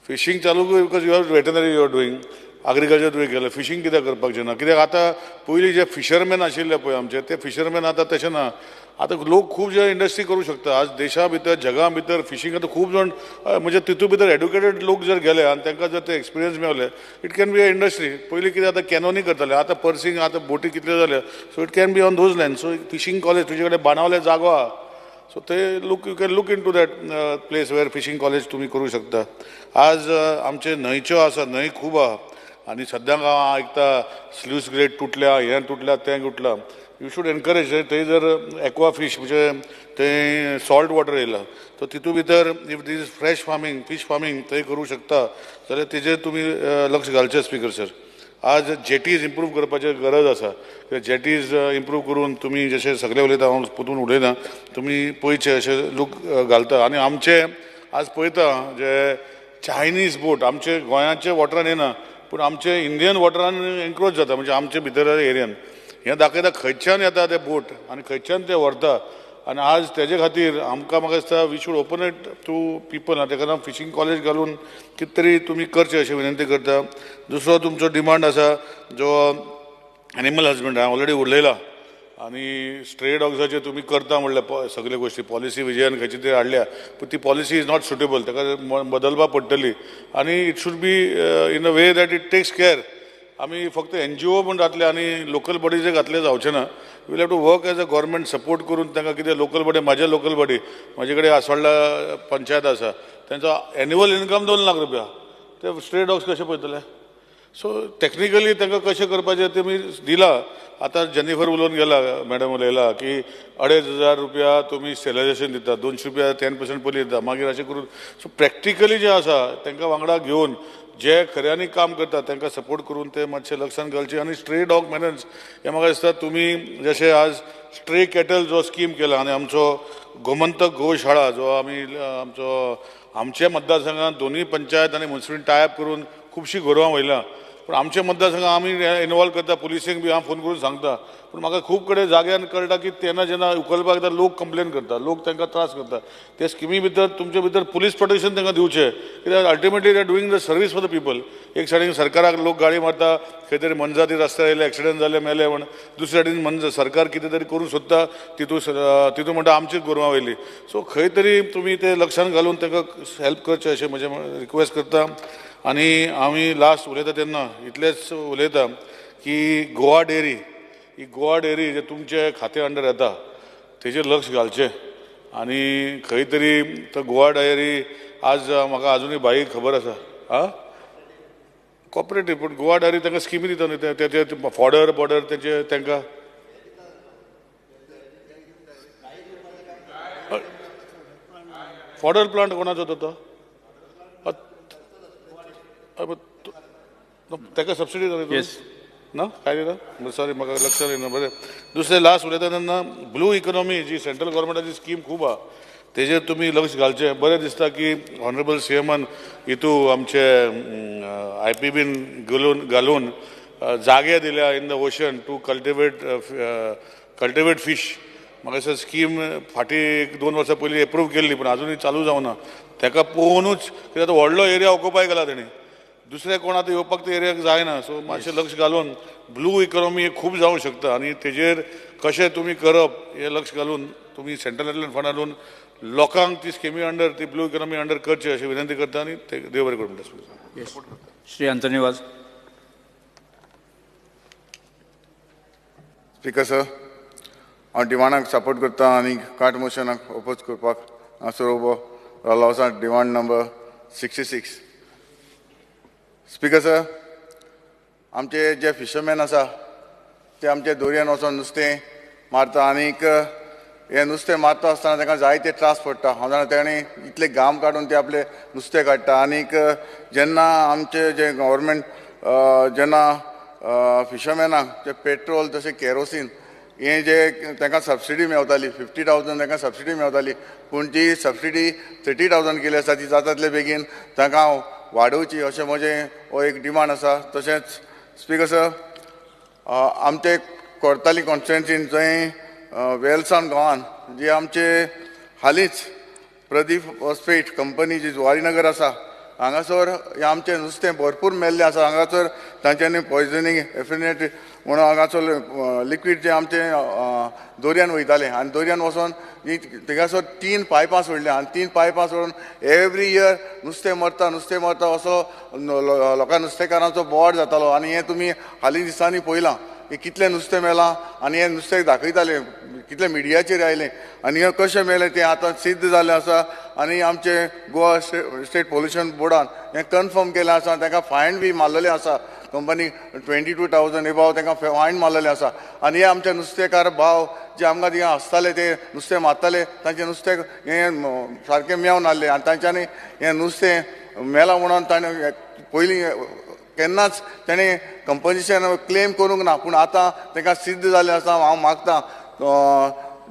Fishing चालू कर because you have veterinary you are doing. Agriculture तुवें केलें. Fishing कित्याक करपाक जायना? कित्याक आतां पयलीं जे फिशरमॅन आशिल्ले पळय आमचे ते फिशरमॅन आतां तशें ना. आतां लोक खूब जे इंडस्ट्री करूं शकता. आज देशा भितर जगा भितर फिशींग आतां खूब जाण म्हणजे तितून भितर एड्युकेटेड लोक जर गेले आनी तांकां जर ते एक्सपिरियन्स मेळले, it can be a industry. पयलीं कितें आतां कॅनोनी करताले, आतां पर्सिंग, आतां बोटी कितल्यो जाल्या. So it can be on those line. So fishing college तुजे कडेन बाणावले जागो आहा. सो ते you can look into that place where fishing college तुमी करूं शकता. आज आमचे न्हंयच्यो आसा, न्हंय खूब आहा आनी सद्याक हांव आयकता स्ल्यूस ग्रेट तुटल्या, हें तुटल्या, तें तुटलां. You should encourage. थंय जर एक्वा फीश म्हणजे थंय सॉल्ट वॉटर येयला, सो तितून भितर if this fresh farming, fish farming थंय करूं शकता जाल्यार तेजेर तुमी लक्ष घालचें. स्पीकर सर, आज जेटीज इम्प्रूव करपाची गरज आसा. जेटीज इम्प्रूव करून तुमी जशें सगळे उलयता, हांव पोतून उलयना, तुमी पयचे अशें लूक घालता. आनी आमचे आज पळयता जे चायनीज बोट आमचे गोंयाचे वॉटरान येना, पूण आमचे इंडियन वॉटरान एन्क्रोच जाता, म्हणजे आमचे भितर एरियान. हें दाखयता खंयच्यान येता ते बोट आनी खंयच्यान ते व्हरता. आनी आज तेजे खातीर आमकां म्हाका दिसता we should open it to people. तेका लागून फिशींग कॉलेज घालून कितें तरी तुमी करचें अशें विनंती करता. दुसरो तुमचो डिमांड आसा जो एनिमल हजबंड, हांवें ऑलरेडी उलयला. आनी स्ट्रे डॉग्साचे तुमी करता म्हणल्यार सगळे गोश्टी पॉलिसी विजयान खंयची तरी हाडल्या, पूण ती पॉलिसी इज नॉट सुटेबल. ताका बदलपाक पडटली. आनी it should be in a way that it takes care. आमी फक्त NGO म्हूण घातले आनी लोकल बॉडीजे घातले जावचे ना. Will have to work as a government support करून तांकां कितें लोकल बॉडी, म्हाजे लोकल बॉडी, म्हाजे कडेन आसवाडला पंचायत आसा, तांचो एन्युअल इनकम 2 लाख रुपया. ते स्ट्रे डॉग्स कशे पळयतले? सो टॅक्निकली तांकां कशें करपाचें तें मी दिला. आतां जेनिफर उलोवन गेला, मॅडम उलयला की 2,500 रुपया तुमी स्टेलायझेशन दिता, 200 रुपया 10% पयलीं दिता, मागीर अशें करून. सो प्रॅक्टिकली जें आसा तांकां वांगडा घेवन जे खऱ्यांनी काम करता तांकां सपोर्ट करून ते मातशें लक्षांत घालचें. आनी स्ट्रे डॉग मेनन्स हें म्हाका दिसता तुमी जशें आज स्ट्रे कॅटल जो स्कीम केला आनी आमचो गोमंतक गोशाळा जो आमी आमच्या मतदारसंघात दोनूय पंचायत आनी म्युनिसिपल टायप करून खुबशीं गोरवां वयल्या. पूण आमच्या मतदारसंघात आमी इनवॉल्व करता, पुलिसेक बी हांव फोन करून सांगता. पूण म्हाका खूब कडेन जाग्यार कळटा की तेन्ना जेन्ना उखलपाक येता लोक कंप्लेन करता, लोक तांकां त्रास करता. ते स्किमी भितर तुमचे भितर पुलीस प्रोटेक्शन तांकां दिवचें, कित्याक ultimately they are doing the service for the people. एक सायडीन सरकाराक लोक गाडी मारता, खंय तरी मनजाती रस्त्यार येयले, एक्सिडेंट जाले, मेले म्हण. दुसरे सायडीन सरकार कितें तरी करूं सोदता, तितून म्हणटा आमचीच गोरवां वयली. सो खंय तरी तुमी ते लक्षांत घालून तांकां हेल्प करचें अशें म्हजें रिक्वेस्ट करता. आनी आमी लास्ट उलयता तेन्ना इतलेंच उलयता की गोवा डेअरी जे तुमचे खाते अंडर येता तेजेर लक्ष घालचें. आनी खंय तरी तो गोवा डेअरी आज म्हाका आजुनूय बाईक खबर आसा कॉपरेटीव, पूण गोवा डेअरी तांकां स्किमी दिता न्ही, ते फॉडर तेचे तांकां फॉडर प्लांट कोणाचो तो ताका सबसिडी ना काय दिता सॉरी म्हाका लक्षांत येना. बरें दुसरें लास्ट उलयता तेन्ना ब्लू इकॉनॉमी जी सेंट्रल गव्हर्मेंटाची स्कीम खूब आहा तेजेर तुमी लक्ष घालचें. बरें दिसता की ऑनरेबल सीएमान हितू आमचे IPBन घालून जागे दिल्या in the ocean to cultivate fish. म्हाका दिसता स्कीम फाटीं 1-2 वर्सां पयलीं एप्रूव केल्ली पूण आजुनूय चालू जावना. ताका पळोवनूच कित्याक तो व्हडलो एरिया ऑक्युपाय केला तेणी, दुसरे कोण आतां येवपाक ते एरियाक जायना. सो मातशें लक्ष घालून ब्लू इकॉनॉमी खूब जावंक शकता आनी तेजेर कशें तुमी करप हें लक्ष घालून तुमी सेंट्रलांतल्यान फंड हाडून लोकांक ती स्किमी अंडर ती ब्लू इकॉनॉमी अंडर करचें अशी विनंती करता. आनी देव बरें करूं म्हणटा. श्री आंतनी वाज. स्पिकर सर, हांव डिमांडाक सपोर्ट करता आनी कार्ट मोशनाक ओपोज करपाक हांगासर उबो रावलो आसा. Demand number 66. स्पिकर सर, आमचे जे फिशरमॅन आसा ते आमचे दर्यान वचोन नुस्तें मारता आनीक हे नुस्तें मारता आसतना तांकां जायते त्रास पडटा. हांव जाणा तेणी इतले घाम काडून ते आपले नुस्तें काडटा आनीक जेन्ना आमचे जे गव्हर्मेंट जेन्ना फिशरमॅनाक जे पेट्रोल तशें केरोसीन हे जे तांकां सबसिडी मेवताली 50,000 तांकां सबसिडी मेवताली, पूण ती सबसिडी 30,000 केली आसा. ती जाता तितले बेगीन तांकां वाडोवची अशें म्हजें हो एक डिमांड आसा. तशेंच स्पिकर सर, आमचे कोर्ताली कॉन्स्टिट्युएन्सीन जंय वेलसावन गांवान जी आमचे हालींच प्रदीप फॉस्फेट कंपनी जी जुवारीनगर आसा हांगासर हे आमचें नुस्तें भरपूर मेल्लें आसा. हांगासर तांच्यांनी पॉयझनींग एफिनेट म्हणून हांगासर लिक्वीड जें आमचें दर्यान वयतालें आनी दर्यान वचोन थिंगासर 3 पायपां सोडल्या आनी 3 पायपां सोडून एवरी इयर नुस्तें मरता असो लोकां नुस्तेकारांचो बोवाड जातालो. आनी हें तुमी हालीं दिसांनी पळयलां की कितलें नुस्तें मेलां आनी हें नुस्तें दाखयतालें, कितलें मिडियाचेर आयलें आनी हें कशें मेलें तें आतां सिद्ध जाल्लें आसा. आनी आमचे गोवा स्टेट पोल्युशन बोर्डान हें कन्फर्म केलें आसा. तांकां फायन बी मारलेलें आसा. कंपनी 22,000 एबाव तांकां फायन मारलेलें आसा. आनी हे आमचे नुस्तेकार भाव जे आमकां थिंगा आसताले ते नुस्तें मारताले तांचें नुस्तें हें सारकें मेवन आहलें आनी तांच्यांनी हें नुस्तें मेलां म्हणून ताणें पयलीं केन्नाच तेणें कंपनीशन क्लेम करूंक ना. पूण आतां तांकां सिद्ध जाल्लें आसा. हांव मागतां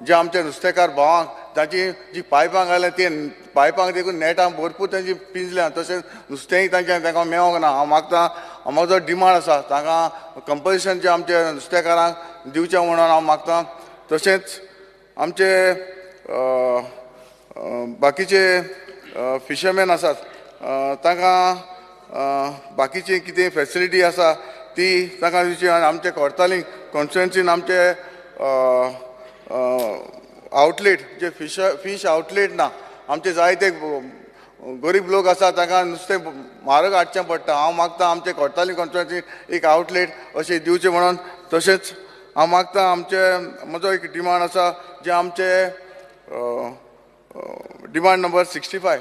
जे आमचे नुस्तेकार भावांक तांची जी पायपां घाल्या ती पायपांक देखून नेटां भरपूर तांची पिंजल्या, तशेंच नुस्तेंय तांकां मेळोंक ना. हांव मागतां, म्हजो डिमांड आसा तांकां कंपल्शन जे आमचे नुस्तेकारांक दिवचें म्हणून हांव मागतां. तशेंच आमचे बाकीचे फिशरमॅन आसात तांकां बाकीची कितें फेसिलिटी आसा ती तांकां दिवची. आनी आमचे कोर्तालीं कॉन्स्टिट्युएन्सीन आमचे आउटलेट जे फीश आउटलेट ना, आमचे जायते गरीब लोक आसा तांकां नुस्तें म्हारग हाडचें पडटा. हांव मागतां आमचे कोर्तालीं कॉन्स्टिट्युएन्सीन एक आउटलेट अशें दिवचें म्हणून. तशेंच हांव मागतां म्हजो एक डिमांड आसा जे आमचे डिमांड नंबर 65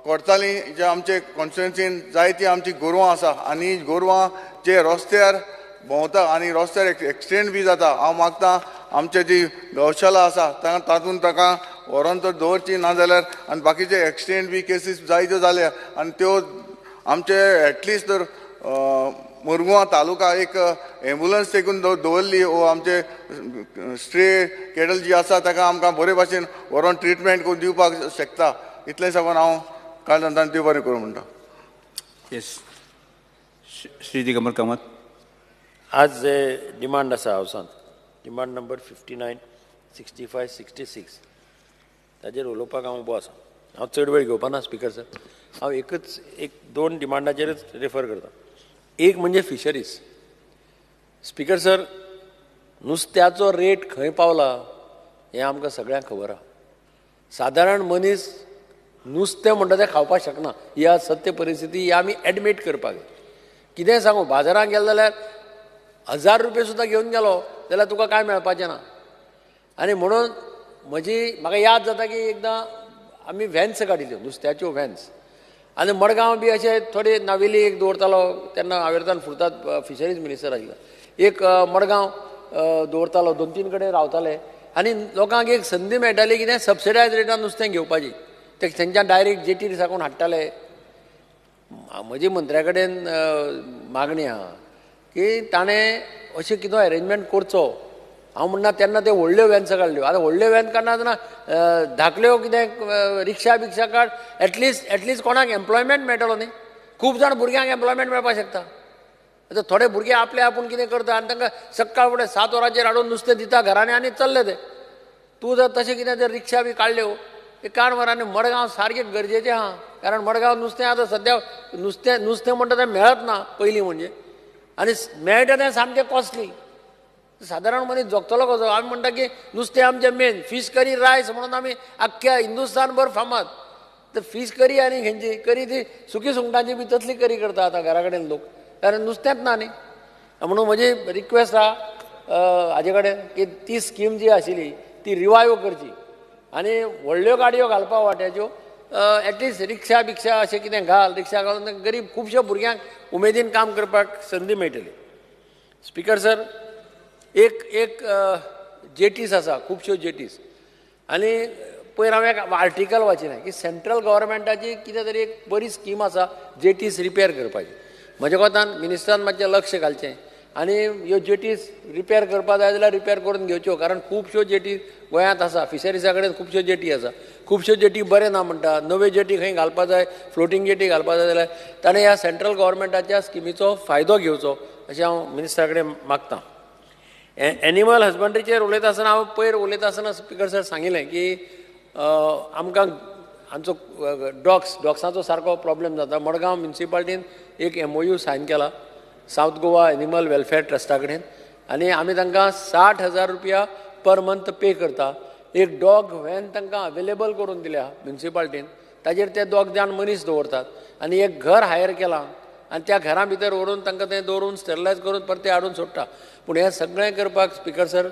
कोर्ताली जे आमचे कॉन्स्टिट्युएन्सीन जायती आमची गोरवां आसा आनी गोरवां जे रस्त्यार भोंवता आनी रस्त्यार एक्सिडेंट बी जाता. हांव मागतां आमचे जी गौशाला आसा तातूंत ताका व्हरोन तर दवरची ना जाल्यार आनी बाकीचे एक्सिडेंट बी केसीस जायत्यो जाल्या आनी त्यो आमचे एटलिस्ट तर मुरगांव तालुका एक एम्बुलन्स देखून दवरली वो आमचे स्ट्रे कॅटल जी आसा ताका आमकां बरे भाशेन व्हरोन ट्रिटमेंट करून दिवपाक शकता. इतलें सांगून हांव काळजांतान देव बरें करूं म्हणटा. येस श्री दिगंबर कामत. आज जे डिमांड आसा हावसांत डिमांड नंबर 59, 65, 66 ताजेर उलोवपाक हांव उबो आसा. हांव चड वेळ घेवपा ना स्पिकर सर. हांव एक दोन डिमांडाचेरच रेफर करता. एक म्हणजे फिशरीज. स्पिकर सर, नुस्त्याचो रेट खंय पावला हें आमकां सगळ्यांक खबर आहा. सादारण मनीस नुस्तें म्हणटा तें खावपाक शकना. ही आज सत्य परिस्थिती, ही आमी एडमीट करपाक जाय. कितें सांगू, बाजारात गेलो जाल्यार 1000 रुपया सुद्दां घेवन गेलो जाल्यार तुका कांय मेळपाचें ना. आनी म्हणून म्हाका याद जाता की एकदां आमी व्हॅन्स काडिल्ल्यो, नुस्त्याच्यो व्हॅन्स. आनी मडगांव बी अशे थोडे नावेली एक दवरतालो तेन्ना हांवें फुर्तात फिशरीज मिनिस्टर आशिल्लो. एक मडगांव दवरतालो, 2-3 कडेन रावताले आनी लोकांक एक संदी मेळटाली कितें सबसिडायज रेटान नुस्तें घेवपाची. ते थंयच्यान डायरेक्ट जेटीर साकून हाडटाले. म्हजी मंत्र्या कडेन मागणी आहा की ताणें अशें कितें अरेंजमेंट करचो. हांव म्हणना तेन्ना ते व्हडल्यो व्हॅन्स काडल्यो. आतां व्हडल्यो व्हॅन काडना धाकल्यो कितें रिक्षा बिक्षा काड. एटलिस्ट कोणाक एम्प्लॉयमेंट मेळटलो न्ही. खूब जाण भुरग्यांक एम्प्लॉयमेंट मेळपाक शकता. आतां थोडे भुरगे आपले आपूण कितें करता आनी तांकां सकाळ फुडें 7 वरांचेर हाडून नुस्तें दिता घरांनी आनी चल्ले ते. तूं जर तशें कितें जर रिक्षा बी काडल्यो एक काण वरांनी मडगांव सारकें गरजेचें आहा. कारण मडगांव नुस्तें आतां सद्या नुस्तें म्हणटा तें मेळत ना पयलीं म्हणजे. आनी मेळटा तें सामकें कॉस्टली. सादारण मनीस जगतलो कसो. आमी म्हणटा की नुस्तें आमचें मेन. फीश करी रायस म्हणून आमी आख्ख्या हिंदुस्तानभर फामाद. तर फीश करी आनी खंयची करी ती सुकी सुंगटांची बी तसली करी करता आतां घरा कडेन लोक. कारण नुस्तेंच ना न्ही. म्हणून म्हजी रिक्वेस्ट आहा हाजे कडेन की ती स्कीम जी आशिल्ली ती रिवायव करची आनी व्हडल्यो गाडयो घालपा वाट्याच्यो. एटलिस्ट रिक्षा बिक्षा अशें कितें घाल. रिक्षा घालून गरीब खुबश्या भुरग्यांक उमेदीन काम करपाक संदी मेळटली. स्पिकर सर, एक जेटीस आसा, खुबश्यो जेटीस. आनी पयर हांवें एक आर्टिकल वाचिल्लें की सेंट्रल गव्हर्मेंटाची कितें तरी एक बरी स्कीम आसा जेटीस रिपेर करपाची. म्हज्या कोतान मिनिस्टरान मातशें लक्ष घालचें आनी ह्यो जेटीस रिपेर करपा जाय जाल्यार रिपेर करून घेवच्यो. कारण खुबश्यो जेटी गोंयांत आसा. फिशरीजा कडेन खुबश्यो जेटी आसा. खुबश्यो जेटी बरें ना म्हणटा. नव्यो जेटी खंय घालपा जाय, फ्लोटींग जेटी घालपा जाय जाल्यार ताणें ह्या सेंट्रल गव्हर्मेंटाच्या स्किमीचो फायदो घेवचो अशें हांव मिनिस्टरा कडेन मागतां. एनिमल हजबंड्रीचेर उलयता आसतना हांव पयर उलयता आसतना स्पिकर सर सांगिल्लें की आमकां आमचो डॉग्सांचो सारको प्रॉब्लेम जाता. मडगांव म्युनिसिपालिटीन एक MOU सायन केला सावथ गोवा एनिमल वेलफेअर ट्रस्टा कडेन आनी आमी तांकां 60,000 रुपया पर मंथ पे करता. एक डॉग व्हॅन तांकां अवेलेबल करून दिल्या म्युनिसिपालिटीन. ताजेर ते दोग जाण मनीस दवरतात आनी एक घर हायर केलां आनी त्या घरा भितर व्हरून तांकां तें दवरून स्टेरिलायज करून परते हाडून सोडटा. पूण हें सगळें करपाक स्पिकर सर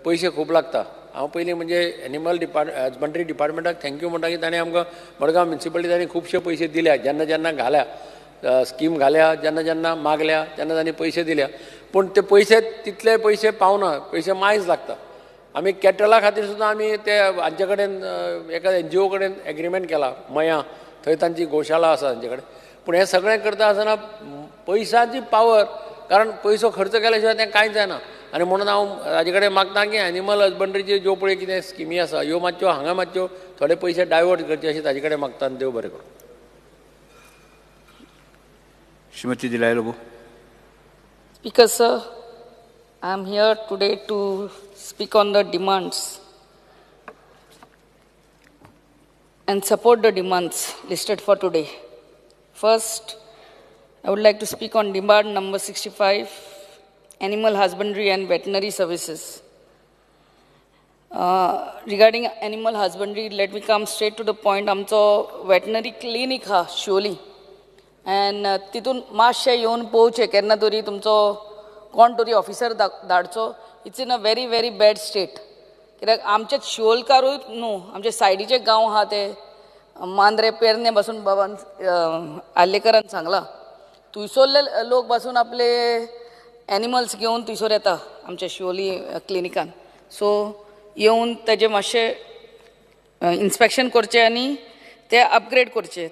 पयशे खूब लागता. हांव पयलीं म्हणजे एनिमल हजबंड्री डिपार्टमेंटाक थँक्यू म्हणटा की ताणें आमकां मडगांव म्युनिसिपालिटींनी खुबशे पयशे दिल्या. जेन्ना घाल्या स्कीम घाल्या, जेन्ना मागल्या तेन्ना तांणी पयशे दिल्या. पूण ते पयशे तितले पयशे पावना. पयशे मायज लागता. आमी कॅटला खातीर सुद्दां आमी ते हांचे कडेन एका NGO कडेन एग्रीमेंट केला मया. थंय तांची गोशाला आसा तांचे कडेन. पूण हें सगळें करता आसतना पयशांची पावर. कारण पयसो खर्च केल्या शिवाय तें कांयच जायना. आनी म्हणून हांव हाजे कडेन मागतां की एनिमल हजबंड्रीच्यो ज्यो पळय कितें स्किमी आसा ह्यो मातश्यो हांगा मातश्यो थोडे पयशे डायवर्ट करचे अशें ताजे कडेन मागता. आनी देव बरें करूं. श्रीमती दिलाय Lobo. Speaker sir, I am here today to speak on the demands and support the demands listed for today. First, I would like to speak on demand number 65, animal husbandry and veterinary services. Regarding animal husbandry, let me come straight to the point. आमचो veterinary clinic हा Siolim and तितून मातशें येवन पळोवचें केन्ना तरी तुमचो कोण तरी ऑफिसर धाडचो. It's in a very very bad state. कित्याक आमचे शिवोलकारूच न्हू, आमचे सायडीचे गांव आहा ते मांद्रे पेरणे बसून बाबान आल्लेकरान सांगला थंयसरले लोक बसून आपले एनिमल्स घेवन थंयसर येता आमच्या शिवोली क्लिनिकान. सो येवन तेजे मातशें इन्स्पेक्शन करचें आनी ते अपग्रेड करचे.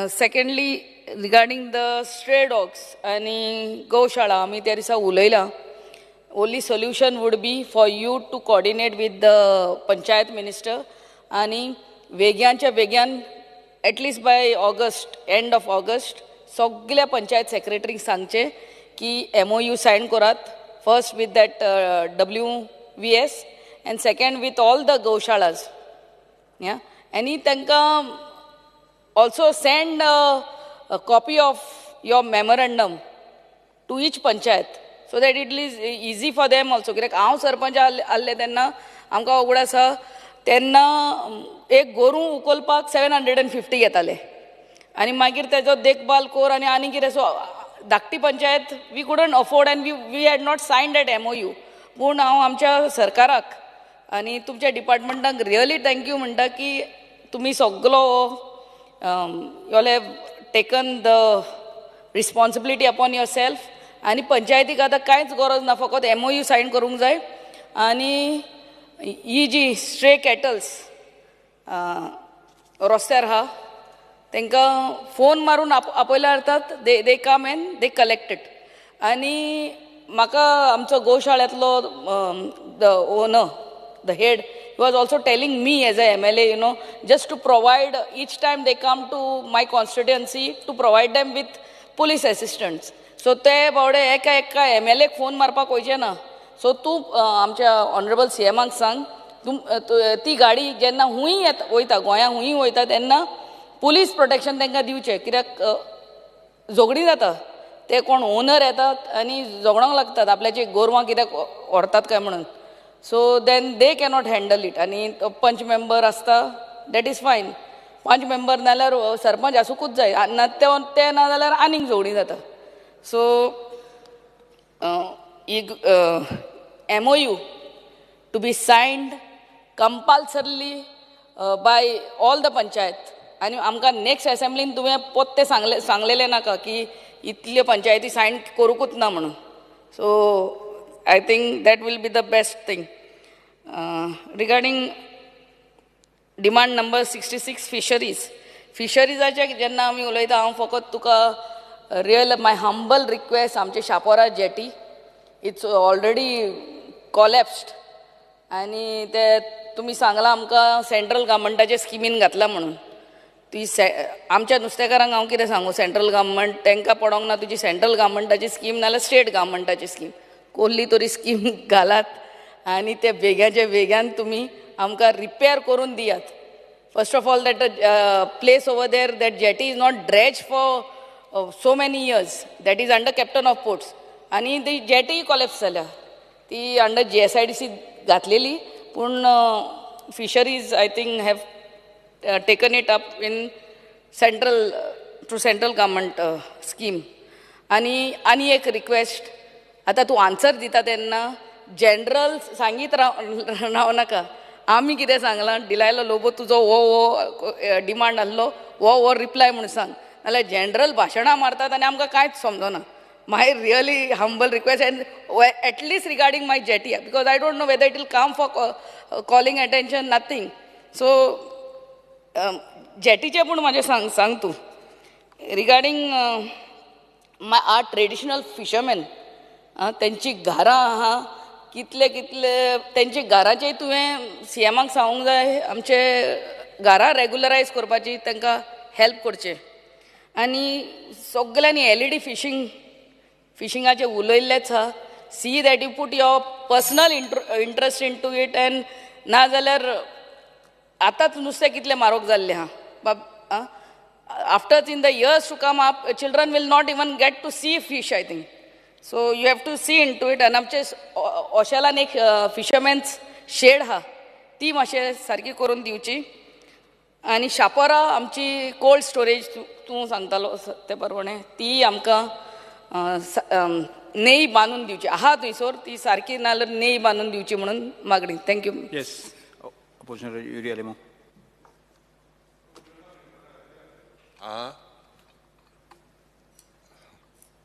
Secondly regarding the stray dogs आनी गौशाळा आमी त्या दिसा उलयलां. only solution would be for you to coordinate with the panchayat minister आणि वेग्यांच्या वेग्यान at least by August end of August सगळ्या पंचायत सेक्रेटरीक सांगचे की MOU सायन करात first with that WVS and second with all the goshalas. Yeah, आणि तांकां also send a copy of your memorandum to each panchayat so that it is easy for them also. कित्याक हांव सरपंच आसलें तेन्ना आमकां अवघड आसा तेन्ना एक गोरू उखलपाक 750 घेताले आनी मागीर तेजो देखभाल कोर आनी कितें. सो धाकटी panchayat we couldn't afford and we had not sign that MOU. पूण हांव आमच्या सरकाराक आनी तुमच्या डिपार्टमेंटाक रियली थँक्यू म्हणटा की तुमी सगळो you have taken the responsibility upon your self आनी पंचायतीक आतां कांयच गरज ना फकत MOU सायन करूंक जाय. आनी ही जी स्ट्रे कॅटल्स रस्त्यार आहा तांकां फोन मारून आपयल्यार जातात. They come and they collect it. आनी म्हाका आमचो गोशाळ्यांतलो the owner the head, he was also telling me as a MLA, you know, just to provide each time they come to my constituency to provide them with police assistance. So ते बावडे एका MLA phone मारपाक वयचे ना. So तूं आमच्या honourable CMाक सांग ती गाडी जेन्ना हूंय वयता गोंया हूंय वयता तेन्ना पुलीस प्रोटेक्शन तांकां दिवचें. कित्याक झगडीं जाता ते कोण ओनर येतात आनी झगडोंक लागतात आपल्याची गोरवां कित्याक व्हरतात काय म्हणून. So then they cannot handle it. आनी पंच मेंबर आसता दॅट इज फायन. 5 मेंबर नाल्यार सरपंच आसूंकूच जाय ते ना जाल्यार आनीक झगडीं जाता. So MOU to be signed compulsorily by all the panchayat. आनी आमकां नेक्स्ट असेंब्लीन तुवें पोत्ते सांगलेलें नाका की इतल्यो पंचायती सायन करूंकूच ना म्हणून. So I think that will be the best thing. Regarding demand number 66 fisheries जेन्ना आमी उलयता हांव फकत तुका रियल माय हंबल रिक्वेस्ट आमचे शापोरा जेटी इट्स ऑलरेडी कॉलेप्स्ड आनी ते तुमी सांगलां आमकां सेंट्रल गव्हर्मेंटाचे स्किमीन घातला म्हणून. ती आमच्या नुस्तेकारांक हांव कितें सांगू सेंट्रल गव्हर्मेंट तांकां पडोंक ना तुजी सेंट्रल गव्हर्मेंटाची स्कीम नाल्यार स्टेट गव्हर्मेंटाची स्कीम कोल्ली तरी स्कीम घालात आनी ते बेग्याचे बेग्यान तुमी आमकां रिपेर करून दियात. First of all that place over there that jetty is not dredge for so many years that is under captain of ports आनी ती जेटी कॉलेप्स जाल्या. ती अंडर GSIDC घातलेली पूण fisheries I think have taken it up in central government scheme. आनी एक request आतां तूं आन्सर दिता तेन्ना जनरल सांगीत राव नाका. आमी कितें सांगलां डिलायलो लोबो तुजो वो डिमांड आसलो वो रिप्लाय म्हणून सांग नाल्यार जनरल भाशणां मारतात आनी आमकां कांयच समजना. My really humble request and at least regarding my jetty because I don't know whether it will come for calling attention nothing. So जेटीचें पूण म्हाजें सांग तूं रिगार्डींग आर ट्रेडिशनल फिशरमॅन तेंची घरां आहा कितले तेंची घरांचेय तुवें CMाक सांगूंक जाय आमचे घरां रेगुलरायज करपाची तांकां हेल्प करचें. आनी सगळ्यांनी LED फिशिंगाचे उलयल्लेच आहा. See that you put your personal interest into it and ना जाल्यार आतांच नुस्तें कितलें म्हारग जाल्लें आहा. After in the years to come up children will not even get to see fish I think. So you have to see into it. आनी आमचे ओशेलान एक फिशरमॅन्स शेड आहा ती मातशें सारकी करून दिवची. आनी शापोरा आमची कोल्ड स्टोरेज तूं सांगतालो ते प्रमाणे ती आमकां नेई बांदून दिवची आहा थंयसर ती सारकी नाल्यार नेई बांदून दिवची म्हणून मागणी. Thank you. Yes.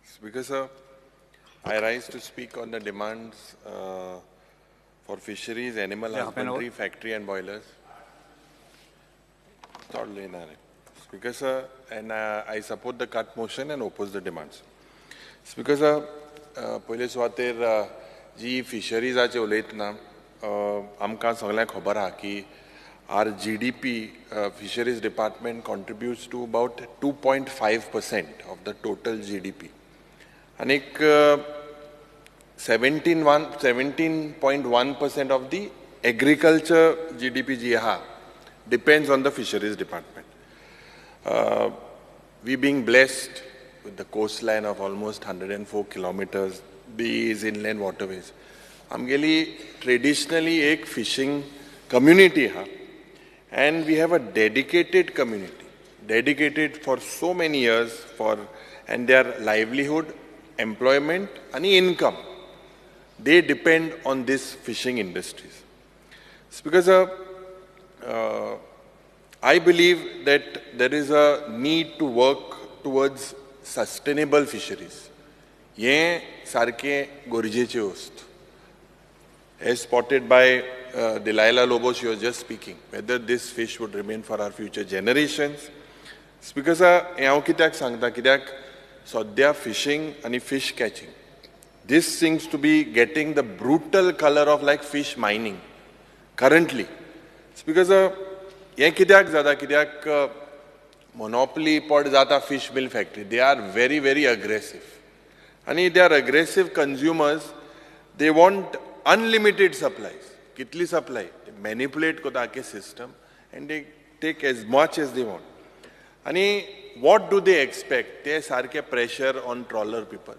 Speaker sir, I rise to speak on the demands for fisheries, animal husbandry, factory and boilers. Speaker sir, and I support the cut motion and oppose the demands. Speaker sir, पहिले सुवातेर जी फिशरीजाचे उलयतना आमकां सगळ्यांक खबर आहा की our GDP, Fisheries Department contributes to about 2.5% of the total GDP. And 17.1% of the agriculture GDP depends on the Fisheries Department. We being blessed with the coastline of almost 104 kilometers, these inland waterways. Amgeli traditionally ek fishing community ha. And we have a dedicated community, dedicated for so many years and their livelihood, employment and income. They depend on these fishing industries. It's because I believe that there is a need to work towards sustainable fisheries. Ye sarke gorjeche ost. As spotted by Delilah Lobo, she was just speaking, whether this fish would remain for our future generations. Because हांव कित्याक सांगता कित्याक सद्या fishing and fish catching, this seems to be getting the brutal color of like fish mining currently. It's because हें कित्याक जाता कित्याक monopoly pod jata fish mill factory. They are very, very aggressive. And they are aggressive consumers. They want unlimited supplies. Kitli supply. They manipulate kota system and they take as much as they want. And what do they expect? They sarke pressure on trawler people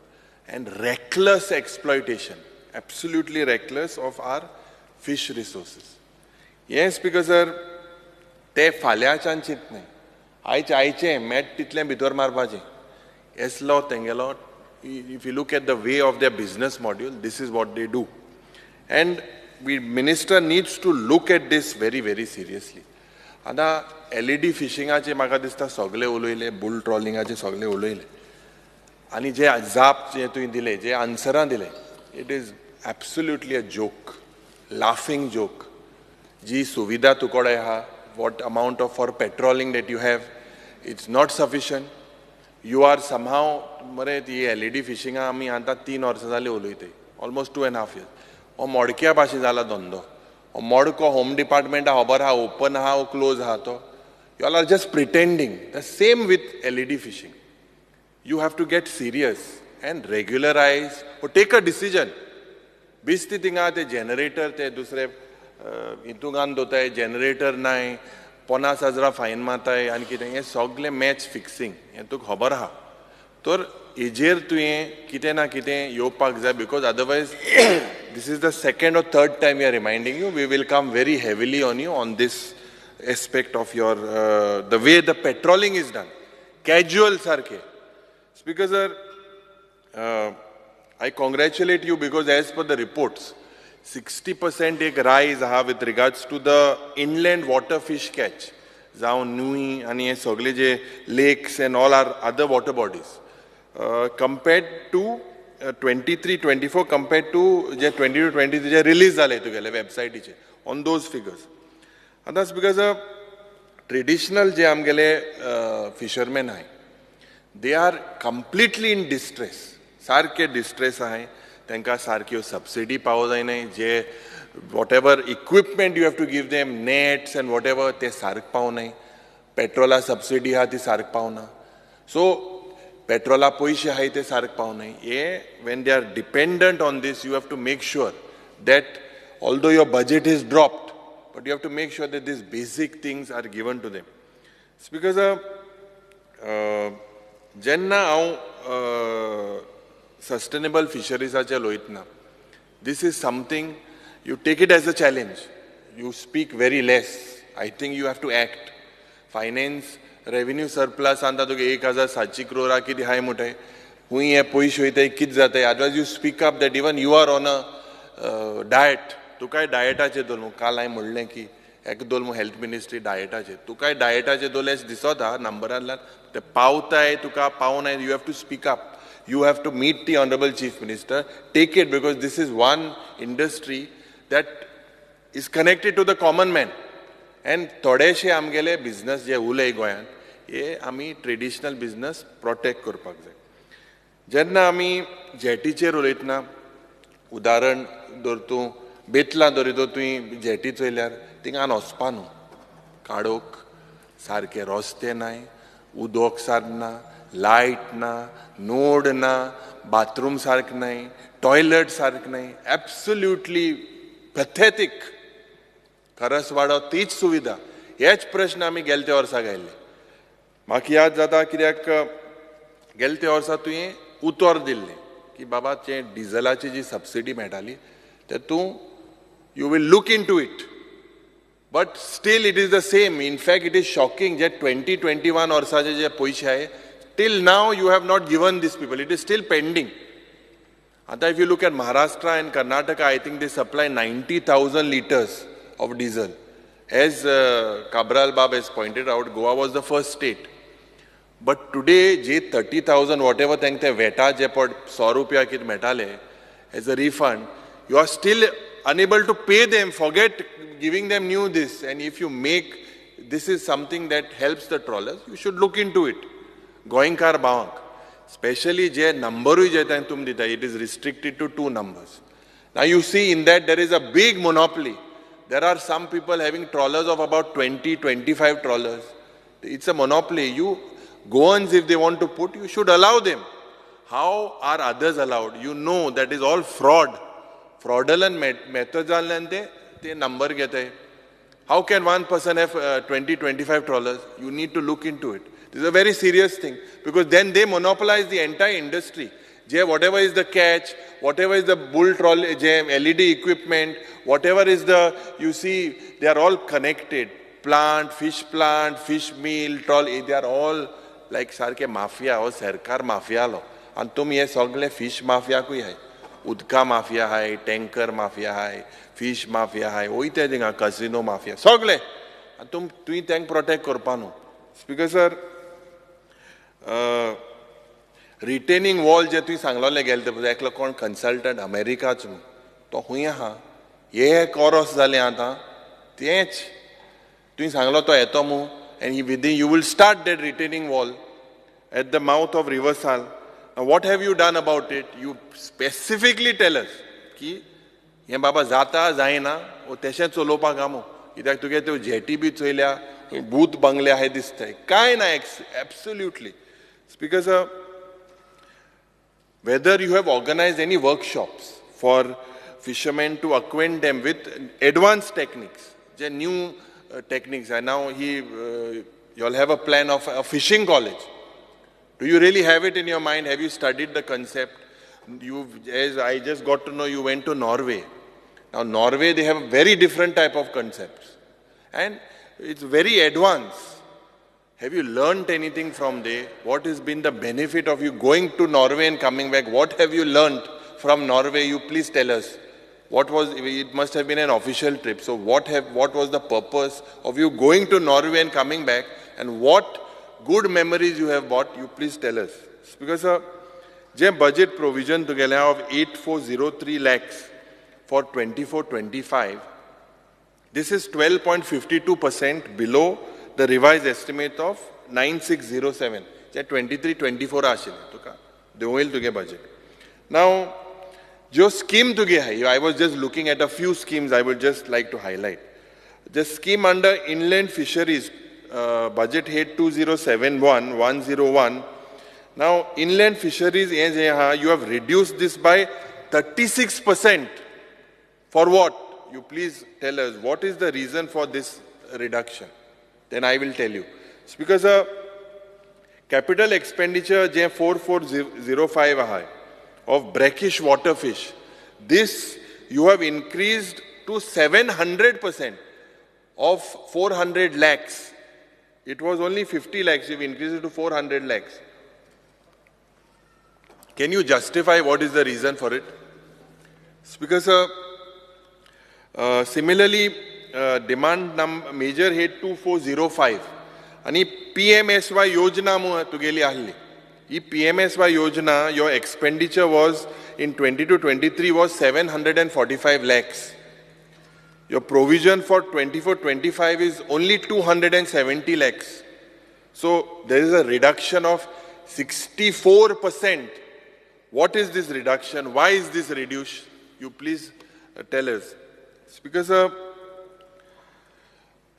and reckless exploitation, absolutely reckless of our fish resources. Yes, because ते फाल्याच्यान चिंत न्हय. आयचे मेट तितलें भितर मारपाचें. येसलो तेंगेलो. If you look at the way of their business model, this is what they do. And the minister needs to look at this very, very seriously. आता LED फिशिंगाचे म्हाका दिसता सगळे उलयले, बुल ट्रॉलिंगाचे सगळे उलयले. आनी जे जाप जे तुवें दिले, जे आन्सरां दिले, it is absolutely a joke, laughing joke. जी सुविधा तुकोडे आहा, what amount of for patrolling that you have, it's not sufficient. You are somehow, मरे ती LED फिशिंगा आमी आतां 3 वर्सां जाली उलयताय, almost 2.5 years. हो मोडक्या भाशेन जाला धंदो. हो मोडको होम डिपार्टमेंटा खबर आहा, ओपन आहा, ओ क्लोज आहा तो. You all are just pretending. The same with LED fishing. You have to get serious and regularize or take a decision. बिस्ती थिंगा ते जनरेटर ते दुसरे हितूंगान दोताय जनरेटर नाय 50,000 फायन मारताय आनी कितें हें सगळें मॅच फिक्सिंग हें तुका खबर आहा तर हेजेर तुवें कितें ना कितें येवपाक जाय because otherwise this is the second or third time we are reminding you. We will come very heavily on you on this aspect of your the way the patrolling is done. Casual sarke. Because I congratulate you because as per the reports, 60% एक rise आहा with regards to the inland water fish catch. जावं न्हूय आनी हे सगळे जे lakes and all our other water bodies. Compared to 23-24 compared to जे 22-23 जे release जाले तुगेले website on those figures. And that's because traditional जे आमगेले fishermen आहाय, they are completely in distress. सारके distress आहाय. तांकां सारक्यो subsidy पावो जायनाय. जे whatever equipment you have to give them, nets and whatever, ते सारक पावनाय. पेट्रोला subsidy आहा ती सारक पावना. So पेट्रोला पयशे आहाय ते सारक पावनाय. हे when they are dependent on this, you have to make sure that although your budget is dropped, but you have to make sure that these basic things are given to them. It's because जेन्ना हांव sustainable fisheries loitna, this is something you take it as a challenge. You speak very less. I think you have to act. Finance revenue surplus anta तुगे 1,700 crore कितें हाय मोठे हुंय हे पयशे वयताय कितें जाताय. Otherwise you speak up that even you are on a diet. तुकाय डायटाचेर धरून काल हांवें म्हणलें की एक दोन हेल्थ मिनिस्ट्री डायटाचे तुका डायटाचे दोलेस दिसत हा नंबरांतल्यान ते पावताय तुका पावनाय you have to speak up you have to meet the honorable chief minister, take it, because this is one industry that is connected to the common man. And थोडेशे आमगेले बिझनस जे उलय गोंयांत हे आमी ट्रेडिशनल बिझनस प्रोटेक्ट करपाक जाय. जेन्ना आमी जेटीचेर उलयतना उदाहरण धर तूं बेतलां धरितो तुवें जेटी चयल्यार थिंगान वचपा न्हू काडोक सारके रस्ते नाय उदक सारक ना लायट ना नोड ना बाथरूम सारक नाही टॉयलेट सारक नाही एब्सोल्युटली पॅथेटीक खरसवाडो तीच सुविधा हेच प्रश्न आमी गेले त्या वर्सा घायल्ले म्हाका याद जाता कित्याक गेले त्या वर्सा तुवें उतर दिल्लें की बाबा ते डिझलाची जी सबसिडी मेळटाली ते तूं you will look into it but still it is the same in fact it is shocking जे 2021 वर्साचे जे पयशे आहे till now you have not given these people, it is still pending. And if you look at Maharashtra and Karnataka, I think they supply 90,000 liters of diesel. As Cabral Bab has pointed out, Goa was the first state. But today, je 30,000 whatever thank the VETA je pod 100 rupiya kit metale as a refund, you are still unable to pay them, forget giving them new this. And if you make, this is something that helps the trawlers, you should look into it. Goinkar Bank, especially je number it is restricted to 2 numbers. Now you see in that there is a big monopoly. There are some people having trawlers of about 20-25 trawlers. It's a monopoly. You Goans, if they want to put, you should allow them. How are others allowed? You know that is all fraud. Fraudulent methods they number get. How can one person have 20-25 trawlers? You need to look into it. This is a very serious thing because then they monopolize the entire industry. Whatever is the catch, whatever is the bull troll, LED equipment, whatever is the, you see, they are all connected. Plant, fish meal, troll, they are all like sarke mafia or sarkar mafia lo. And tum ye sagle fish mafia kui hai. Udka mafia hai, tanker mafia hai, fish mafia hai, oite dinga casino mafia. Sagle. And tum tank protect korpano. Speaker sir, retaining wall जे तुवें सांगलोले गेले ते एकलो कोण consultant अमेरिकाचो तो खूंय आहा हे कोरस जालें आतां तेंच तुवें सांगलो तो येतो मू end within you will start that retaining wall at the mouth of river Sal what have you done about it you specifically tell us की हें बाबा जाता जायना वो तशें चलोवपाक आमो कित्याक तुगे त्यो जेटी बी चयल्या भूत बंगले आहाय दिसताय कांय ना absolutely Speaker sir, whether you have organized any workshops for fishermen to acquaint them with advanced techniques, the new techniques, and now you all have a plan of a fishing college. Do you really have it in your mind? Have you studied the concept? As I just got to know, you went to Norway. Now Norway, they have a very different type of concepts, and it's very advanced. Have you learned anything from there? What has been the benefit of you going to Norway and coming back? What have you learned from Norway? You please tell us. It must have been an official trip. So what was the purpose of you going to Norway and coming back? And what good memories you have bought? You please tell us. Because the budget provision together of 8403 lakhs for 24-25, this is 12.52% below the revised estimate of 9607. 23-24 ashile tuka deoil tuge budget. Now jo scheme tuge hai, I was just looking at a few schemes I would just like to highlight. The scheme under inland fisheries budget head 2071-101. Now inland fisheries you have reduced this by 36%. For what? You please tell us what is the reason for this reduction. Then I will tell you. It's because capital expenditure 4405 of brackish water fish. This you have increased to 700% of 400 lakhs. It was only 50 lakhs. You've increased it to 400 lakhs. Can you justify what is the reason for it? It's because similarly, demand major हे 2405 आणि PMSY योजना तुगेली आहली. ही PMSY योजना, your expenditure was in 22-23 was 745 lakhs. Your provision for 24-25 is only 270 lakhs. So there is a reduction of 64%. What is this reduction? Why is this reduced? You please tell us. Because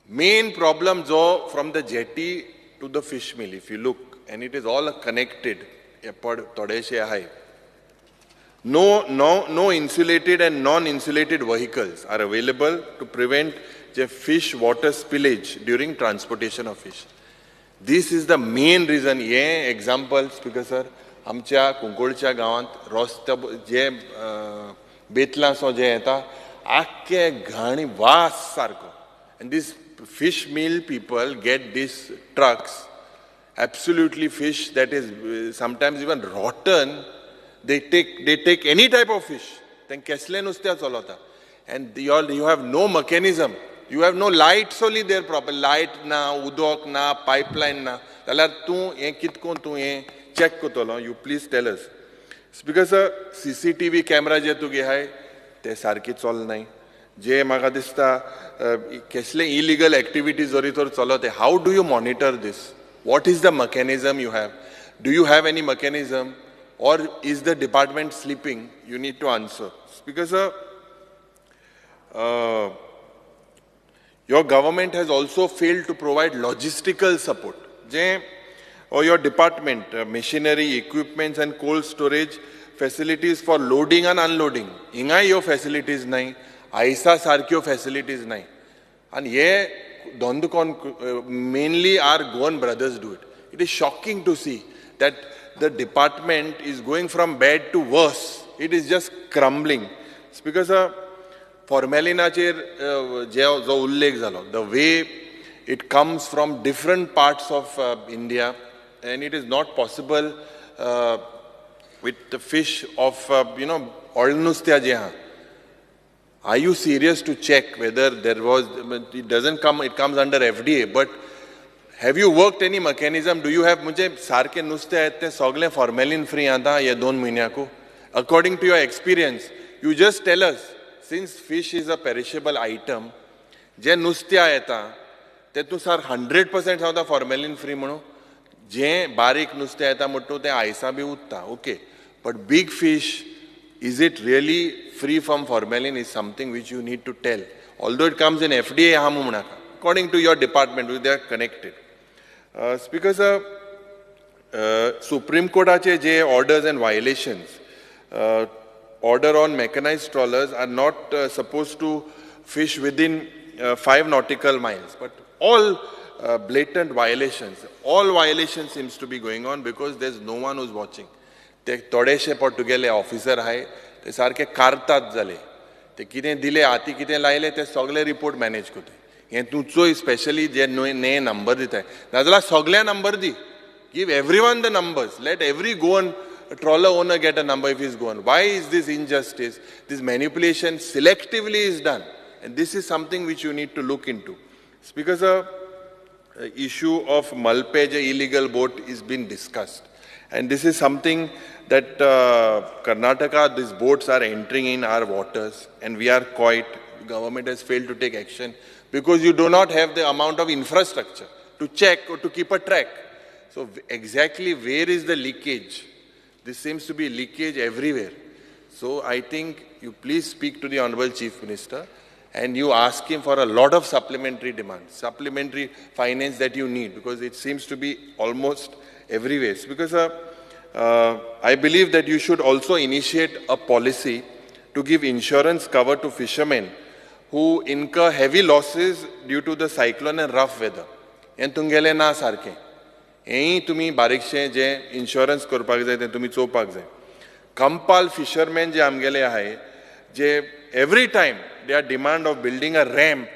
main problem from the jetty to the fish mill, if you look, and it is all connected, no insulated and non-insulated vehicles are available to prevent the fish water spillage during transportation of fish. This is the main reason. Ye example, Speaker sir, आमच्या कुंकोळच्या गावांत रस्ते जे बेतलासो जे येता आख्खे घाणी वास सारको. And this fish mill people get these trucks, absolutely fish that is sometimes even rotten. They take any type of fish. Then kesle nustea cholota. And you have no mechanism. You have no lights only there proper. Light na, udok na, pipeline na. Talar tu ye kitkon tu ye check kotolo. You please tell us. Because CCTV camera je tu ge hai, te sarki chol nahi. Je maga dista kesle illegal activities zori tor cholote. How do you monitor this? What is the mechanism you have? Do you have any mechanism? Or is the department sleeping? You need to answer. Because your government has also failed to provide logistical support. Or your department, machinery, equipments and cold storage facilities for loading and unloading. Inga your facilities nahi. Aisa sarkyo facilities nahi. And ye Dondukon, mainly our Goan brothers do it. It is shocking to see that the department is going from bad to worse. It is just crumbling. It's because formalinaचेर जो उल्लेख जालो, the way it comes from different parts of India, and it is not possible with the fish of Olnustia jeha. Are you serious to check whether there was? It doesn't come. It comes under FDA, but have you worked any mechanism? Do you have? मुझे सारखे नुस्ते आहेत ते सगळे formalin free आता या 2 महिन्याको. According to your experience, you just tell us. Since fish is a perishable item, जे नुस्ते येता ते तू सर 100% सांगता formalin free म्हणून. जे बारीक नुस्ते येता म्हणतो ते आयसा बी उत्ता. Okay, but big fish, is it really free from formalin? Is something which you need to tell. Although it comes in FDA, according to your department, they are connected. Speaker sir, Supreme Courtचे जे orders and violations, order on mechanized trawlers are not supposed to fish within 5 nautical miles, but all blatant violations, all violations seems to be going on because there's no one who's watching. ते थोडेशे पोर्तुगेले officer आहाय ते सारखे कारतात जाले. ते कितें दिले हाती कितें लायले ते सगळे रिपोर्ट मॅनेज करता. हे तुजो स्पेशली जे ने नंबर दिताय नाजाल्यार सगळ्या number the. Give everyone the numbers. Let every Goan trawler owner get a number if he's Goan. Why is this injustice? This manipulation selectively is done. And this is something which you need to look into. It's because the issue of Malpe, illegal boat, is being discussed. And this is something that Karnataka, these boats are entering in our waters, and we are quite, government has failed to take action because you do not have the amount of infrastructure to check or to keep a track. So exactly where is the leakage? This seems to be leakage everywhere. So I think you please speak to the Honorable Chief Minister and you ask him for a lot of supplementary demands, supplementary finance that you need, because it seems to be almost everywhere. Because I believe that you should also initiate a policy to give insurance cover to fishermen who incur heavy losses due to the cyclone and rough weather. And tungele na sarke. Ei tumi barikshे जे insurance करपाक जाय ते तुम्ही चोवपाक जाय. Kampal fishermen जे आमगेले आहाय जे every time they are demand of building a ramp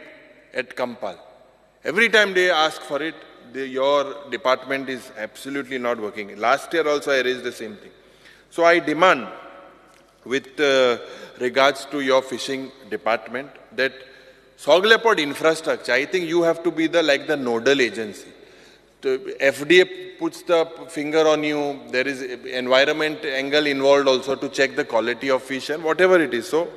at Kampal. Every time they ask for it, your department is absolutely not working. Last year also I raised the same thing. So I demand, with regards to your fishing department, that Sogle pod infrastructure. I think you have to be the nodal agency. FDA puts the finger on you. There is environment angle involved also to check the quality of fish and whatever it is. So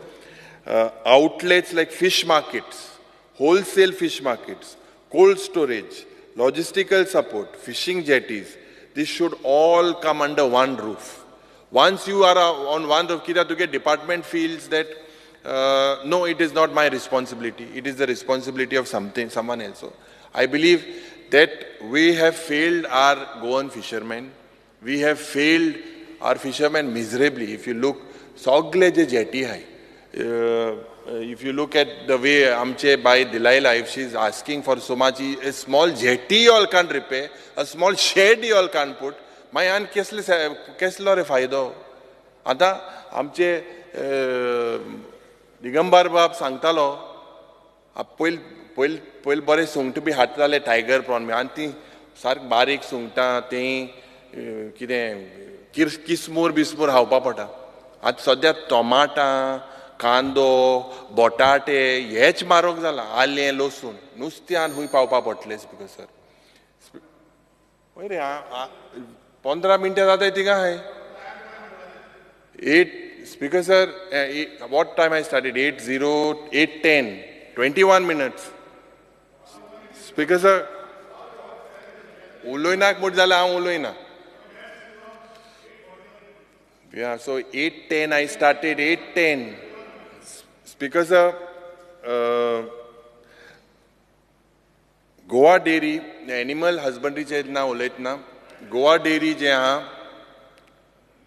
outlets like fish markets, wholesale fish markets, cold storage, logistical support, fishing jetties, this should all come under one roof. Once you are on one roof, the department feels that no, it is not my responsibility. It is the responsibility of someone else. So I believe that we have failed our Goan fishermen. We have failed our fishermen miserably. If you look, Sogle je jetty hai. If you look at the way Amche by Delilah, if she is asking for so much, a small jetty you all can't repair, a small shed you all can't put. My aunt keslo re faydo. Ata Amche Digambar बाब सांगतालो पयल बरे सुंगट बी हाडटाले tiger prone बी आनी ती सारक बारीक सुंगटां ती कितें किसमूर बिसमूर खावपा पडटा आतां सद्या टोमाटां कांदो बटाटे हेच म्हारग जाला आलें लसूण नुस्त्यान खूंय पावपा पडटलें स्पिकर सर वय रे 15 मिनटां जाताय थिंगा हाय 8 Speaker sir, what time I started? 8:10, 21 minutes. Speaker sir, uloinak mut zala ha uloina. Yeah, so 8:10 I started, 8:10. Speaker sir, Goa Dairy, animal husbandry चे ना उलयतना, Goa Dairy जे हा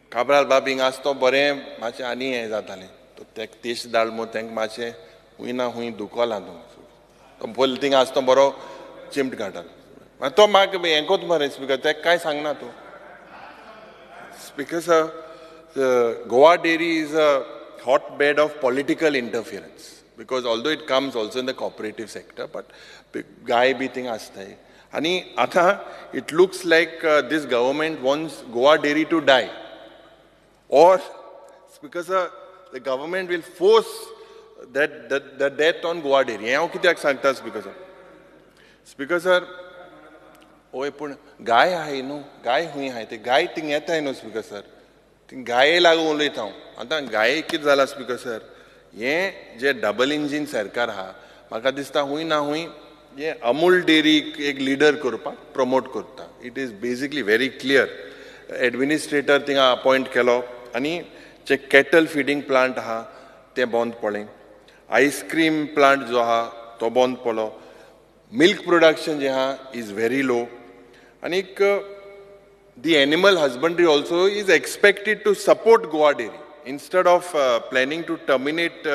काबराल बाब हिंग आसतो बरें मातशें आनी हें जातालें तो तेक तेश धाड तेंक मातशें खूंय ना खूंय दुखो लागलो तो पयलीं थिंग आसतो बरो चिमट काडटालो तो म्हाका हें कोत मरे स्पिकर तेका कांय सांगना तूं speaker sir Goa dairy is a hotbed of political interference because although it comes also in the cooperative sector but guy bhi thing astay ani atha it looks like this government wants Goa Dairy to die or because the government will force the death on Goa Dairy. He कित्याक सांगता speaker sir ओय पूण गाय आहाय न्हू गाय खूंय आहाय ते गाय thing येताय न्हू स्पीकर सर थिंग गाये लागून उलयता हांव आतां गाये कितें जाला स्पीकर सर हें जे डबल इंजीन सरकार आहा म्हाका दिसता खूंय ना खूंय हें अमूल डेरीक एक लिडर करपाक प्रमोट करता it is basically very clear administrator थिंगा अपॉयंट केलो आनी जे कॅटल फिडींग प्लांट आहा ते बंद पडलें आयस्क्रीम प्लांट जो आहा तो बंद पडलो मिल्क प्रोडक्शन जे आहा इज व्हेरी लो आनीक the animal husbandry also is expected to support Goa Dairy instead of planning to terminate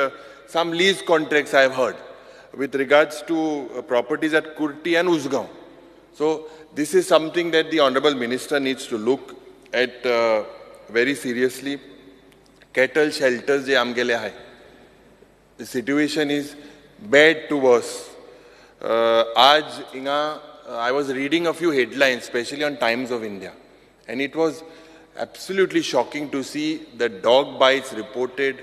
some lease contracts I have heard with regards to properties at Kurti and Usgaon. So this is something that the Honorable Minister needs to look at very seriously. Cattle shelters je amgele hai. The situation is bad to worse. I was reading a few headlines, especially on Times of India. And it was absolutely shocking to see the dog bites reported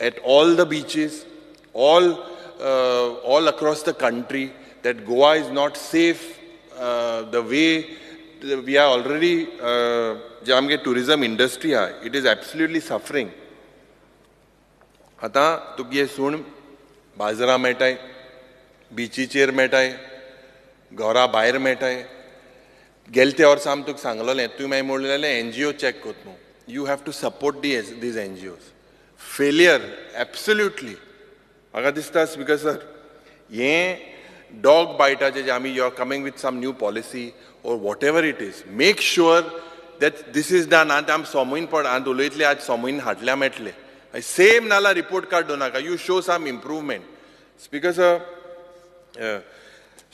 at all the beaches, all across the country, that Goa is not safe the way we are already, the tourism industry, it is absolutely suffering. Ata तुगे सुन बाजरा मेटाय, बीचीचेर मेटाय, घरा भायर मेटाय, गेलते और साम तुक सांगलोलें तुवें मागीर म्हणलेलें NGO चॅक कोत न्हू you have to support these NGOs. Failure, absolutely. म्हाका दिसता स्पीकर सर हें डॉग बायटाचें जे आमी you are coming with some new policy or whatever it is, make sure that this is done. And I'm someone pad and uloitले आज someone हाडल्या Medley. Same नाला report card do naka. You show some improvement. Speaker sir,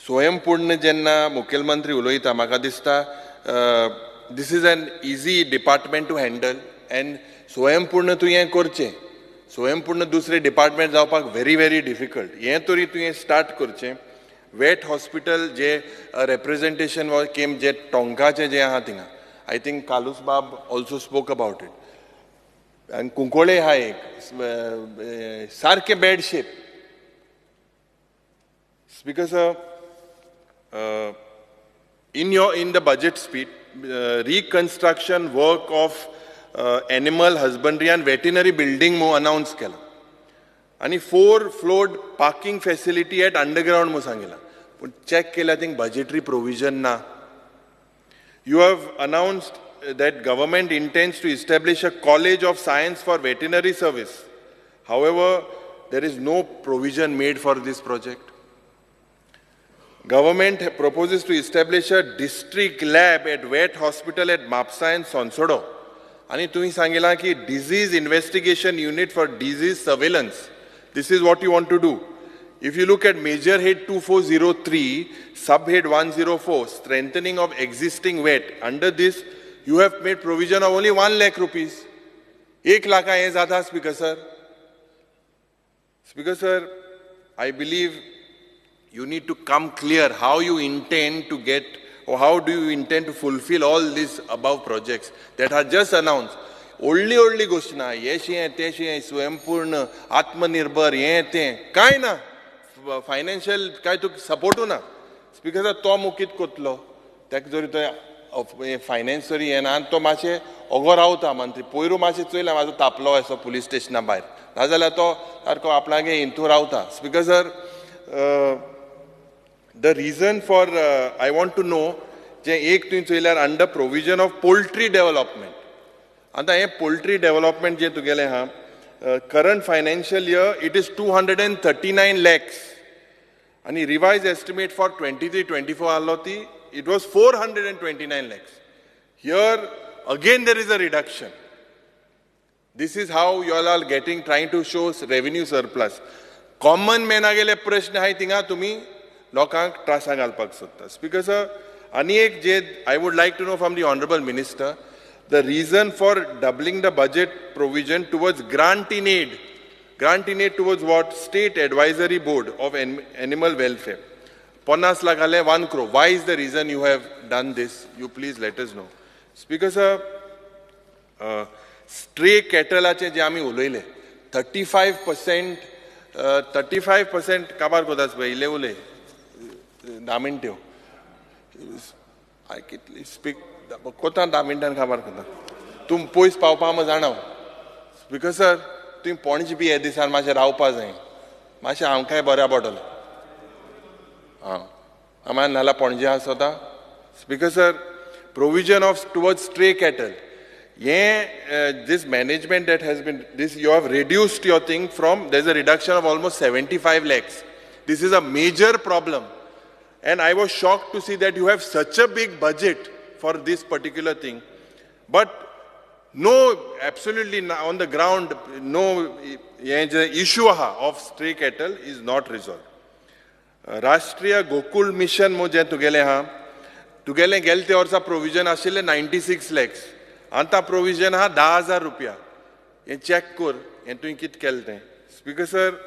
स्वयंपूर्ण जेन्ना मुखेलमंत्री उलयता म्हाका दिसता this is an easy department to handle and स्वयंपूर्ण तुवें करचें. स्वयंपूर्ण दुसरे डिपार्टमेंट जावपाक very very difficult. हें तरी तुवें स्टार्ट करचें. वेट हॉस्पिटल जे representation came जे टोंकाचे जे आहा थिंगा I think Kalus Bab also spoke about it. And कुंकोळे हा एक सारके bad shape. Speaker sir, in the budget speech, reconstruction work of animal husbandry and veterinary building mo announce केला आणि 4-floored parking facility at underground mo सांगितला पण check केला thing budgetary provision ना. You have announced that government intends to establish a college of science for veterinary service. However, there is no provision made for this project. Government proposes to establish a district lab at vet hospital at Mapsa and Sonsodo. आणि तुम्ही सांगितला की disease investigation unit for disease surveillance. This is what you want to do. If you look at Major Head 2403, Subhead 104, strengthening of existing vet, under this you have made provision of only 1 lakh rupees. 1 lakh हे ज़्यादा, Speaker sir. Speaker sir, I believe you need to come clear how you intend to get, or how do you intend to fulfill all these above projects that are just announced. ओळ्ळी घोषणा, येशें तेशें स्वयंपूर्ण आत्मनिर्भर हें तें कांय ना. Financial काय तुका सपोर्टू ना. स्पीकर सर, तो मुकीत कोतलो ताका जरी तो फायनान्स जरी येना आनी तो मातशें ओगो रावता मंत्री. पयरू मातशें चोयला म्हाजो तापलो असो पुलीस स्टेशना भायर, नाजाल्यार तो सारको आपणागे हितू रावता. Speaker sir, the reason for I want to know जे एक तुवें चोयल्यार under provision of poultry development. आतां हे पोल्ट्री डेव्हलपमेंट जे तुगेलें आहा, current financial year it is 239 lakhs and revised estimate for 23-24 alloti it was 429 lakhs. Here again there is a reduction. This is how you all are trying to show revenue surplus. Common man agele प्रश्न आहे थिंगा तुम्ही लोकांक त्रासा घालपाक सोदता. Speaker sir, आणि एक जे I would like to know from the honorable minister, the reason for doubling the budget provision towards grant in aid towards what? State Advisory Board of Animal Welfare. 50 lakh ale 1 crore. Why is the reason you have done this? You please let us know. Speaker sir, stray cattle ache je ami uloile 35% kabar kodas bhai ile ule daminto I kitly speak कोता 10 मिनटान खबर करता तुम पयस पावपा म जाणाव. Speaker sir, तुम पणजी बी हे दिसान मातशें रावपा जाय, मातशें आमकांय बऱ्या पडटलें. आम्हाला नाल्या पणजी आसोता. Speaker sir, provision of towards stray cattle. This management that has been, this you have reduced your thing from, there's a reduction of almost 75 lakhs. This is a major problem. And I was shocked to see that you have such a big budget for this particular thing. But no, absolutely on the ground, no issue of stray cattle is not resolved. Rashtriya Gokul Mission mo je tugele ha, tugele gelte orsa provision ashile 96 lakhs. Anta provision ha 10,000 rupiya. Ye check kur, ye tu kit kelte. Speaker sir,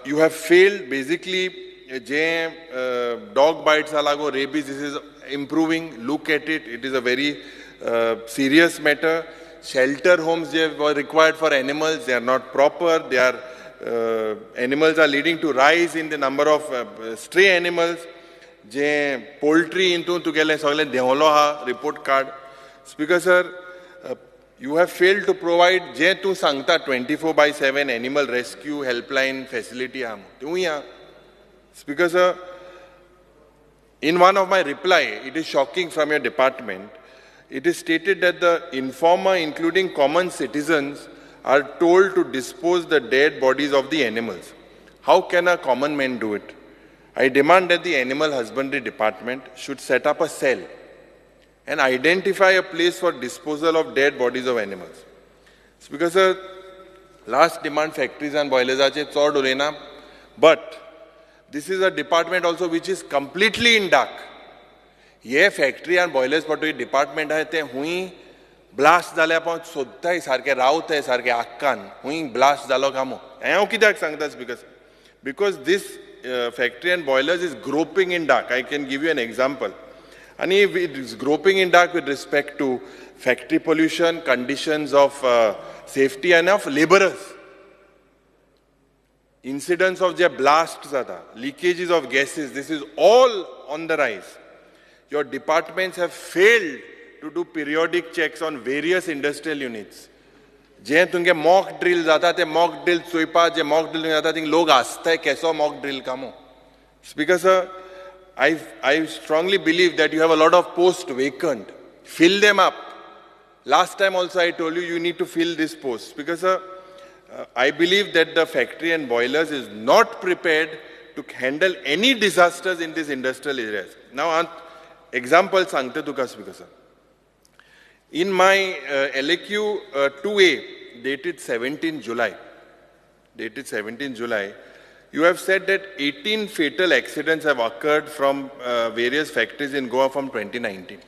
you have failed basically. Dog bites alago, rabies, this is improving. Look at it. It is a very serious matter. Shelter homes were required for animals. They are not proper. They are animals are leading to rise in the number of stray animals. Poultry into tugele sogle deholo ha report card. Speaker sir, you have failed to provide tu sangta 24/7 animal rescue helpline facility ham. Speaker sir, in one of my reply, it is shocking from your department, it is stated that the informer, including common citizens, are told to dispose the dead bodies of the animals. How can a common man do it? I demand that the Animal Husbandry Department should set up a cell and identify a place for disposal of dead bodies of animals. Speaker sir, last demand factories and boilers ache chod ulena, but this is a department also which is completely in dark. Ye factory and boilers patoi department hai te hui blast जाल्या पण सोदताय सारखे रावताय सारखे आक्कान हुई blast जालो कामो. हांव कित्याक सांगता speaker? Because this factory and boilers is groping in dark. I can give you an example. And it is groping in dark with respect to factory pollution, conditions of safety and of laborers. incidents of जे blast जाता, leakages of gases, this is all on the rise. Your departments have failed to do periodic checks on various industrial units. जे तुमगे mock drill जाता ते mock drill चोयपा जे mock drill जाता thing लोक आसताय केसो मॉक ड्रिल कामो. Speaker sir, I strongly believe that you have a lot of posts vacant. Fill them up. Last time also I told you, you need to fill this post. Because I believe that the factory and boilers is not prepared to handle any disasters in these industrial areas. Now, example sangte tuka, Speaker sir. In my LAQ 2A, dated 17 July, you have said that 18 fatal accidents have occurred from various factories in Goa from 2019.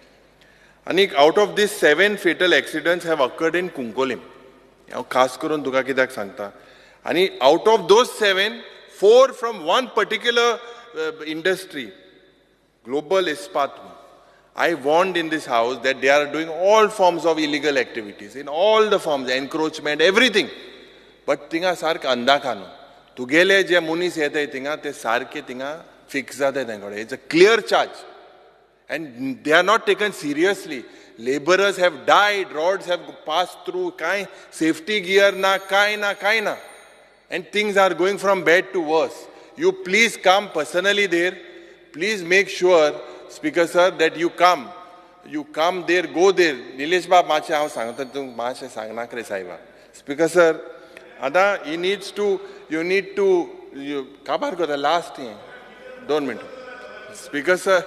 And out of these 7 fatal accidents have occurred in Kunkolim. Khas karun tuka kidak sangta. And out of those 7, 4 from one particular industry, Global Ispat. I warned in this house that they are doing all forms of illegal activities, in all the forms, encroachment, everything. But tinga sark anda kano. Tugele je munis yete tinga te sarke tinga fix zade tengode. It's a clear charge. And they are not taken seriously. Laborers have died, rods have passed through, safety gear na, na. And things are going from bad to worse. You please come personally there. Please make sure, Speaker sir, that you come there, go there. Nilesh Bab mache aao sangta tum mache sangna kare saiba. Speaker sir, Ada, you need to kabar ko the last thing. 2 minutes. Speaker sir,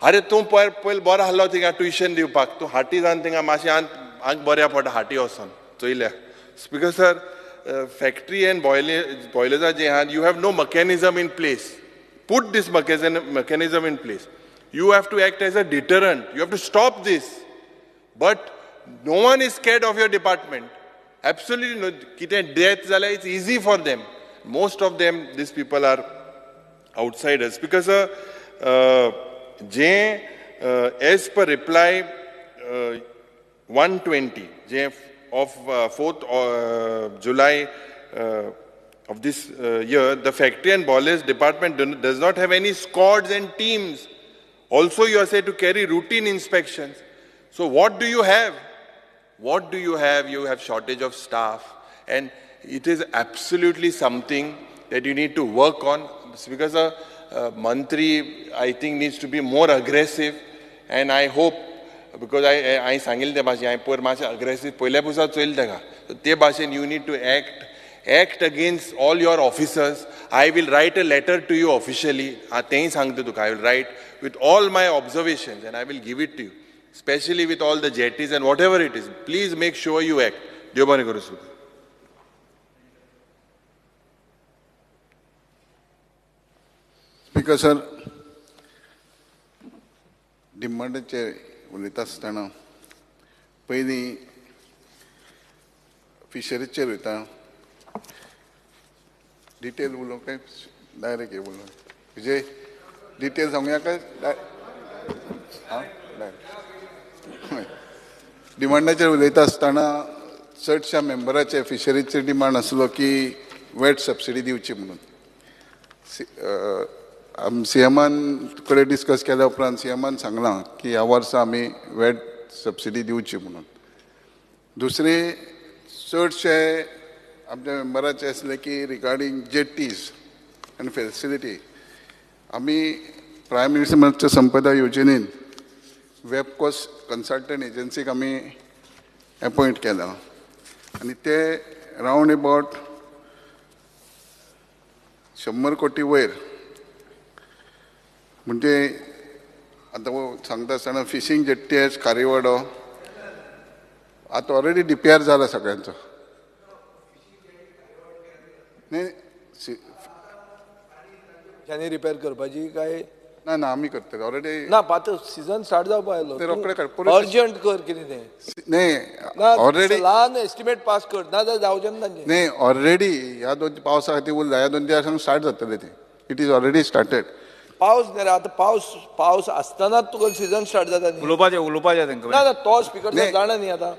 अरे तूं पयल बरो आहलो थिंगा tuition दिवपाक तूं हाटी जावन थिंगा मातशें आंग बऱ्या पडटा हाटी वचोन चोयल्या. Speaker sir, factory and boilers जे आहात, you have no mechanism in place. Put this mechanism in place. You have to act as a deterrent. You have to stop this. But no one is scared of your department. Absolutely no. Kite death zala, it's easy for them. Most of them, these people are outsiders. Because as per reply 120 of 4th July of this year, the factory and boilers department does not have any squads and teams. Also, you are said to carry routine inspections. So what do you have? What do you have? You have shortage of staff, and it is absolutely something that you need to work on. Because Mantri, I think, needs to be more aggressive, and I hope, because I sangil te bhashi, I poor much aggressive. Poile pusa choil tega. So te bhashi, you need to act against all your officers. I will write a letter to you officially. I will write with all my observations, and I will give it to you, especially with all the jetties and whatever it is. Please make sure you act. Deobani Guru Speaker. Speaker sir, डिमांडाचे उलयता आसतना पयलीं फिशरीचेर वयता. Detail उलोवं काय direct हे उलोवं विजय detail सांगुया काय डिमांडाचेर उलयता आसतना चडशा मेंबराचे फिशरीचे डिमांड आसलो की वेट सबसिडी दिवची म्हणून. सीएमान कडेन डिस्कस केल्या उपरांत सीएमान सांगलां की ह्या वर्सा आमी वेट सबसिडी दिवची म्हणून. दुसरे चडशे आमच्या मेंबराचे आसले की रिगार्डींग जेटीज आनी फेसिलिटी आमी प्रायम मिनिस्टर संपदा येवजणेन वेबकोस कन्सल्टंट एजन्सीक आमी अपॉयंट केला आनी ते रावंड अबावट 100 कोटी वयर. म्हणजे आतां सांगता आसतना फिशींग जेट्टी कारीवाडो आतां ऑलरेडी DPR जाला सगळ्यांचो. नाही त्यांनी रिपेर करपाची काय ना ना आमी करतले ऑलरेडी. ना आतां सीझन स्टार्ट जावपा आयलो. ते रोखडे अर्जंट कर कितें तें. नाही ऑलरेडी ल्हान एस्टिमेट पास कर ना जाल्यार जावचें ना. नाही ऑलरेडी ह्या 2 पावसा खातीर उरला. ह्या 2 दिसांक स्टार्ट जातले ते. It is already started. पावस न्ही रे आतां पावस आसतनाच तुका सीझन स्टार्ट जाता न्ही. उलोवपाचें तांकां ना तो स्पीकर जाणा न्ही आतां.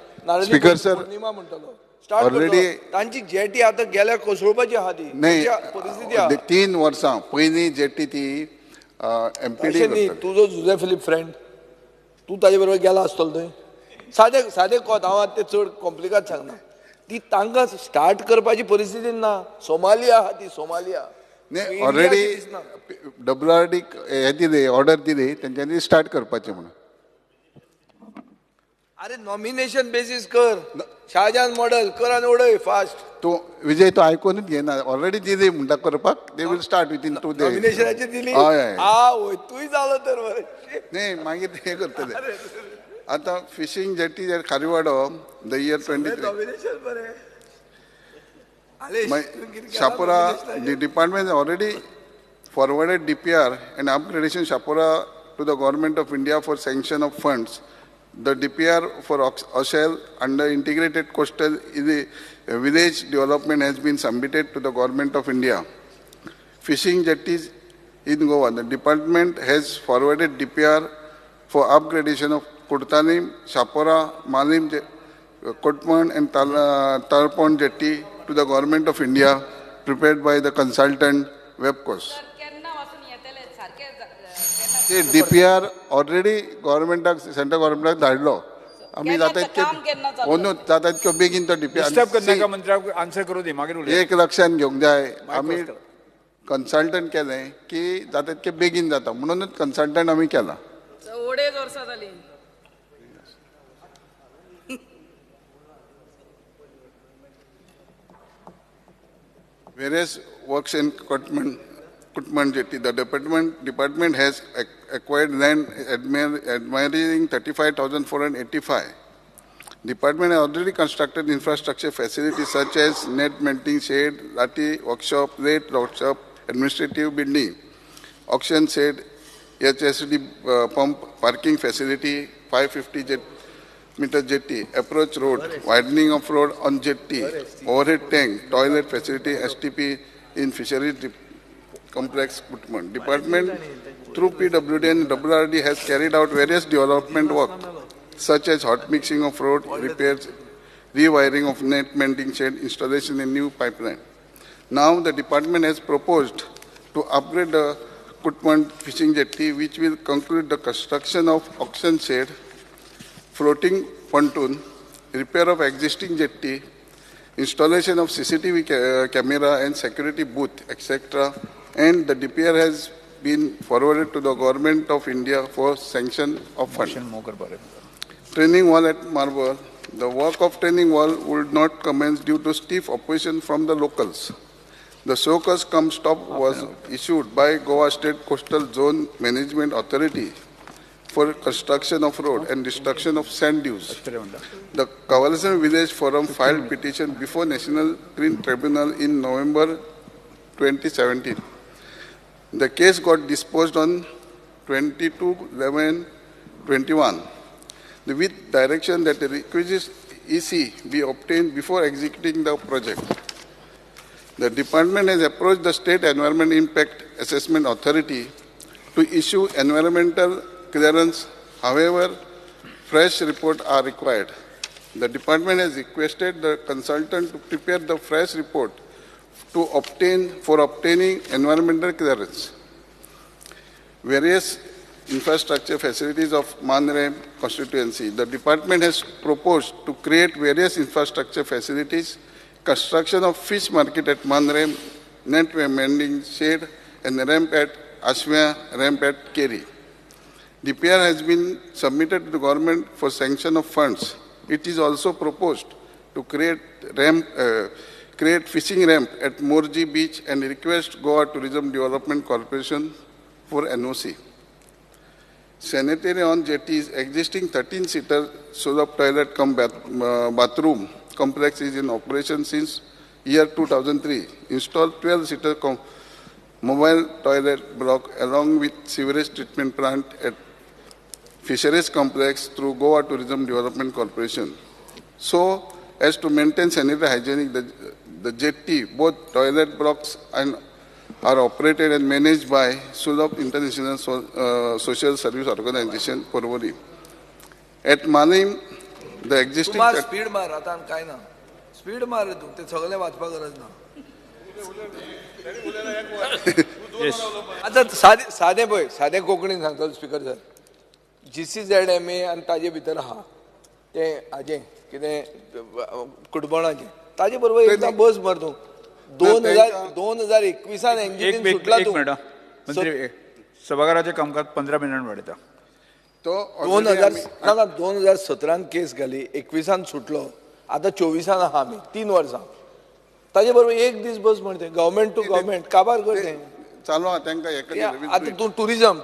स्पीकर सर पौर्णिमा म्हणटलो. स्टार्ट Already- करतलो तांची जेटी आता गेल्या कोसळपाची आहा ती नाही परिस्थिती आहा 3 वर्सां पयलीं जेटी ती एमपीडी तशें न्ही तुजो जुझे फिलिप फ्रेंड तूं ताजे बरोबर गेला आसतलो थंय सादें कोत हांव आतां ते चड कॉम्प्लिकेट सांगना ती तांकां स्टार्ट करपाची परिस्थिती ना सोमालिया आहा ती सोमालिया नाही ऑलरेडी WRD हे दिली ऑर्डर दिली तेंच्यांनी स्टार्ट करपाचें म्हणून अरे नॉमिनेशन बेसीस कर शाहजहान मॉडेल कर आनी उडय फास्ट तूं विजय तो आयकूनच घेना ऑलरेडी दिली म्हणटा करपाक they will start within 2 days नॉमिनेशनाची दिली हय हय वय तूंय जालो तर बरें नाही मागीर हे करतले आतां fishing jetty Kharivado the year 23 nomination बरें Shapura, the department has already forwarded DPR and upgradation Shapura to the Government of India for sanction of funds. The DPR for Oshel under Integrated Coastal Village Development has been submitted to the Government of India. Fishing jetties in Goa. The department has forwarded DPR for upgradation of Kurtanim, Shapura, Malim, Kotman and Tarpon jetty to the Government of India, prepared by the consultant Webcoast. The DPR already government central government धाडलो आमी जाता इतके ओनूच जाता इतके बेगीन तो DPR disturb करनाका मंत्र्याक answer करू दी मागीर उलय 1 लक्षान घेवंक जाय आमी कन्सल्टंट केलें की जाता इतके बेगीन जाता म्हणूनच कन्सल्टंट आमी केला 2.5 वर्सां जाली various works in Kutman jetty. The department has acquired land admiring 35,485. Department has already constructed infrastructure facilities such as net melting shed, lati workshop, rate workshop, administrative building, auction shed, HSD pump, parking facility, 550 meter jetty, approach road, widening of road on jetty, overhead tank, toilet facility, STP in fisheries complex Kutman. Department through PWD and WRD has carried out various development work such as hot mixing of road, repairs, rewiring of net mending shed, installation in new pipeline. Now the department has proposed to upgrade the Kutman fishing jetty, which will conclude the construction of auction shed, floating pontoon, repair of existing jetty, installation of CCTV camera and security booth, etc. And the DPR has been forwarded to the Government of India for sanction of funds. Training wall at Marble. The work of training wall would not commence due to stiff opposition from the locals. The so-called come stop was issued by Goa State Coastal Zone Management Authority for construction of road and destruction of sand dunes. The Kavalasam Village Forum filed petition before National Green Tribunal in November 2017. The case got disposed on 22/11/21 with direction that the requisite EC be obtained before executing the project. The department has approached the State Environment Impact Assessment Authority to issue environmental clearance. However, fresh reports are required. The department has requested the consultant to prepare the fresh report for obtaining environmental clearance. Various infrastructure facilities of Manrem constituency. The department has proposed to create various infrastructure facilities, construction of fish market at Manrem, net mending shed, and ramp at Ashwaya, ramp at Keri. DPR has been submitted to the government for sanction of funds. It is also proposed to create fishing ramp at Morji Beach and request Goa Tourism Development Corporation for NOC. Sanitary on jetties, existing 13-seater soap toilet cum bathroom complex is in operation since year 2003. Installed 12-seater mobile toilet block along with sewerage treatment plant at Fisheries Complex through Goa Tourism Development Corporation. So as to maintain sanitary hygienic, the jetty, both toilet blocks are operated and managed by Sulab International Social Service Organization, Porvori. At Manim, the existing... speed mar, atan kai na. Speed मार रे तू, ते सगळे वाचपाक गरज ना. आता साधे पळय, साधे कोंकणीन सांगतो स्पीकर सर. GCZMA आनी ताजे भितर आहा ते हाजें कितें कुडबणाचें, ताजे बरोबर एकदां बस मर तूं. 2021 इंजिनीन सुटला तूं. मंत्री सभागृहाचे कामकाज 15 मिनिटांनी वाडयता. तो 2017 केस घाली, 21 सुटलो, आतां 24 आहा आमी 3 वर्सां. ताजे बरोबर एक दीस बस म्हणते गव्हर्मेंट टू गव्हर्मेंट काबार करते. चालू आहा तांकां आतां तूं टुरिजम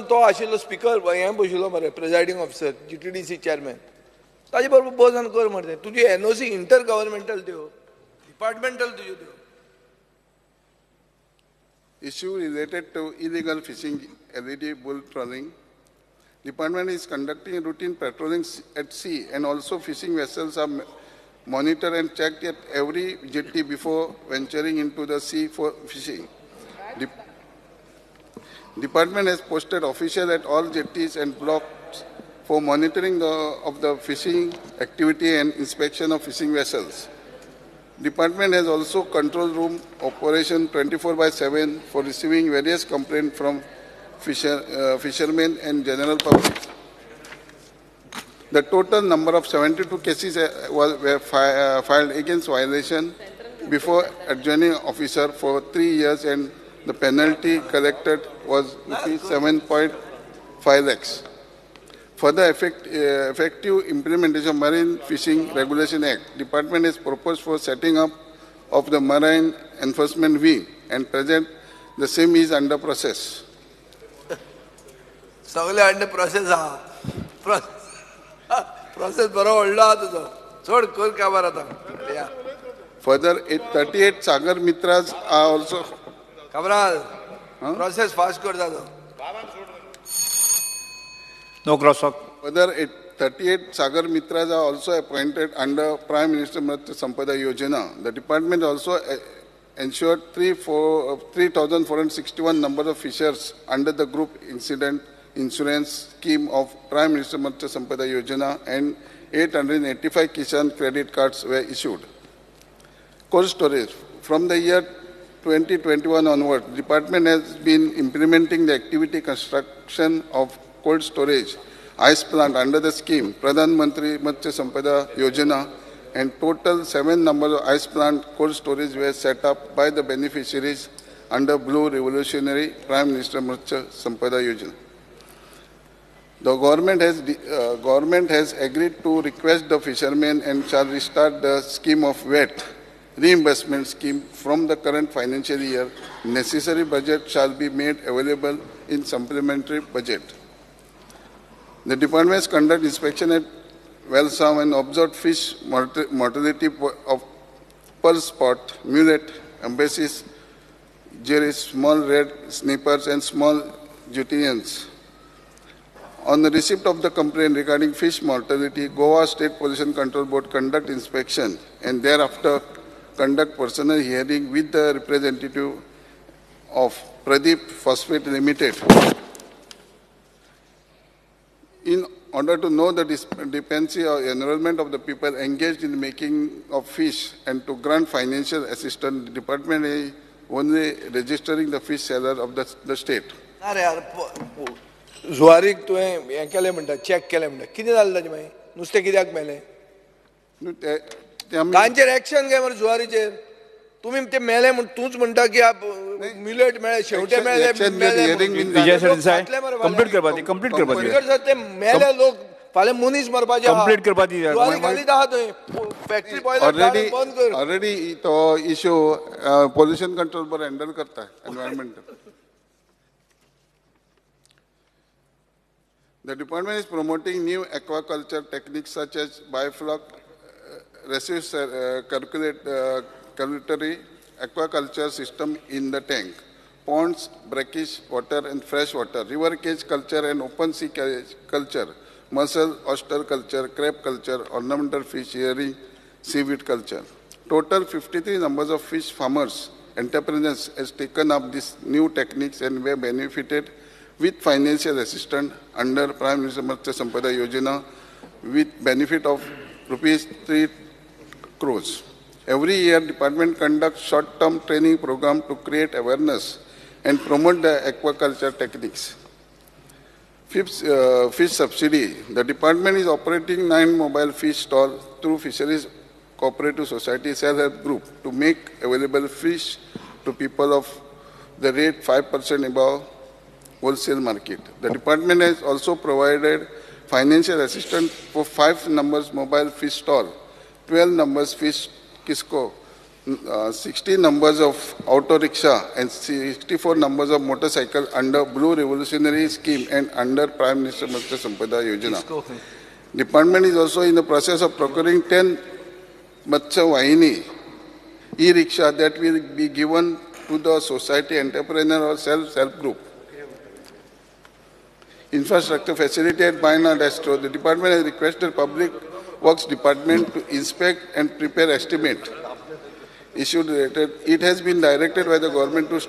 तो आशिल्लो स्पीकर हें बशिल्लो मरे प्रिजायडींग ऑफिसर GTDC चेअरमॅन, ताजे बरोबर बस आनी कर म्हणते. तुजी NOC इंटर गव्हर्मेंटल त्यो डिपार्टमेंटल तुज्यो त्यो. Issue related to illegal fishing, LED bull trawling. Department is conducting routine patrolling at sea, and also fishing vessels are monitored and checked at every jetty before venturing into the sea for fishing. Department has posted officials at all jetties and blocks for monitoring of the fishing activity and inspection of fishing vessels. Department has also control room operation 24/7 for receiving various complaints from fishermen and general public. The total number of 72 cases were filed against violation before adjoining officer for 3 years, and the penalty collected was ₹7.5 lakhs. Further effective implementation of Marine Fishing Regulation Act, Department has proposed for setting up of the Marine Enforcement Wing, and present the same is under process. सगळे under process आहा. Process बरो व्हडलो आहा तुजो. चड कर काबार आतां. Further, 38 Sagar Mitras are also. Cabral process fast कर जातो. No cross talk. Further, 38 Sagar Mitras are also appointed under Prime Minister Matsya Sampada Yojana. The department also ensured 3,461 number of fishers under the group incident insurance scheme of Prime Minister Matsya Sampada Yojana, and 885 Kisan credit cards were issued. Cold storage. From the year 2021 onward, the department has been implementing the activity construction of cold storage ice plant under the scheme Pradhan Mantri Matsya Sampada Yojana, and total 7 number of ice plant cold storage were set up by the beneficiaries under Blue Revolutionary Prime Minister Matsya Sampada Yojana. The government has agreed to request the fishermen and shall restart the scheme of VAT reimbursement scheme from the current financial year. Necessary budget shall be made available in supplementary budget. The department has conducted inspection at Welsam and observed fish mortality of pearl spot, mullet, embassies, jerrys, small red snipers, and small Jutinians. On the receipt of the complaint regarding fish mortality, Goa State Pollution Control Board conduct inspection and thereafter conduct personal hearing with the representative of Pradeep Phosphate Limited in order to know the dependency or enrollment of the people engaged in the making of fish, and to grant financial assistance. The department is only registering the fish seller of the state. अरे यार जुवारीक तुवें हें केलें म्हणटा, check केलें म्हणटा, कितें जालें ताजें मागीर? नुस्तें कित्याक मेलें? तांचेर एक्शन घे मरे जुवारीचेर. तुम्ही ते मेले म्हण तूच म्हणटा की मिलेट मेळे, शेवटे मेळे. कंप्लीट करपाची ते मेले लोक फाल्यां मनीस मरपाचे. कंप्लीट करपाची घालीत आहा थंय फॅक्टरी बॉयलर बंद कर. ऑलरेडी तो issue pollution control board handle करता environmental. The department is promoting new aquaculture techniques such as biofloc, residue circulatory aquaculture system in the tank, ponds, brackish water and fresh water, river cage culture and open sea cage culture, mussel, oyster culture, crab culture, ornamental fish rearing, seaweed culture. Total 53 numbers of fish farmers, entrepreneurs has taken up these new techniques and were benefited with financial assistance under Prime Minister Matsya Sampada Yojana with benefit of ₹3 crores. Every year, department conducts short-term training program to create awareness and promote the aquaculture techniques. Fifth, fish subsidy. The department is operating 9 mobile fish stalls through Fisheries Cooperative Society Self-Help Group to make available fish to people of the rate 5% above wholesale market. The department has also provided financial assistance for 5 numbers mobile fish stall, 12 numbers fish kisco, 60 numbers of auto rickshaw and 64 numbers of motorcycle under Blue Revolutionary Scheme and under Prime Minister Matsya Sampada Yojana. Department is also in the process of procuring 10 Matsya Vahini e-rickshaw that will be given to the society entrepreneur or self-help group. Infrastructure facility at Baina Destro. The department has requested Public Works Department to inspect and prepare estimate issued related. It has been directed by the government to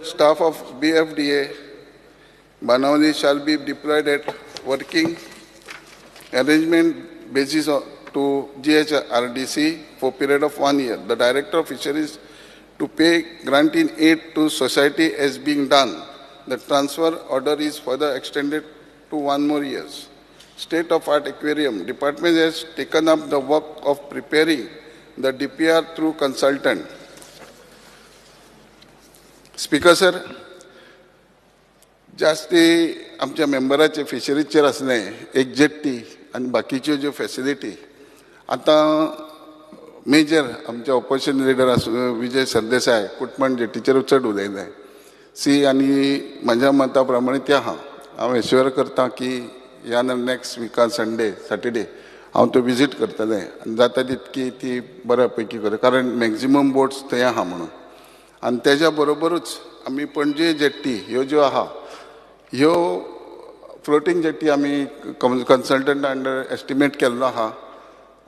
staff of BFDA. Banawali shall be deployed at working arrangement basis to GHRDC for period of 1 year. The Director of Fisheries to pay granting aid to society is being done. The transfer order is further extended to 1 more year. State-of-art aquarium. Department has taken up the work of preparing the DPR through consultant. Speaker sir, जास्ती आमच्या मेंबराचे फिशरीजचेर असले एक jetty आणि बाकीच्यो ज्यो facility आता major आमचे opposition leader Vijay Sardesai कुटमण जेट्टीचेर चड उलयले सी आनी म्हाज्या मता प्रमाणे ते हांव एश्योर करता की ह्या नेक्स्ट विकान संडे सॅटर्डे हांव तो विजीट करतलें आनी जाता तितकी ती बऱ्या पैकी करता कारण मॅक्झिमम बोट्स थंय आहा म्हणून आनी तेज्या बरोबरूच आमी पणजे जेट्टी ह्यो ज्यो आहा ह्यो फ्लोटींग जेट्टी आमी कन्सल्टंट अंडर एस्टिमेट केल्लो आहा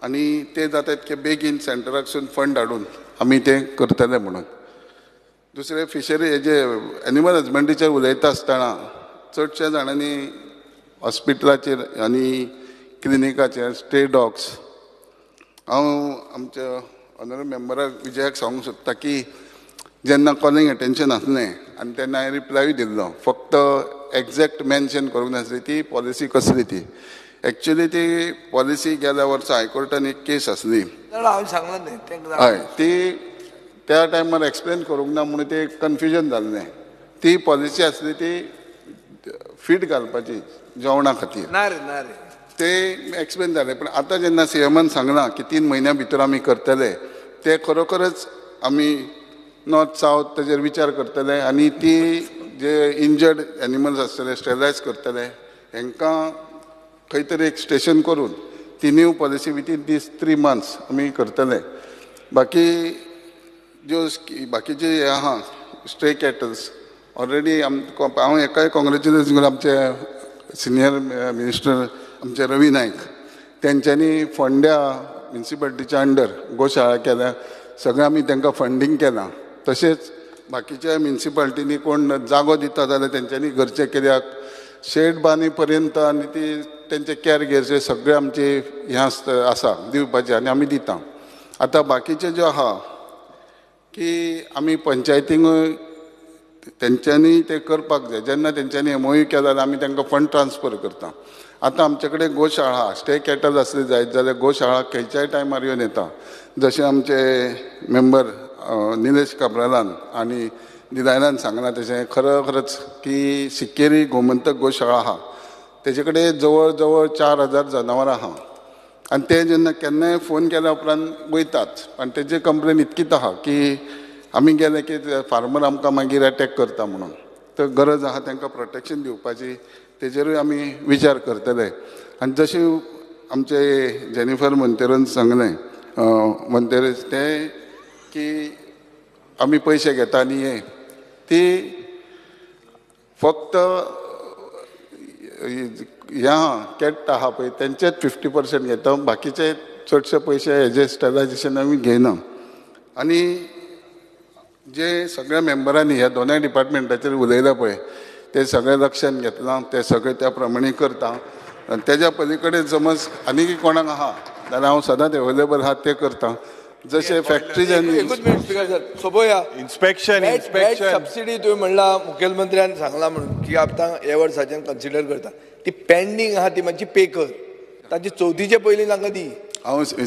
आनी ते जाता तितके बेगीन सेंटराकसून फंड हाडून आमी ते करतले म्हणून दुसरे फिशरी हेजे एनिमल हजबंड्रीचेर उलयता आसतना चडशे जाणांनी हॉस्पिटलाचेर आनी क्लिनिकाचेर स्टे डॉग्स हांव आमच्या ऑनरेबल मेंबराक विजयाक सांगूंक सोदता की जेन्ना कॉलिंग अटेन्शन आसलें आनी तेन्ना हांवें रिप्लायूय दिल्लो फक्त एग्जॅक्ट मेन्शन करूंक नासली ती पॉलिसी कसली ती एक्चुली ती पॉलिसी गेल्या वर्सा हायकोर्टान एक केस आसली हय ती त्या टायमार एक्सप्लेन करूंक ना म्हणून ते कन्फ्युजन जाल्लें ती पॉलिसी आसली ती फीड घालपाची जेवणा खातीर ते एक्सप्लेन जालें पण आतां जेन्ना सीएमान सांगलां की 3 म्हयन्या भितर आमी करतले ते खरोखरच आमी नॉर्थ सावथ तेजेर विचार करतले आनी ती जे इंजर्ड एनिमल्स आसतले स्टेलायज करतले हांकां खंय तरी एक स्टेशन करून ती न्यू पॉलिसी विथीन दीस 3 मंथ्स आमी करतले बाकी ज्यो बाकीचे हे आहा स्ट्रे कॅटल्स ऑलरेडी हांव एकाय कॉंग्रेच्युलेशन आमचे सिनियर मिनिस्टर आमचे रवी नायक तेंच्यांनी फोंड्या म्युनिसिपालिटीच्या अंडर गोशाळा केल्या सगळें आमी तांकां फंडींग केलां तशेंच बाकीच्या म्युनिसिपालिटींनी कोण जागो दिता जाल्यार तेंच्यांनी घरचे कित्याक शेड बांदी पर्यंत आनी ती तेंचे कॅर घेवचे सगळें आमचे हें आसा दिवपाचें आनी आमी दिता आतां बाकीचे ज्यो आहा की आमी पंचायतींकूय तेंच्यांनी ते करपाक जाय जेन्ना तेंच्यांनी एमओयू केला जाल्यार आमी तांकां फंड ट्रान्सफर करता आतां आमचे कडेन गोशाळा स्टे कॅटल आसले जायत जाल्यार गोशाळा खंयच्याय टायमार येवन येता जशें आमचे मेंबर निलेश काब्रालान आनी दिलायनान सांगलां तशें खरोखरच की सिक्केरी गोमंतक गोशाळा आहा तेजे कडेन जवळ जवळ 4000 जनावरां आहा आनी ते जेन्ना केन्नाय फोन केल्या उपरांत वयतात पण तेजी कंप्लेन इतकीच आहा की आमी गेले की फार्मर आमकां मागीर अटॅक करता म्हणून तर गरज आहा तांकां प्रोटेक्शन दिवपाची तेजेरूय आमी विचार करतले आनी जशें आमचे जेनिफर मोंतेरोन सांगलें मोंतेरेस ते की आमी पयशे घेता आनी हे ती फक्त ह्या कॅट आहा पळय तेंचेच 50% घेता बाकीचे चडशे पयशे हेजे स्टेलायजेशन आमी घेयना आनी जे सगळ्या मेंबरांनी ह्या दोनूय डिपार्टमेंटाचेर उलयला पळय ते सगळे लक्षांत घेतलां ते सगळे त्या प्रमाणे करता आनी तेज्या पली कडेन समज आनी कोणाक आहा जाल्यार हांव सदांच अवेलेबल आहा ते करता जशे फॅक्टरीज आनी एकूच मिनिट स्पीकर सर सोपया इन्स्पेक्शन सबसिडी तुम्ही म्हणला मुखेलमंत्र्यान सांगला म्हणून की आतां हे वर्साच्यान कन्सिडर करता ती पेंडींग आहा ती मातशी पे कर ताची चवथीचे पयलीं तांकां दी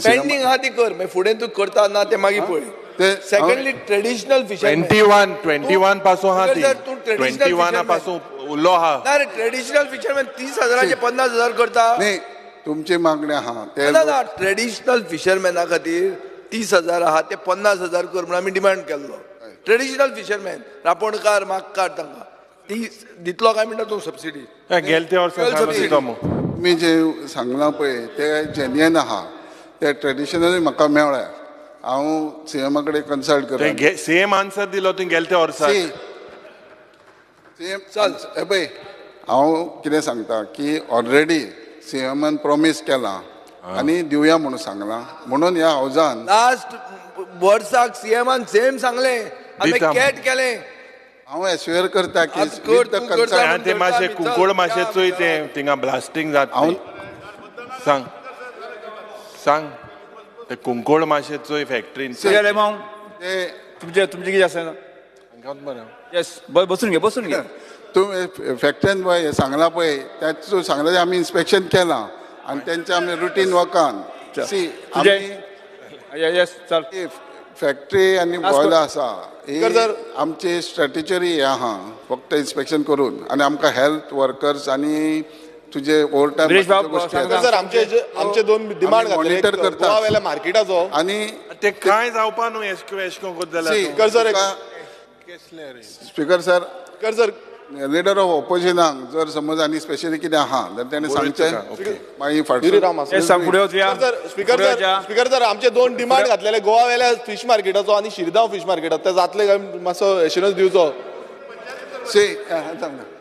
पेंडींग आहा ती कर मागीर फुडें तूं करता ना ते मागीर पळय सेकंडली ट्रेडिशनल फिशरमॅन 21 पासून आहा ती तूं ट्रेडिशनल 21 पासून उरलो आहा ना रे ट्रेडिशनल फिशरमॅन 30,000चे 50,000 करता न्ही तुमची मागणी आहा ते ना ट्रेडिशनल फिशरमॅना खातीर 30,000 आहा ते 50,000 कर म्हणून आमी डिमांड केल्लो ट्रेडिशनल फिशरमॅन रापणकार मागकार तांकां ती दितलो काय म्हणटा तूं सबसिडी गेल ते वर्सा मी जे सांगला पळय ते जेन्युइन आहा ते ट्रेडिशनली म्हाका मेळ्ळ्या हांव सीएमा कडेन कन्सल्ट करता सेम आन्सर दिलो तुवें गेल त्या वर्सा चल पळय हांव कितें सांगता की ऑलरेडी सीएमान प्रॉमीस केला आनी दिवया म्हणून सांगला म्हणून ह्या हावजान लास्ट वर्साक सीएमान सेम सांगले आमी कॅट केले हांव एश्युअर करता की ते मातशे कुंकोळ मातशेचोय ते थिंगा ब्लास्टिंग जाता सांग सांग ते कुंकोळ मातशेचोय फॅक्टरीन तुमचे कितें आसा येस बसून घे तूं फॅक्टरीन पळय हे सांगला पळय त्याच सांगला आमी इन्स्पेक्शन केलां आनी तेंचे आमी रुटीन वर्कान फॅक्टरी आनी बॉयलां आसा आमची स्ट्रॅटेजी हे आहा फक्त इन्स्पेक्शन करून आनी आमकां हेल्थ वर्कर्स आनी तुजे ओवर टायम आमचे दोन डिमांड मॉनिटर करता मार्केटाचो आनी ते कांय जावपा न्हू एशको करता स्पीकर सर लिडर ऑफ ऑपोजिशनाक जर समज आनी स्पेशली कितें आहा जाल्यार तेणें सांगचें मागीर स्पीकर सर आमचे दोन डिमांड घातलेले गोवा वेल्या फिश मार्केटाचो आनी शिरगांव फिश मार्केटाचो ते जातले काय मातसो एश्युरन्स दिवचो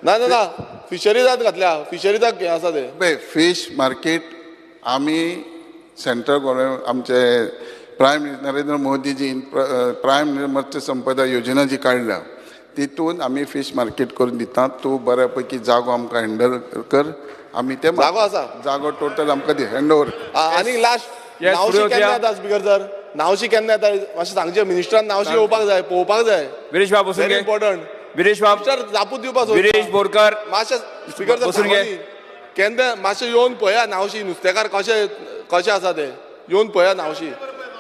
ना फिशरीजात घातल्या फिशरीजाक हें आसा ते पळय फीश मार्केट आमी सेंट्रल गव्हर्मेंट आमचे प्रायम मिनिस्टर नरेंद्र मोदीजीन प्रायम मिनिस्टर मत्स्य संपदा योजना जी काडल्या तितून आमी फीश मार्केट करून दितात तूं बऱ्या पैकी जागो आमकां हँडल कर आमी ते जागो आसा जागो टोटल आमकां दी हँड ओवर आनी लास्ट नावशी केन्ना येता स्पीकर सर नावशी केन्ना येता मातशें सांगचें मिनिस्टरान नावशी येवपाक जाय पळोवपाक जाय विरेश बाबू व्हेरी इम्पॉर्टंट विरेश बाब सर जापूत दिवपाचो विरेश बोरकार मातशें स्पीकर सर केन्ना मातशें येवन पळया नावशी नुस्तेकार कशें आसा ते येवन पळया नावशी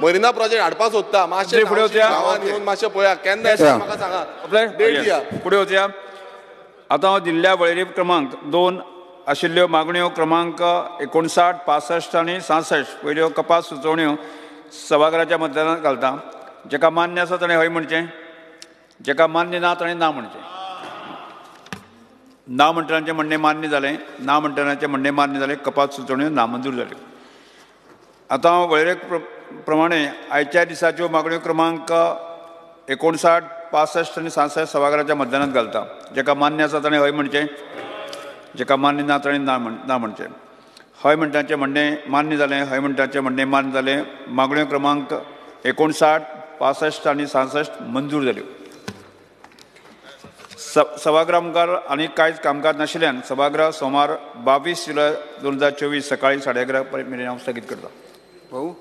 मरिना प्रोजेक्ट हाडपाक सोदता मातशें गांवांत येवन मातशें पळया केन्ना म्हाका सांगा डेट दिया फुडें वचया आतां हांव दिल्ल्या वळेरी क्रमांक 2 आशिल्ल्यो मागण्यो क्रमांक 59, 65 आनी 66 पयल्यो कपात सुचोवण्यो सभागृहाच्या मतदानांत घालता जेका मान्य आसा ताणें हय म्हणचें जेका मान्य ना ताणें ना म्हणचें ना म्हणटनाचें म्हणणें मान्य जालें ना म्हणटनाचें म्हणणें मान्य जालें कपात सुचोवण्यो नामंजूर जाल्यो आतां हांव वळेरे प्रमाणे आयच्या दिसाच्यो मागण्यो क्रमांक 59, 65 आनी 66 सभागृहाच्या मतदानांत घालता जेका मान्य आसा ताणें हय म्हणचें जेका मान्य ना ताणें ना म्हणचें हय म्हणटाचें म्हणणें मान्य जालें हय म्हणटाचें म्हणणें मान्य जालें मागण्यो क्रमांक 59, 65 आनी 66 मंजूर जाल्यो सभागृह मुखार आनी कांयच कामकाज नाशिल्ल्यान सभागृह सोमार 22 जुलय 2024 सकाळीं 11:30 मेरेन हांव स्थगीत करता. भाऊ